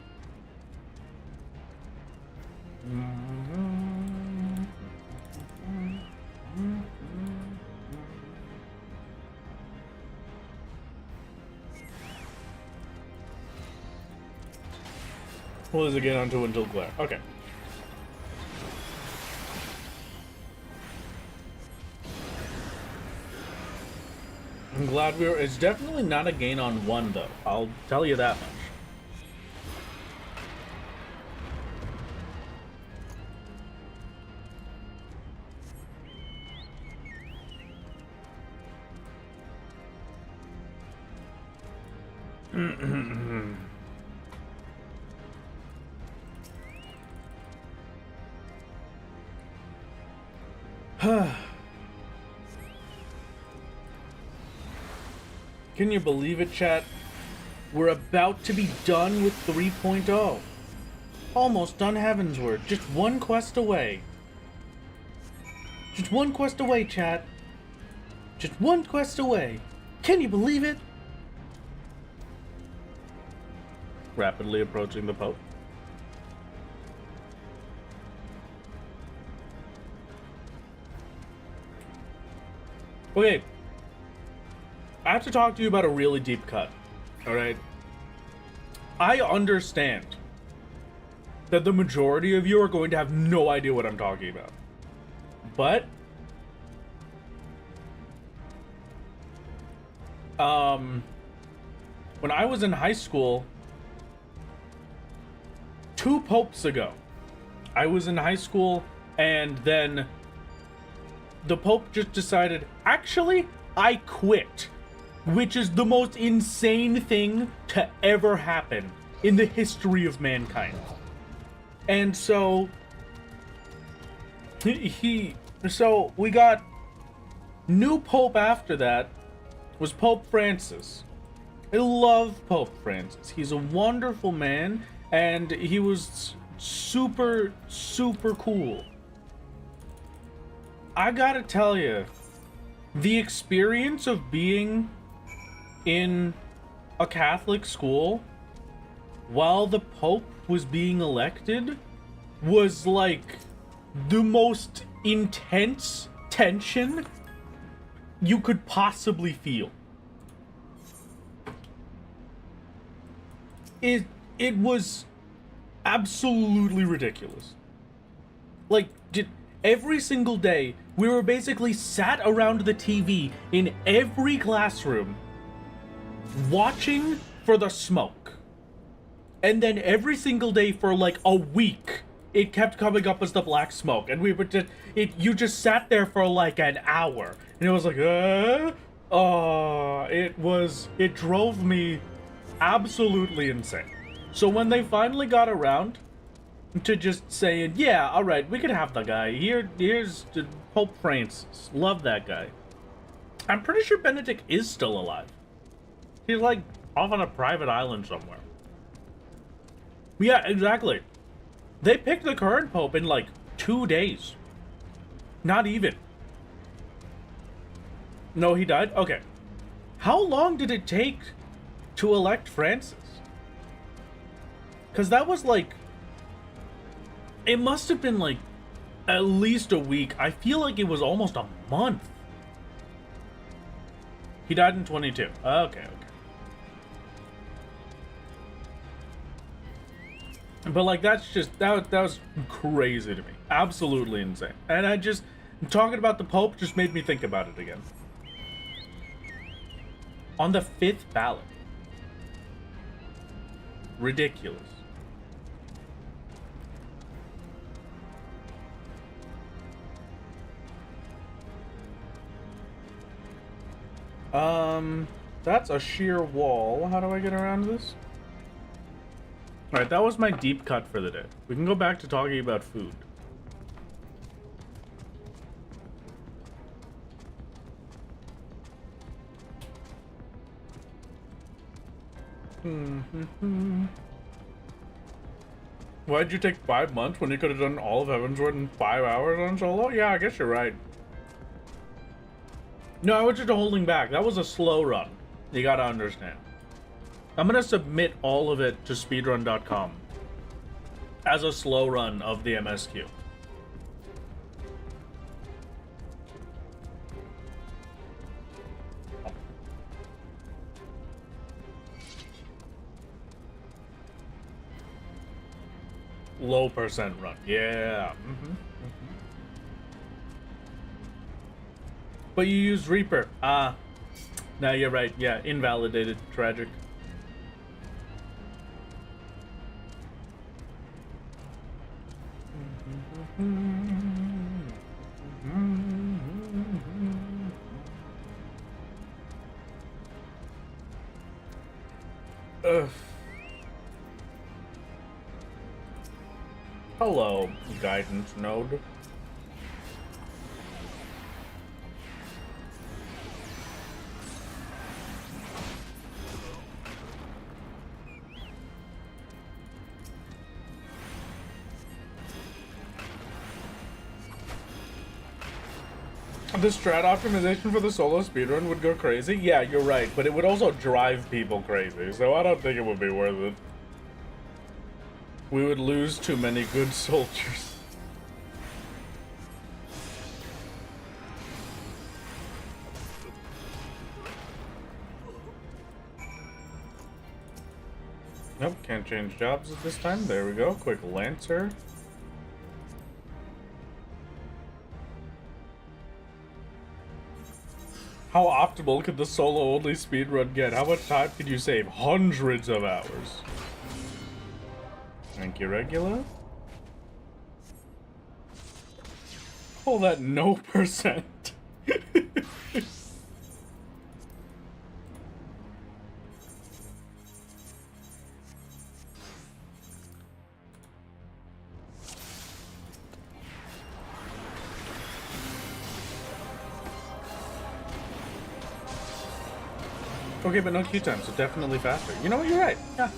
Well, does it get onto until glare? Okay. I'm glad it's definitely not a gain on 1 though. I'll tell you that much. Can you believe it, chat? We're about to be done with 3.0. Almost done Heavensward. Just one quest away. Just one quest away, chat. Just one quest away. Can you believe it? Rapidly approaching the Pope. Okay. I have to talk to you about a really deep cut. Alright? I understand that the majority of you are going to have no idea what I'm talking about. But when I was in high school 2 popes ago, I was in high school and then the Pope just decided, actually, I quit. Which is the most insane thing to ever happen in the history of mankind. And so so we got new Pope after that was Pope Francis. I love Pope Francis. He's a wonderful man and he was super cool. I gotta tell you, the experience of being in a Catholic school while the Pope was being elected was like the most intense tension you could possibly feel. It was absolutely ridiculous. Like, every single day we were basically sat around the TV in every classroom watching for the smoke. And then every single day for like a week, it kept coming up as the black smoke. And we were just, you just sat there for like an hour. And it was like, it drove me absolutely insane. So when they finally got around to just saying, yeah, all right, we could have the guy. Here's Pope Francis. Love that guy. I'm pretty sure Benedict is still alive. He's like off on a private island somewhere. Yeah, exactly. They picked the current Pope in like 2 days. Not even. No, he died? Okay. How long did it take to elect Francis? Because that was like... It must have been like at least a week. I feel like it was almost a month. He died in 22. Okay. But like that's just that was crazy to me. Absolutely insane. And talking about the Pope just made me think about it again. On the 5th ballot. Ridiculous. That's a sheer wall. How do I get around this? Alright, that was my deep cut for the day. We can go back to talking about food. Why'd you take 5 months when you could have done all of Heavensward in 5 hours on solo? Yeah, I guess you're right. No, I was just holding back. That was a slow run. You gotta understand. I'm gonna submit all of it to speedrun.com as a slow run of the MSQ. Low percent run. Yeah. But you used Reaper. Ah. No, you're right. Yeah, invalidated. Tragic. Ugh. Hello, guidance node. The strat optimization for the solo speedrun would go crazy? Yeah, you're right, but it would also drive people crazy, so I don't think it would be worth it. We would lose too many good soldiers. Nope, can't change jobs at this time. There we go. Quick Lancer. How optimal could the solo-only speedrun get? How much time could you save? Hundreds of hours. Thank you, Regular. Call that no percent. Okay, but no queue time, so definitely faster. You know what? You're right. Yeah.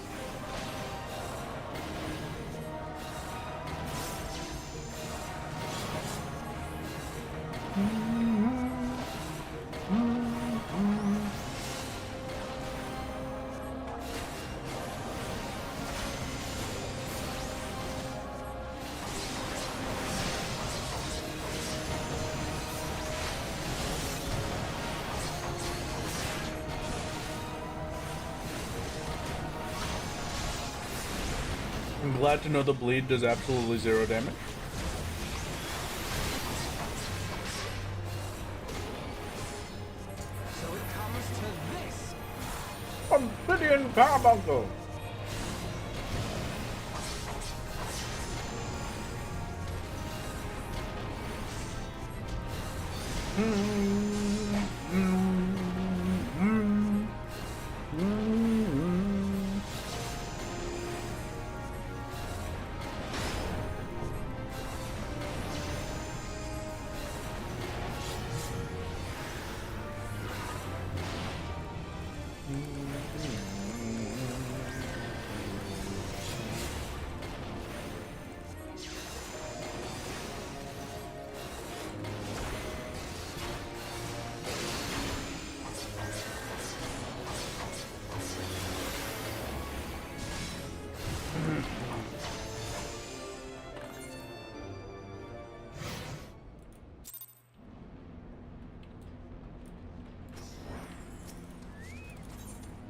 I'm glad to know the bleed does absolutely 0 damage. So it comes to this. Obsidian Carbuncle!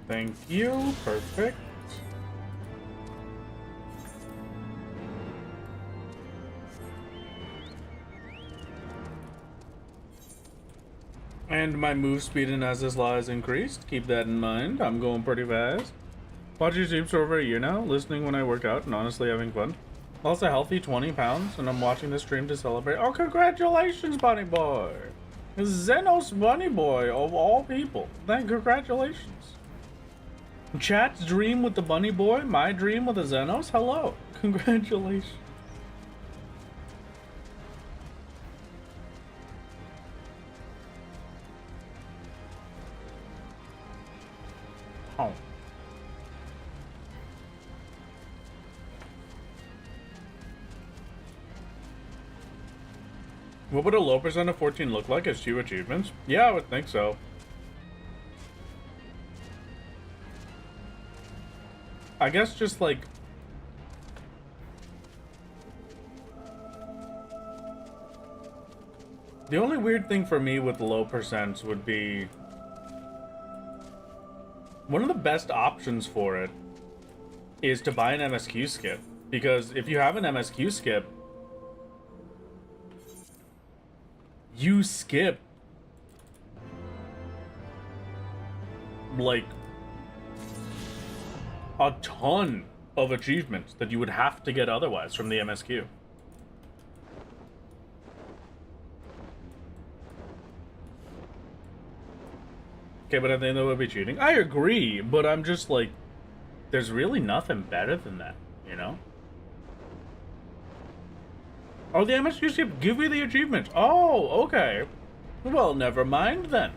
Thank you. Perfect. And my move speed in As This Law has increased. Keep that in mind. I'm going pretty fast. Watching streams for over a year now, listening when I work out and honestly having fun. Lost a healthy 20 pounds and I'm watching this stream to celebrate. Oh, congratulations, Bunny Boy! Xenos Bunny Boy of all people. Congratulations. Chat's dream with the bunny boy, my dream with the Xenos. Hello, congratulations. Oh. What would a low percent of 14 look like as 2 achievements? Yeah, I would think so. I guess just like the only weird thing for me with low percents would be one of the best options for it is to buy an MSQ skip, because if you have an MSQ skip, you skip like a ton of achievements that you would have to get otherwise from the MSQ. Okay, but I think that would be cheating. I agree, but I'm just like, there's really nothing better than that, you know? Oh, the MSQ skip, give me the achievement. Oh, okay. Well, never mind then.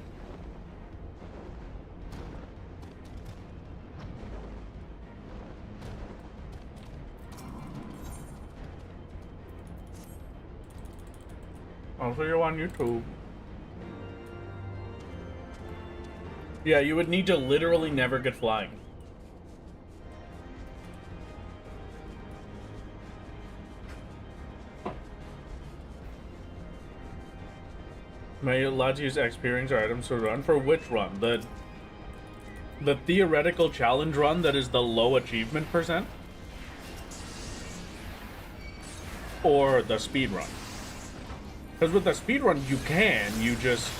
Also, you're on YouTube. Yeah, you would need to literally never get flying. Are you allowed to use experience or items to run? For which run? The theoretical challenge run that is the low achievement percent? Or the speed run? Because with the speed run, you just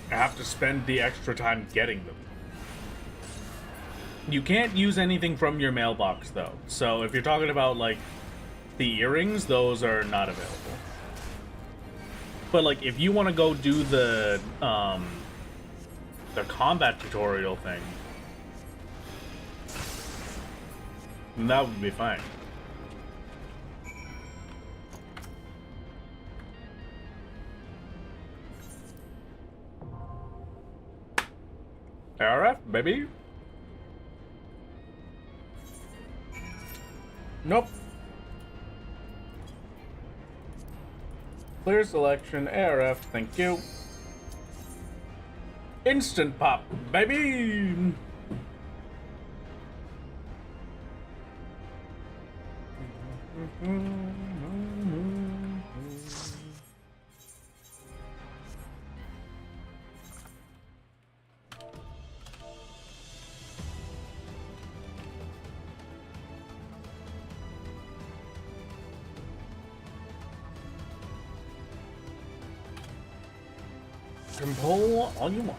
have to spend the extra time getting them. You can't use anything from your mailbox, though. So if you're talking about, like, the earrings, those are not available. But, like, if you want to go do the combat tutorial thing, then that would be fine. RF, baby. Nope. Clear selection, ARF, thank you. Instant pop, baby! You can pull all you want.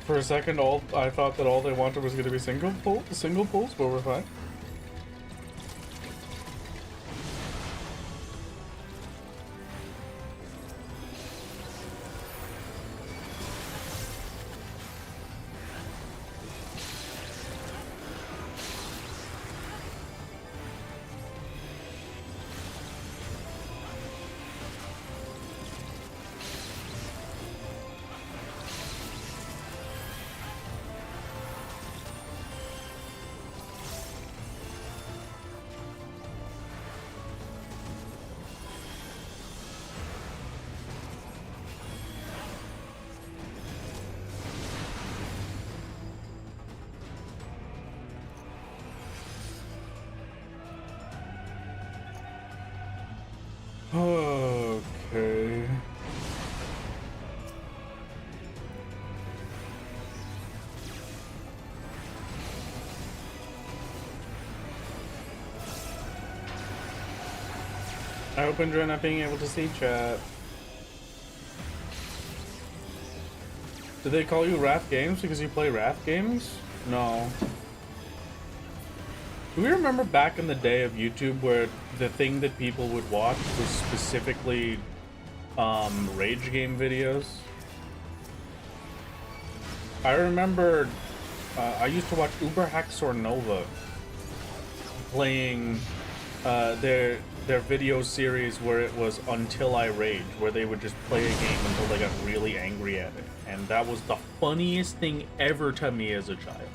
For a second, I thought that all they wanted was going to be single pulls, but we're fine. Okay. I opened you're not being able to see chat. Do they call you Wrath Games because you play Wrath Games? No. Do we remember back in the day of YouTube where the thing that people would watch was specifically rage game videos? I remember I used to watch Uberhax or Nova playing their video series where it was Until I Rage, where they would just play a game until they got really angry at it. And that was the funniest thing ever to me as a child.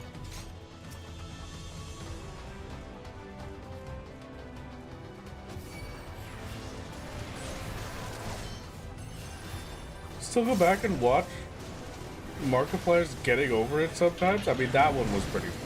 Still go back and watch Markiplier's getting over it sometimes. I mean, that one was pretty fun.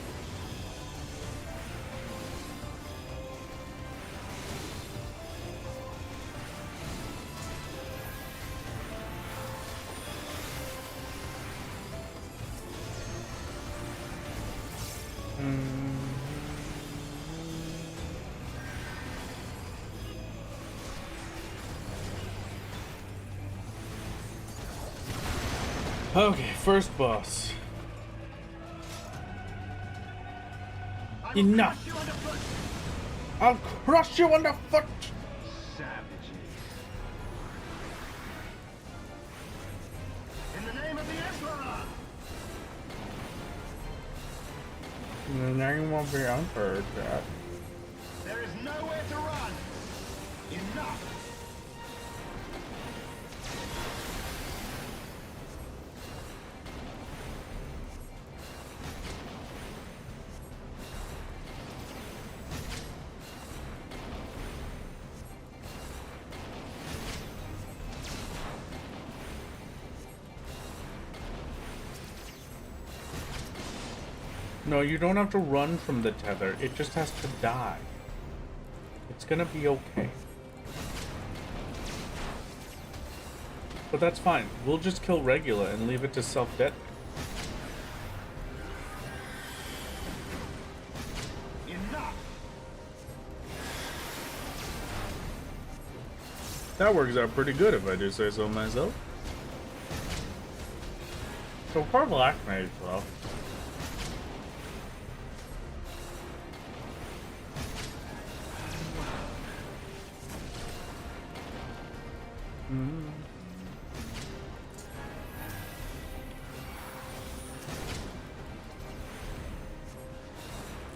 Okay, first boss. Enough! I'll crush you underfoot! Savages. In the name of the Emperor! The name of the Emperor, Jack. There is nowhere to run! Enough! No, you don't have to run from the tether. It just has to die. It's gonna be okay. But that's fine. We'll just kill Regula and leave it to self-detonate. Enough! That works out pretty good if I do say so myself. So far, Black Mage, well.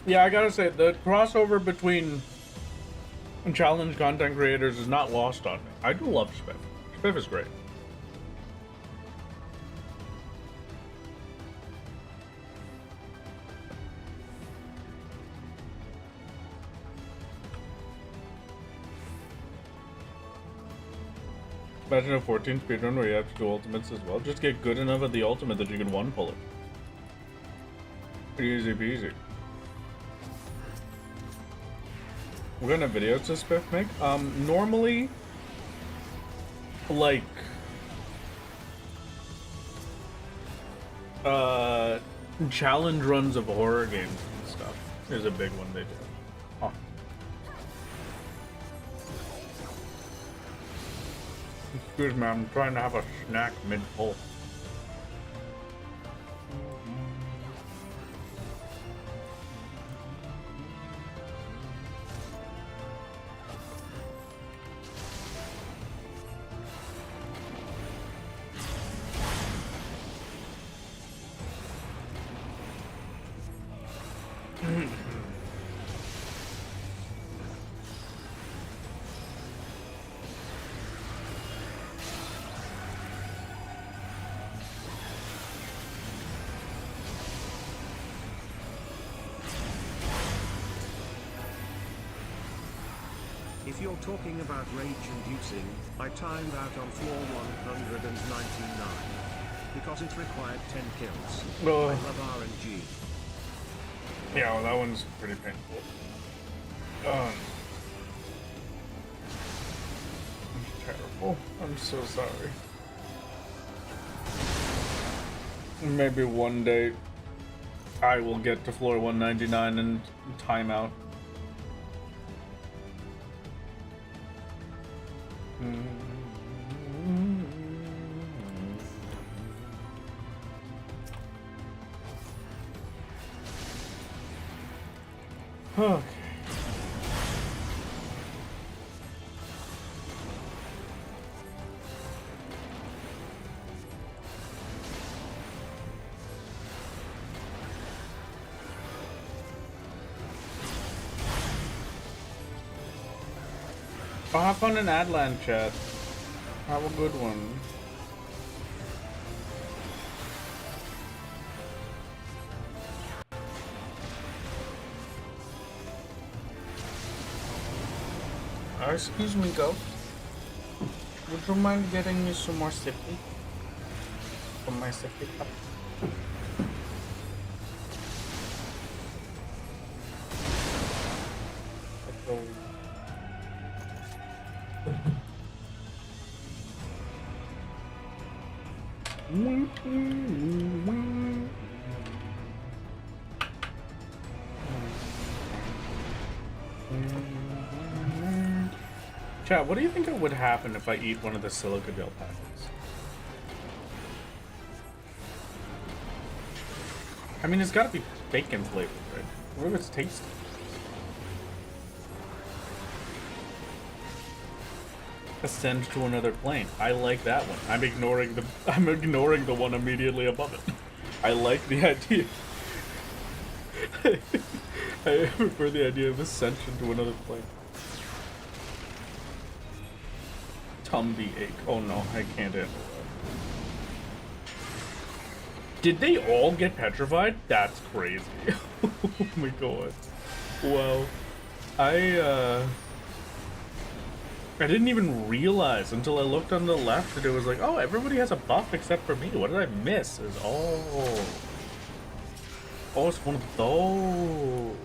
Yeah, I gotta say, the crossover between challenge content creators is not lost on me. I do love Spiff. Spiff is great. Imagine a 14 speedrun where you have to do ultimates as well. Just get good enough at the ultimate that you can one pull it. Easy peasy. What kind of videos does Spiff make? Normally, like, challenge runs of horror games and stuff is a big one they do. Huh. Excuse me, I'm trying to have a snack mid-pull. If you're talking about rage-inducing, I timed out on floor 199 because it required 10 kills. Oh. I love RNG. Yeah, well, that one's pretty painful. It's terrible. I'm so sorry. Maybe one day I will get to floor 199 and time out. Okay. Oh, have fun in Adland, chat. Have a good one. Excuse me, Go. Would you mind getting me some more sippy? From my sippy cup? Let's go. Chat, what do you think it would happen if I eat one of the silica gel packets? I mean, it's gotta be bacon flavored, right? What if it's tasty? Ascend to another plane. I like that one. I'm ignoring the one immediately above it. I like the idea. I prefer the idea of ascension to another plane. Tumby ache. Oh no, I can't handle that. Did they all get petrified? That's crazy. Oh my god. Well, I didn't even realize until I looked on the left that it was like, oh, everybody has a buff except for me. What did I miss? It was, oh, it's one of those.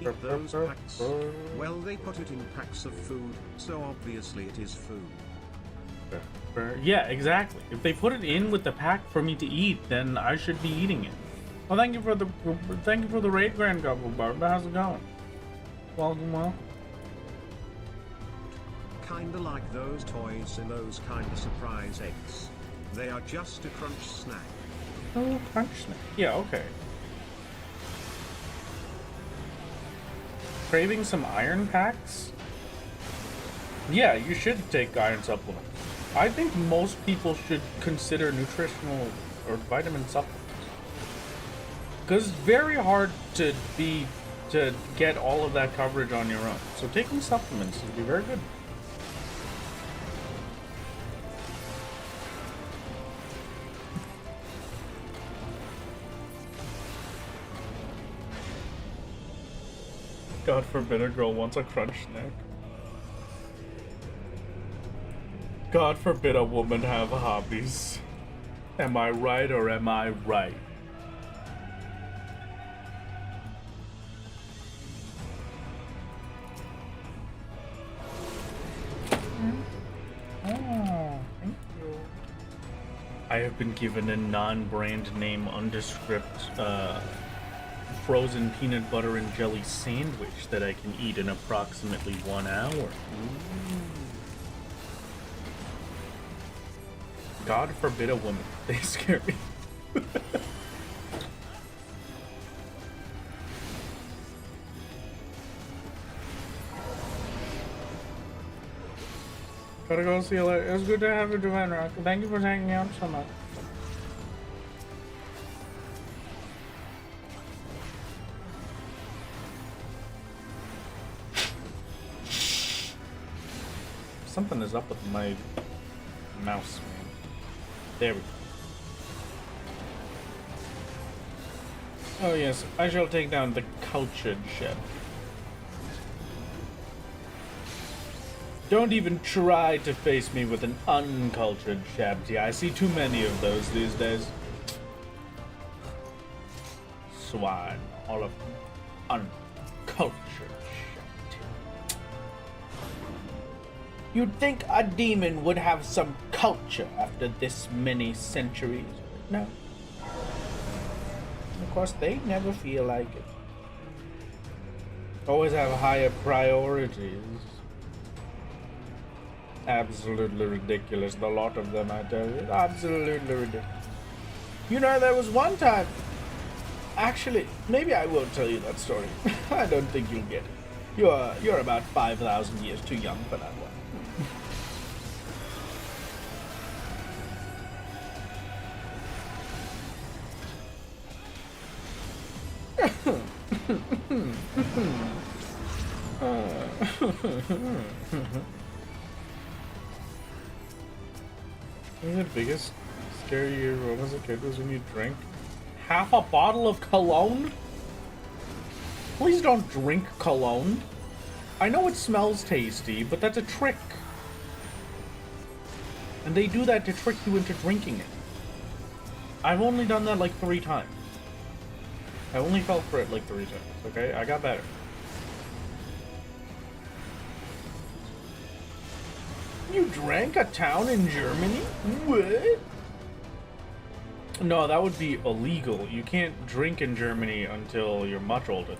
Eat those packs. Well, they put it in packs of food, so obviously it is food. Yeah, exactly. If they put it in with the pack for me to eat, then I should be eating it. Well, thank you for the raid, Grand Gobble Barb. How's it going? Welcome, well. Kinda like those toys in those kinda surprise eggs. They are just a crunch snack. Oh, crunch snack. Yeah, okay. Craving some iron packs? Yeah, you should take iron supplements. I think most people should consider nutritional or vitamin supplements. Because it's very hard to get all of that coverage on your own. So taking supplements would be very good. God forbid a girl wants a crunch snack. God forbid a woman have hobbies. Am I right or am I right? Oh, thank you. I have been given a non-brand name, undescript, frozen peanut butter and jelly sandwich that I can eat in approximately 1 hour. God forbid a woman. They scare me. Gotta go see you later. It was good to have you, Divine Rock. Thank you for hanging out so much. Something is up with my mouse. There we go. Oh yes, I shall take down the cultured shed. Don't even try to face me with an uncultured shabty. I see too many of those these days. Swine. all of uncultured shit. You'd think a demon would have some culture after this many centuries. No. Of course, they never feel like it. Always have higher priorities. Absolutely ridiculous. The lot of them, I tell you. Absolutely ridiculous. You know, there was one time... Actually, maybe I won't tell you that story. I don't think you'll get it. You're about 5,000 years too young for that one. The biggest scary year when I was a kid was when you drank Half a bottle of cologne? Please don't drink cologne. I know it smells tasty, but that's a trick. And they do that to trick you into drinking it. I've only done that like 3 times. I only fell for it like 3 times, okay? I got better. You drank a town in Germany? What? No, that would be illegal. You can't drink in Germany until you're much older than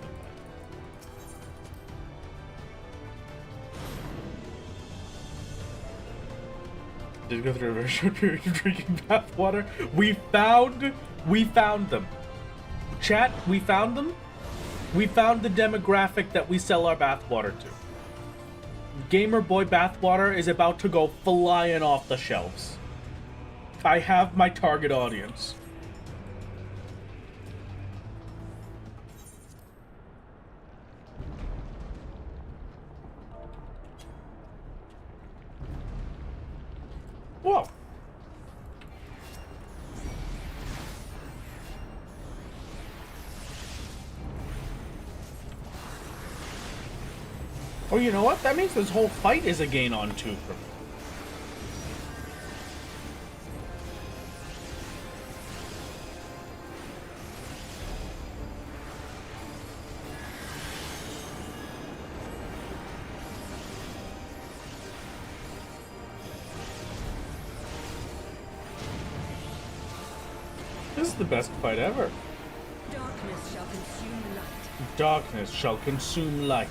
that. Did go through a very short period of drinking bathwater. We found them. Chat, we found them. We found the demographic that we sell our bathwater to. Gamer Boy bathwater is about to go flying off the shelves. I have my target audience. Whoa. Oh, you know what? That means this whole fight is a gain on 2 for me. This is the best fight ever. Darkness shall consume light. Darkness shall consume light.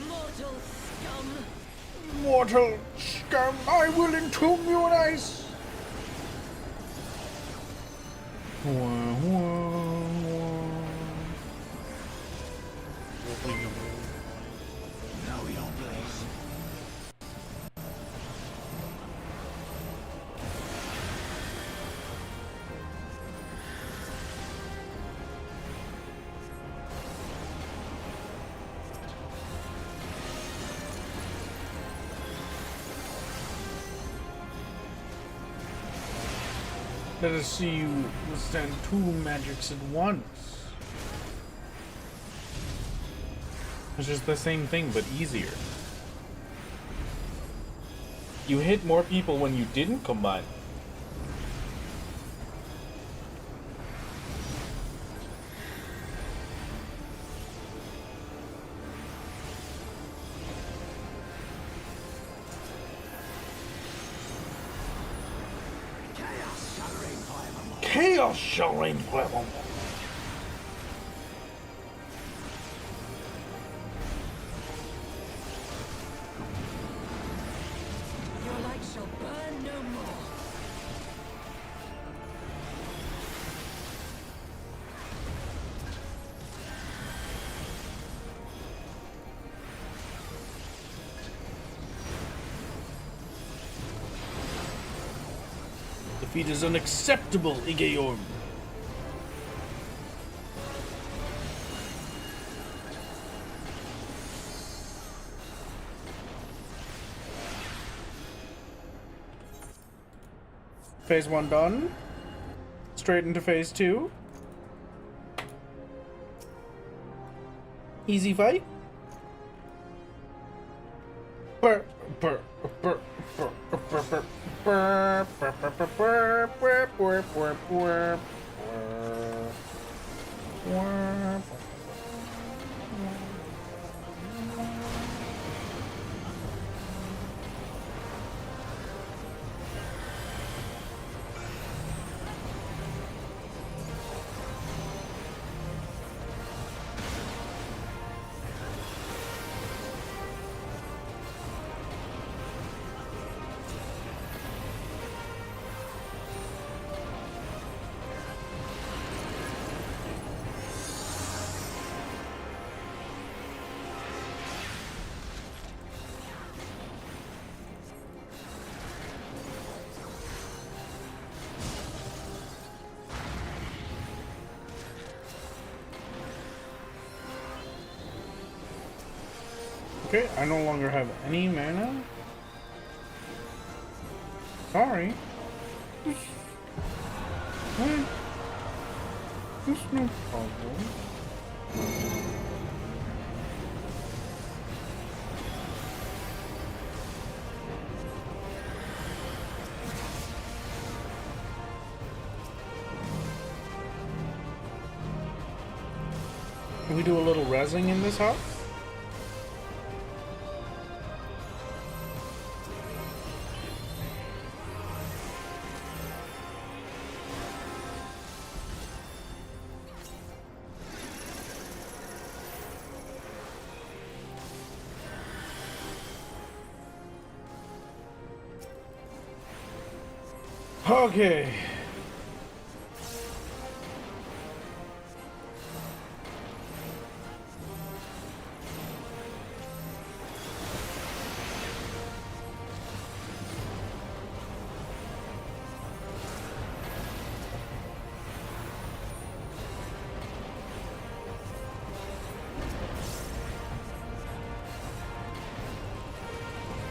Mortal scum! Mortal scum, I will entomb you in ice! Know your place. Let us see you withstand 2 magics at once. It's just the same thing, but easier. You hit more people when you didn't combine. Chaos shall reign forevermore. Your light shall burn no more. Defeat is unacceptable, Igeorm. Phase 1 done. Straight into phase 2. Easy fight. Burr, burr, burr, burr, burr, burr, burr, burr, burr, burr, burr, burr, burr, burr, burr. Okay, I no longer have any mana. Sorry. There's no problem. Can we do a little rezzing in this house? Okay.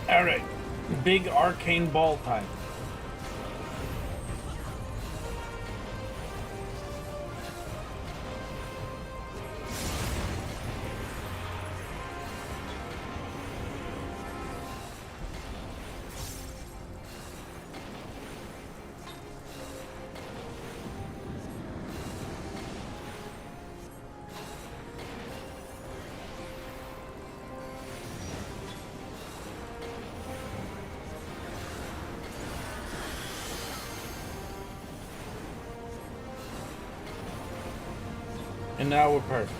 All right. Big arcane ball time. And now we're perfect.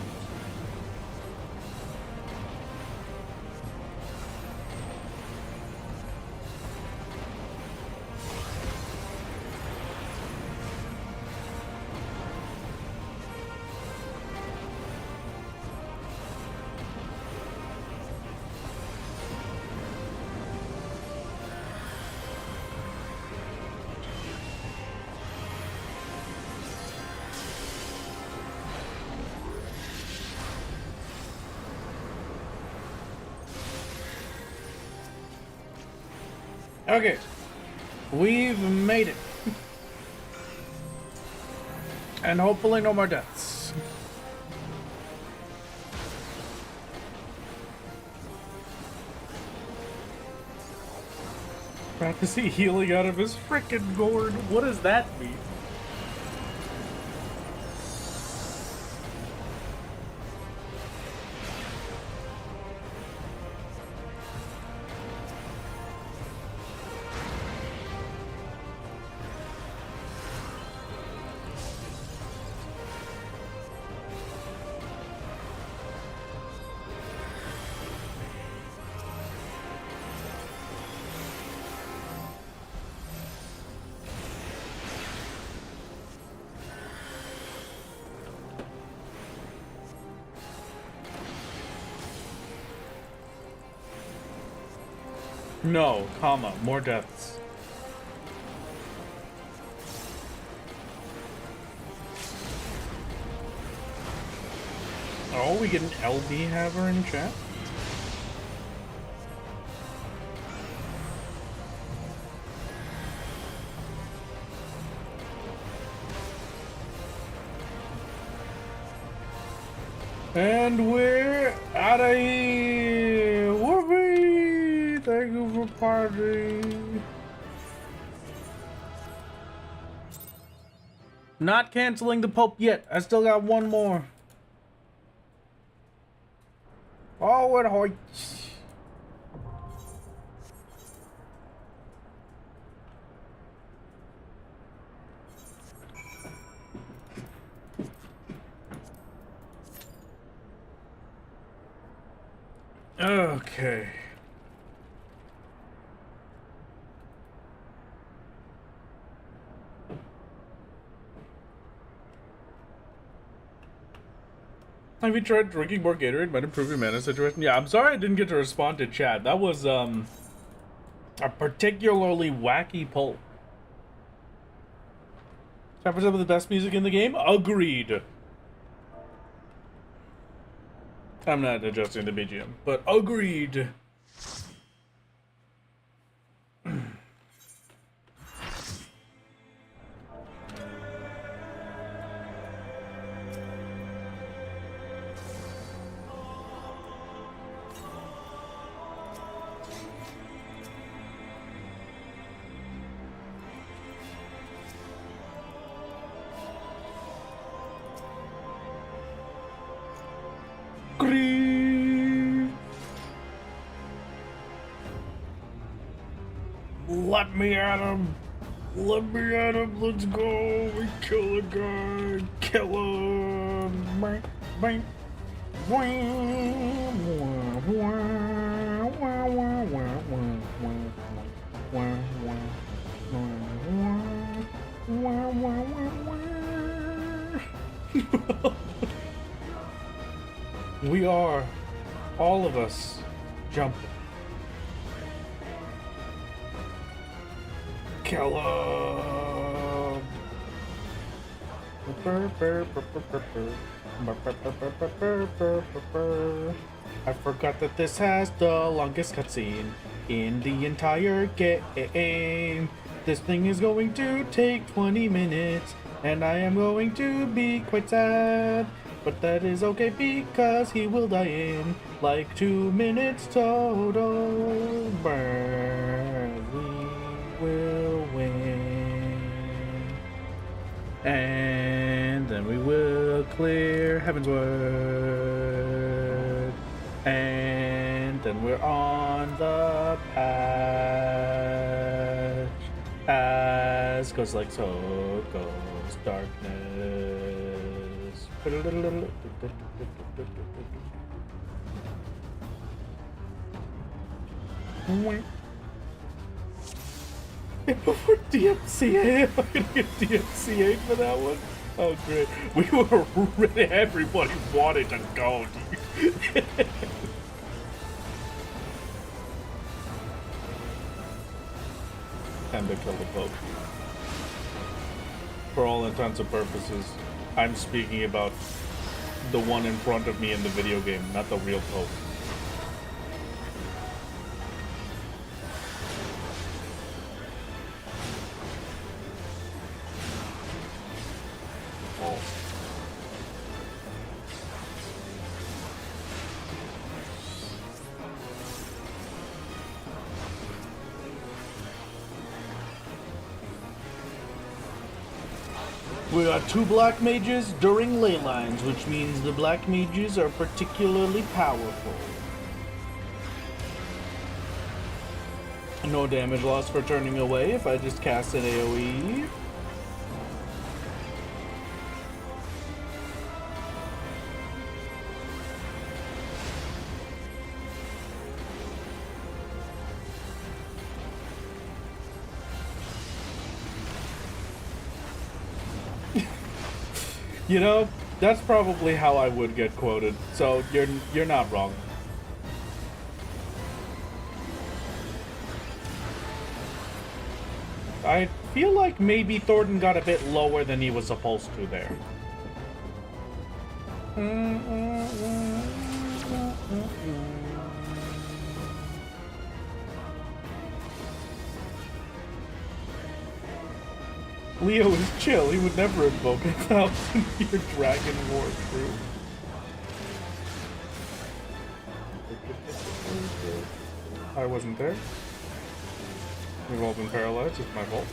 Okay, we've made it. And hopefully no more deaths. About to see healing out of his frickin' gourd. What does that mean? No, comma, more deaths. Oh, we get an LB haver in chat? And we're out of here. Whoopee! Thank you for partying. Not canceling the Pope yet. I still got one more. Oh, it hurts. Okay. Have you tried drinking more Gatorade? Might improve your mana situation. Yeah, I'm sorry I didn't get to respond to chat. That was a particularly wacky poll. Time for some of the best music in the game? Agreed. I'm not adjusting the BGM, but agreed. Let me at him! Let me at him! Let's go! We kill a guy! Kill him! Bang! Bang! We are, all of us, jumping. Kill him! I forgot that this has the longest cutscene in the entire game. This thing is going to take 20 minutes, and I am going to be quite sad. But that is okay because he will die in like 2 minutes total. We will win. And then we will clear Heavensward. And then we're on the patch. As goes like so goes darkness. Before DMCA, am I gonna get DMCA for that one? Oh great. We were ready, everybody wanted to go, dude. Time to kill the Pope. For all intents and purposes, I'm speaking about the one in front of me in the video game, not the real Pope. We got 2 black mages during ley lines, which means the black mages are particularly powerful. No damage loss for turning away if I just cast an AoE. You know, that's probably how I would get quoted, so you're not wrong. I feel like maybe Thornton got a bit lower than he was supposed to there. Leo is chill. He would never invoke 1,000-year Dragon War crew. I wasn't there. We've all been paralyzed. It's my fault.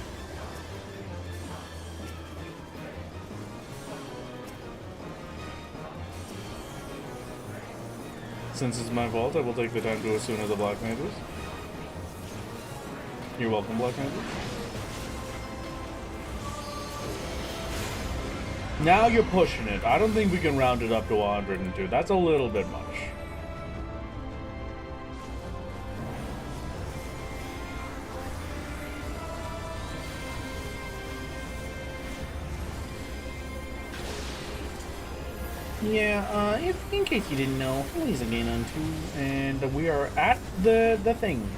Since it's my fault, I will take the time to assume the Black Mages. You're welcome, Black Mages. Now you're pushing it. I don't think we can round it up to 102. That's a little bit much. Yeah, if in case you didn't know, Finalizing again on 2, and we are at the thing.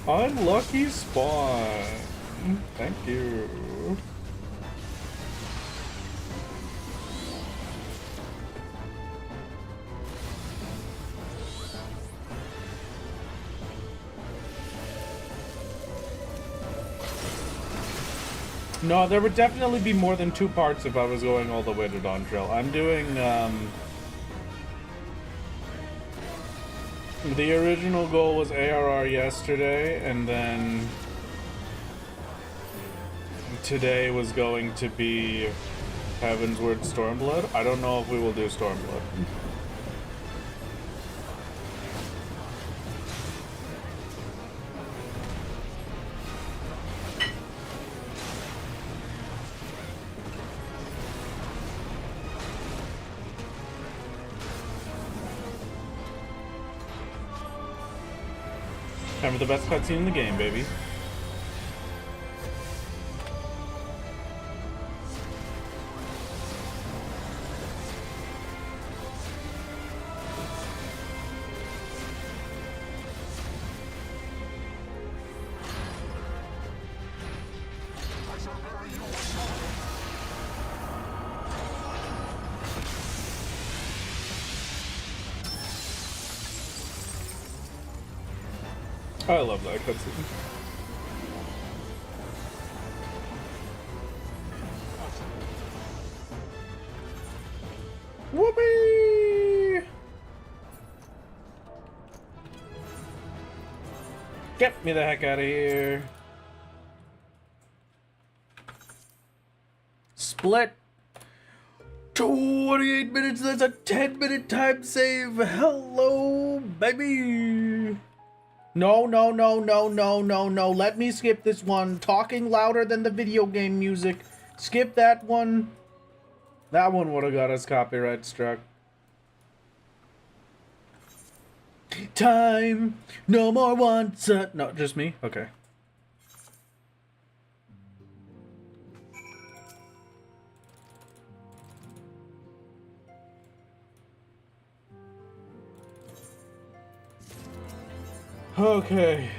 Unlucky spawn. Thank you. No, there would definitely be more than 2 parts if I was going all the way to Dawn Trail. I'm doing, the original goal was ARR yesterday, and then today was going to be Heavensward Stormblood. I don't know if we will do Stormblood. Time for the best cutscene in the game, baby. I love that cutscene. Whoopee! Get me the heck out of here. Split. 28 minutes, that's a 10-minute time save. Hello, baby. No. Let me skip this one. Talking louder than the video game music. Skip that one. That one would have got us copyright struck. Time. No more wants. No, just me? Okay. Okay.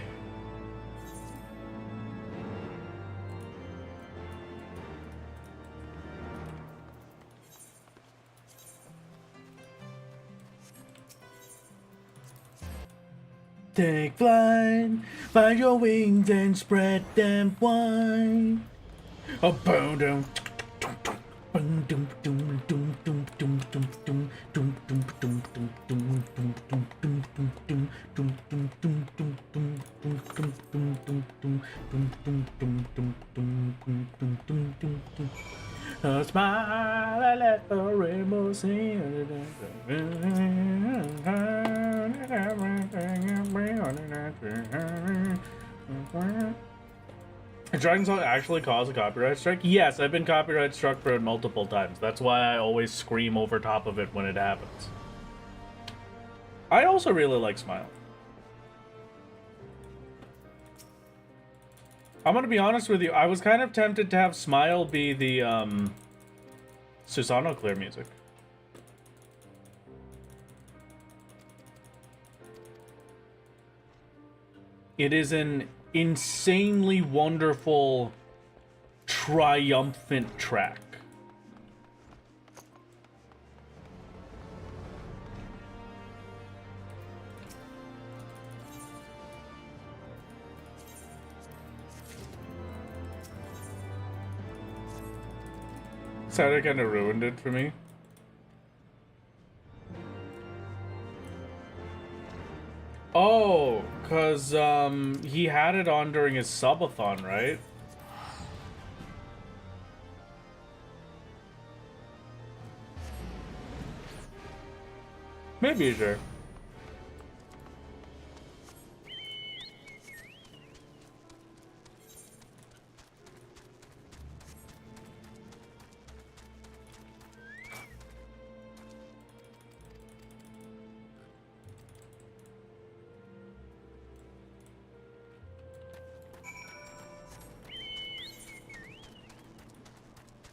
Take flight, find your wings and spread them wide. A boom doom. A smile, I let the rainbow sing. Dragon Song actually caused a copyright strike? Yes, I've been copyright struck for it multiple times. That's why I always scream over top of it when it happens. I also really like Smile. I'm gonna be honest with you, I was kind of tempted to have Smile be the, Susano Clear music. It is an insanely wonderful, triumphant track. Saturday kind of ruined it for me. Oh, cause he had it on during his subathon, right? Maybe, sure.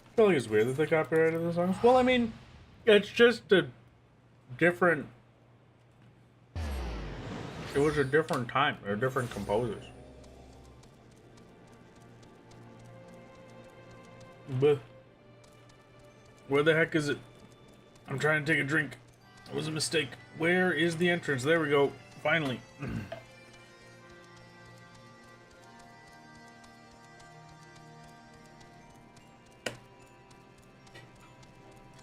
I feel like it's weird that they copyrighted the songs. Well, I mean, it's just a different... It was a different time. They're different composers. But where the heck is it? I'm trying to take a drink. It was a mistake. Where is the entrance? There we go. Finally.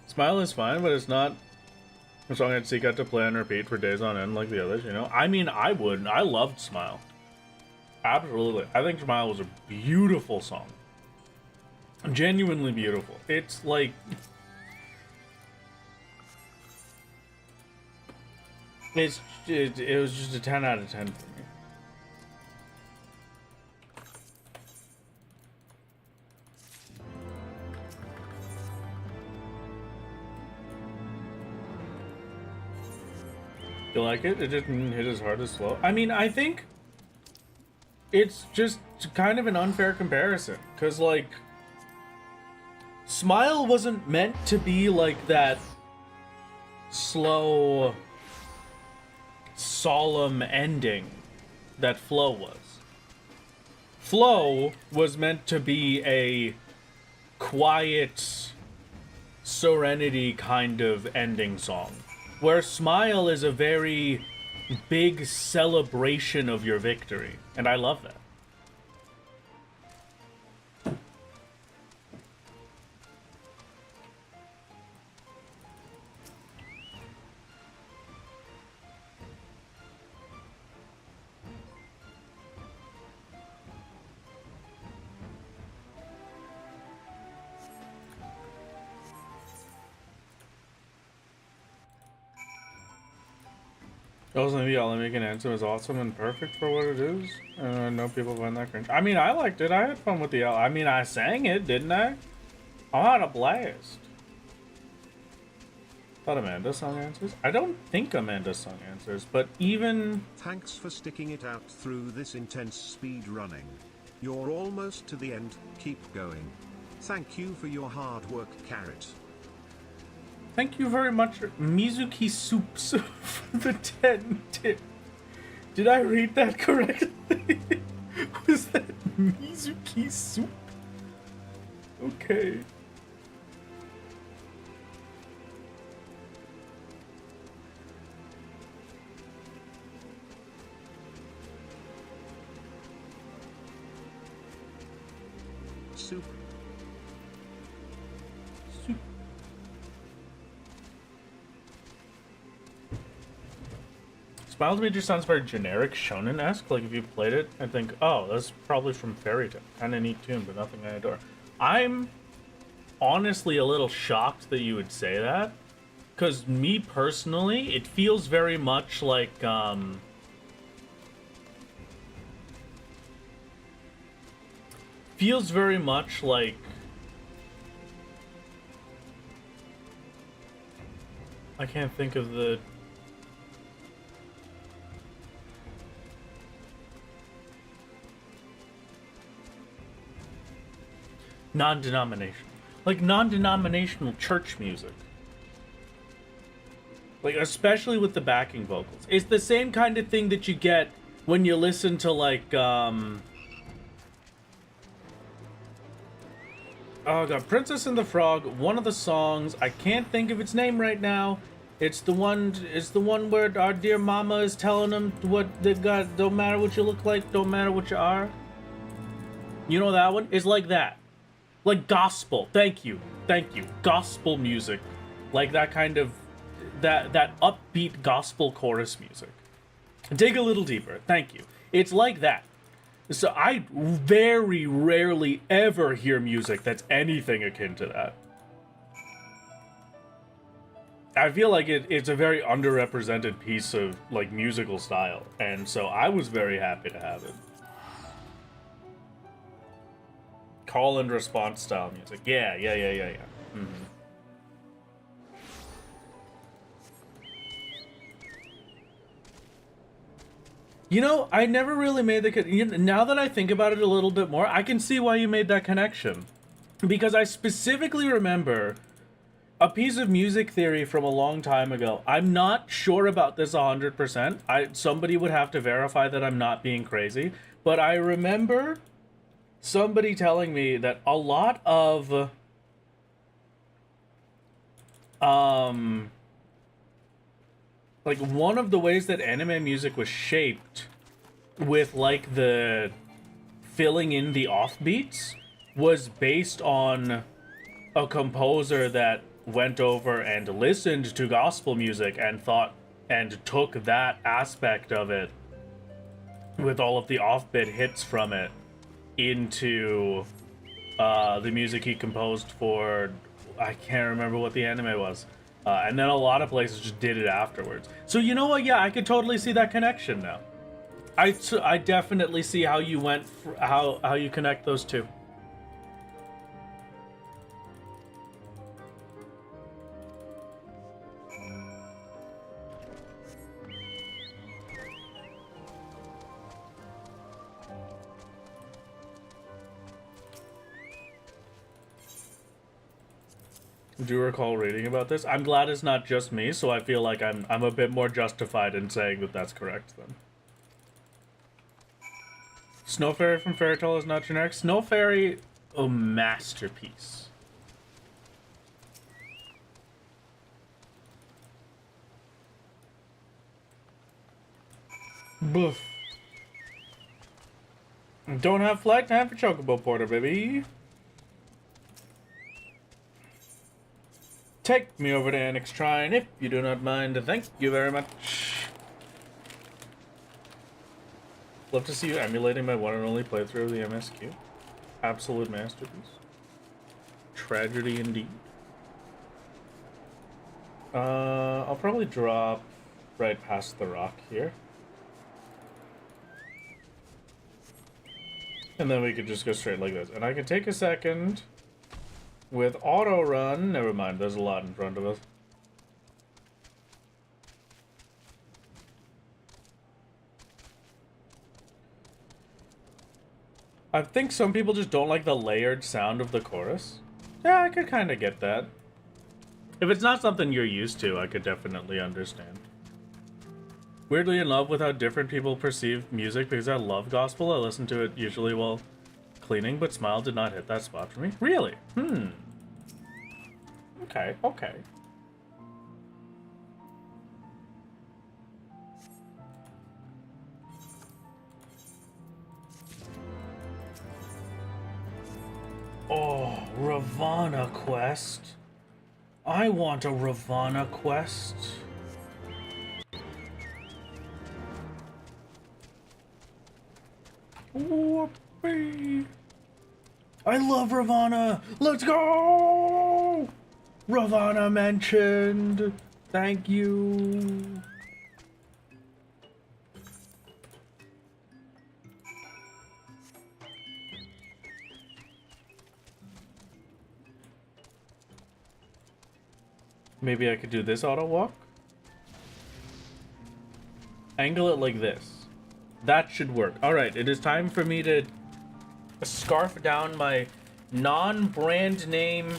Smile is fine, but it's not a song I'd seek out to play and repeat for days on end like the others, you know? I mean, I would. I loved Smile. Absolutely. I think Smile was a beautiful song. Genuinely beautiful. It's like... It was just a 10 out of 10 for me. You like it? It didn't hit as hard as Slow. I mean, I think it's just kind of an unfair comparison. Because, like, Smile wasn't meant to be like that slow, solemn ending that Flow was. Flow was meant to be a quiet, serenity kind of ending song. Where Smile is a very big celebration of your victory. And I love that. Also, maybe I'll make an anthem is awesome and perfect for what it is. And I know people find that cringe. I mean, I liked it. I had fun with the I mean, I sang it, didn't I? I had a blast. Thought Amanda sung answers? I don't think Amanda sung answers, but even... Thanks for sticking it out through this intense speed running. You're almost to the end, keep going. Thank you for your hard work, Carrot. Thank you very much, Mizuki Soups, for the 10 tip. Did I read that correctly? Was that Mizuki Soup? Okay. Soup. Soup. Smiles Major sounds very generic shonen-esque. Like, if you played it, I think, oh, that's probably from Fairy Tail. Kinda neat tune, but nothing I adore. I'm honestly a little shocked that you would say that. Because me personally, it feels very much like, feels very much like... I can't think of the... non-denominational. Like non-denominational church music. Like, especially with the backing vocals. It's the same kind of thing that you get when you listen to, like, oh god, Princess and the Frog, one of the songs, I can't think of its name right now. It's the one where our dear mama is telling them what they got, don't matter what you look like, don't matter what you are. You know that one? It's like that. Like gospel. Thank you. Gospel music. Like that kind of, that upbeat gospel chorus music. Dig a little deeper. Thank you. It's like that. So I very rarely ever hear music that's anything akin to that. I feel like it's a very underrepresented piece of, like, musical style, and so I was very happy to have it. Call and response style music. Yeah. Mm-hmm. You know, I never really made the now that I think about it a little bit more, I can see why you made that connection. Because I specifically remember a piece of music theory from a long time ago. I'm not sure about this 100%. Somebody would have to verify that I'm not being crazy, but I remember somebody telling me that a lot of like, one of the ways that anime music was shaped with, like, the filling in the offbeats was based on a composer that went over and listened to gospel music and thought and took that aspect of it with all of the offbeat hits from it into the music he composed for, I can't remember what the anime was, and then a lot of places just did it afterwards. So you know what? Yeah, I could totally see that connection now. I definitely see how you went, how you connect those two. Do you recall reading about this? I'm glad it's not just me, so I feel like I'm a bit more justified in saying that that's correct then. Snow Fairy from Fairy Tail is not generic. Snow Fairy, a masterpiece. Boof. Don't have flight time for Chocobo Porter, baby. Take me over to Annex Shrine if you do not mind. Thank you very much. Love to see you emulating my one and only playthrough of the MSQ. Absolute masterpiece. Tragedy indeed. I'll probably drop right past the rock here. And then we could just go straight like this. And I can take a second with auto run. Never mind, there's a lot in front of us. I think some people just don't like the layered sound of the chorus. Yeah, I could kind of get that. If it's not something you're used to, I could definitely understand. Weirdly in love with how different people perceive music because I love gospel. I listen to it usually while cleaning, but Smile did not hit that spot for me. Really? Okay, okay. Oh, Ravana quest. I want a Ravana quest. Whoopee. I love Ravana. Let's go! Ravana mentioned. Thank you. Maybe I could do this auto walk. Angle it like this. That should work. Alright, it is time for me to scarf down my non-brand name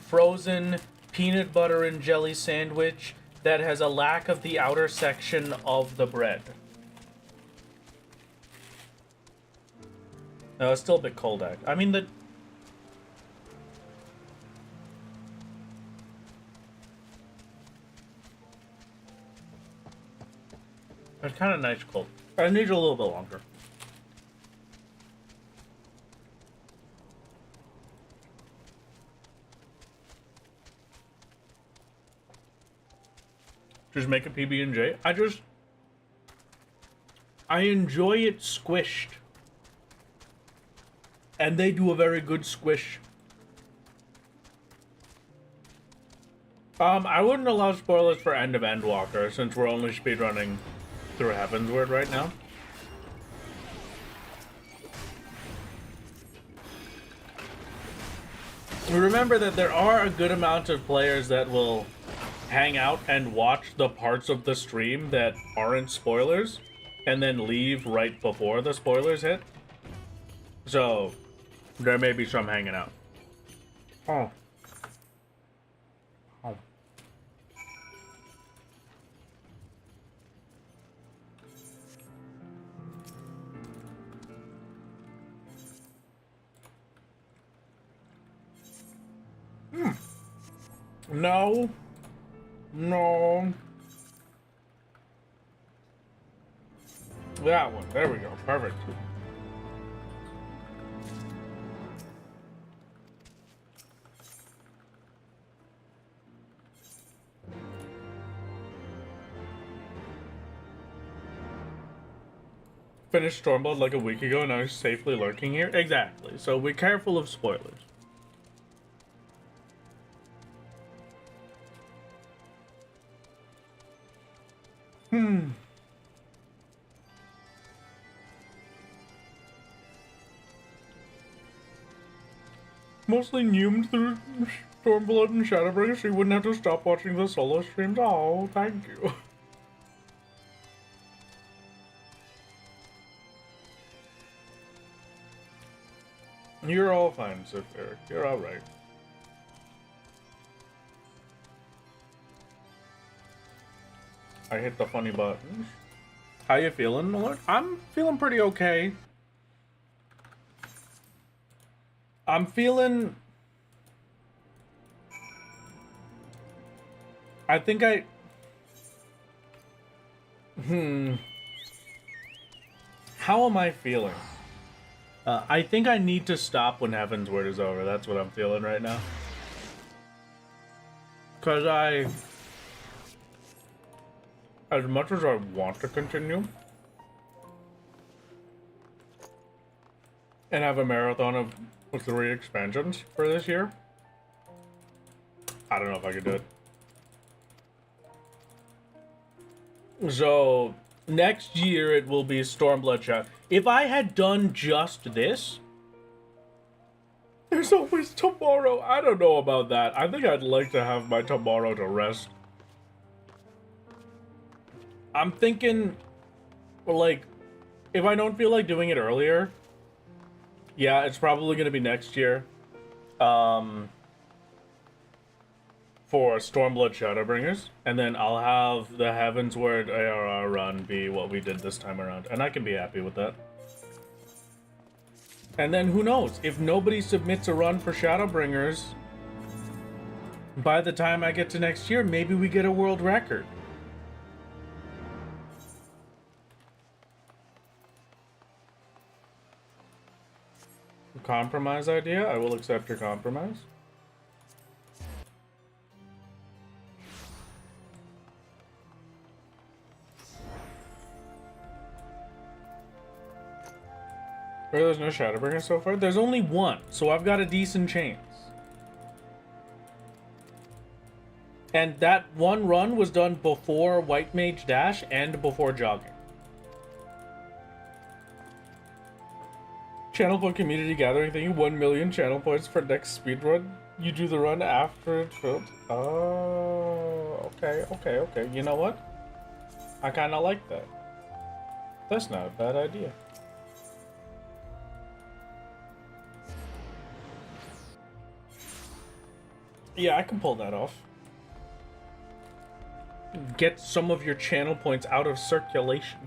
frozen peanut butter and jelly sandwich that has a lack of the outer section of the bread. No, it's still a bit cold, I mean, it's kind of nice cold. I need it a little bit longer. Just make a PB&J. I just I enjoy it squished. And they do a very good squish. I wouldn't allow spoilers for End of Endwalker since we're only speedrunning through Heavensward right now. Remember that there are a good amount of players that will hang out and watch the parts of the stream that aren't spoilers and then leave right before the spoilers hit. So there may be some hanging out. Oh. Oh. No. No. That one. There we go. Perfect. Finished Stormblood like a week ago and I was safely lurking here? Exactly. So we're careful of spoilers. Mostly numed through Stormblood and Shadowbringers so you wouldn't have to stop watching the solo streams. Oh, thank you. You're all fine, Sir Eric. You're alright. I hit the funny buttons. How you feeling, Lord? I'm feeling pretty okay. I'm feeling... I think I... How am I feeling? I think I need to stop when Heavensward is over. That's what I'm feeling right now. Because as much as I want to continue and have a marathon of 3 expansions for this year, I don't know if I could do it. So next year it will be Stormblood Chat. If I had done just this, there's always tomorrow. I don't know about that. I think I'd like to have my tomorrow to rest. I'm thinking, like, if I don't feel like doing it earlier, yeah, it's probably going to be next year. For Stormblood Shadowbringers, and then I'll have the Heavensward ARR run be what we did this time around, and I can be happy with that. And then who knows, if nobody submits a run for Shadowbringers, by the time I get to next year, maybe we get a world record. Compromise idea? I will accept your compromise. There's no Shadowbringer so far? There's only one, so I've got a decent chance. And that one run was done before White Mage Dash and before jogging. Channel point community gathering thing, 1 million channel points for next speedrun. You do the run after it's filled. Oh, okay. You know what? I kind of like that. That's not a bad idea. Yeah, I can pull that off. Get some of your channel points out of circulation.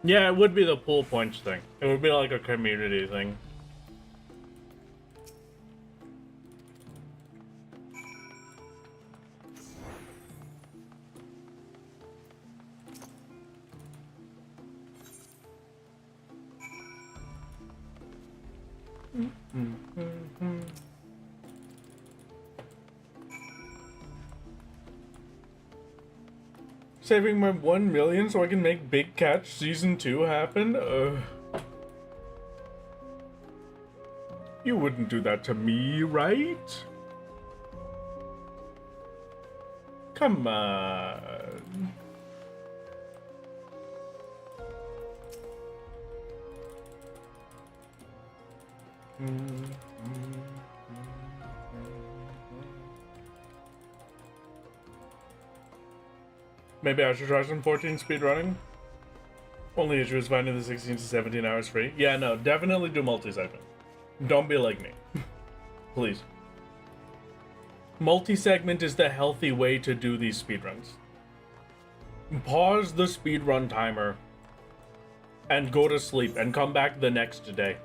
Yeah, it would be the pool points thing. It would be like a community thing. saving my 1 million so I can make Big Catch Season 2 happen? You wouldn't do that to me, right? Come on. Maybe I should try some 14 speedrunning. Only issue is finding the 16 to 17 hours free. Yeah, no, definitely do multi-segment. Don't be like me. Please. Multi-segment is the healthy way to do these speedruns. Pause the speedrun timer and go to sleep and come back the next day.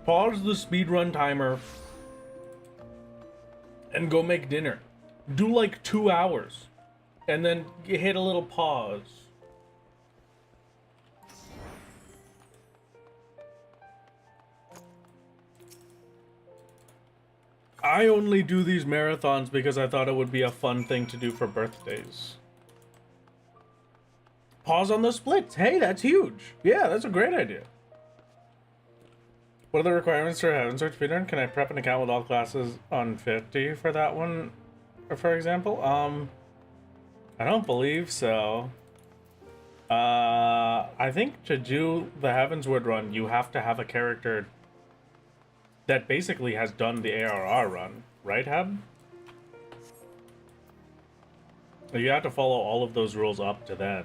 Pause the speedrun timer and go make dinner. Do like 2 hours and then hit a little pause. I only do these marathons because I thought it would be a fun thing to do for birthdays. Pause on the splits. Hey, that's huge. Yeah, that's a great idea. What are the requirements for Heavensward speedrun? Can I prep an account with all classes on 50 for that one, for example? I don't believe so. I think to do the Heavensward run, you have to have a character that basically has done the ARR run, right, Heb? You have to follow all of those rules up to then,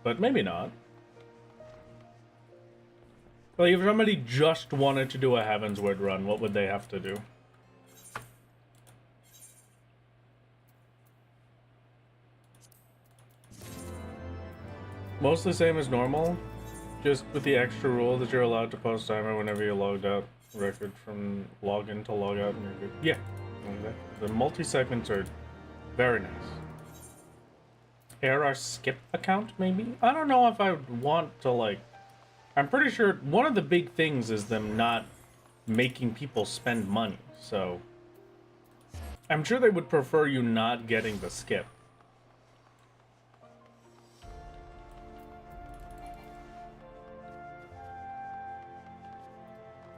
but maybe not. Like, if somebody just wanted to do a Heavensward run, what would they have to do? Mostly same as normal, just with the extra rule that you're allowed to post timer whenever you're logged out. Record from login to log out and you're good. Yeah. The multi-segments are very nice. ARR skip account, maybe? I don't know if I would want to, like... I'm pretty sure one of the big things is them not making people spend money, so... I'm sure they would prefer you not getting the skip.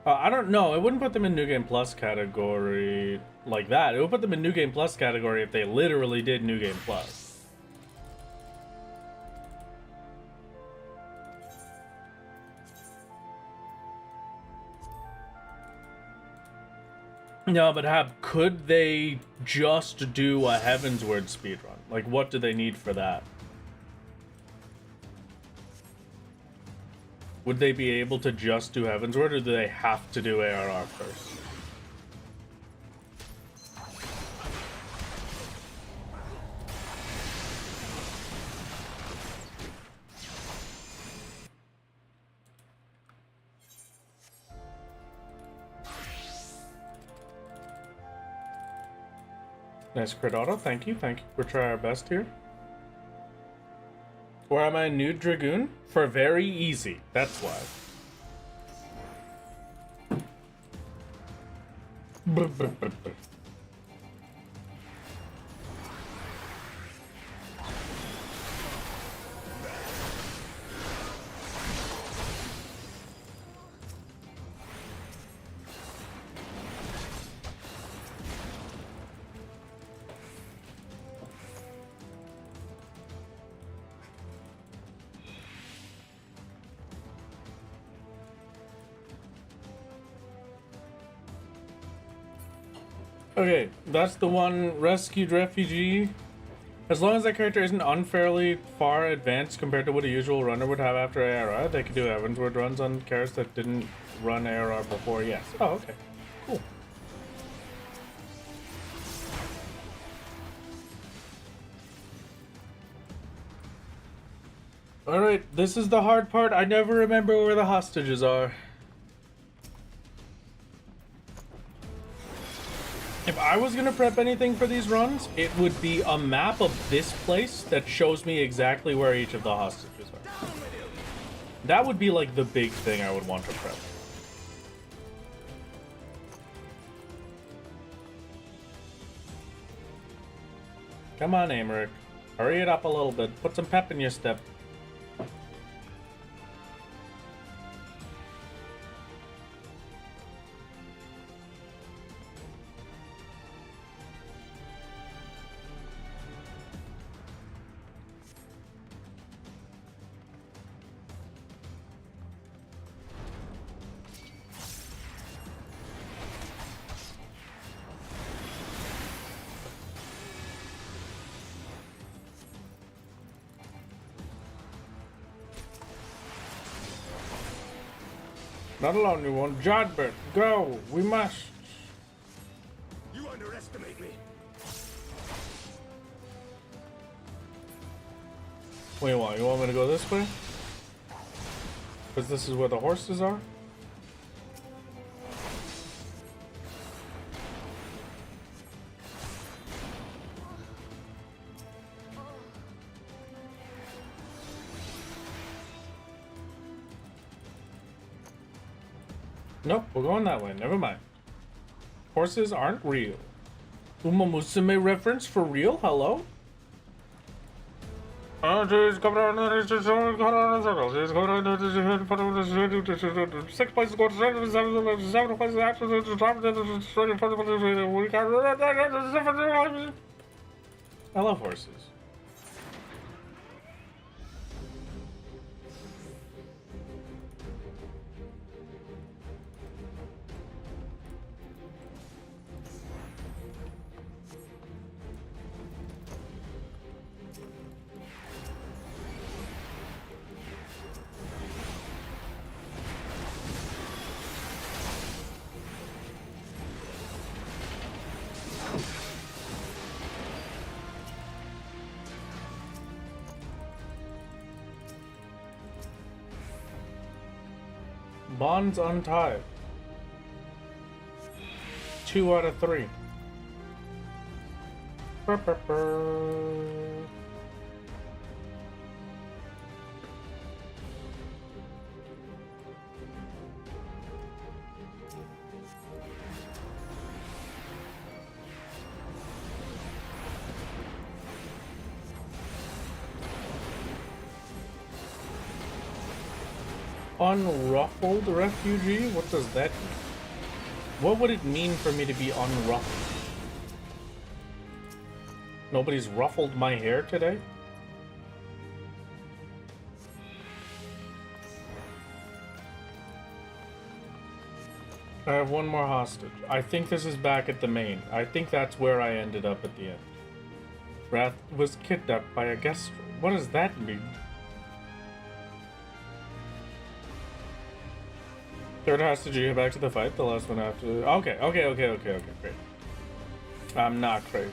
I don't know. It wouldn't put them in New Game Plus category like that. It would put them in New Game Plus category if they literally did New Game Plus. No, but could they just do a Heavensward speedrun? Like, what do they need for that? Would they be able to just do Heavensward, or do they have to do ARR first? Nice crit auto, thank you. We'll try our best here. Or am I a nude dragoon? For very easy, that's why. Okay, that's the one. Rescued refugee. As long as that character isn't unfairly far advanced compared to what a usual runner would have after ARR, they could do Heavensward runs on characters that didn't run ARR before. Yes. Oh, okay. Cool. Alright, this is the hard part. I never remember where the hostages are. If I was gonna prep anything for these runs, it would be a map of this place that shows me exactly where each of the hostages are. That would be like the big thing I would want to prep. Come on, Amric. Hurry it up a little bit. Put some pep in your step. Not alone, you won't. Jodbert, go! We must! You underestimate me. Wait, what? You want me to go this way? Because this is where the horses are? Nope, we're going that way. Never mind. Horses aren't real. Uma Musume reference for real? Hello? She's coming on in circles. She's going on 6 places go to 7 places actually I love horses. Bonds untied. 2 out of 3. Unruffled refugee? What does that mean? What would it mean for me to be unruffled? Nobody's ruffled my hair today? I have one more hostage. I think this is back at the main. I think that's where I ended up at the end. Wrath was kidnapped by a guest. What does that mean? Third hostage, you get back to the fight. The last one after. Okay, great. I'm not crazy.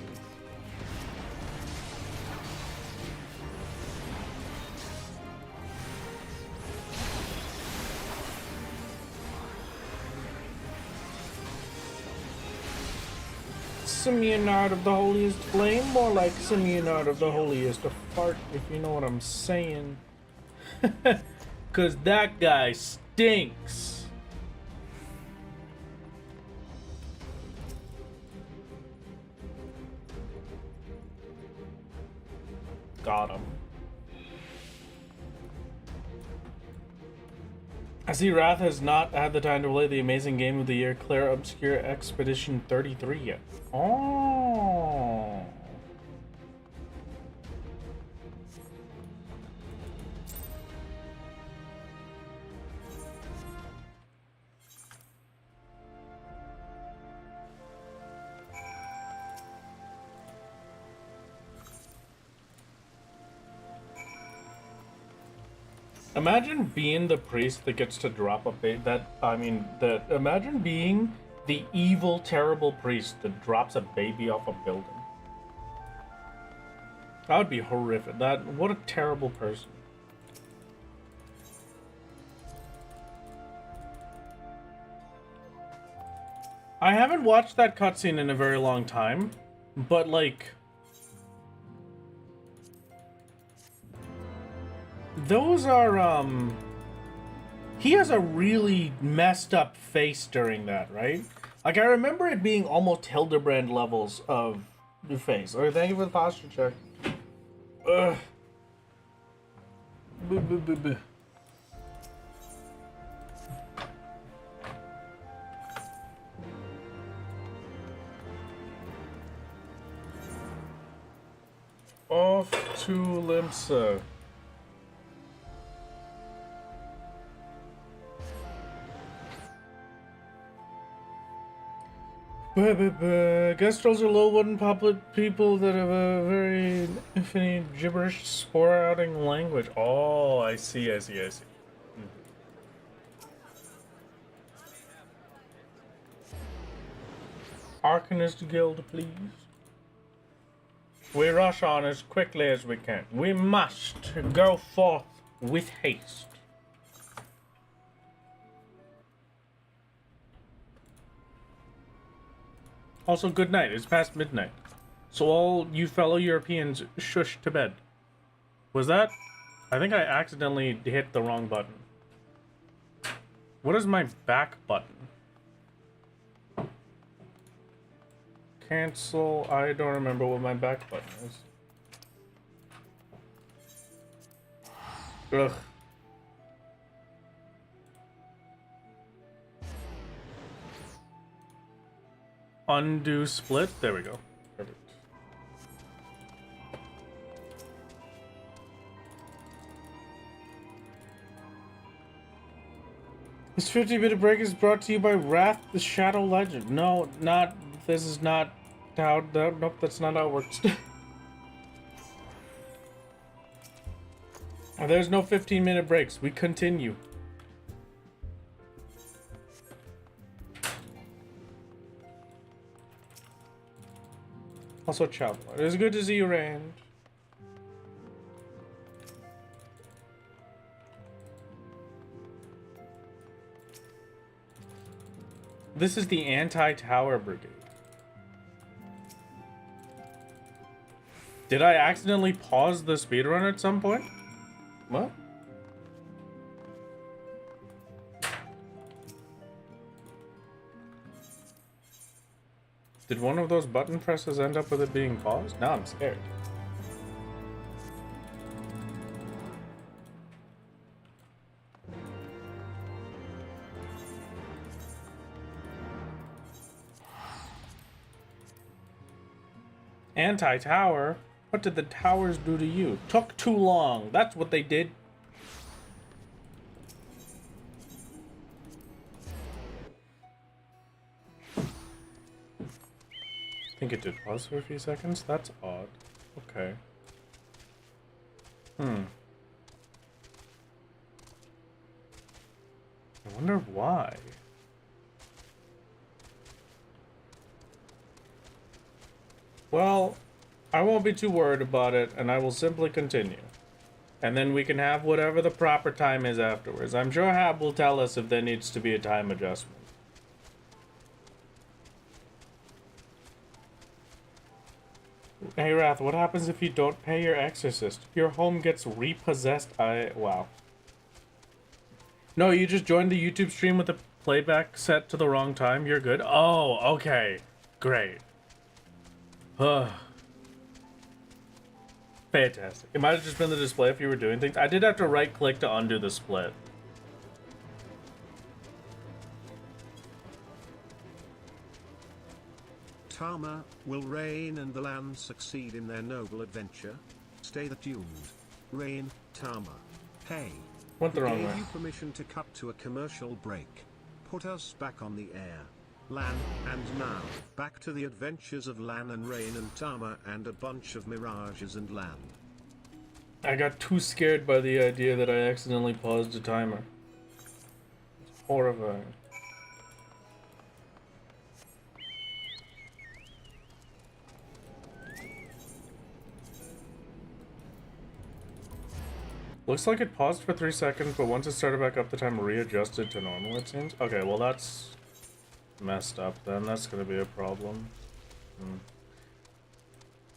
Simeonard of the holiest flame, more like Simeonard of the holiest of fart, if you know what I'm saying. Cause that guy stinks. Got him. I see Wrath has not had the time to play the amazing game of the year, Claire Obscure Expedition 33 yet. Oh. Imagine being the priest that gets to drop a baby. Imagine being the evil, terrible priest that drops a baby off a building. That would be horrific. What a terrible person. I haven't watched that cutscene in a very long time, but like, those are, he has a really messed up face during that, right? Like, I remember it being almost Hildebrand levels of the face. Oh, thank you for the posture check. Ugh. Boo, boo, boo, boo. Off to Limsa. Guest trolls are low wooden puppet people that have a very infinite gibberish spouting language. Oh, I see. Arcanist Guild, please. We rush on as quickly as we can. We must go forth with haste. Also, good night. It's past midnight. So all you fellow Europeans, shush to bed. Was that? I think I accidentally hit the wrong button. What is my back button? Cancel. I don't remember what my back button is. Ugh. Undo split. There we go. Perfect. This 50-minute break is brought to you by Wrath the Shadow Legend. No, not. This is not how. Nope, that's not how it works. There's no 15-minute breaks. We continue. Also, ciao. It is good to see you, Rand. This is the anti-tower brigade. Did I accidentally pause the speedrun at some point? What? Did one of those button presses end up with it being paused? Now I'm scared. Anti-tower? What did the towers do to you? Took too long. That's what they did. I think it did pause for a few seconds. That's odd. Okay. I wonder why. Well, I won't be too worried about it, and I will simply continue. And then we can have whatever the proper time is afterwards. I'm sure Hab will tell us if there needs to be a time adjustment. Hey Wrath, what happens if you don't pay your exorcist? Your home gets repossessed. Wow. No, you just joined the YouTube stream with the playback set to the wrong time. You're good. Oh, okay. Great. Fantastic. It might have just been the display if you were doing things. I did have to right click to undo the split. Tama, will Rain and the land succeed in their noble adventure? Stay tuned. Rain, Tama. Hey. Went the wrong way. Gave you permission to cut to a commercial break. Put us back on the air. Lan, and now, back to the adventures of Lan and Rain and Tama and a bunch of mirages and land. I got too scared by the idea that I accidentally paused the timer. It's horrifying. Looks like it paused for 3 seconds, but once it started back up, the time readjusted to normal, it seems. Okay, well that's messed up then. That's gonna be a problem.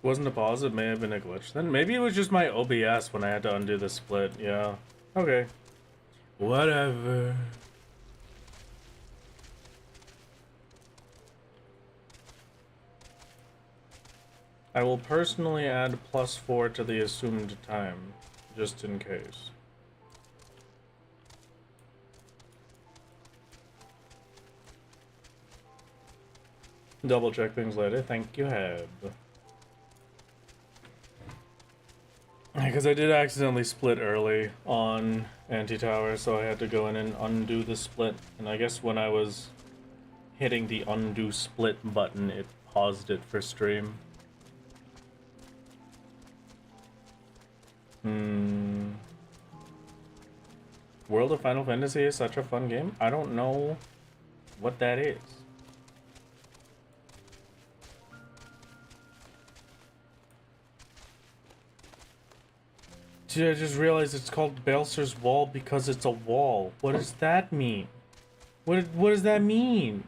Wasn't a pause, it may have been a glitch then. Maybe it was just my OBS when I had to undo the split. Yeah. Okay. Whatever. I will personally add +4 to the assumed time, just in case. Double check things later. Thank you, Heb. Because I did accidentally split early on Anti-Tower, so I had to go in and undo the split. And I guess when I was hitting the undo split button, it paused it for stream. World of Final Fantasy is such a fun game. I don't know what that is. Dude, I just realized it's called Balser's Wall because it's a wall. What does that mean? What does that mean?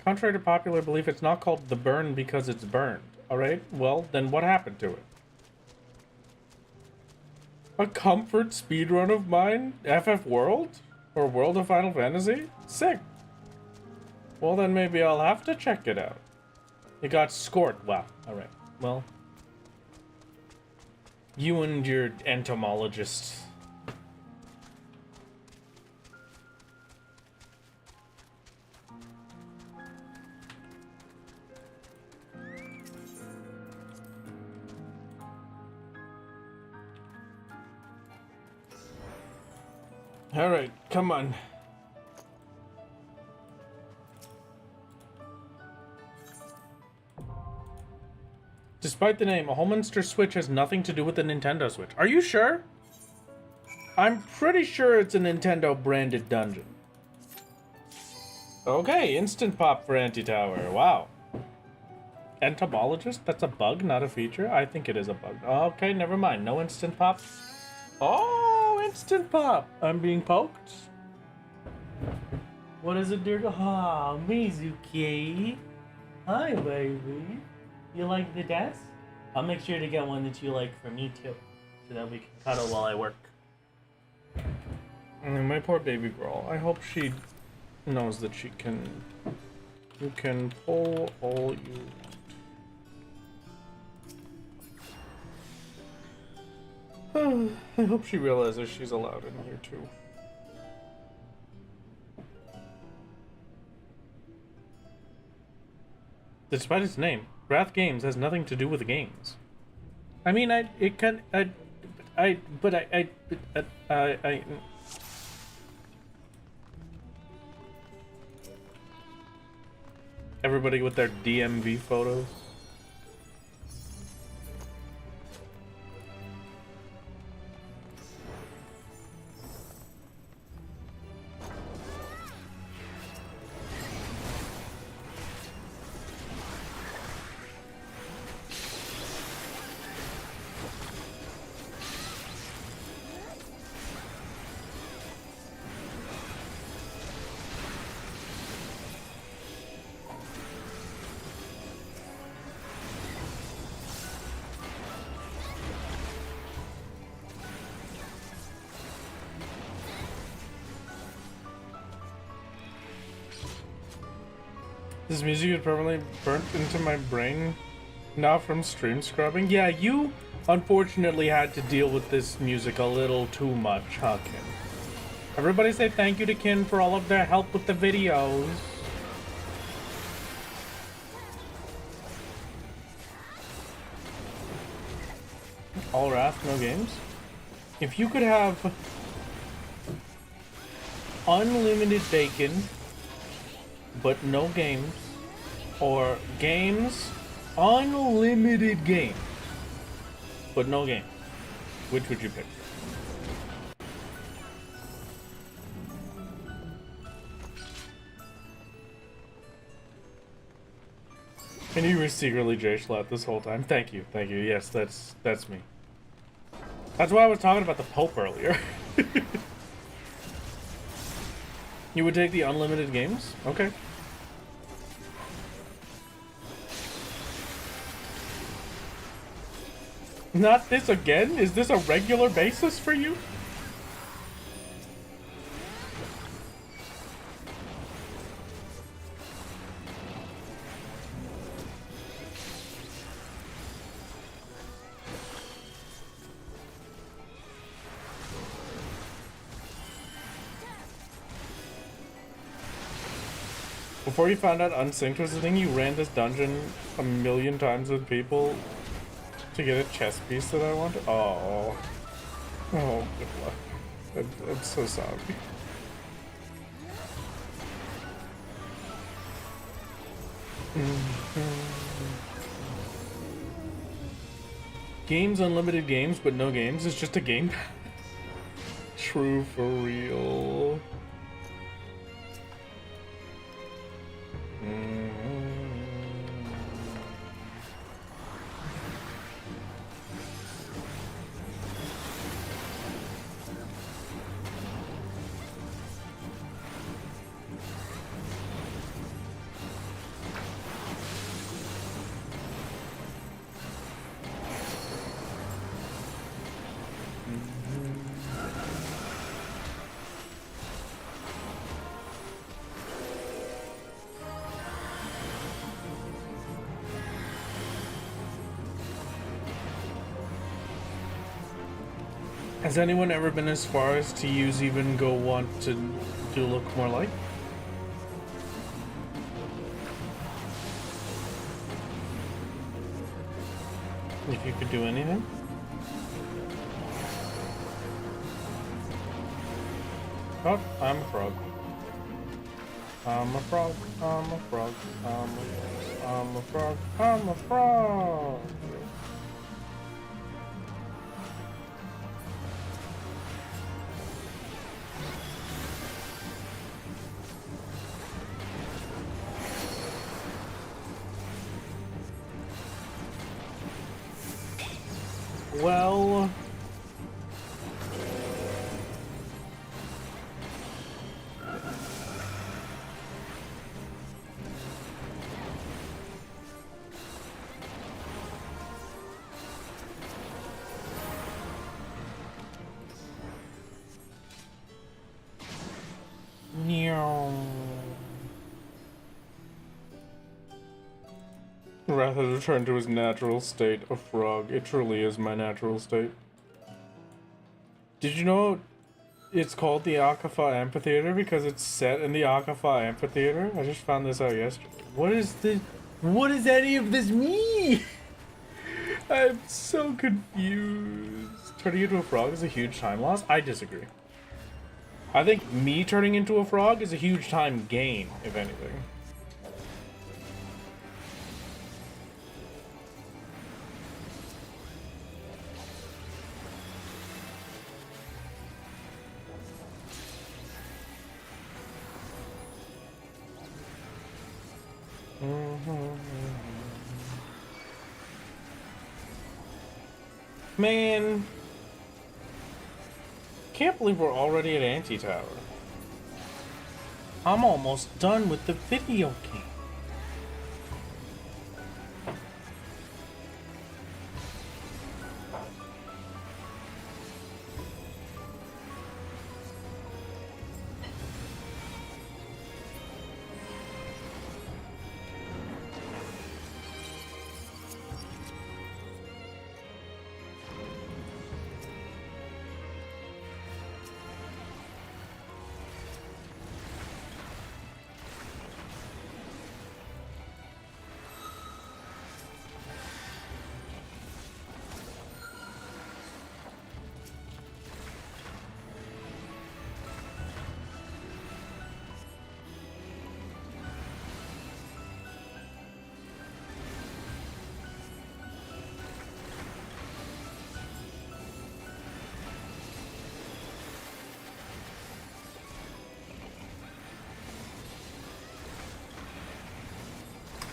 Contrary to popular belief, it's not called the burn because it's burned. Alright, well, then what happened to it? A comfort speedrun of mine? FF World? Or World of Final Fantasy? Sick. Well, then maybe I'll have to check it out. It got scored. Wow. Alright. Well, you and your entomologist. Alright, come on. Despite the name, a Holminster Switch has nothing to do with the Nintendo Switch. Are you sure? I'm pretty sure it's a Nintendo branded dungeon. Okay, instant pop for Anti-Tower. Wow. Entomologist? That's a bug, not a feature? I think it is a bug. Okay, never mind. No instant pop. Oh, instant pop. I'm being poked. What is it, dear? Ah, Mizuki. Hi, baby. You like the desk? I'll make sure to get one that you like for me too, so that we can cuddle while I work. My poor baby girl. I hope she knows that she can. You can pull all you want. I hope she realizes she's allowed in here too. Despite its name, Wrath Games has nothing to do with the games. I mean, everybody with their DMV photos. This music is permanently burnt into my brain now from stream scrubbing. Yeah, you unfortunately had to deal with this music a little too much, huh, Kin? Everybody say thank you to Kin for all of their help with the videos. All Wrath, no games? If you could have unlimited bacon but no games, or games, unlimited games, but no games, which would you pick? And you were secretly J-Schlatt this whole time. Thank you, thank you. Yes, that's me. That's why I was talking about the Pope earlier. You would take the unlimited games? Okay. Not this again? Is this a regular basis for you? Before you found out unsynced was the thing, you ran this dungeon a million times with people to get a chess piece that I wanted? Oh. Oh, good luck. I'm so sorry. Games, unlimited games, but no games. It's just a game. True for real. Has anyone ever been as far as to use even go want to do look more like? If you could do anything? Oh, I'm a frog. I'm a frog, I'm a frog, I'm a frog, I'm a frog. Well, rather return to his natural state, a frog. It truly is my natural state. Did you know it's called the Akafa Amphitheater because it's set in the Akafa Amphitheater? I just found this out yesterday. What does any of this mean? I'm so confused. Turning into a frog is a huge time loss? I disagree. I think me turning into a frog is a huge time gain, if anything. Man, can't believe we're already at Anti-Tower. I'm almost done with the video game.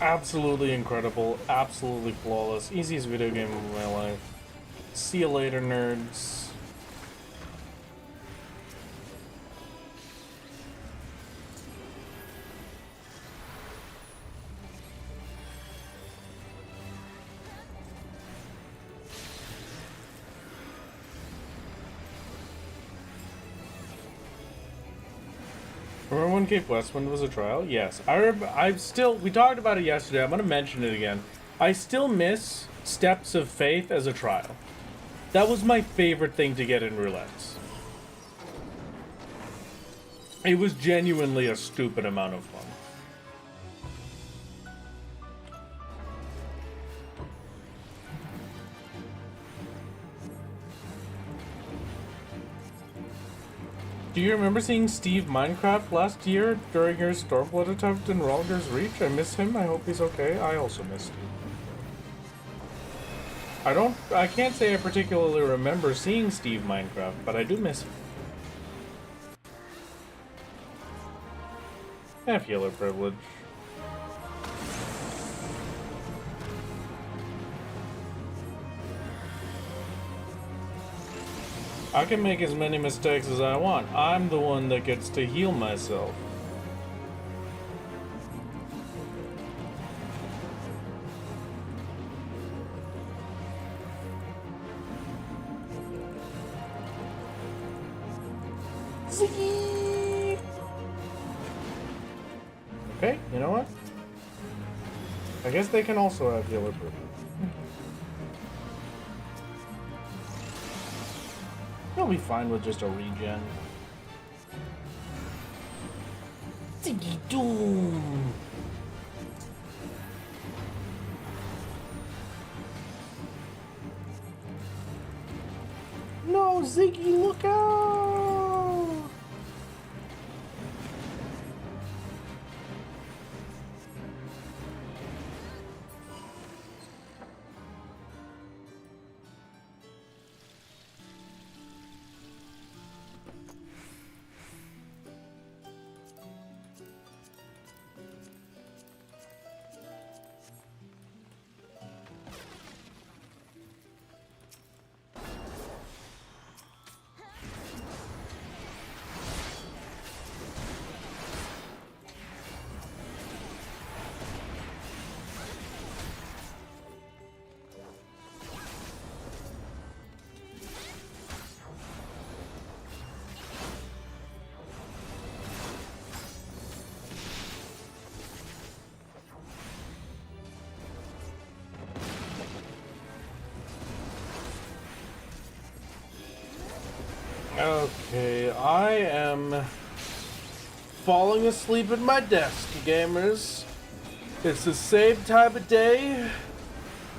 Absolutely incredible, absolutely flawless, easiest video game of my life. See you later, nerds. Remember when Cape Westwind was a trial? Yes. We talked about it yesterday. I'm going to mention it again. I still miss Steps of Faith as a trial. That was my favorite thing to get in roulettes. It was genuinely a stupid amount of fun. Do you remember seeing Steve Minecraft last year during your Stormblood attempt in Ralger's Reach? I miss him. I hope he's okay. I also miss Steve. I can't say I particularly remember seeing Steve Minecraft, but I do miss him. I have healer privilege. I can make as many mistakes as I want. I'm the one that gets to heal myself. Ziggy! Okay, you know what? I guess they can also have healer privilege. He'll be fine with just a regen. Ziggy Doom! No, Ziggy, look out! Okay, I am falling asleep at my desk, gamers. It's the same time of day.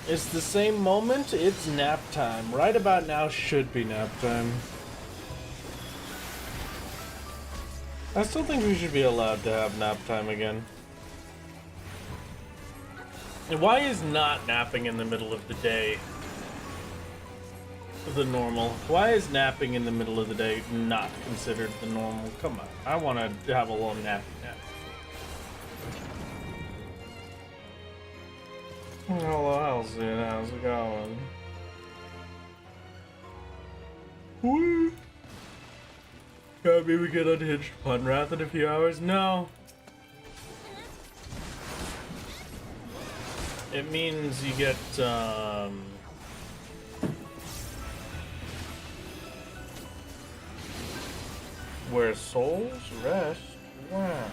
It's the same moment. It's nap time. Right about now should be nap time. I still think we should be allowed to have nap time again. And why is not napping in the middle of the day the normal? Why is napping in the middle of the day not considered the normal? Come on, I want to have a little nappy nap. Hello, Halcyon, how's it going? Woo! Maybe we get unhinged Punwrath in a few hours? No. It means you get, where souls rest? Wow.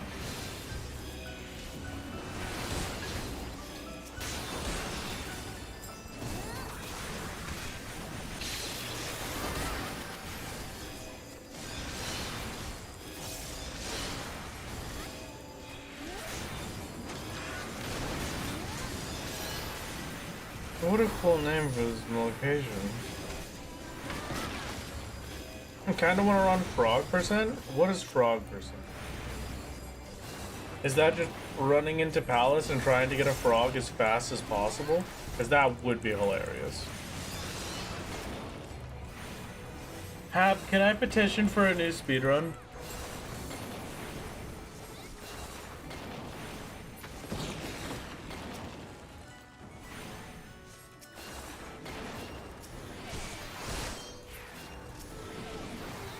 What a cool name for this location. I kinda wanna run frog percent? What is frog percent? Is that just running into palace and trying to get a frog as fast as possible? Because that would be hilarious. Can I petition for a new speedrun?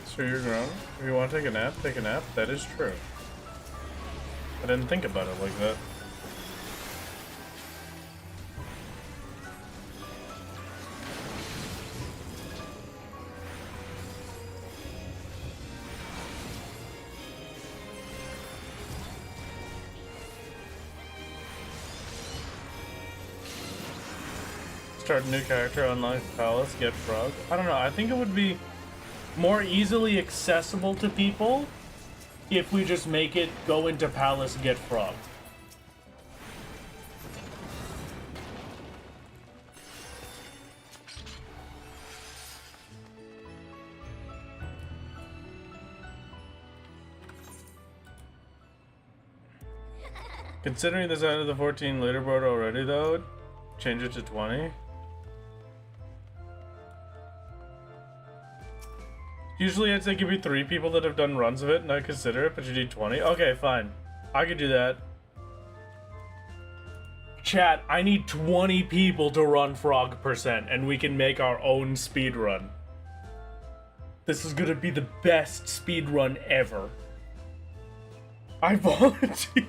So you're grown? If you want to take a nap, take a nap. That is true. I didn't think about it like that. Start a new character, unlock palace, get frog. I don't know, I think it would be more easily accessible to people if we just make it go into palace, get frog. Considering this out of the 14 leaderboard already, though, change it to 20. Usually I'd say give me 3 people that have done runs of it and I'd consider it, but you need 20. Okay, fine. I could do that. Chat, I need 20 people to run Frog Percent and we can make our own speed run. This is gonna be the best speed run ever. I volunteer.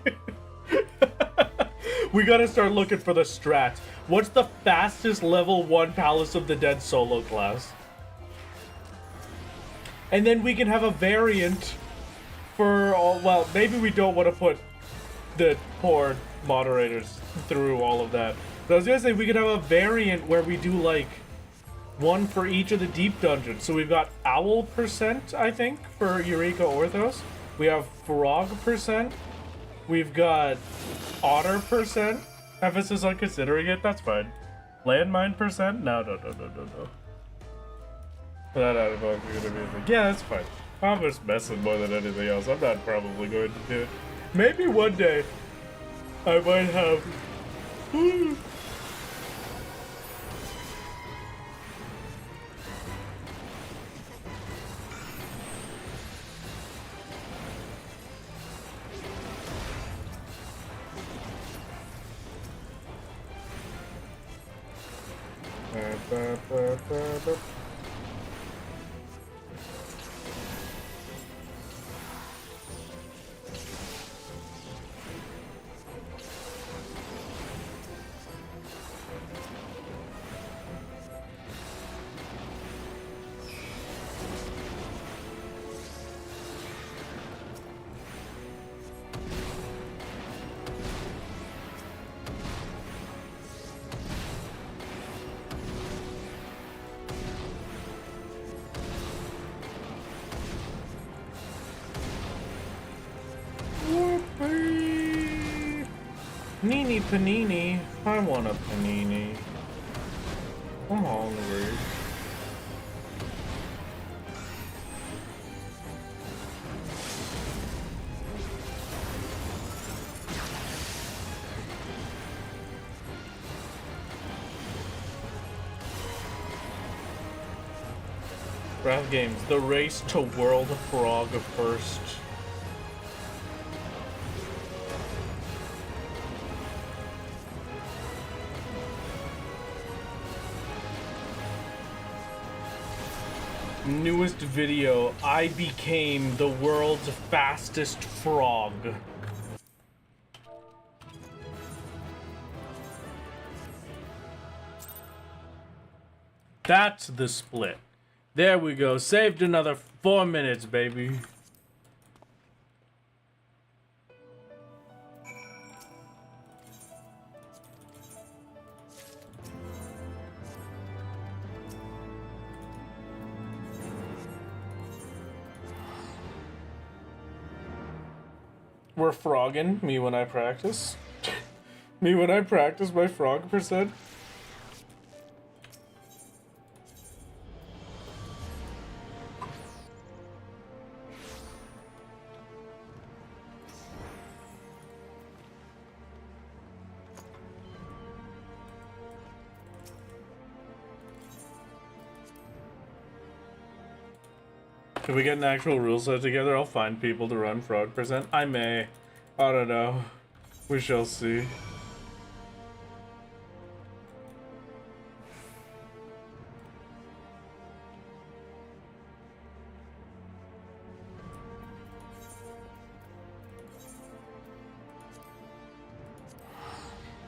We gotta start looking for the strats. What's the fastest level 1 Palace of the Dead solo class? And then we can have a variant for all, well, maybe we don't want to put the poor moderators through all of that. But I was gonna say we could have a variant where we do like one for each of the deep dungeons. So we've got Owl Percent, I think, for Eureka Orthos. We have Frog Percent. We've got Otter Percent. Emphasis on considering it, that's fine. Landmine Percent? No. That out of box is gonna be a thing. Yeah, that's fine. I'm just messing more than anything else. I'm not probably going to do it. Maybe one day I might have. Nini panini, I want a panini. I'm hungry. Wrath Games, the race to World Frog first. Newest video, I became the world's fastest frog. That's the split. There we go. Saved another 4 minutes, baby. We're frogging me when I practice. Me when I practice my frog percent. If we get an actual rule set together, I'll find people to run frog percent. I may. I don't know. We shall see.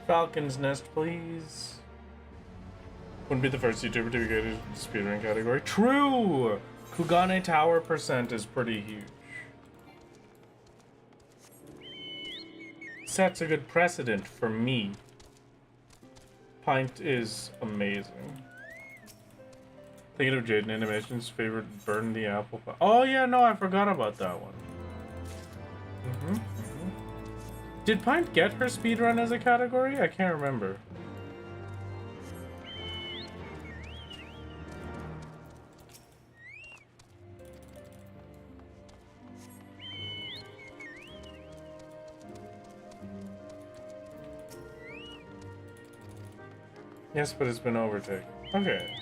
Falcon's Nest, please. Wouldn't be the first YouTuber to get into the speedrun category. True! Kugane Tower percent is pretty huge. Sets a good precedent for me. Pint is amazing. Thinking of Jaden Animation's favorite Burn the Apple Pie. Oh yeah, no, I forgot about that one. Did Pint get her speedrun as a category? I can't remember. Yes, but it's been overtaken. Okay.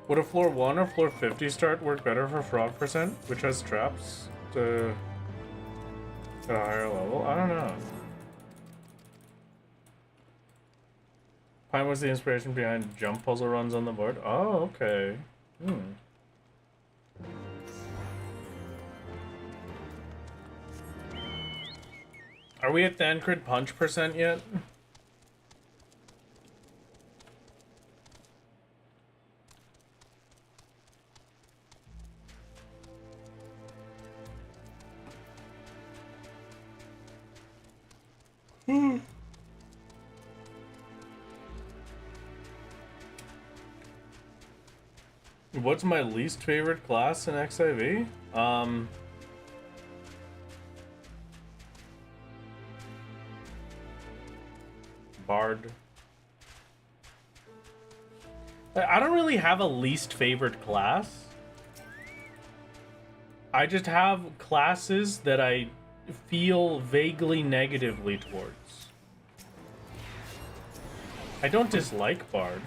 Would a floor 1 or floor 50 start work better for frog percent, which has traps to at a higher level? I don't know. Pine was the inspiration behind jump puzzle runs on the board. Oh, okay. Are we at Thancred punch percent yet? What's my least favorite class in XIV? Bard. I don't really have a least favorite class. I just have classes that I feel vaguely negatively towards. I don't dislike Bard,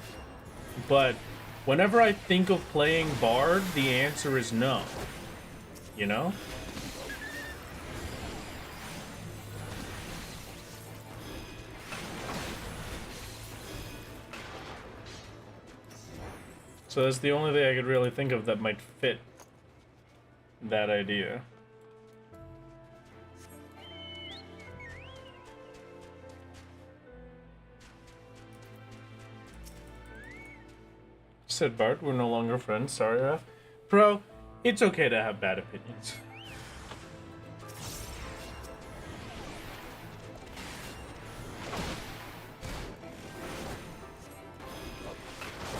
but whenever I think of playing Bard, the answer is no. You know? So that's the only thing I could really think of that might fit that idea. Said Bart, we're no longer friends. Sorry, Raf. Bro, it's okay to have bad opinions.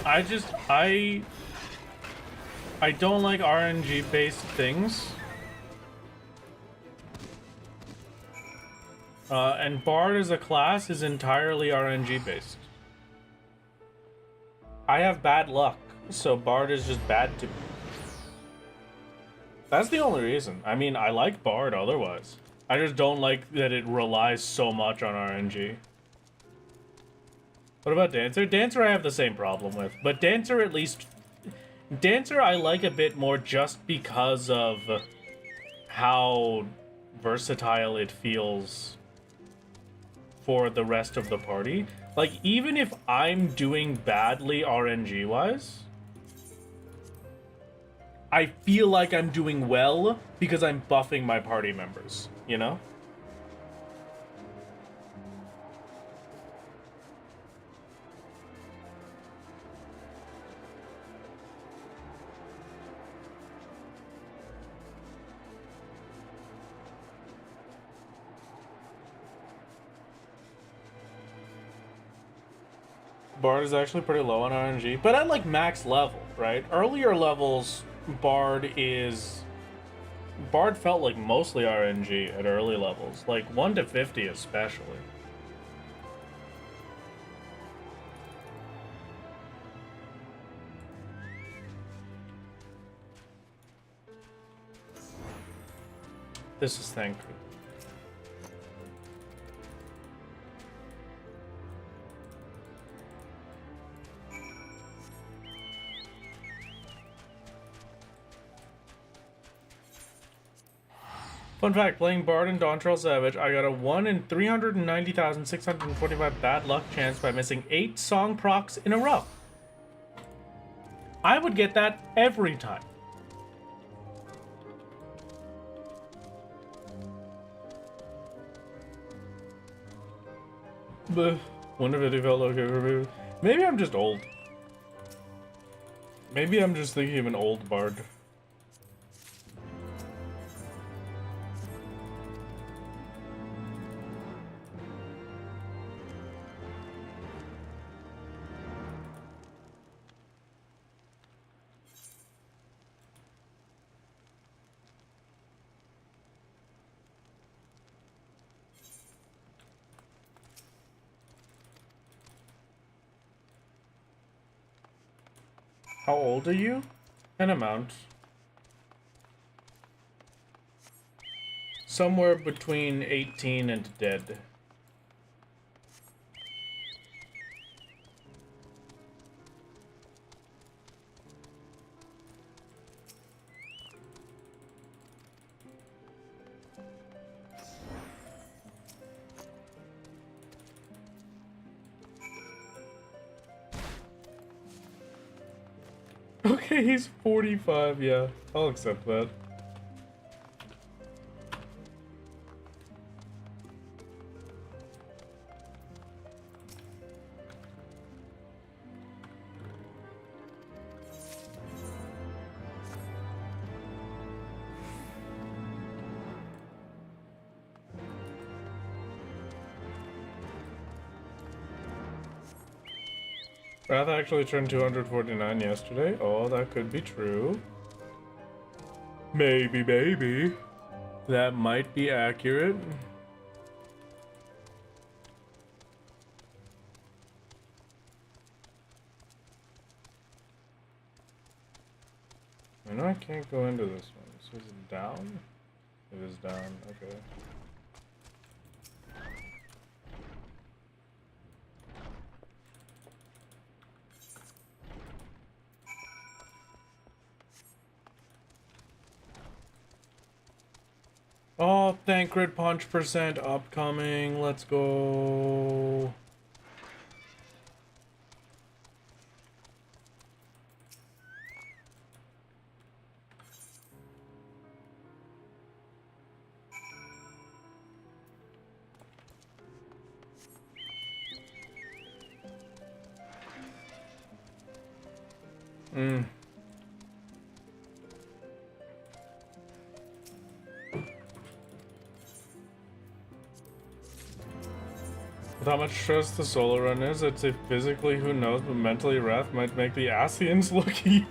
I don't like RNG based things. And Bard as a class is entirely RNG based. I have bad luck, so Bard is just bad to me. That's the only reason. I mean, I like Bard otherwise. I just don't like that it relies so much on RNG. What about Dancer? Dancer I have the same problem with, but Dancer at least... Dancer I like a bit more just because of how versatile it feels for the rest of the party. Like, even if I'm doing badly RNG-wise, I feel like I'm doing well because I'm buffing my party members, you know? Bard is actually pretty low on RNG, but at like max level, right? Earlier levels, Bard felt like mostly RNG at early levels, like 1 to 50 especially. This is thankful. Fun fact, playing Bard and Dawntrail Savage, I got a 1 in 390,645 bad luck chance by missing 8 song procs in a row. I would get that every time. Wonder if it felt okay for me. Maybe I'm just old. Maybe I'm just thinking of an old Bard. How old are you? An amount. Somewhere between 18 and dead. Okay, he's 45, yeah. I'll accept that. Wrath actually turned 249 yesterday. Oh, that could be true. Maybe, maybe. That might be accurate. I know I can't go into this one. So is it down? It is down, okay. Oh, Thancred Punch percent upcoming. Let's go. With how much stress the solo run is, I'd say physically who knows, but mentally Wrath might make the Asians look young.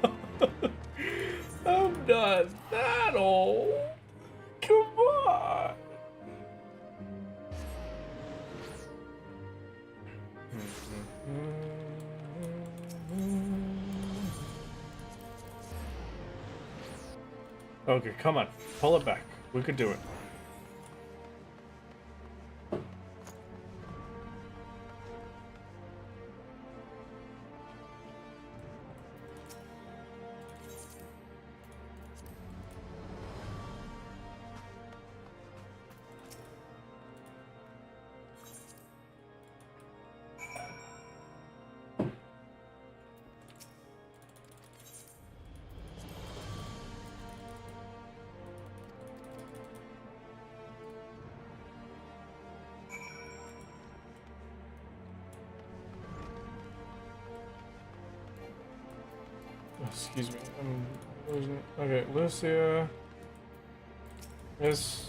I'm not that old. Come on. Okay, come on. Pull it back. We could do it. Excuse me, I'm losing. Okay, Lucia. Yes.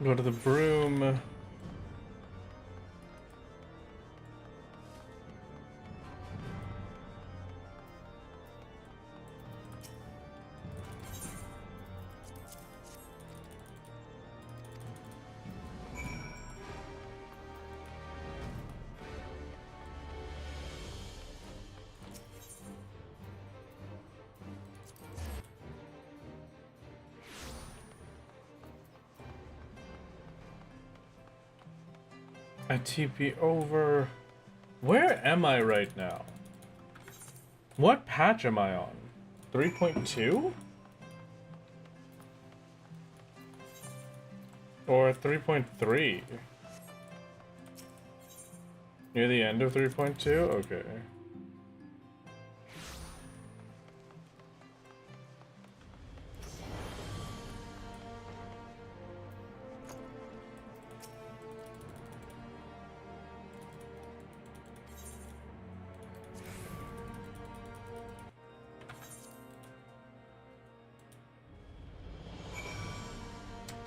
Go to the broom. I TP over. Where am I right now? What patch am I on? 3.2? Or 3.3? Near the end of 3.2? Okay.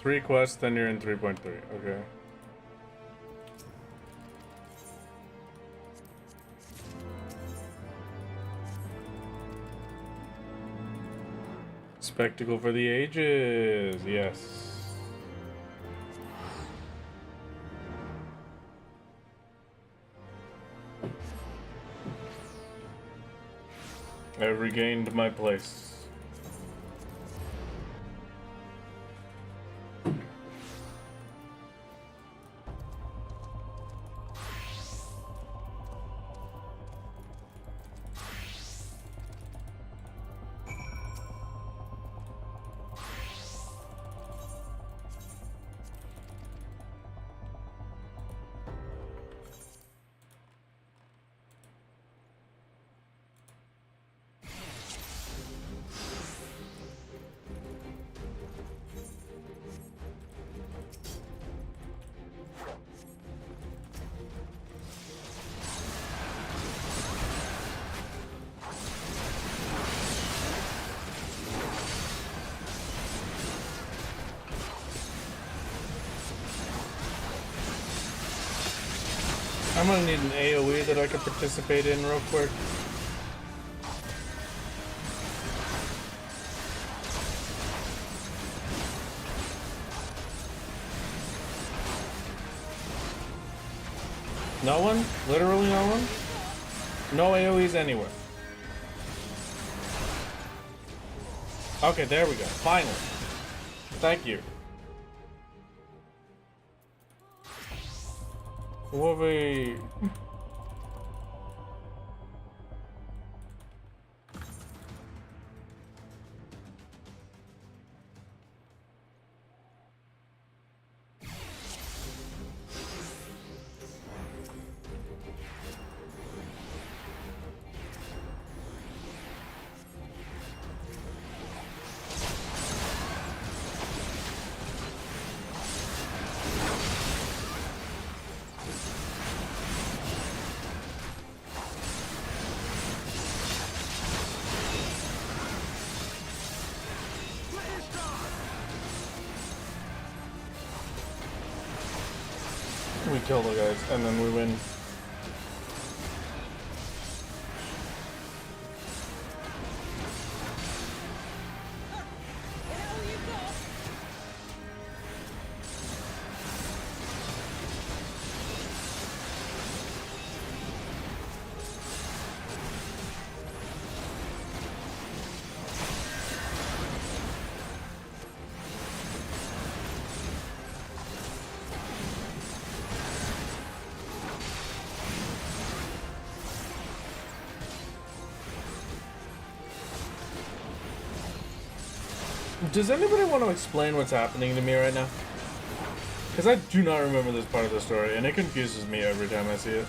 Three quests, then you're in 3.3. Okay. Spectacle for the ages, yes. I've regained my place. I'm gonna need an AoE that I can participate in real quick. No one? Literally no one? No AoEs anywhere. Okay, there we go. Finally. Thank you. Whoopee. We kill the guys and then we win. Does anybody want to explain what's happening to me right now? Because I do not remember this part of the story, and it confuses me every time I see it.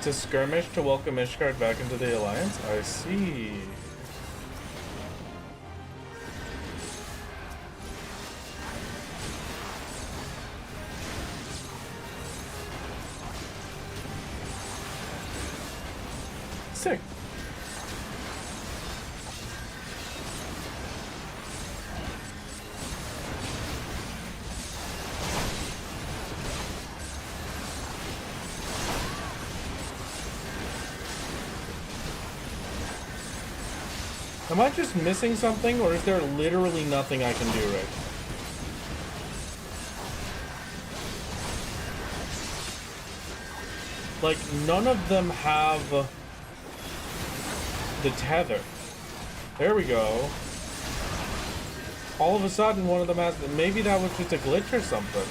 To skirmish to welcome Ishgard back into the Alliance? I see. Sick. Am I just missing something, or is there literally nothing I can do right? Like, none of them have the tether. There we go. All of a sudden, one of them has... Maybe that was just a glitch or something.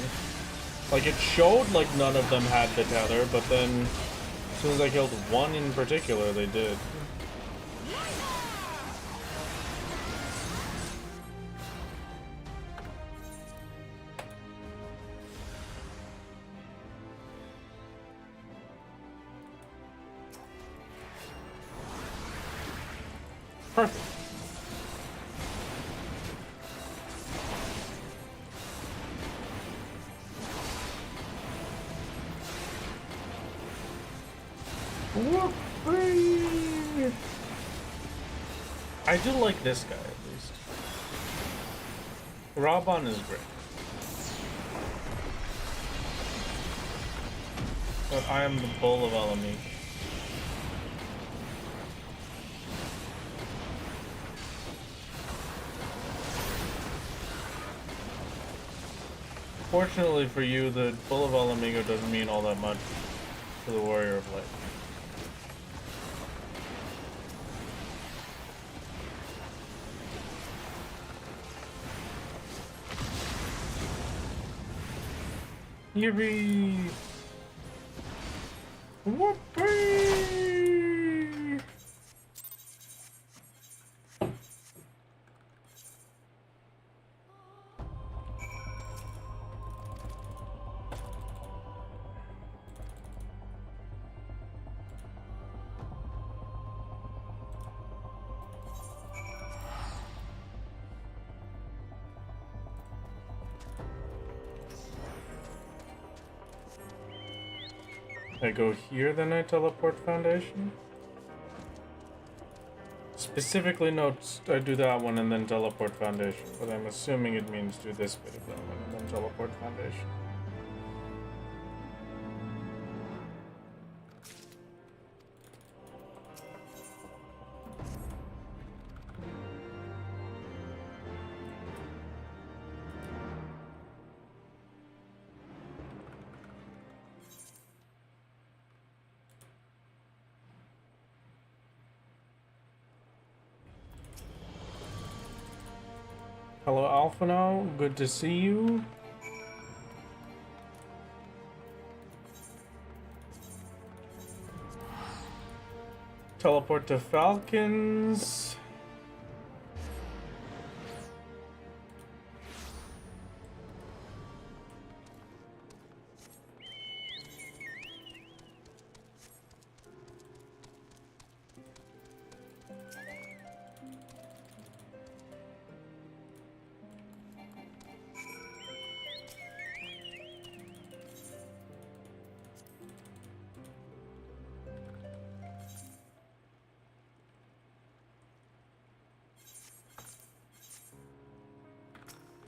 Like, it showed like none of them had the tether, but then as soon as I killed one in particular, they did. Perfect. Whoopee! I do like this guy at least. Raban is great. But I am the bull of Alamish. Fortunately for you, the bull of Alamigo doesn't mean all that much to the warrior of light. Yippee! Whoopee! I go here, then I teleport Foundation? Specifically notes I do that one and then teleport Foundation, but I'm assuming it means do this bit of that one and then teleport Foundation. Hello, Alphano. Good to see you. Teleport to Falcons.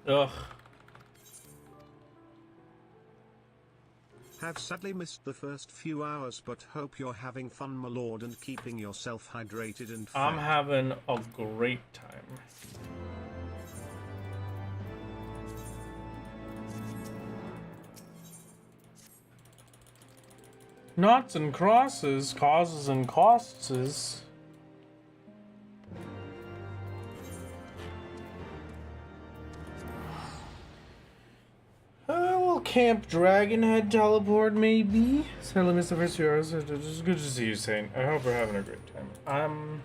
Ugh. Have sadly missed the first few hours, but hope you're having fun, my lord, and keeping yourself hydrated and fed. I'm having a great time. Knots and crosses, causes and costs. Camp Dragonhead teleport, maybe? Hello, Mr. First Heroes. It's good to see you, Saint. I hope we're having a great time.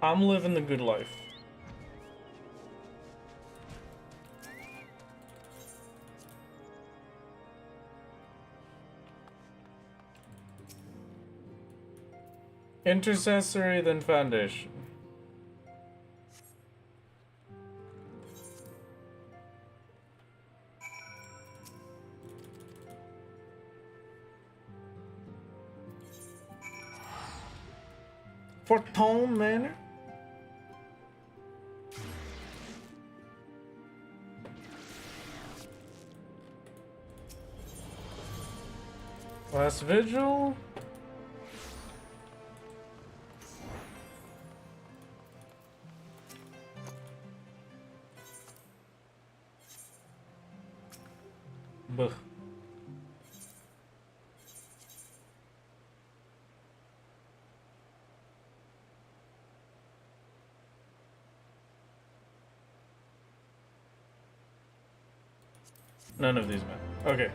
I'm living the good life. Intercessory, then Foundation. Fortune Manor. Last Vigil. Buh. None of these men. Okay.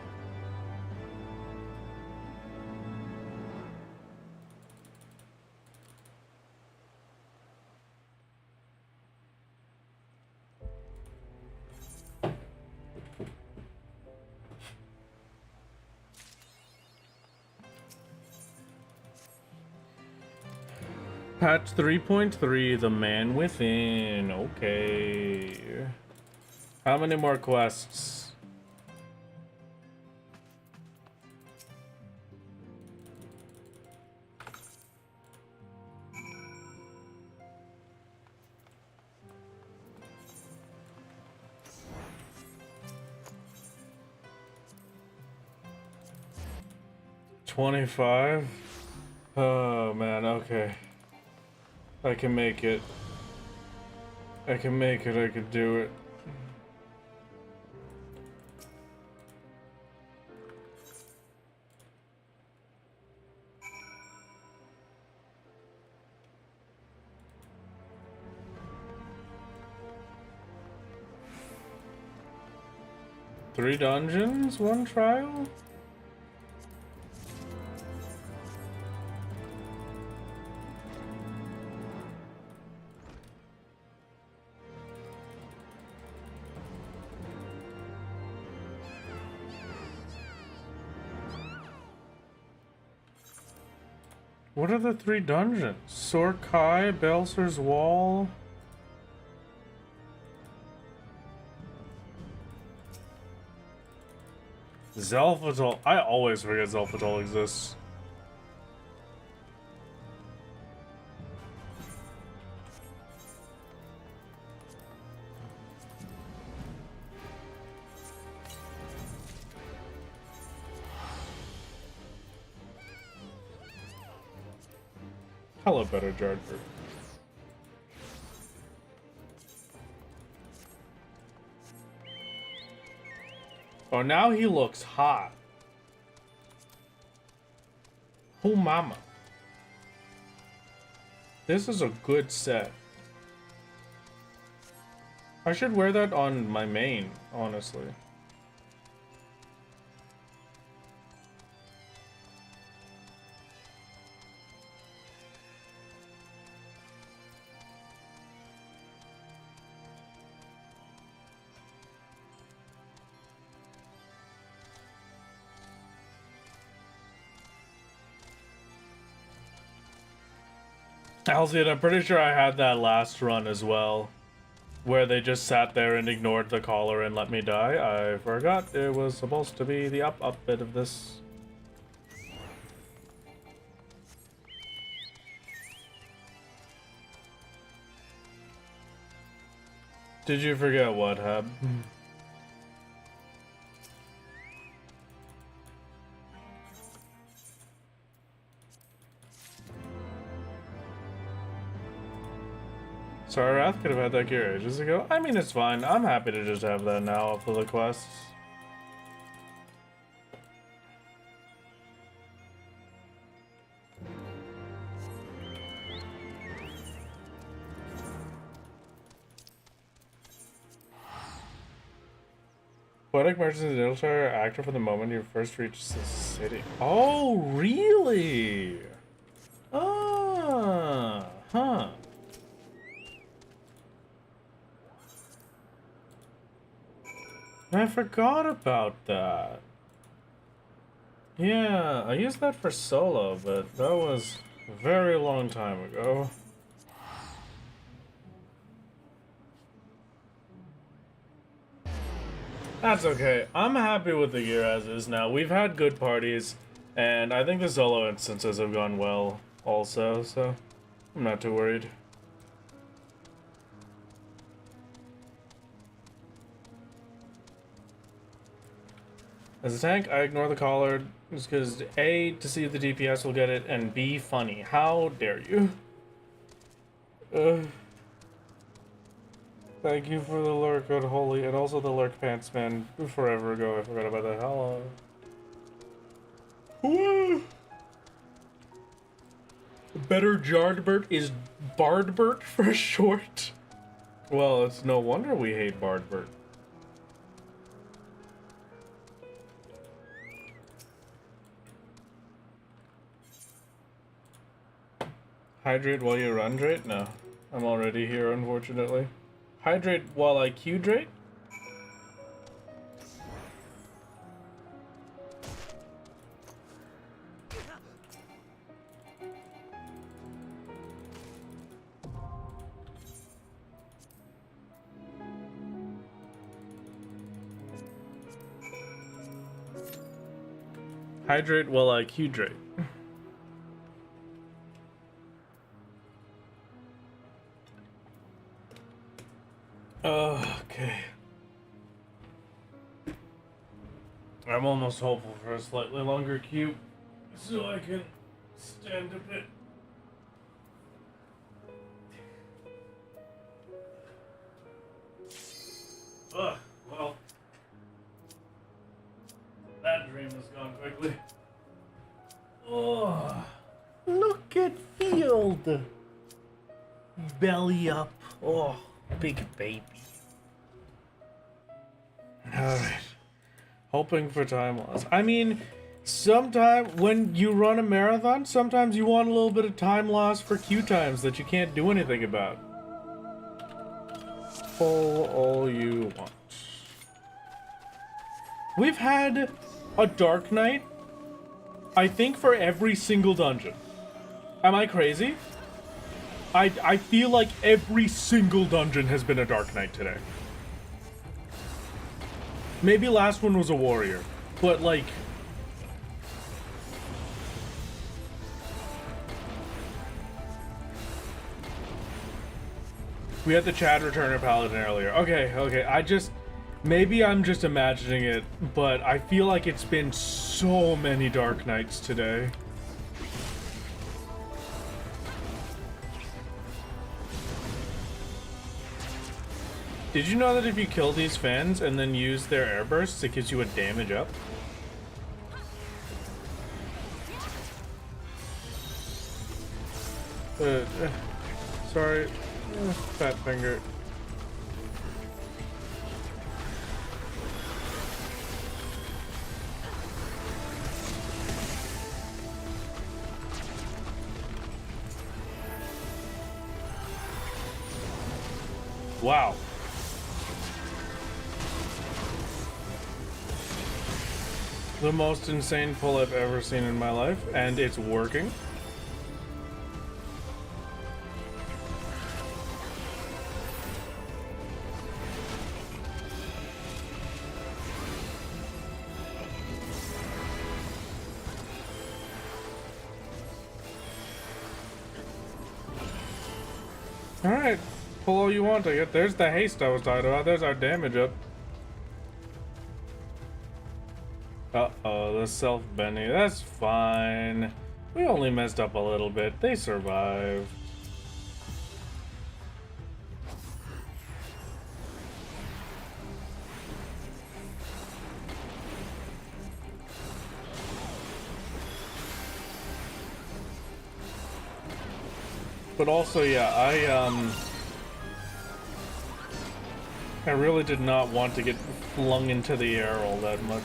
Patch 3.3, The Man Within. Okay. How many more quests? 25. Oh man, okay. I can make it. I can make it, I could do it. Three dungeons, one trial? What are the three dungeons? Sorkai, Belser's Wall. Zelfatol. I always forget Zelfatol exists. Hello, better Jardford. Oh, now he looks hot. Oh, mama. This is a good set. I should wear that on my main, honestly. Alcid, I'm pretty sure I had that last run as well, where they just sat there and ignored the collar and let me die. I forgot it was supposed to be the up bit of this. Did you forget what, Hub? Sorry, Wrath could have had that gear ages ago. I mean, it's fine. I'm happy to just have that now for the quests. Poetic merchants in Ilshire are active for the moment you first reach the city. Oh, really? Ah, huh. I forgot about that. Yeah, I used that for solo, but that was a very long time ago. That's okay. I'm happy with the gear as is now. We've had good parties, and I think the solo instances have gone well also, so I'm not too worried. As a tank, I ignore the collar just because A, to see if the DPS will get it, and B, funny. How dare you? Thank you for the lurk, good holy, and also the lurk pants, man. Forever ago, I forgot about that. Hello. Woo! Better Jardbert is Bardbert for short. Well, it's no wonder we hate Bardbert. Hydrate while you run drate? No. I'm already here, unfortunately. Hydrate while I Q-drate? Hydrate while I Q-drate. Okay. I'm almost hopeful for a slightly longer queue. so I can stand a bit. Ugh, well, that dream has gone quickly. Oh, Look at Field. Belly up. Oh, big baby. Alright. Hoping for time loss. I mean, sometimes when you run a marathon, sometimes you want a little bit of time loss for queue times that you can't do anything about. Pull all you want. We've had a Dark Knight, I think, for every single dungeon. Am I crazy? I feel like every single dungeon has been a Dark Knight today. Maybe last one was a warrior, but like... We had the Chad Returner Paladin earlier. Okay, I just... Maybe I'm just imagining it, but I feel like it's been so many Dark Knights today. Did you know that if you kill these fans and then use their air bursts, it gives you a damage up? Sorry. Fat finger. Wow. The most insane pull I've ever seen in my life, and it's working. Alright, pull all you want, I guess. There's the haste I was talking about. There's our damage up. Uh-oh, the self-bending. That's fine. We only messed up a little bit. They survived. But also, yeah, I really did not want to get flung into the air all that much.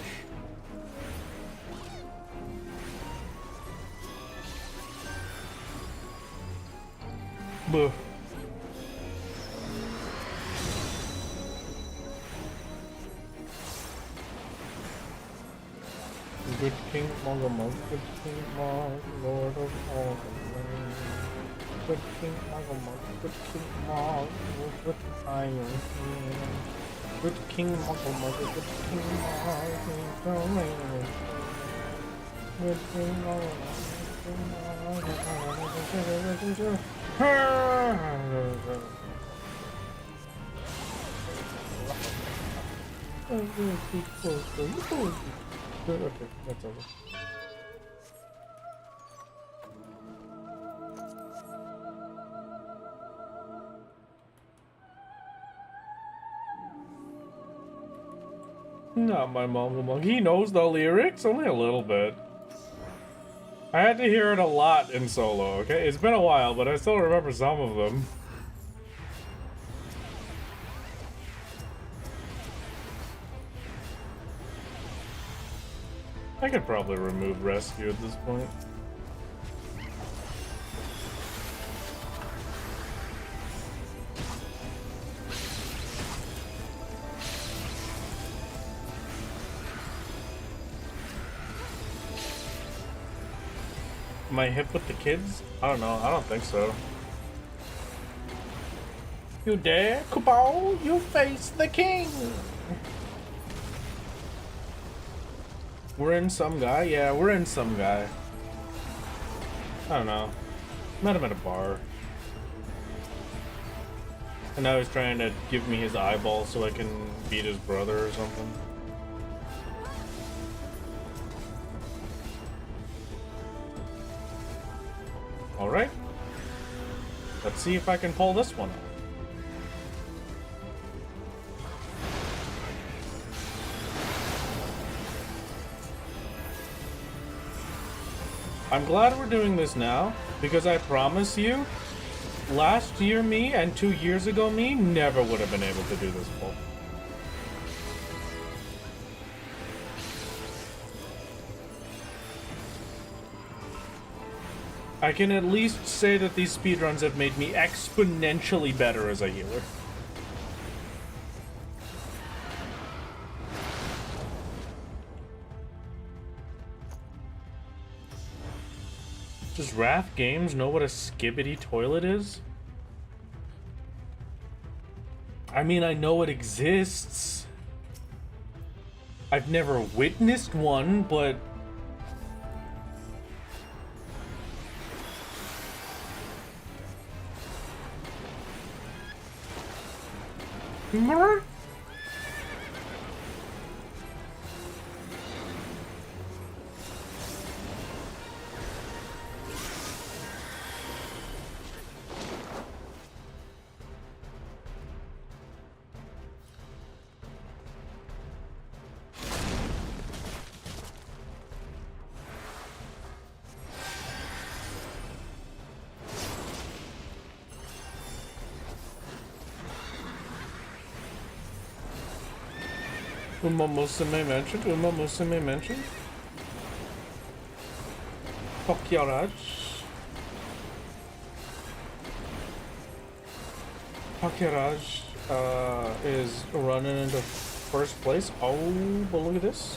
Buh. Good King Magamog, good King Mag, Lord of all the land. Good King Magamog, good King Mag, with iron hand. Good King Magamog, good King Mag, with the land. Good King Magamog, good King Mag, Okay, that's over. Not my mom. He knows the lyrics, only a little bit. I had to hear it a lot in solo, okay? It's been a while, but I still remember some of them. I could probably remove rescue at this point. Am I hip with the kids? I don't know. I don't think so. You dare, KOBO? You face the king! We're in some guy? Yeah, we're in some guy. I don't know. Met him at a bar. And now he's trying to give me his eyeball so I can beat his brother or something. Let's see if I can pull this one off. I'm glad we're doing this now, because I promise you, last year me and 2 years ago me never would have been able to do this pull. I can at least say that these speedruns have made me exponentially better as a healer. Does Wrath Games know what a skibbity toilet is? I mean, I know it exists. I've never witnessed one, but... Uma Musume mentioned, Uma Musume mentioned. Pokyaraj. Pokyaraj is running into first place. Oh, but look at this.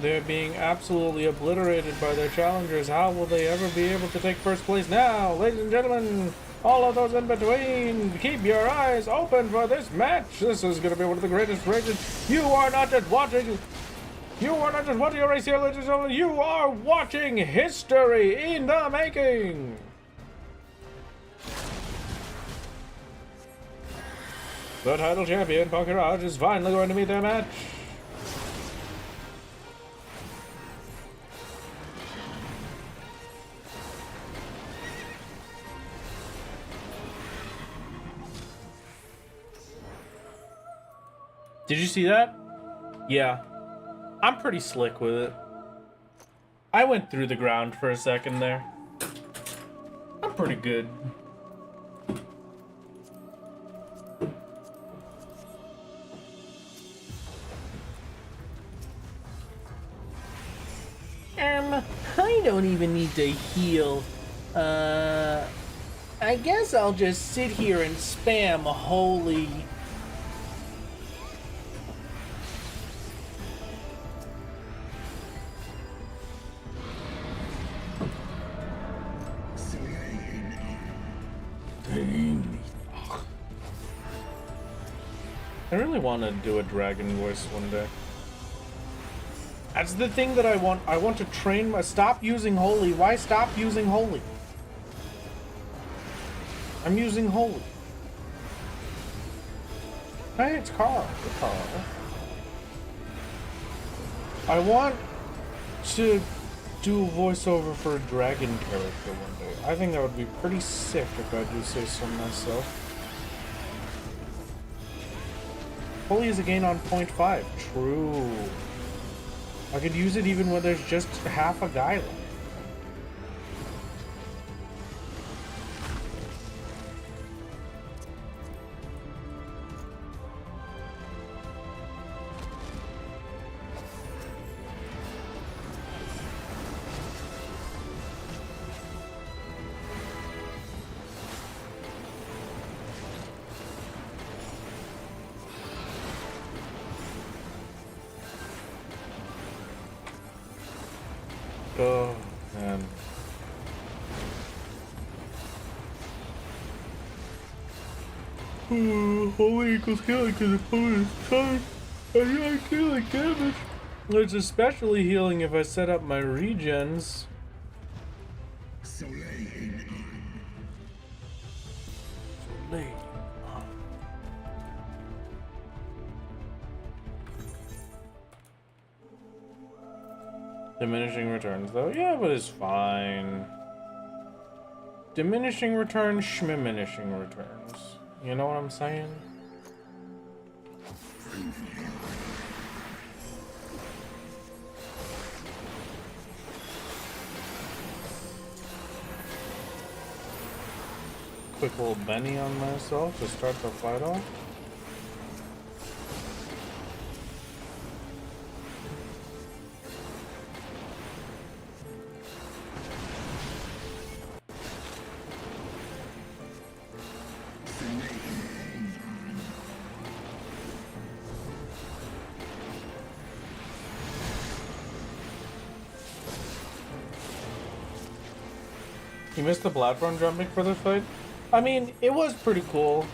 They're being absolutely obliterated by their challengers. How will they ever be able to take first place now? Ladies and gentlemen, all of those in between, keep your eyes open for this match. This is going to be one of the greatest races. You are not just watching a race here, ladies and gentlemen. You are watching history in the making. The title champion, Pokeraj, is finally going to meet their match. Did you see that? Yeah. I'm pretty slick with it. I went through the ground for a second there. I'm pretty good. I don't even need to heal. I guess I'll just sit here and spam holy. I really want to do a dragon voice one day. That's the thing that I want. I want to train my... Stop using holy. Why stop using holy? I'm using holy. Hey, it's Carl. It's Carl. I want to do a voiceover for a dragon character one day. I think that would be pretty sick if I do say so myself. Holy is a gain on 0.5. True. I could use it even when there's just half a guy left. Oh, man. Holy equals healing because the opponent is charged. And I feel like damage. It's especially healing if I set up my regens. Soleil. Diminishing returns though, yeah, but it's fine. diminishing returns, schmiminishing returns. You know what I'm saying? Quick little Benny on myself to start the fight off. You missed the platform jumping for the fight? I mean, it was pretty cool.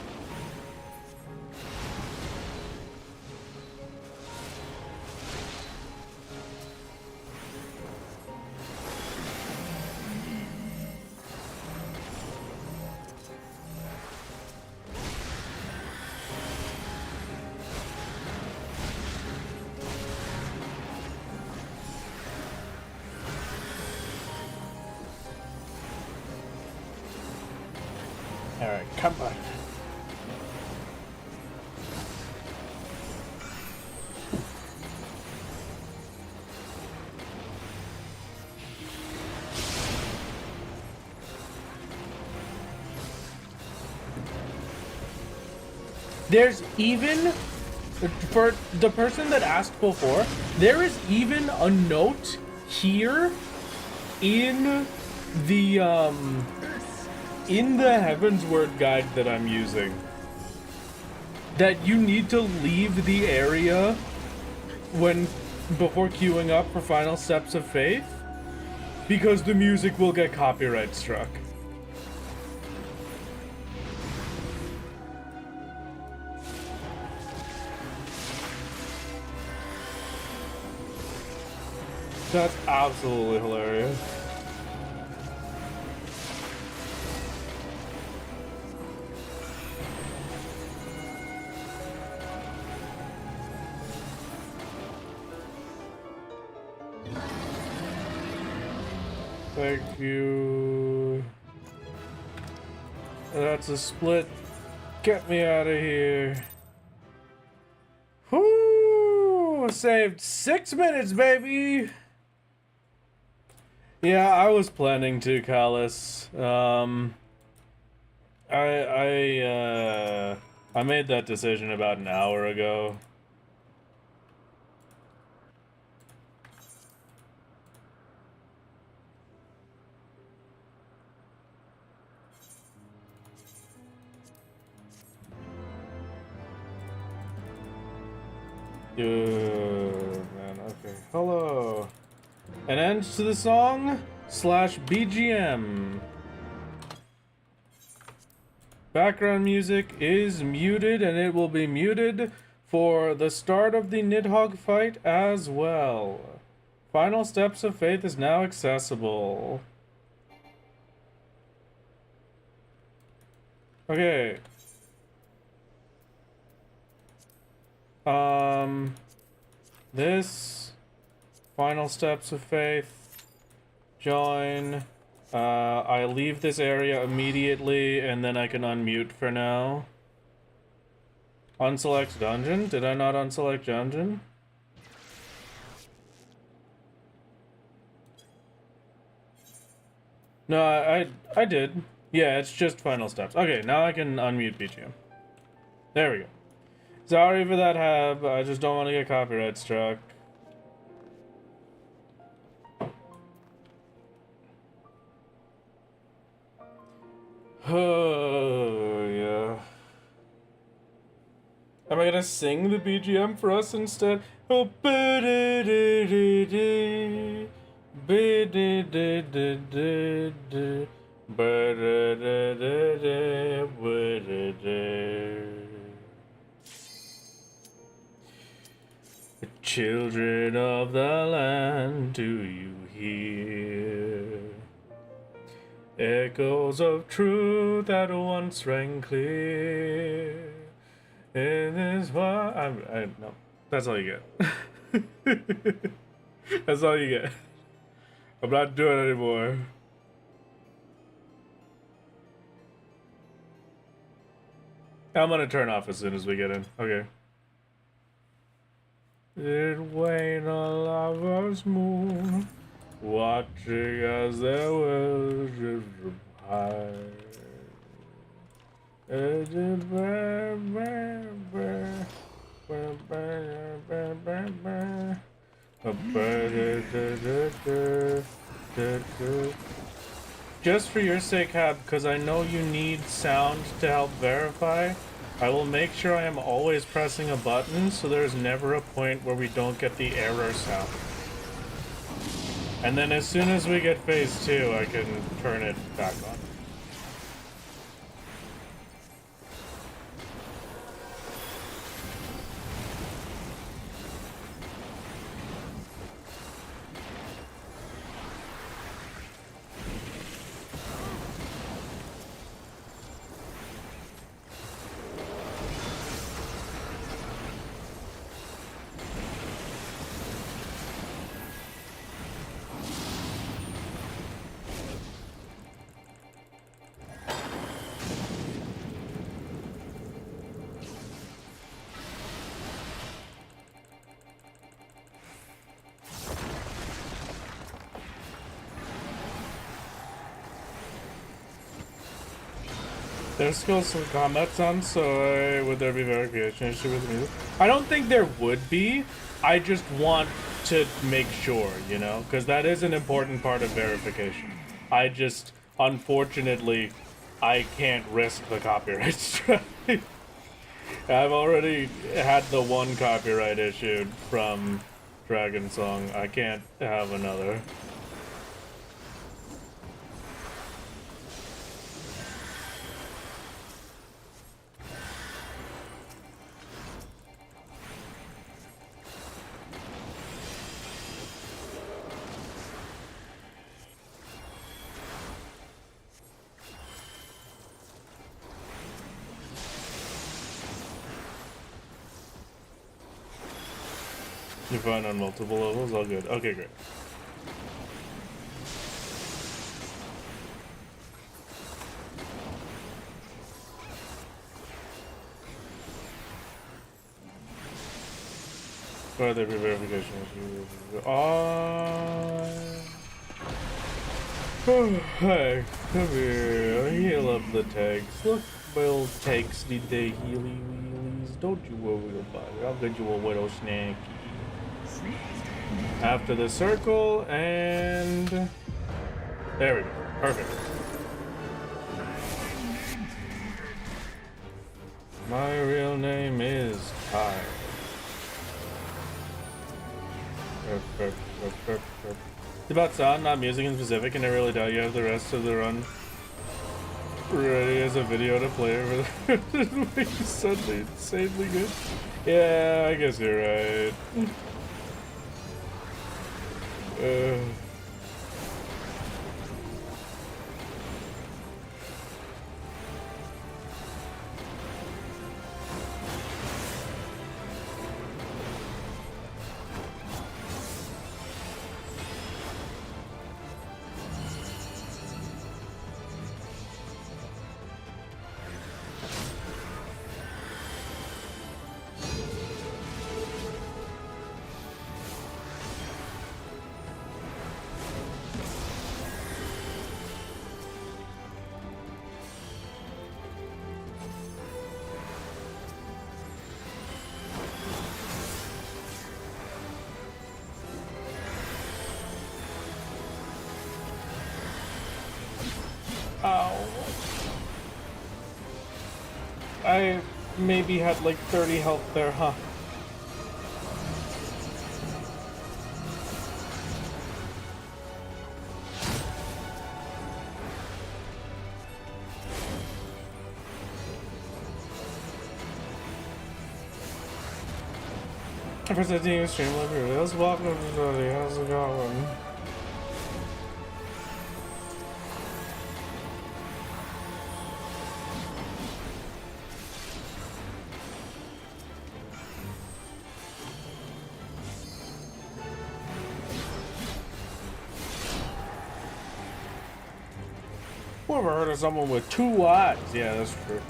Alright, come on. There's even, for the person that asked before, there is even a note here in the Heavensward guide that I'm using that you need to leave the area before queuing up for Final Steps of Faith because the music will get copyright struck. That's absolutely hilarious. Thank you. That's a split. Get me out of here. Whoo! Saved 6 minutes, baby! Yeah, I was planning to, Callus. I made that decision about an hour ago. Man, okay. Hello. An end to the song / BGM. Background music is muted, and it will be muted for the start of the Nidhogg fight as well. Final Steps of Faith is now accessible. Okay. This Final Steps of Faith, join. I leave this area immediately and then I can unmute for now. Unselect dungeon? Did I not unselect dungeon? No, I did. Yeah, it's just Final Steps. Okay, now I can unmute BGM. There we go. Sorry for that, Hab. I just don't want to get copyright struck. Oh, yeah. Am I gonna sing the BGM for us instead? Oh, children of the land, do you hear? Echoes of truth that once rang clear. In this world, no, that's all you get. That's all you get. I'm not doing it anymore. I'm gonna turn off as soon as we get in. Okay. It when a lover's moon, watching as there was high. Just for your sake, Hab, because I know you need sound to help verify, I will make sure I am always pressing a button so there's never a point where we don't get the error sound. And then as soon as we get phase 2, I can turn it back on. There's still some combat sounds, so would there be verification issue with the music? I don't think there would be. I just want to make sure, you know, because that is an important part of verification. I just, unfortunately, I can't risk the copyright strike. I've already had the one copyright issued from Dragon Song. I can't have another. You're fine on multiple levels? All good. Okay, great. Why there be verification? Hey, come here. Heal up the tanks. Look, my old tanks need their healy wheelies. Don't you worry about it. I'll get you a little snacky. After the circle, and there we go. Perfect. My real name is Kai. It's about sound, not music in specific, and I really doubt you have the rest of the run ready as a video to play over the Sunday. Insanely good. Yeah, I guess you're right. I maybe had like 30 health there, huh? Presenting you stream live here. Let's welcome everybody. How's it going? Who ever heard of someone with two eyes? Yeah, that's true.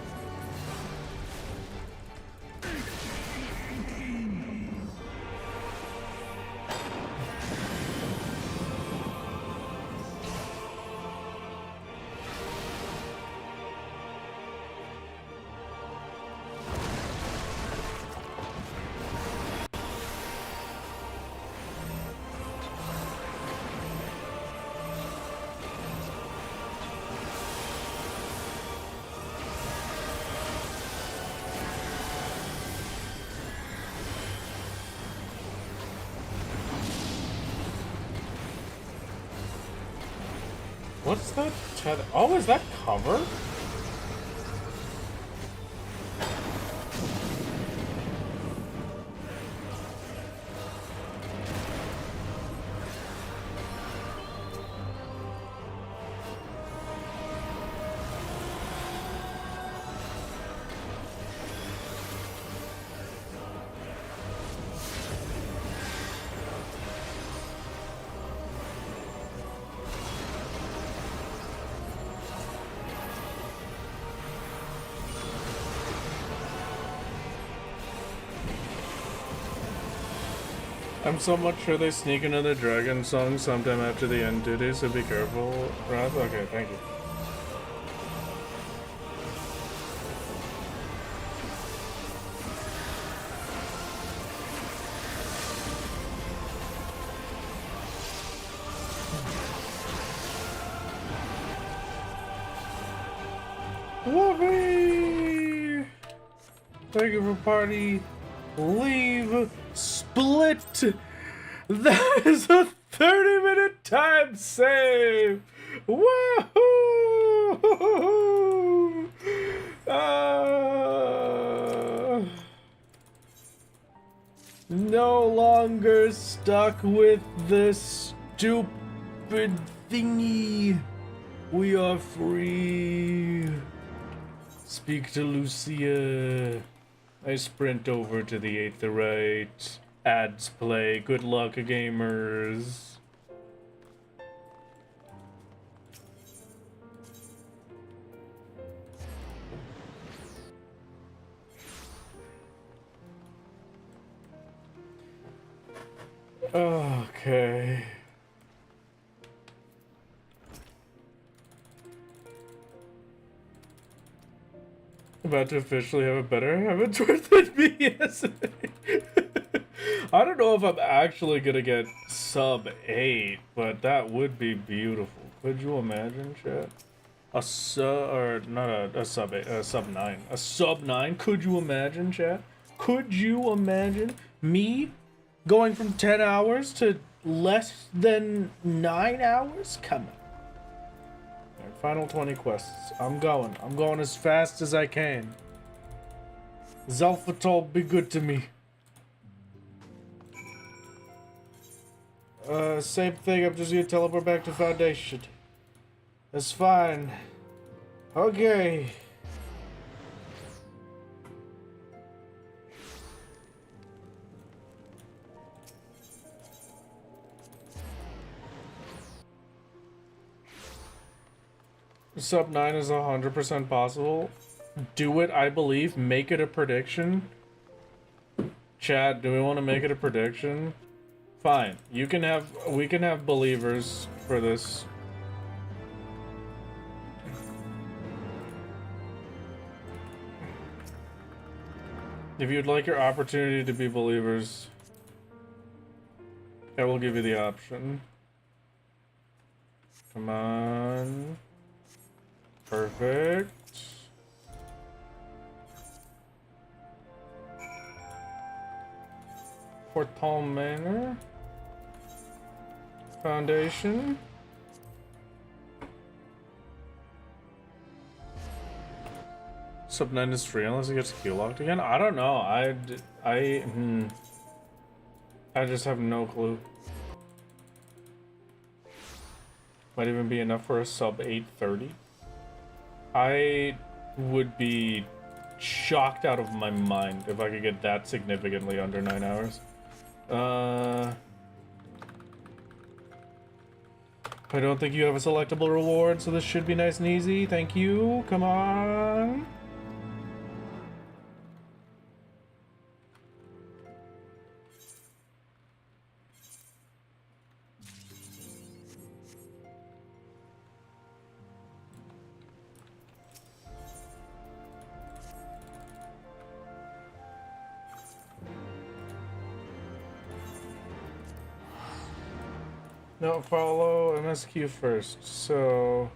What's that tether? Oh, is that cover? I'm so much sure they sneak another dragon song sometime after the end duty, so be careful, Wrath. Okay, thank you. Whoopee! Thank you for party. Leave. Split. That is a 30-minute time save. Woohoo! No longer stuck with this stupid thingy. We are free. Speak to Lucia. I sprint over to the aetheryte. Ads play. Good luck, gamers. Okay. About to officially have a better Heavensward than me yesterday. I don't know if I'm actually gonna get sub 8, but that would be beautiful. Could you imagine, chat? A sub, or not a sub 8, a sub 9. A sub 9? Could you imagine, chat? Could you imagine me going from 10 hours to less than 9 hours? Come on. Alright, final 20 quests. I'm going as fast as I can. Zalfatol, be good to me. Same thing, I'm just gonna teleport back to Foundation. That's fine. Okay. Sub 9 is 100% possible. Do it, I believe. Make it a prediction. Chat, do we want to make it a prediction? Fine. We can have believers for this. If you'd like your opportunity to be believers, I will give you the option. Come on. Perfect. Portal Manor. Foundation. Sub 9 is free unless it gets Q locked again. I don't know. I just have no clue. Might even be enough for a sub 830. I would be shocked out of my mind if I could get that significantly under 9 hours. I don't think you have a selectable reward, so this should be nice and easy. Thank you. Come on. No, follow MSQ first. So,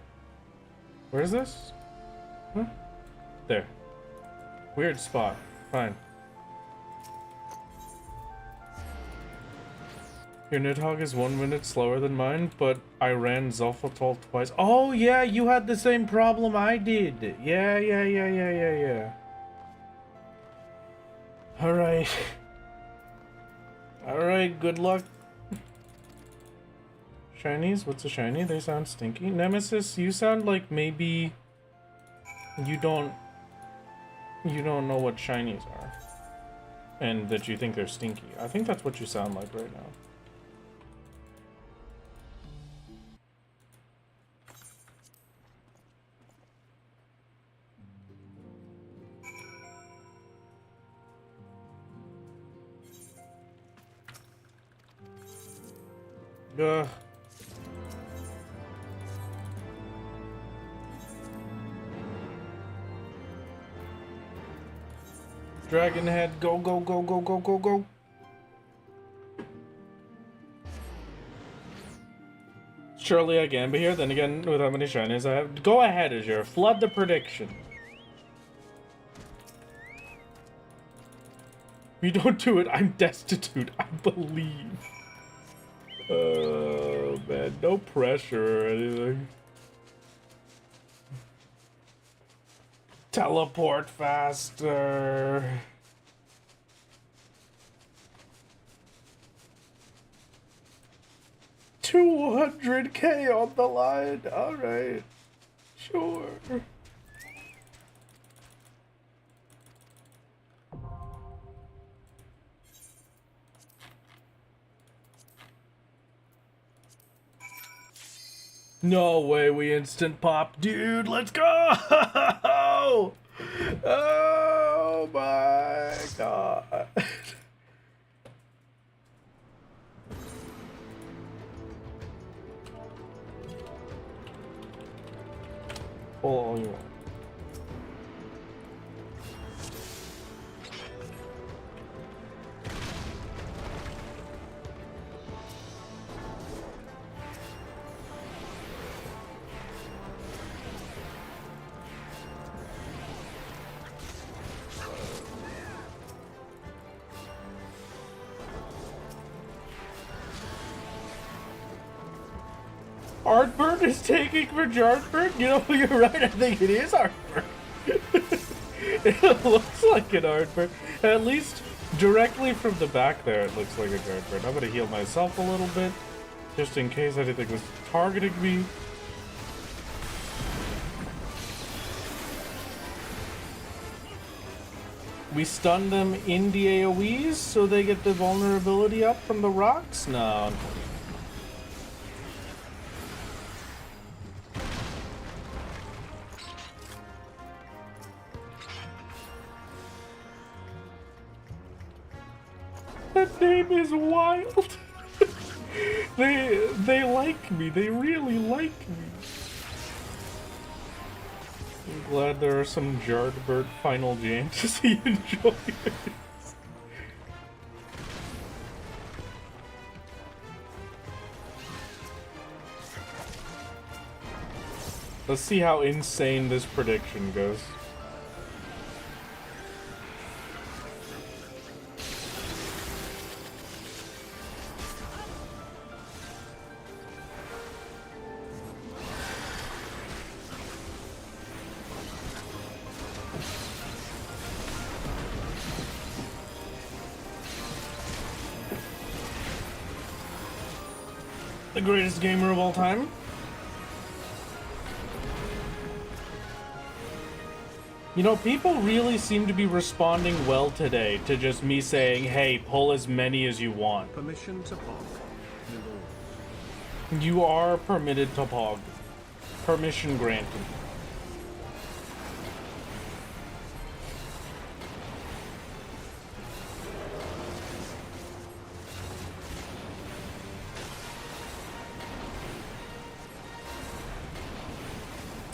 where's this? Huh? There. Weird spot. Fine. Your Nidhogg is 1 minute slower than mine, but I ran Zolfatol twice. Oh yeah, you had the same problem I did. Yeah. Alright. Alright, good luck. Shinies? What's a shiny? They sound stinky. Nemesis, you sound like maybe you don't know what shinies are. And that you think they're stinky. I think that's what you sound like right now. Ugh. Dragon head, go, go, go, go, go, go, go. Surely I can be here, then again, with how many shinies I have. Go ahead, Azure, flood the prediction. If you don't do it, I'm destitute, I believe. Oh, man, no pressure or anything. Teleport faster. $200K on the line. All right, sure. No way we instant pop, dude. Let's go. Oh my god. Pull all you want. Artburn is taking for Jartburn? You know, you're right, I think it is Artburn. It looks like an Artburn. At least directly from the back there, it looks like a Jartburn. I'm gonna heal myself a little bit, just in case anything was targeting me. We stun them in the AoEs, so they get the vulnerability up from the rocks? No. That name is wild. They like me. They really like me. I'm glad there are some Jardbird final James he enjoys. Let's see how insane this prediction goes. The greatest gamer of all time. You know, people really seem to be responding well today to just me saying, hey, pull as many as you want. Permission to pog. You are permitted to pog. Permission granted.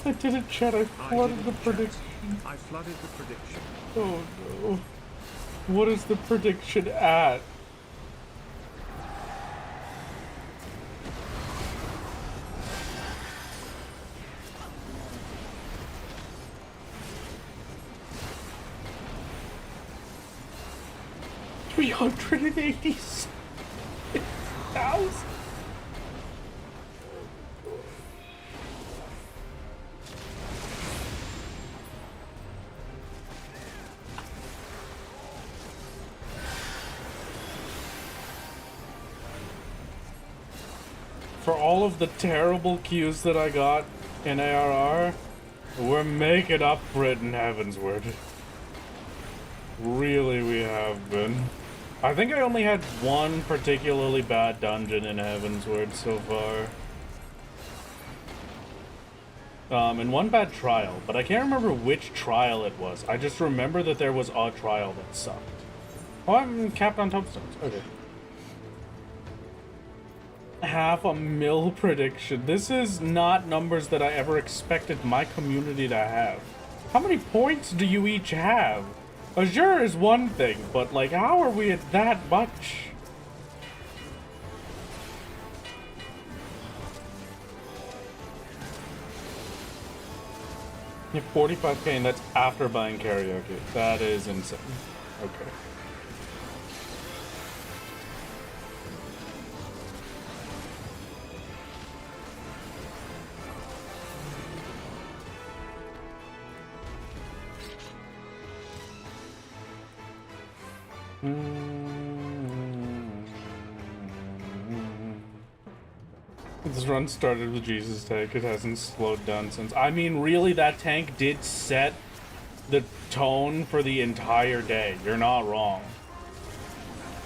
I didn't chat, I flooded the prediction. I flooded the prediction. Oh no. What is the prediction at? $386,000. cows? For all of the terrible cues that I got in ARR, we're making up for it in Heavensward. Really, we have been. I think I only had one particularly bad dungeon in Heavensward so far. And one bad trial, but I can't remember which trial it was. I just remember that there was a trial that sucked. Oh, I'm capped on tombstones. Okay. 500,000 prediction. This is not numbers that I ever expected my community to have. How many points do you each have? Azure is one thing, but like, how are we at that much? You have 45k and that's after buying karaoke. That is insane. Okay. This run started with Jesus tank. It hasn't slowed down since. I mean, really, that tank did set the tone for the entire day. You're not wrong.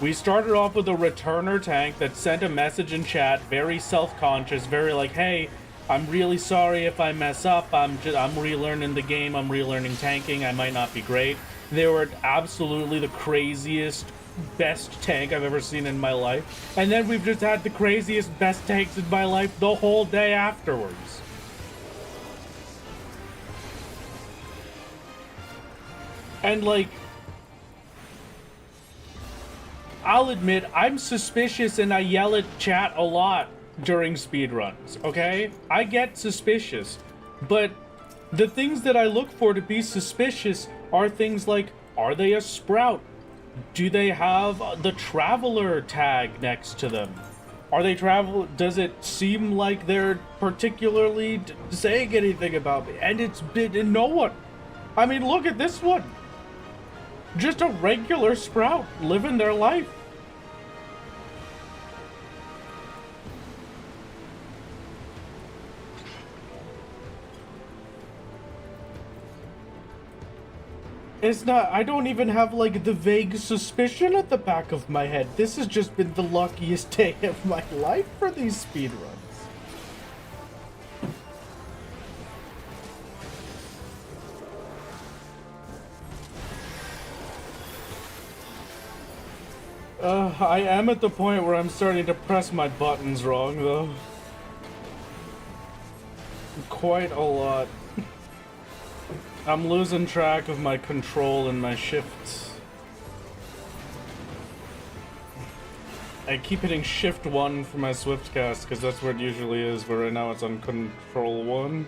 We started off with a returner tank that sent a message in chat, very self-conscious, very like, hey, I'm really sorry if I mess up. I'm relearning the game. I'm relearning tanking. I might not be great. They were absolutely the craziest, best tank I've ever seen in my life. And then we've just had the craziest, best tanks in my life the whole day afterwards. And like, I'll admit, I'm suspicious and I yell at chat a lot during speedruns, okay? I get suspicious, but the things that I look for to be suspicious are things like, are they a sprout? Do they have the traveler tag next to them? Are they does it seem like they're particularly saying anything about me? And it's been no one. I mean, look at this one. Just a regular sprout living their life. It's not, I don't even have like the vague suspicion at the back of my head. This has just been the luckiest day of my life for these speedruns. I am at the point where I'm starting to press my buttons wrong though. Quite a lot. I'm losing track of my control and my shifts. I keep hitting shift 1 for my swift cast because that's where it usually is, but right now it's on control 1.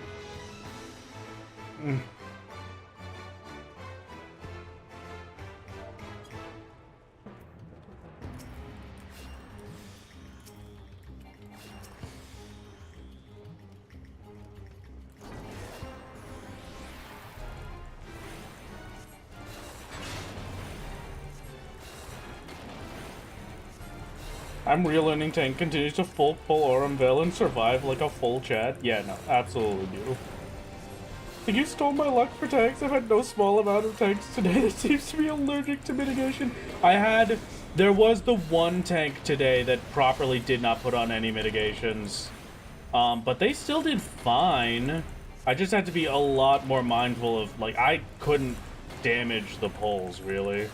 I'm relearning tank continues to full pull Aurum Veil and survive like a full chat. Yeah, no, absolutely beautiful. Like, you stole my luck for tanks. I've had no small amount of tanks today that seems to be allergic to mitigation. There was the one tank today that properly did not put on any mitigations. But they still did fine. I just had to be a lot more mindful of, like, I couldn't damage the poles, really.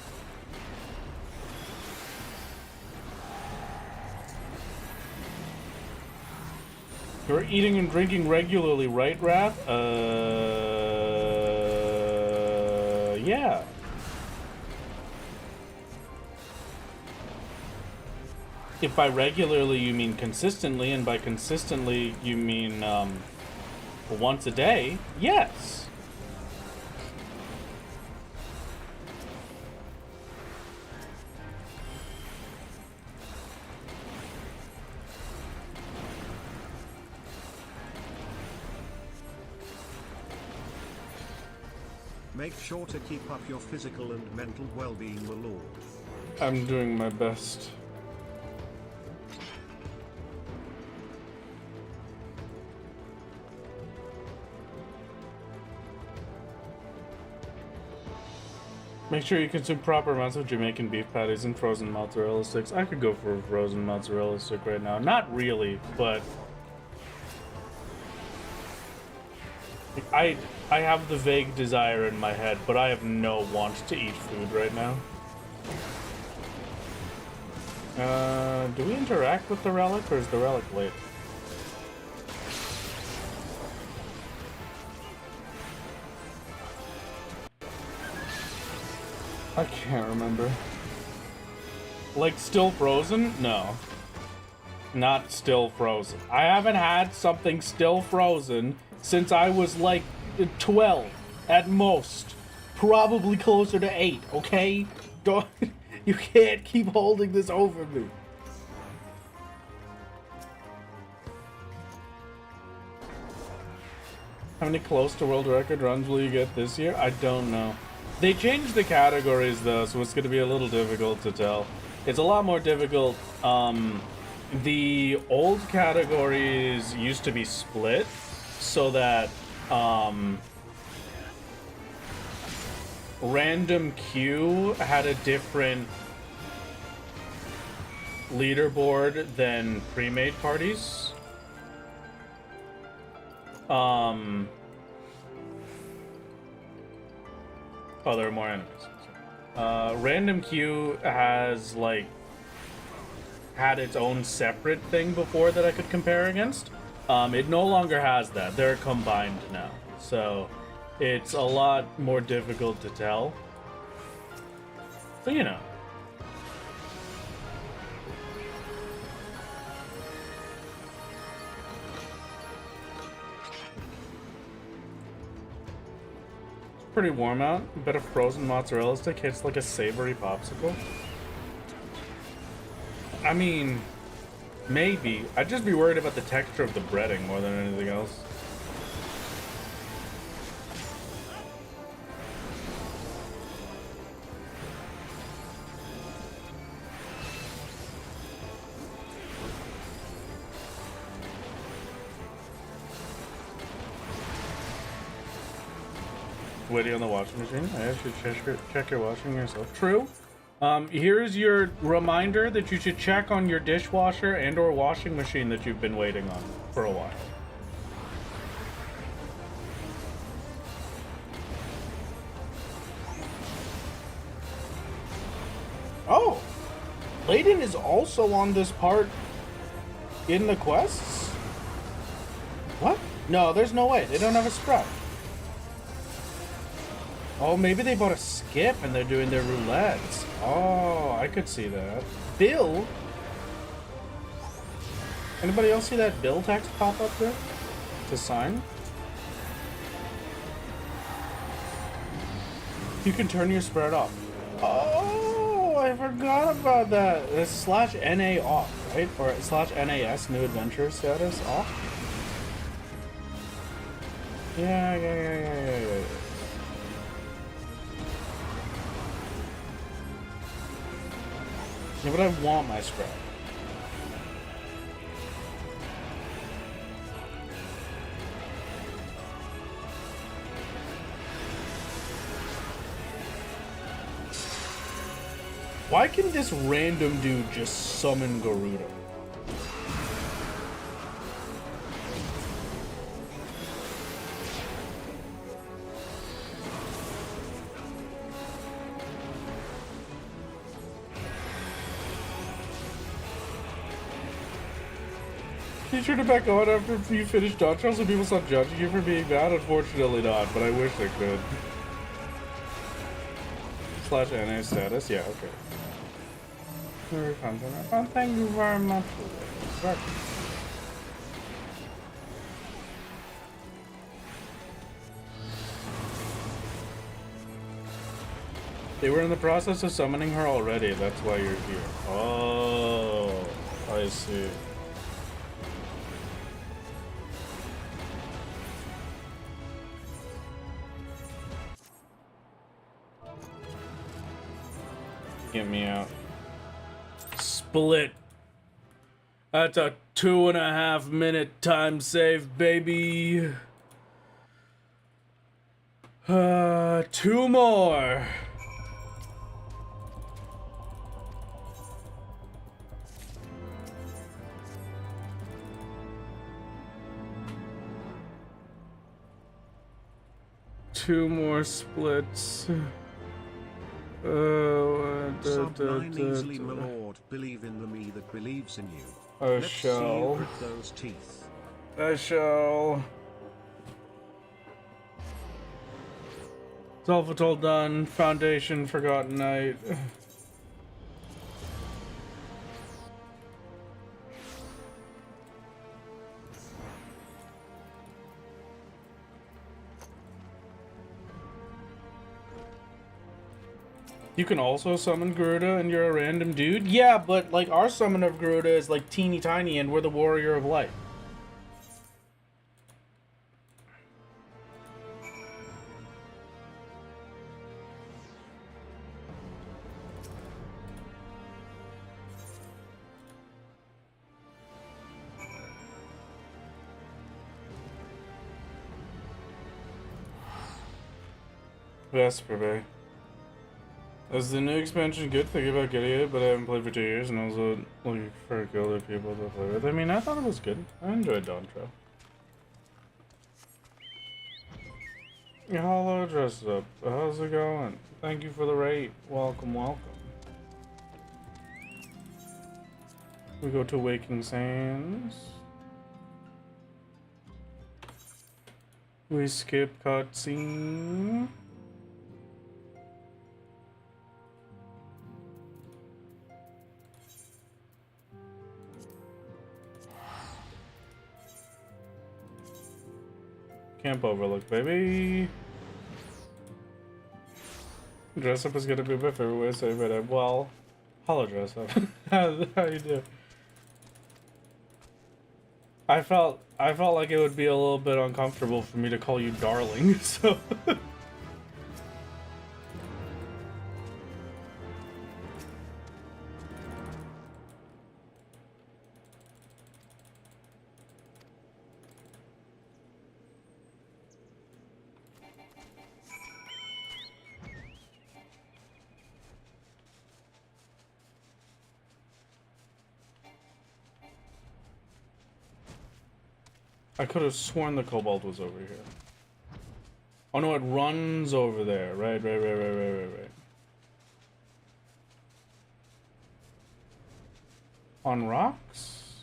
You're eating and drinking regularly, right, Wrath? Yeah. If by regularly you mean consistently, and by consistently you mean, once a day, yes. Make sure to keep up your physical and mental well-being, my lord. I'm doing my best. Make sure you consume proper amounts of Jamaican beef patties and frozen mozzarella sticks. I could go for a frozen mozzarella stick right now. Not really, but I have the vague desire in my head, but I have no want to eat food right now. Do we interact with the relic, or is the relic late? I can't remember. Like, still frozen? No. Not still frozen. I haven't had something still frozen since I was like 12 at most. Probably closer to 8, okay? Don't, you can't keep holding this over me. How many close to world record runs will you get this year? I don't know. They changed the categories though, so it's going to be a little difficult to tell. It's a lot more difficult. The old categories used to be split so that random queue had a different leaderboard than pre-made parties. Oh, there are more enemies. Random queue has like had its own separate thing before that I could compare against. It no longer has that. They're combined now, so it's a lot more difficult to tell. So you know. Pretty warm out. I bet a frozen mozzarella stick hits like a savory popsicle. I mean, maybe. I'd just be worried about the texture of the breading more than anything else. Waiting on the washing machine. I should check your washing yourself. True. Here's your reminder that you should check on your dishwasher and or washing machine that you've been waiting on for a while. Oh! Layden is also on this part in the quests? What? No, there's no way. They don't have a sprout. Oh, maybe they bought a skip and they're doing their roulettes. Oh, I could see that. Bill? Anybody else see that bill text pop up there? To sign? You can turn your spread off. Oh, I forgot about that. It's /NA off, right? Or /NAS new adventure status off? Yeah. Yeah, but I want my spread. Why can this random dude just summon Garuda? You sure to back on after you finish Dodge Trials so people stop judging you for being bad? Unfortunately not, but I wish I could. /NA status? Yeah, okay. Oh, thank you very much. They were in the process of summoning her already, that's why you're here. Oh, I see. Get me out. Split. That's a 2.5 minute time save, baby. 2 more. Two more splits. Sub 9 easily, my lord. Believe in the me that believes in you. Let's see you grit those teeth. I shall. Self-told done. Foundation, Forgotten Night. You can also summon Garuda and you're a random dude? Yeah, but like our summon of Garuda is like teeny tiny and we're the Warrior of Light. Vesper Bay. Is the new expansion good? Thinking about getting it, but I haven't played for 2 years, and also looking for other people to play with. I mean, I thought it was good. I enjoyed Dontro. Hello, dress up. How's it going? Thank you for the rate. Welcome, welcome. We go to Waking Sands. We skip cutscene. Camp Overlook, baby. Dress up is gonna be my favorite way to say it. Well, hello, dress up. How you do? I felt like it would be a little bit uncomfortable for me to call you darling, so. I could have sworn the Cobalt was over here. Oh no, it runs over there. Right. On rocks?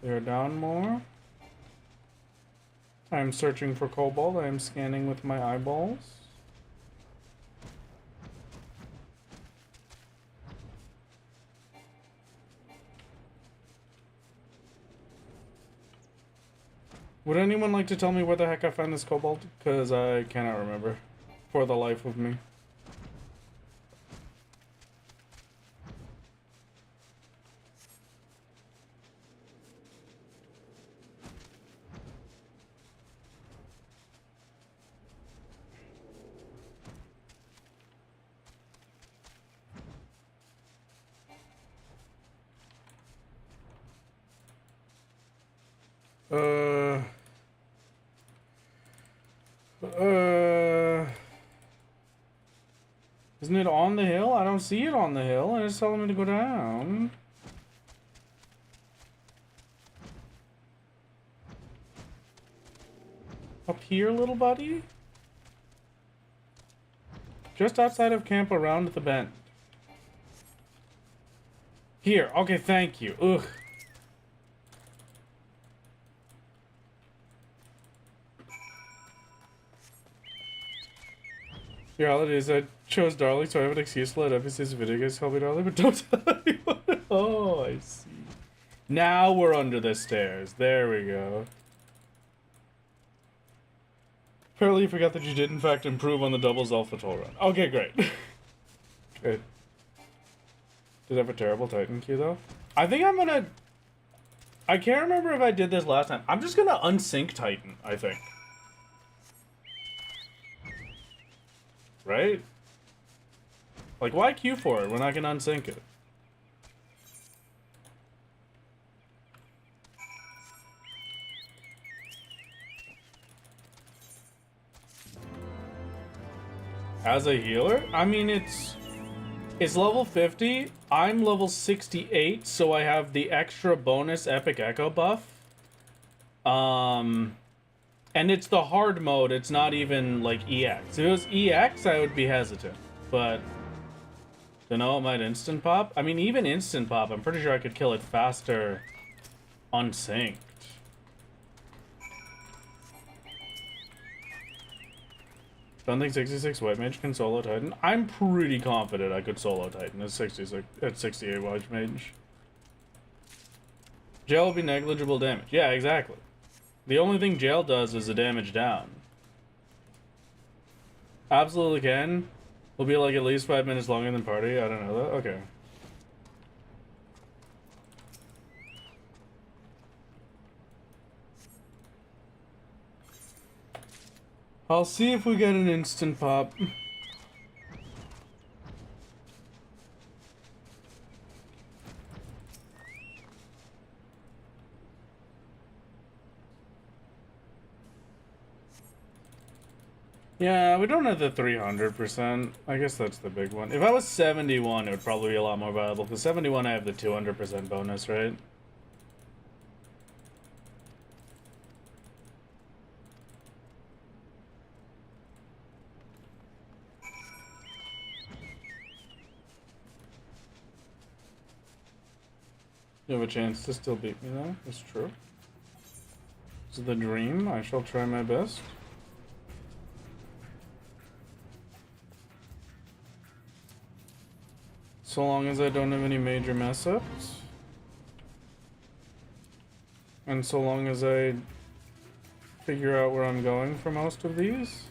They're down more. I am searching for Cobalt. I am scanning with my eyeballs. Would anyone like to tell me where the heck I found this Cobalt? Because I cannot remember. For the life of me. Isn't it on the hill? I don't see it on the hill, and it's telling me to go down. Up here, little buddy? Just outside of camp around the bend. Here, okay, thank you. Ugh. Reality is I chose Darling, so I have an excuse to let FFXIV video guys call me Darling, but don't tell anyone. Oh, I see. Now we're under the stairs. There we go. Apparently you forgot that you did in fact improve on the doubles alpha toll run. Okay, great. Good. Did I have a terrible Titan queue though? I think I'm gonna... I can't remember if I did this last time. I'm just gonna unsync Titan, I think. Right? Like, why queue for it when I can unsync it? As a healer? I mean, it's level 50. I'm level 68, so I have the extra bonus Epic Echo buff. And it's the hard mode. It's not even like EX. If it was EX, I would be hesitant. But to know it might instant pop? I mean, even instant pop, I'm pretty sure I could kill it faster unsynced. Don't think 66 White Mage can solo Titan. I'm pretty confident I could solo Titan at 68 White Mage. Jail will be negligible damage. Yeah, exactly. The only thing jail does is the damage down. Absolutely can. Will be like at least 5 minutes longer than party. I don't know that. Okay. I'll see if we get an instant pop. Yeah, we don't have the 300%. I guess that's the big one. If I was 71, it would probably be a lot more valuable. Because 71, I have the 200% bonus, right? You have a chance to still beat me, though. That's true. This is the dream. I shall try my best. So long as I don't have any major mess-ups. And so long as I figure out where I'm going for most of these.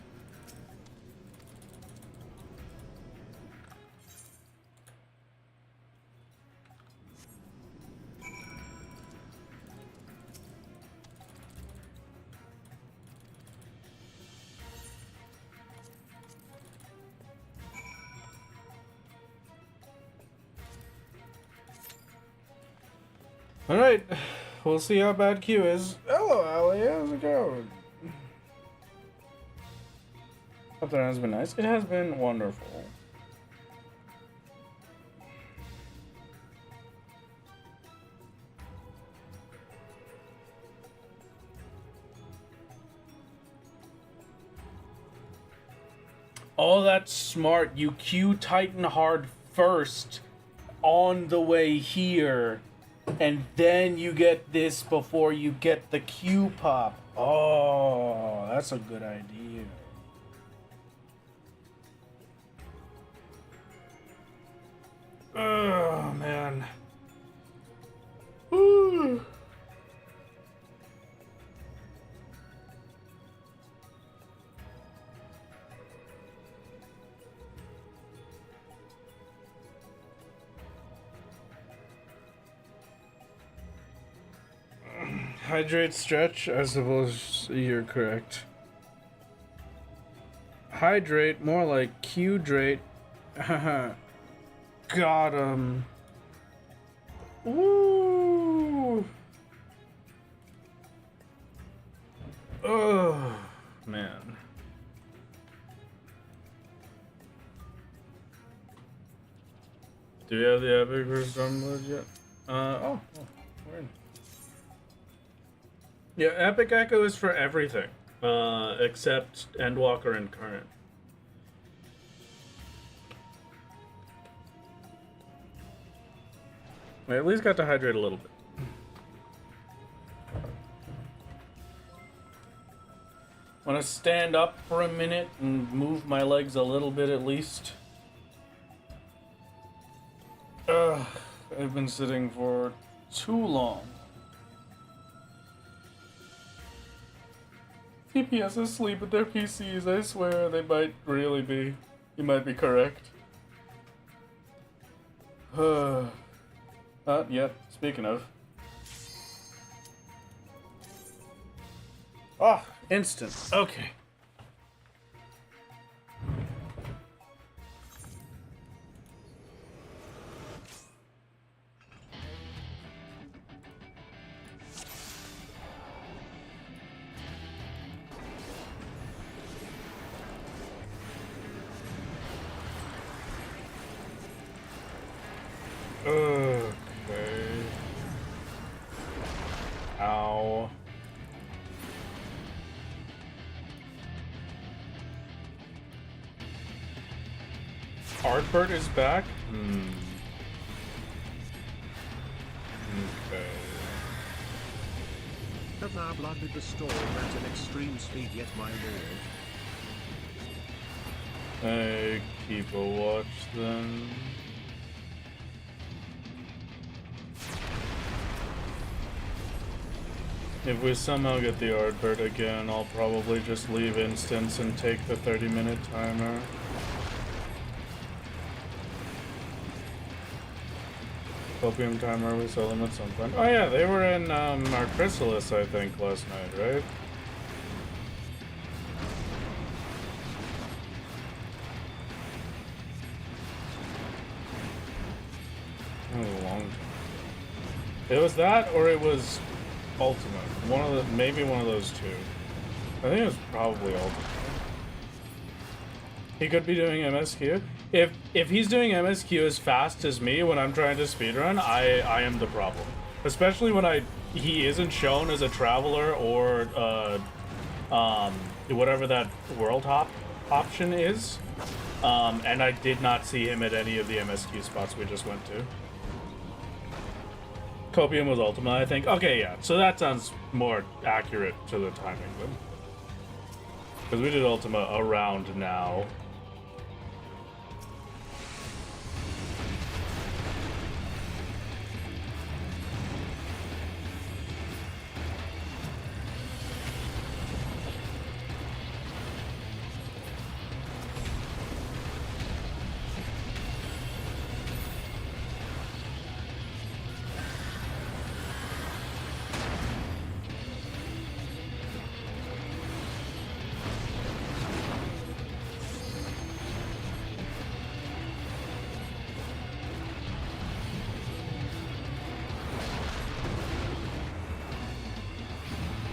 Alright, we'll see how bad Q is. Hello, Allie, how's it going? Hope that has been nice. It has been wonderful. Oh, that's smart. You Q Titan hard first on the way here. And then you get this before you get the Q pop. Oh, that's a good idea. Oh, man. Woo. Hydrate, stretch, I suppose you're correct. Hydrate, more like Q-drate. Got him. Woo! Oh, man. Do you have the epic versus download yet? Oh, weird. Yeah, Epic Echo is for everything, except Endwalker and Current. I at least got to hydrate a little bit. Want to stand up for a minute and move my legs a little bit at least. I've been sitting for too long. TPS asleep at their PCs, I swear they might really be. You might be correct. Not yet, speaking of. Ah, instant. Okay. Artbert is back? Okay. Have thou blooded the storm at an extreme speed yet, my lord? I keep a watch then. If we somehow get the Artbert again, I'll probably just leave instance and take the 30-minute timer. Opium timer, we saw them at some point. Oh yeah, they were in our Chrysalis, I think, last night, right? That was a long time. It was that, or it was Ultimate. One of the, maybe one of those two. I think it was probably Ultimate. He could be doing MSQ. If he's doing MSQ as fast as me when I'm trying to speedrun, I am the problem. Especially when he isn't shown as a traveler or whatever that world hop option is. And I did not see him at any of the MSQ spots we just went to. Copium was Ultima, I think. Okay, yeah. So that sounds more accurate to the timing then. Because we did Ultima around now.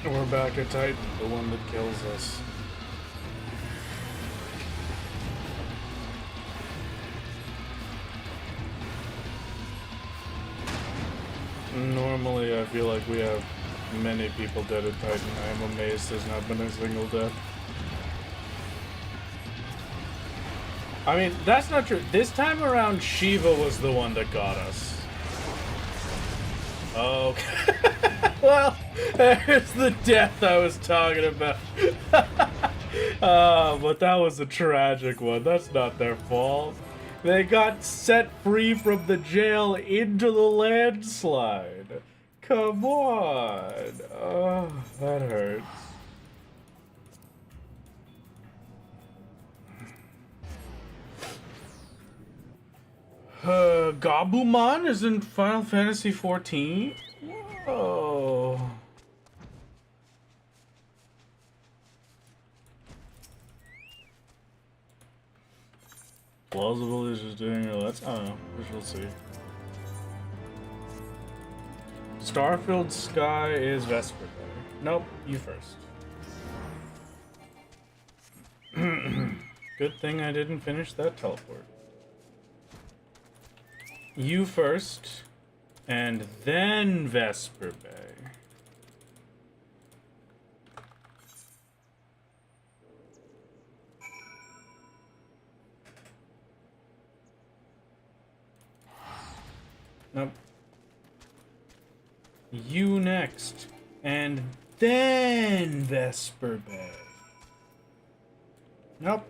We're back at Titan, the one that kills us. Normally, I feel like we have many people dead at Titan. I am amazed there's not been a single death. I mean, that's not true. This time around, Shiva was the one that got us. Okay. Well, there's the death I was talking about. But that was a tragic one. That's not their fault. They got set free from the jail into the landslide. Come on. Oh, that hurts. Gabumon is in Final Fantasy XIV? Oh. Plausible is just doing it. Let's, I don't know. We shall see. Starfield Sky is Vesper. Nope, you first. Good thing I didn't finish that teleport. You first, and then Vesper Bay. Nope. You next, and then Vesper Bay. Nope.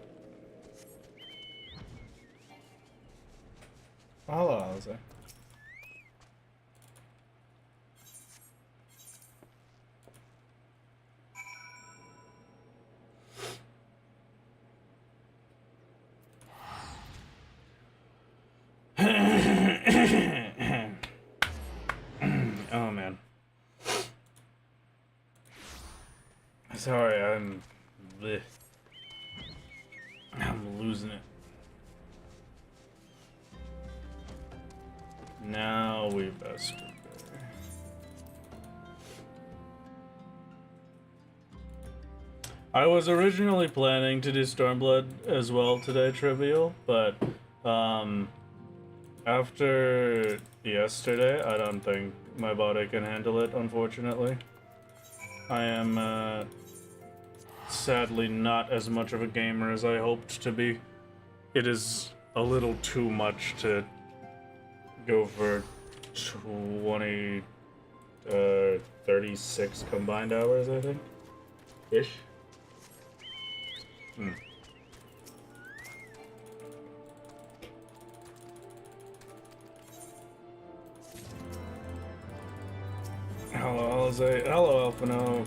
Hello, Alistair. Oh man. Sorry, I'm losing it. Now we best prepare. I was originally planning to do Stormblood as well today, Trivial, but after yesterday, I don't think my body can handle it, unfortunately. I am sadly not as much of a gamer as I hoped to be. It is a little too much to go for 36 combined hours, I think. Ish. Hello, Jose. Hello, Alphino.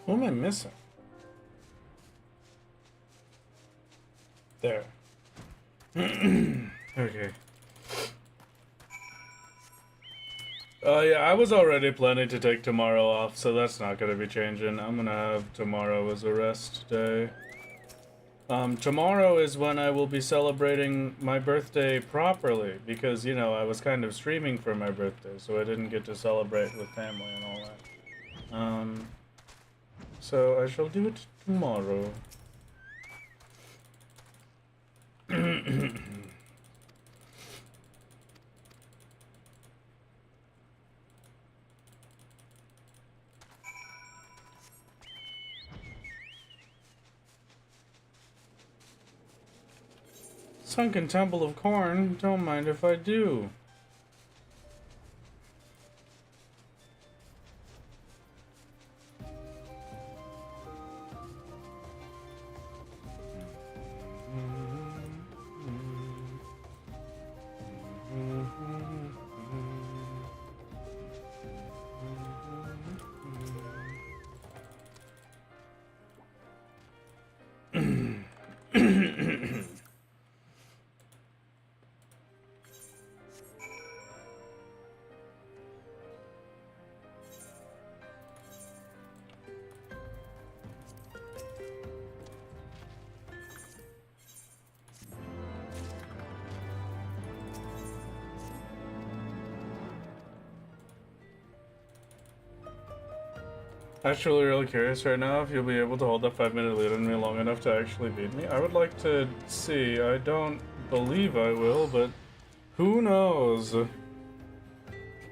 What am I missing? There. Okay. Yeah, I was already planning to take tomorrow off, so that's not gonna be changing. I'm gonna have tomorrow as a rest day. Tomorrow is when I will be celebrating my birthday properly, because, you know, I was kind of streaming for my birthday, so I didn't get to celebrate with family and all that. So I shall do it tomorrow. Sunken Temple of Corn, don't mind if I do. Actually really curious right now if you'll be able to hold that 5-minute lead on me long enough to actually beat me. I would like to see. I don't believe I will, but who knows?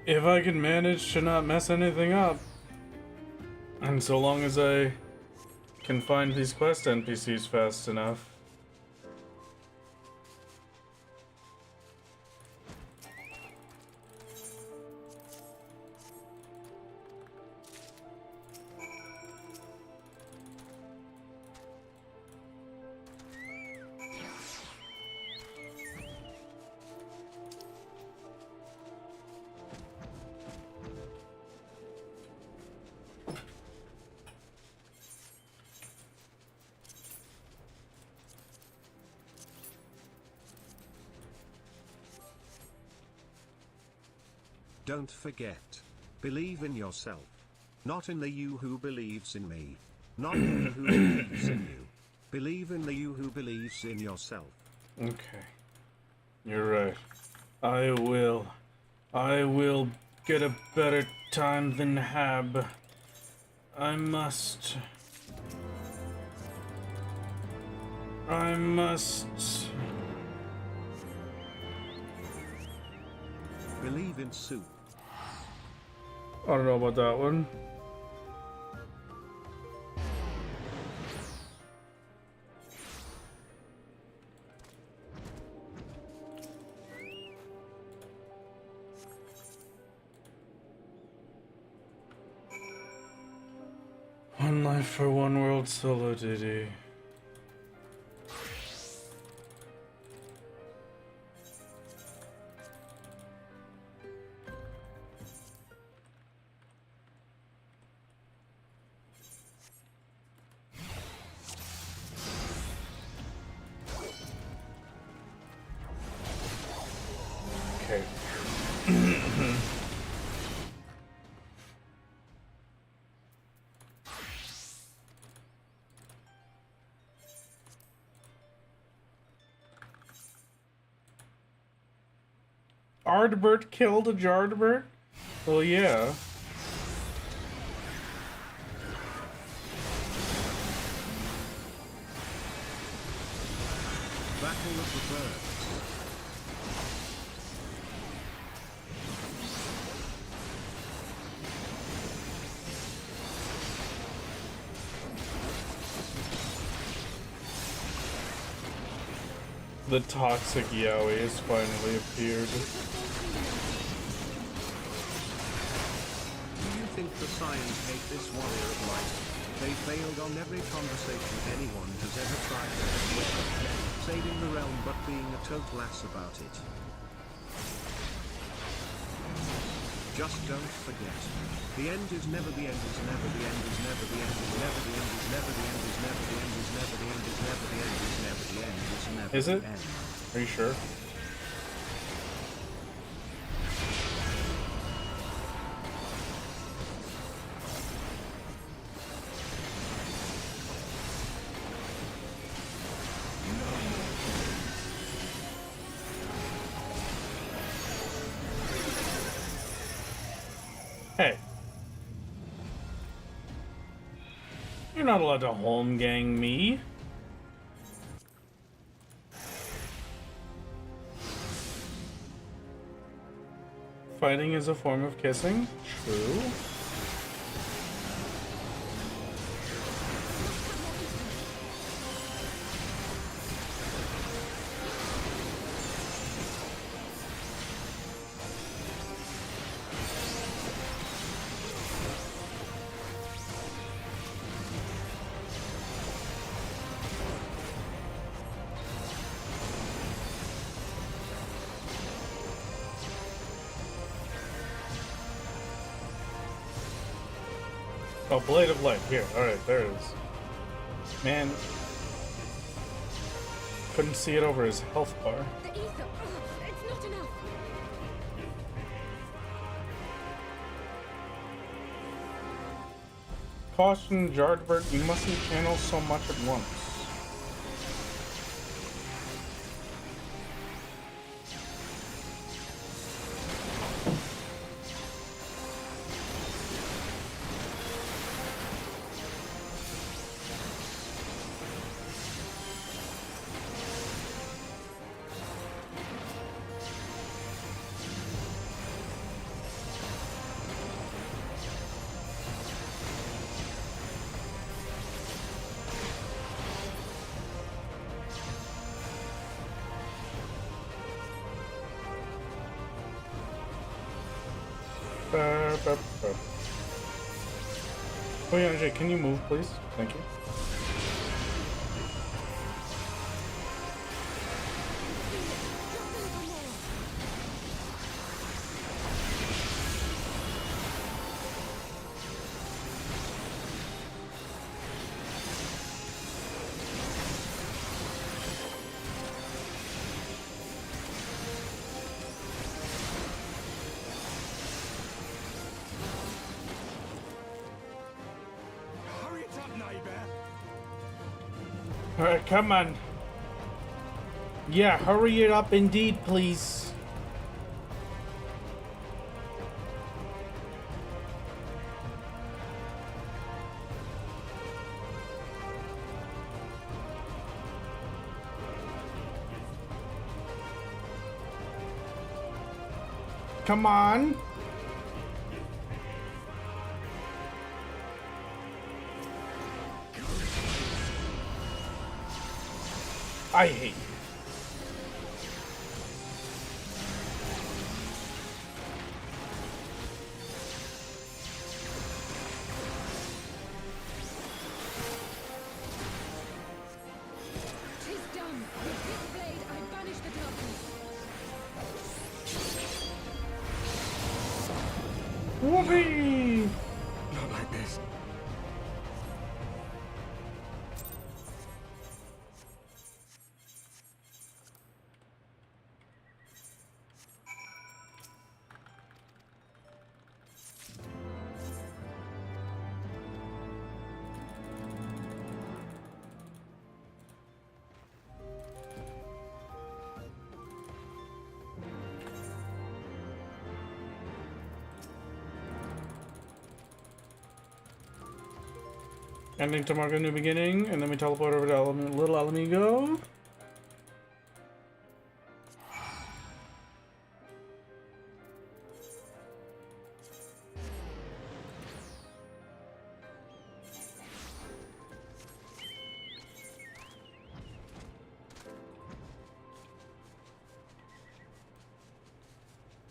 If I can manage to not mess anything up. And so long as I can find these quest NPCs fast enough. Don't forget. Believe in yourself. Not in the you who believes in me. Not in the who believes in you. Believe in the you who believes in yourself. Okay. You're right. I will. I will get a better time than Hab. I must. Believe in soup. I don't know about that one. One life for one world solo Diddy. Okay. Ardbert killed a Jardbert? Well, yeah. Battle of the Birds. The toxic Yowie has finally appeared. Do you think the Scions hate this warrior of light? They failed on every conversation anyone has ever tried to have with them, saving the realm but being a total ass about it. Just don't forget. The end is never the end is never the end is never the end is never the end is never the end is never the end is never the end is never the end is never the end is never Is the it? end. Are you sure? Hey. You're not allowed to home gang me. Fighting is a form of kissing? True. Oh, Blade of Light. Here. Alright, there it is. Man. Couldn't see it over his health bar. The ether. Ugh, it's not enough. Caution, Jardbert, you mustn't channel so much at once. Oh yeah, Jay, can you move, please? Thank you. Hurry it up, neighbor. Alright, come on. Yeah, hurry it up indeed, please. Come on. I hate you. Tis done. With this blade, I banish the darkness. Whoopee! Not like this. Ending to mark a new beginning, and then we teleport over to Little Alamigo.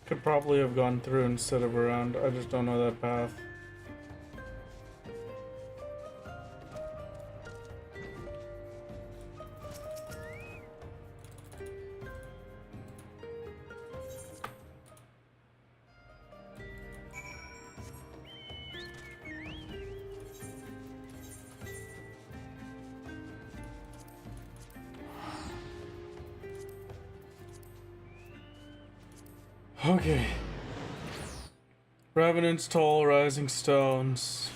Could probably have gone through instead of around. I just don't know that path. Okay. Revenant's Toll, Rising Stones.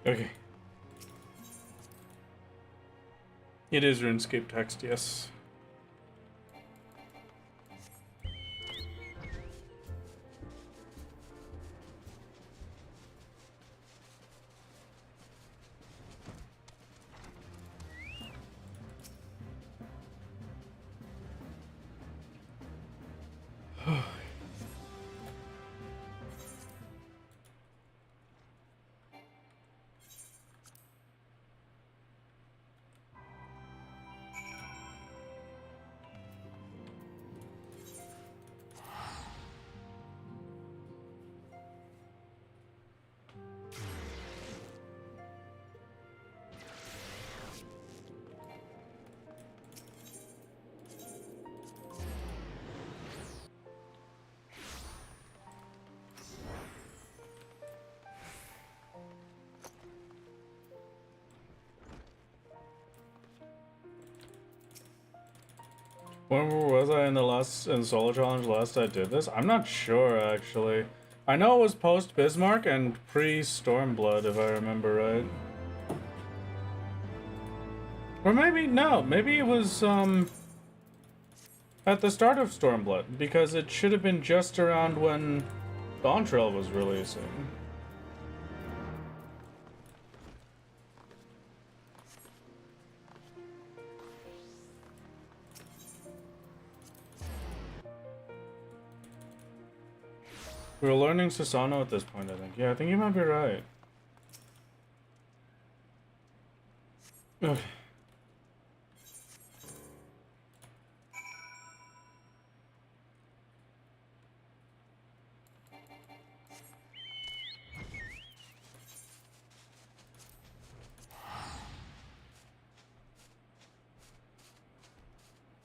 Okay. It is RuneScape text, yes. When was I in the solo challenge last I did this? I'm not sure actually. I know it was post Bismarck and pre Stormblood if I remember right. Or maybe no, maybe it was at the start of Stormblood because it should have been just around when Dawntrail was releasing. We were learning Susano at this point, I think. Yeah, I think you might be right. Ugh.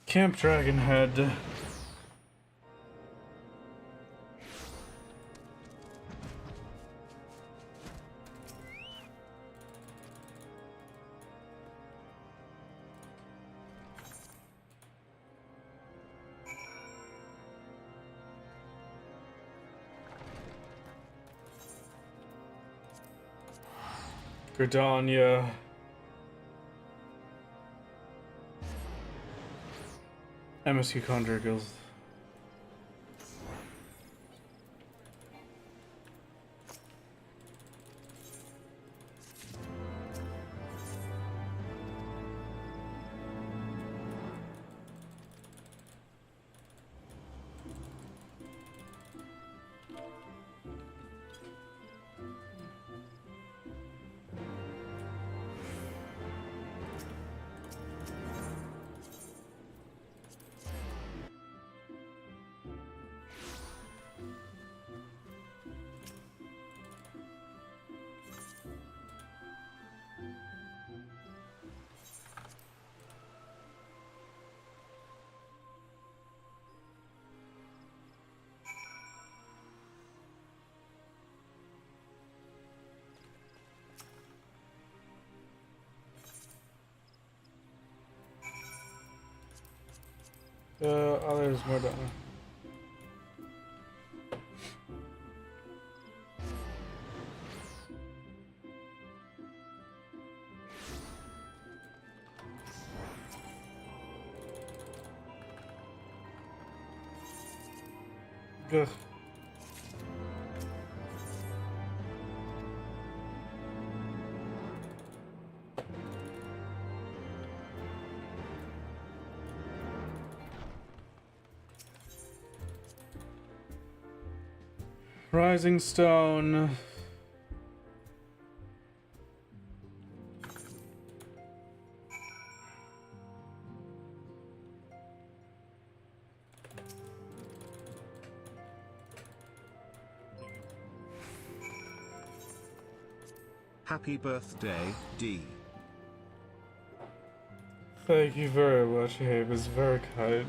Camp Dragonhead. Gridania. MSQ Conjure Guild. Oh, there's more down there. Ugh. Rising Stone. Happy birthday, D. Thank you very much, Abe. It's very kind.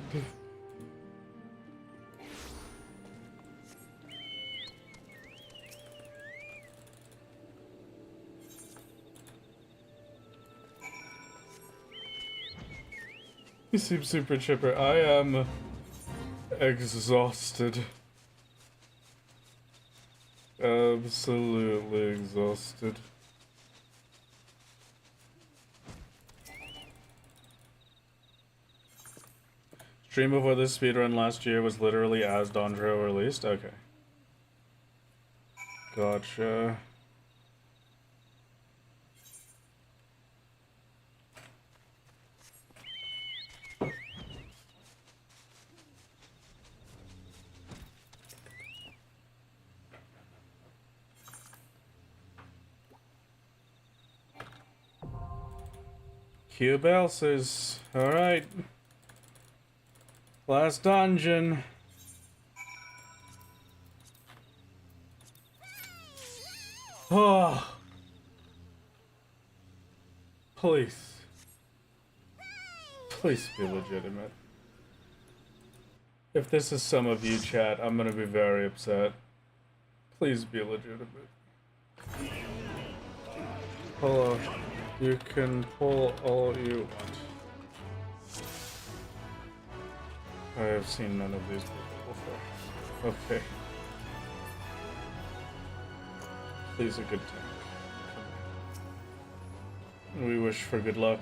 You seem super chipper. I am exhausted. Absolutely exhausted. Stream before this speedrun last year was literally as Dondro released? Okay. Gotcha. Cube Elsa's. Alright. Last dungeon. Oh. Please. Please be legitimate. If this is some of you, chat, I'm gonna be very upset. Please be legitimate. Hello. You can pull all you want. I have seen none of these people before. Okay. Please, a good time. We wish for good luck.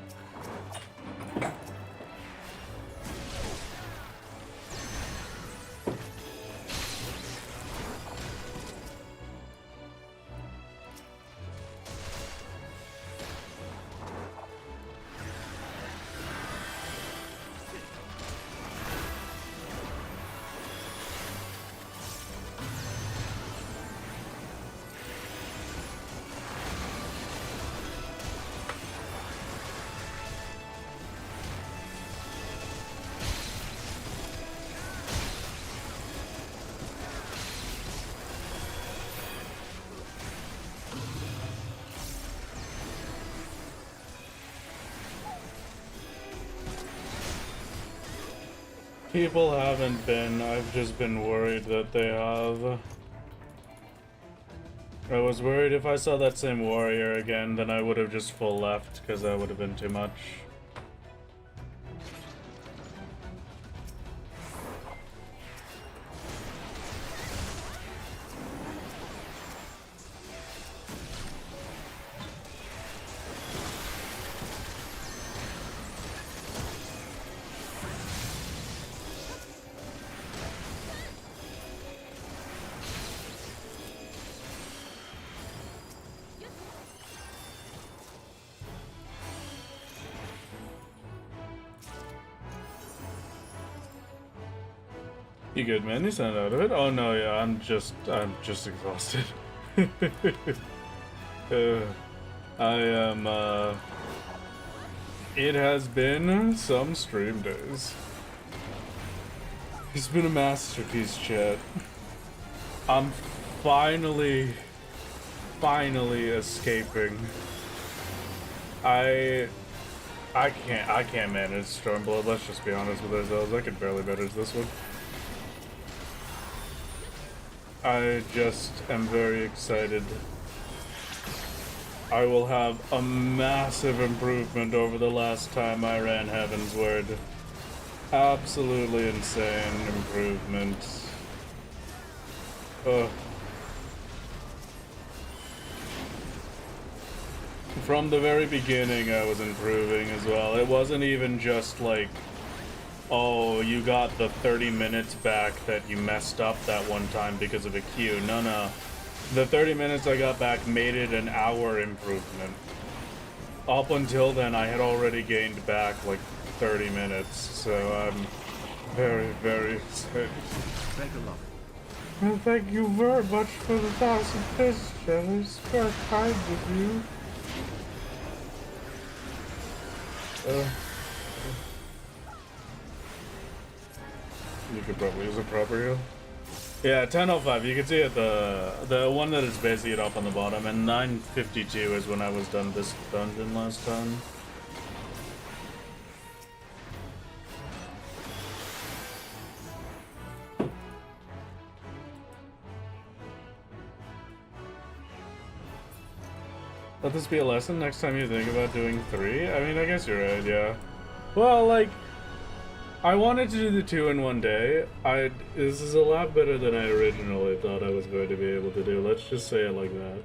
People haven't been, I've just been worried that they have. I was worried if I saw that same warrior again, then I would have just full left, because that would have been too much. You good, man? You sound out of it. Oh no, yeah, I'm just exhausted. I am, it has been some stream days. It's been a masterpiece, chat. I'm finally escaping. I can't manage Stormblood, let's just be honest with ourselves. I can barely manage this one. I just am very excited. I will have a massive improvement over the last time I ran Heavensward. Absolutely insane improvements. From the very beginning, I was improving as well. It wasn't even just like, oh, you got the 30 minutes back that you messed up that one time because of a queue. No, no. The 30 minutes I got back made it an hour improvement. Up until then, I had already gained back like 30 minutes, so I'm very, very excited. Well, thank you very much for the 1,000 bits, Jelly. It's very kind of you. You could probably use a proper heal. Yeah, 10:05. You can see it, the one that is basically up on the bottom, and 9:52 is when I was done this dungeon last time. Let this be a lesson next time you think about doing 3? I mean, I guess you're right, yeah. Well, like, I wanted to do the 2 in one day. This is a lot better than I originally thought I was going to be able to do. Let's just say it like that.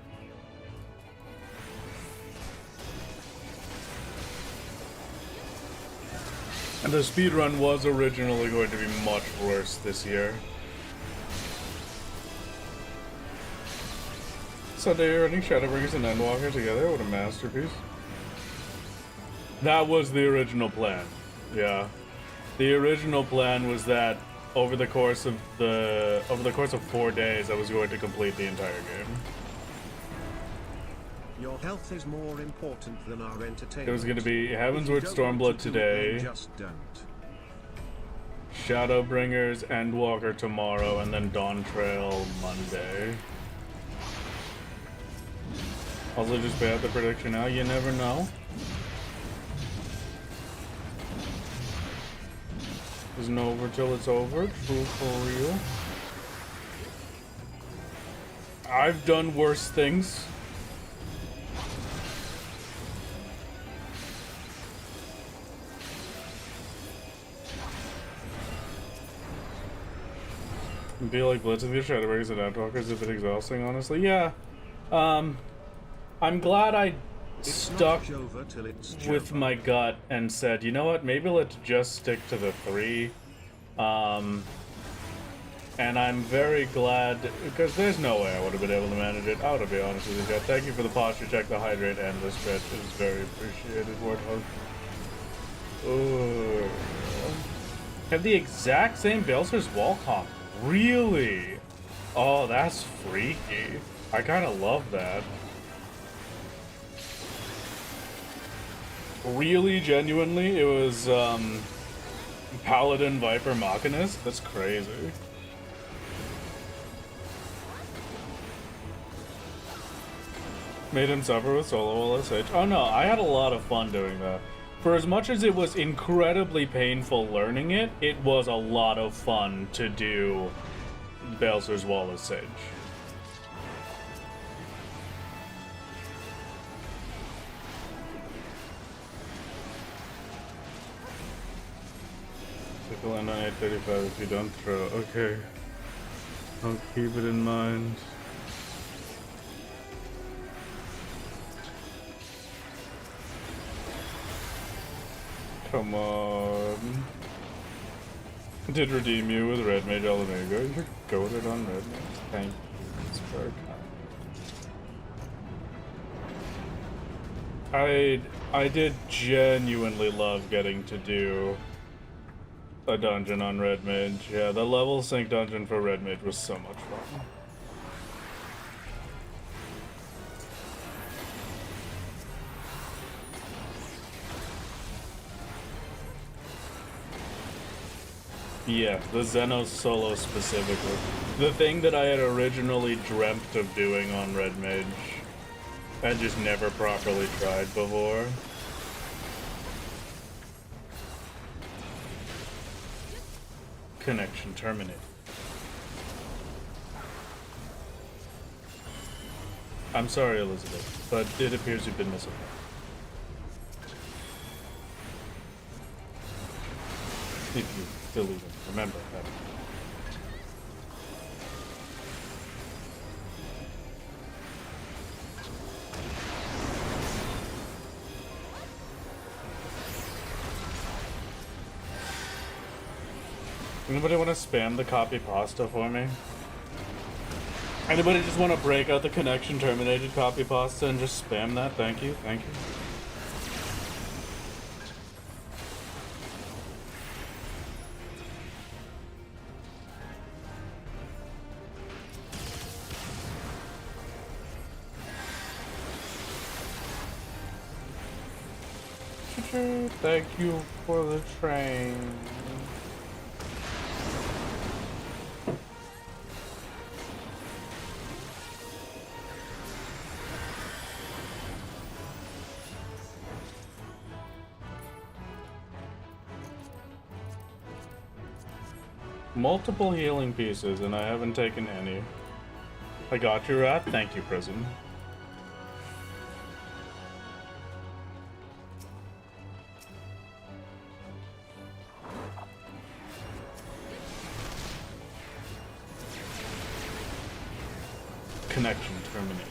And the speedrun was originally going to be much worse this year. Sunday, you're running Shadowbringers and Endwalker together? What a masterpiece. That was the original plan. Yeah. The original plan was that over the course of 4 days, I was going to complete the entire game. Your health is more important than our entertainment. It was going to be Heavensward Stormblood today, just don't. Shadowbringers, Endwalker tomorrow, and then Dawn Trail Monday. Also, just pay out the prediction now. You never know. Isn't over till it's over. True for you. I've done worse things. I feel like blitzing the Shadowbringers and Endwalkers is a bit exhausting, honestly. Yeah. I'm glad I stuck with my gut and said, you know what, maybe let's just stick to the 3. And I'm very glad, because there's no way I would have been able to manage it. I would be honest with you, Jeff. Thank you for the posture check, the hydrate, and the stretch. It is very appreciated. Warthog. Ooh. Have the exact same Balser's wall comp. Really? Oh, that's freaky. I kind of love that. Really, genuinely, it was, Paladin Viper Machinist? That's crazy. Made him suffer with solo LSH. Oh no, I had a lot of fun doing that. For as much as it was incredibly painful learning it, it was a lot of fun to do Balser's Wall of Sage. It'll end on 8:35 if you don't throw. Okay. I'll keep it in mind. Come on. Did redeem you with Red Mage Alamego. You're goated on Red Mage. Thank you. It's very kind. I did genuinely love getting to do a dungeon on Red Mage. Yeah, the level sync dungeon for Red Mage was so much fun. Yeah, the Xenos solo specifically. The thing that I had originally dreamt of doing on Red Mage, I just never properly tried before. Connection terminated. I'm sorry, Elizabeth, but it appears you've been missing. If you still even remember that. Anybody want to spam the copy pasta for me? Anybody just want to break out the connection terminated copy pasta and just spam that? Thank you, thank you. Thank you for the train. Multiple healing pieces, and I haven't taken any. I got your wrath. Thank you, Prism. Connection terminated.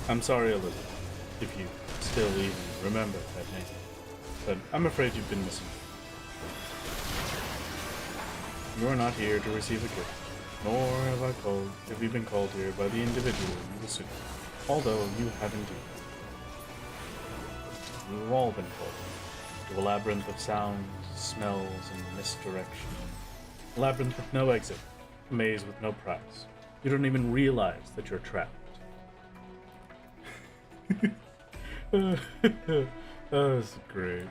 I'm sorry, Elizabeth, if you still even remember that name. But I'm afraid you've been missing. You are not here to receive a gift, nor have you been called here by the individual you assume, although you have indeed. You've all been called to a labyrinth of sounds, smells, and misdirection. A labyrinth with no exit, a maze with no prize. You don't even realize that you're trapped. That's great.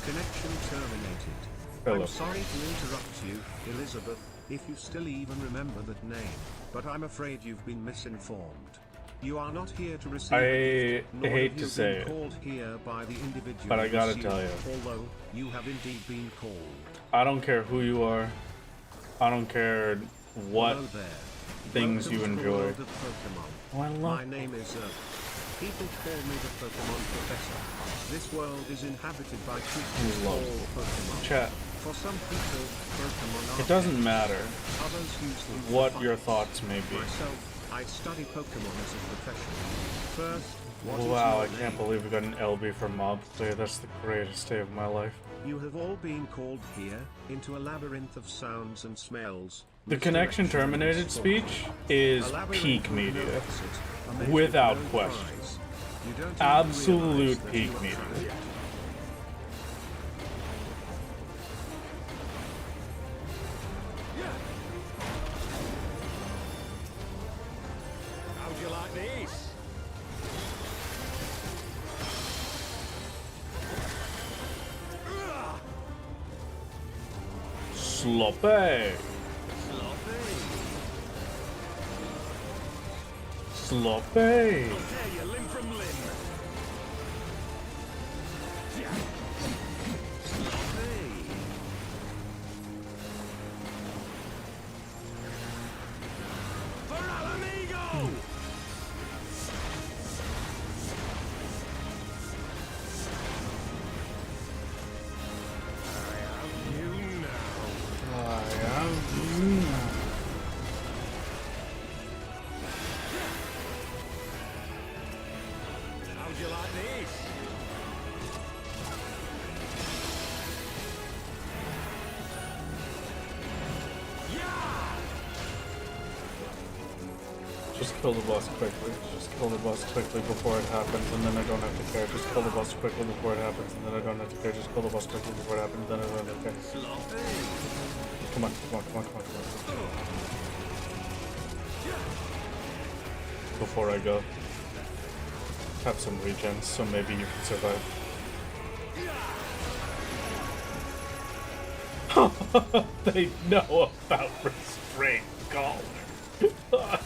Connection terminated. Hello. I'm sorry to interrupt you, Elizabeth, if you still even remember that name, but I'm afraid you've been misinformed. You are not here to receive a gift, nor hate have to you say been it, called here by the individual but I gotta assumed, tell you. although you have indeed been called. I don't care who you are. I don't care what Hello there. things Welcome you to the enjoy. world of Pokemon. Oh, I love My name is people call me the Pokemon Professor. This world is inhabited by creatures Love called Pokemon. chat. For some people, Pokemon are It doesn't pets. matter Others use them for what fun. your thoughts may be. Myself, I study Pokemon as a profession. First, what is Wow, I your can't name? believe we got an LB for Mob Play. That's the greatest day of my life. You have all been called here into a labyrinth of sounds and smells. The connection misdirection and terminated misfortune. speech is A labyrinth peak with no media. exit, a maze with Without no question. prize. You don't even Absolute realize that peak you are media. trapped. How'd you like this? Sloppy. Sloppy. Tear you limb from limb. For Alamigo! I have you now. I have you now. How'd you like this? Yeah! Just kill the boss quickly. Just kill the boss quickly before it happens, and then I don't have to care. Just kill the boss quickly before it happens, and then I don't have to care. Just kill the boss quickly before it happens, then I don't have to care. Sloppy! Come on, come on, come on, come on, come on. Before I go, have some regens, so maybe you can survive. They know about restraint collar.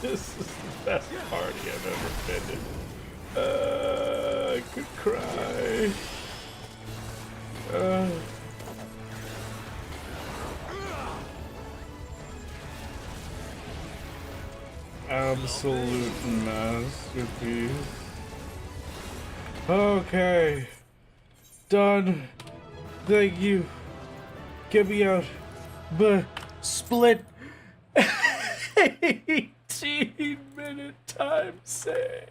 This is the best party I've ever been in. I could cry. Absolute masterpiece. Okay. Done. Thank you. Get me out. But split. 18-minute time save.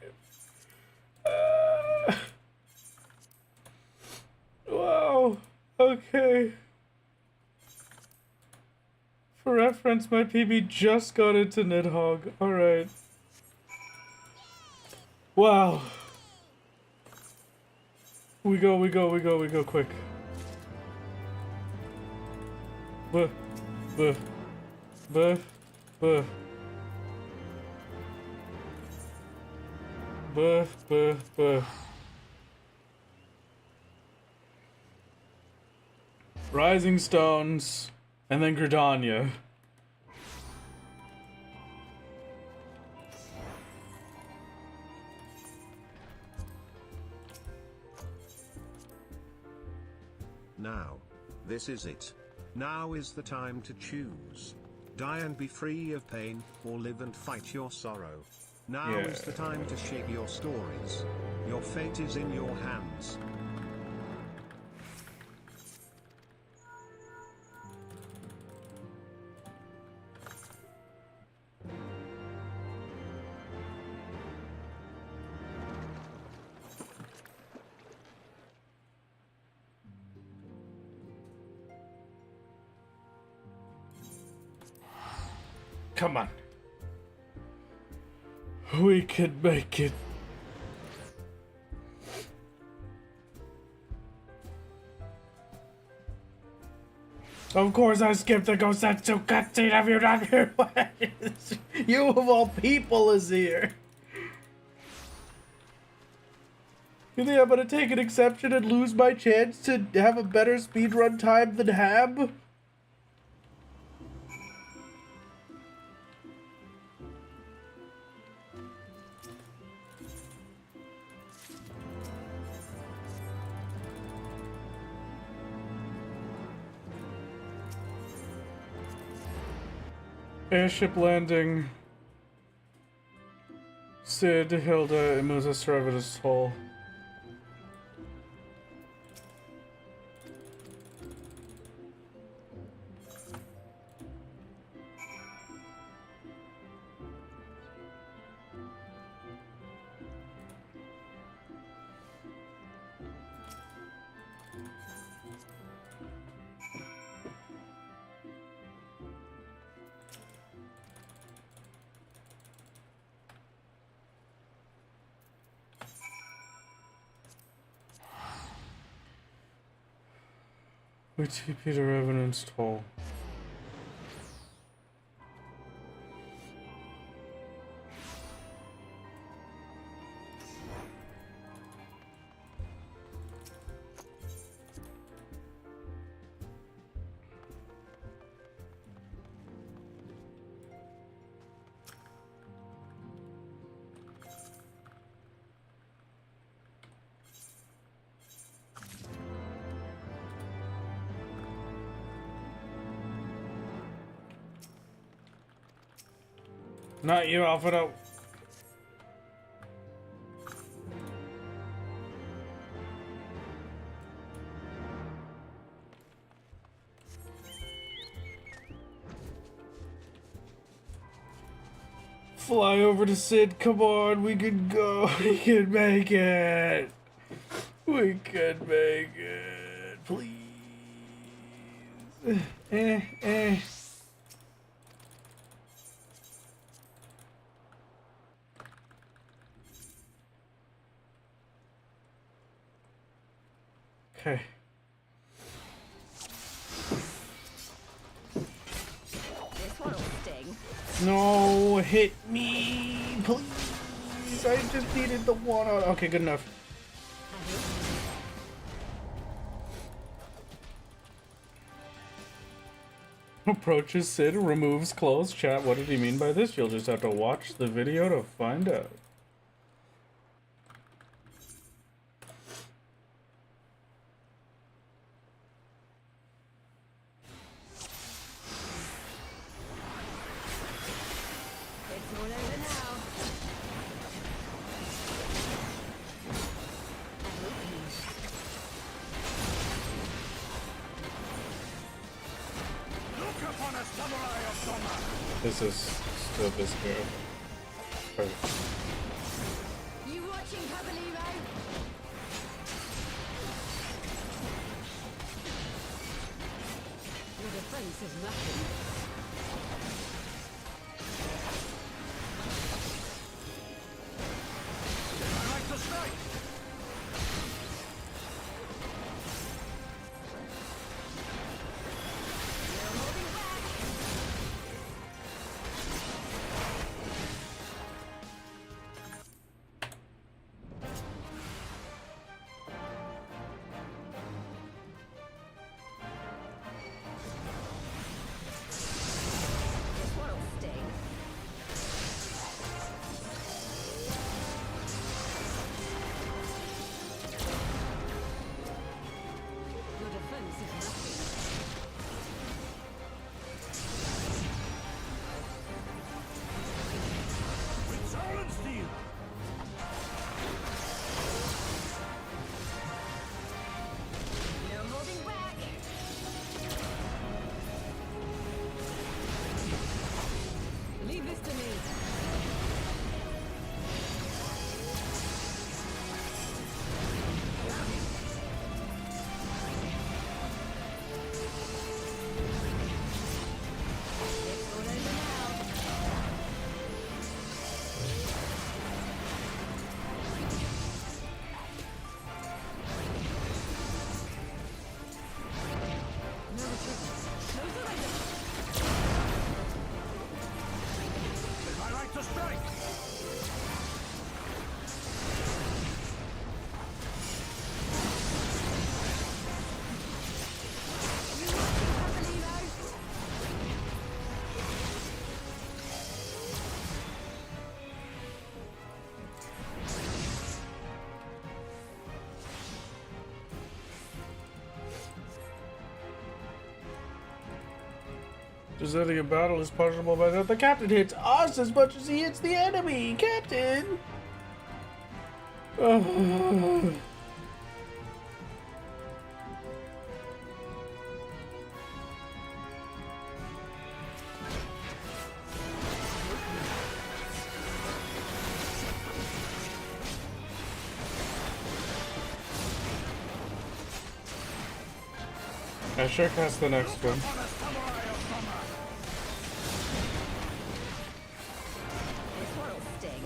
Wow. Okay. For reference, my PB just got into Nidhogg. Alright. Wow. We go quick. Buh. Buh. Buh. Buh. Buh. Buh. Buh. Rising Stones, and then Gridania. Now, this is it. Now is the time to choose. Die and be free of pain, or live and fight your sorrow. Now is the time to shape your stories. Your fate is in your hands. Come on. We can make it. Of course I skipped the Gosetsu cutscene. Have you not heard what? You of all people is here. You think I'm gonna take an exception and lose my chance to have a better speedrun time than Hab? Airship landing. Sid, Hilda, and Musa Cerberus Hole. We TP the Revenant's Toll. Not you, Alfredo. Fly over to Sid, come on, we can go, we can make it. We can make it, please. Okay. This one will sting. No, hit me, please. I just needed the one on. Okay, good enough. Approaches Sid, removes clothes. Chat, what did he mean by this? You'll just have to watch the video to find out. This is still this hero. Perfect. You watching, Cabalero? Your defense is nothing. I like to strike. This one'll sting. Your defense is nothing. With solid steel. No holding back. Leave this to me. It's all over now. No retreat. No surrender. I like to strike. You watching, Cabalero? Deserting a battle is punishable by that. The captain hits us as much as he hits the enemy. Captain! Ugh. I sure cast the next one. On a samurai of summer. This one'll sting.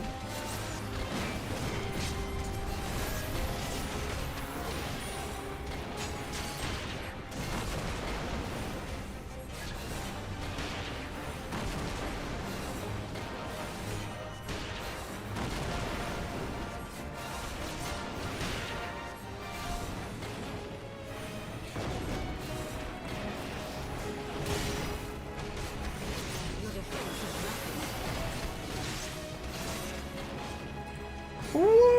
Your defense is nothing. Woo!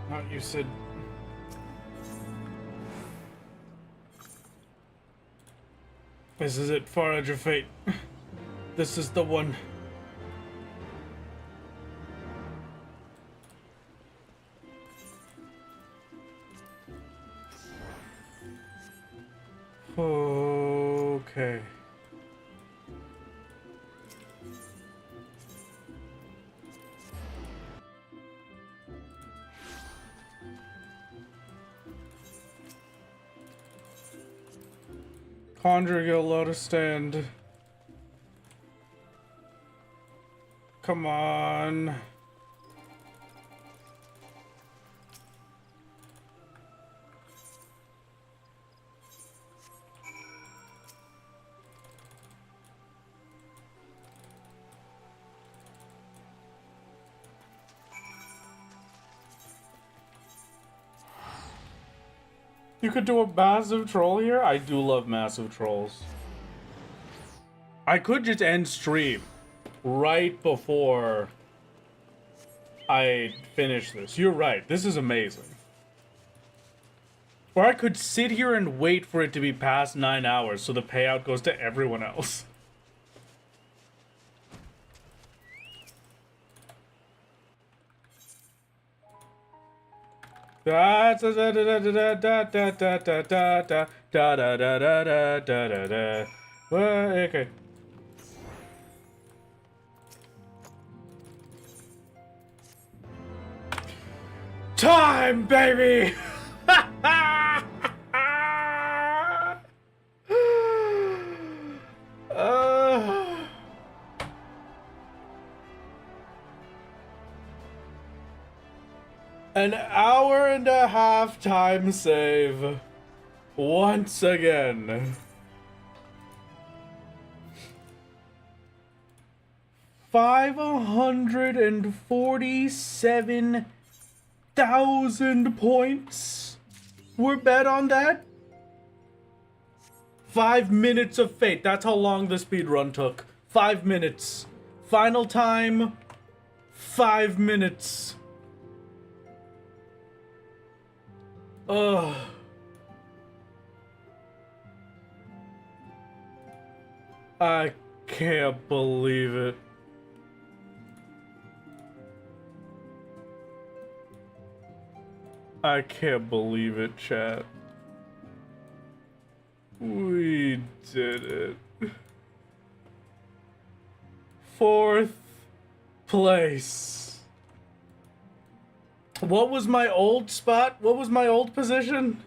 Not you, Sid. This is it, Far Edge of Fate. This is the one. Okay. Conjure Guild Lotus Stand. Come on. You could do a massive troll here? I do love massive trolls. I could just end stream right before I finish this. You're right. This is amazing. Or I could sit here and wait for it to be past 9 hours so the payout goes to everyone else. Okay. Time, baby! An hour and a half time save. Once again. 547,000 points were bet on that. 5 minutes of fate. That's how long the speedrun took. 5 minutes. Final time, 5 minutes. Ugh. I can't believe it. I can't believe it, chat. We did it. 4th place. What was my old spot? What was my old position?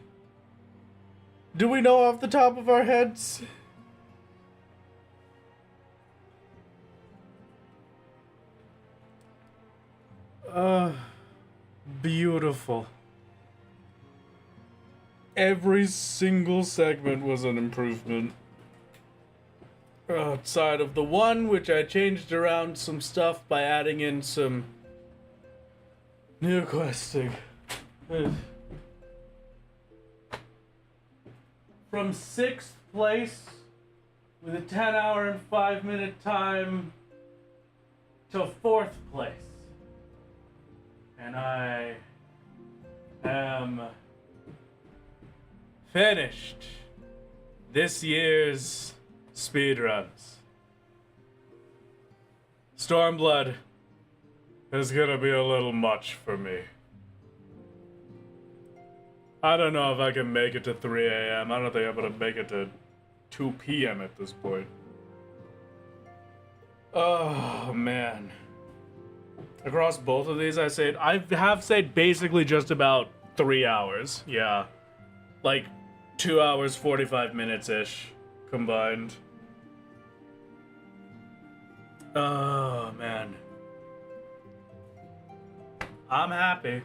Do we know off the top of our heads? Beautiful. Every single segment was an improvement. Outside of the one, which I changed around some stuff by adding in some new questing. From 6th place with a 10 hour and 5 minute time to 4th place. And I am finished this year's speedruns. Stormblood is gonna be a little much for me. I don't know if I can make it to 3 a.m. I don't think I'm gonna make it to 2 p.m. at this point. Oh, man. Across both of these, I have said basically just about 3 hours. Yeah. Like 2 hours, 45 minutes-ish combined. Oh, man. I'm happy.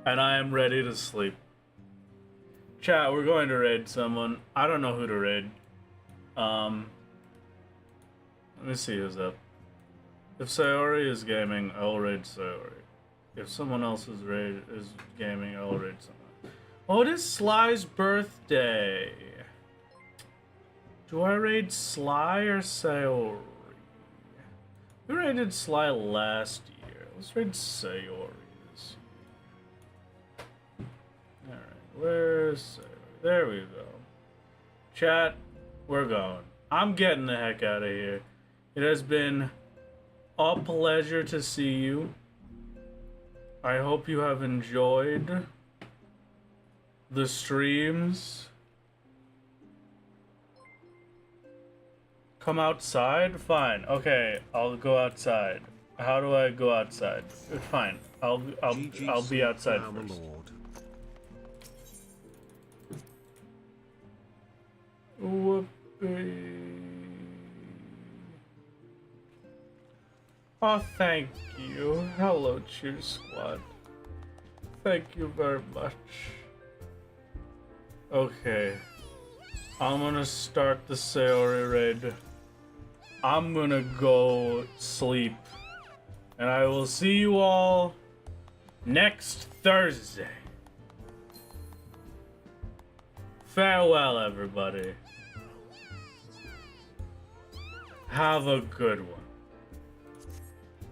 And I am ready to sleep. Chat, we're going to raid someone. I don't know who to raid. Let me see who's up. If Sayori is gaming, I'll raid Sayori. If someone else is gaming, I'll raid someone. Oh, it is Sly's birthday. Do I raid Sly or Sayori? We raided Sly last year. Let's raid Sayori this year. Alright, where's Sayori? There we go. Chat, we're going. I'm getting the heck out of here. It has been a pleasure to see you. I hope you have enjoyed the streams. Come outside? Fine. Okay, I'll go outside. How do I go outside? Fine. I'll be outside first. Whoopee. Oh, thank you. Hello, Cheer Squad. Thank you very much. Okay. I'm gonna start the Sayori raid. I'm gonna go sleep. And I will see you all next Thursday. Farewell, everybody. Have a good one.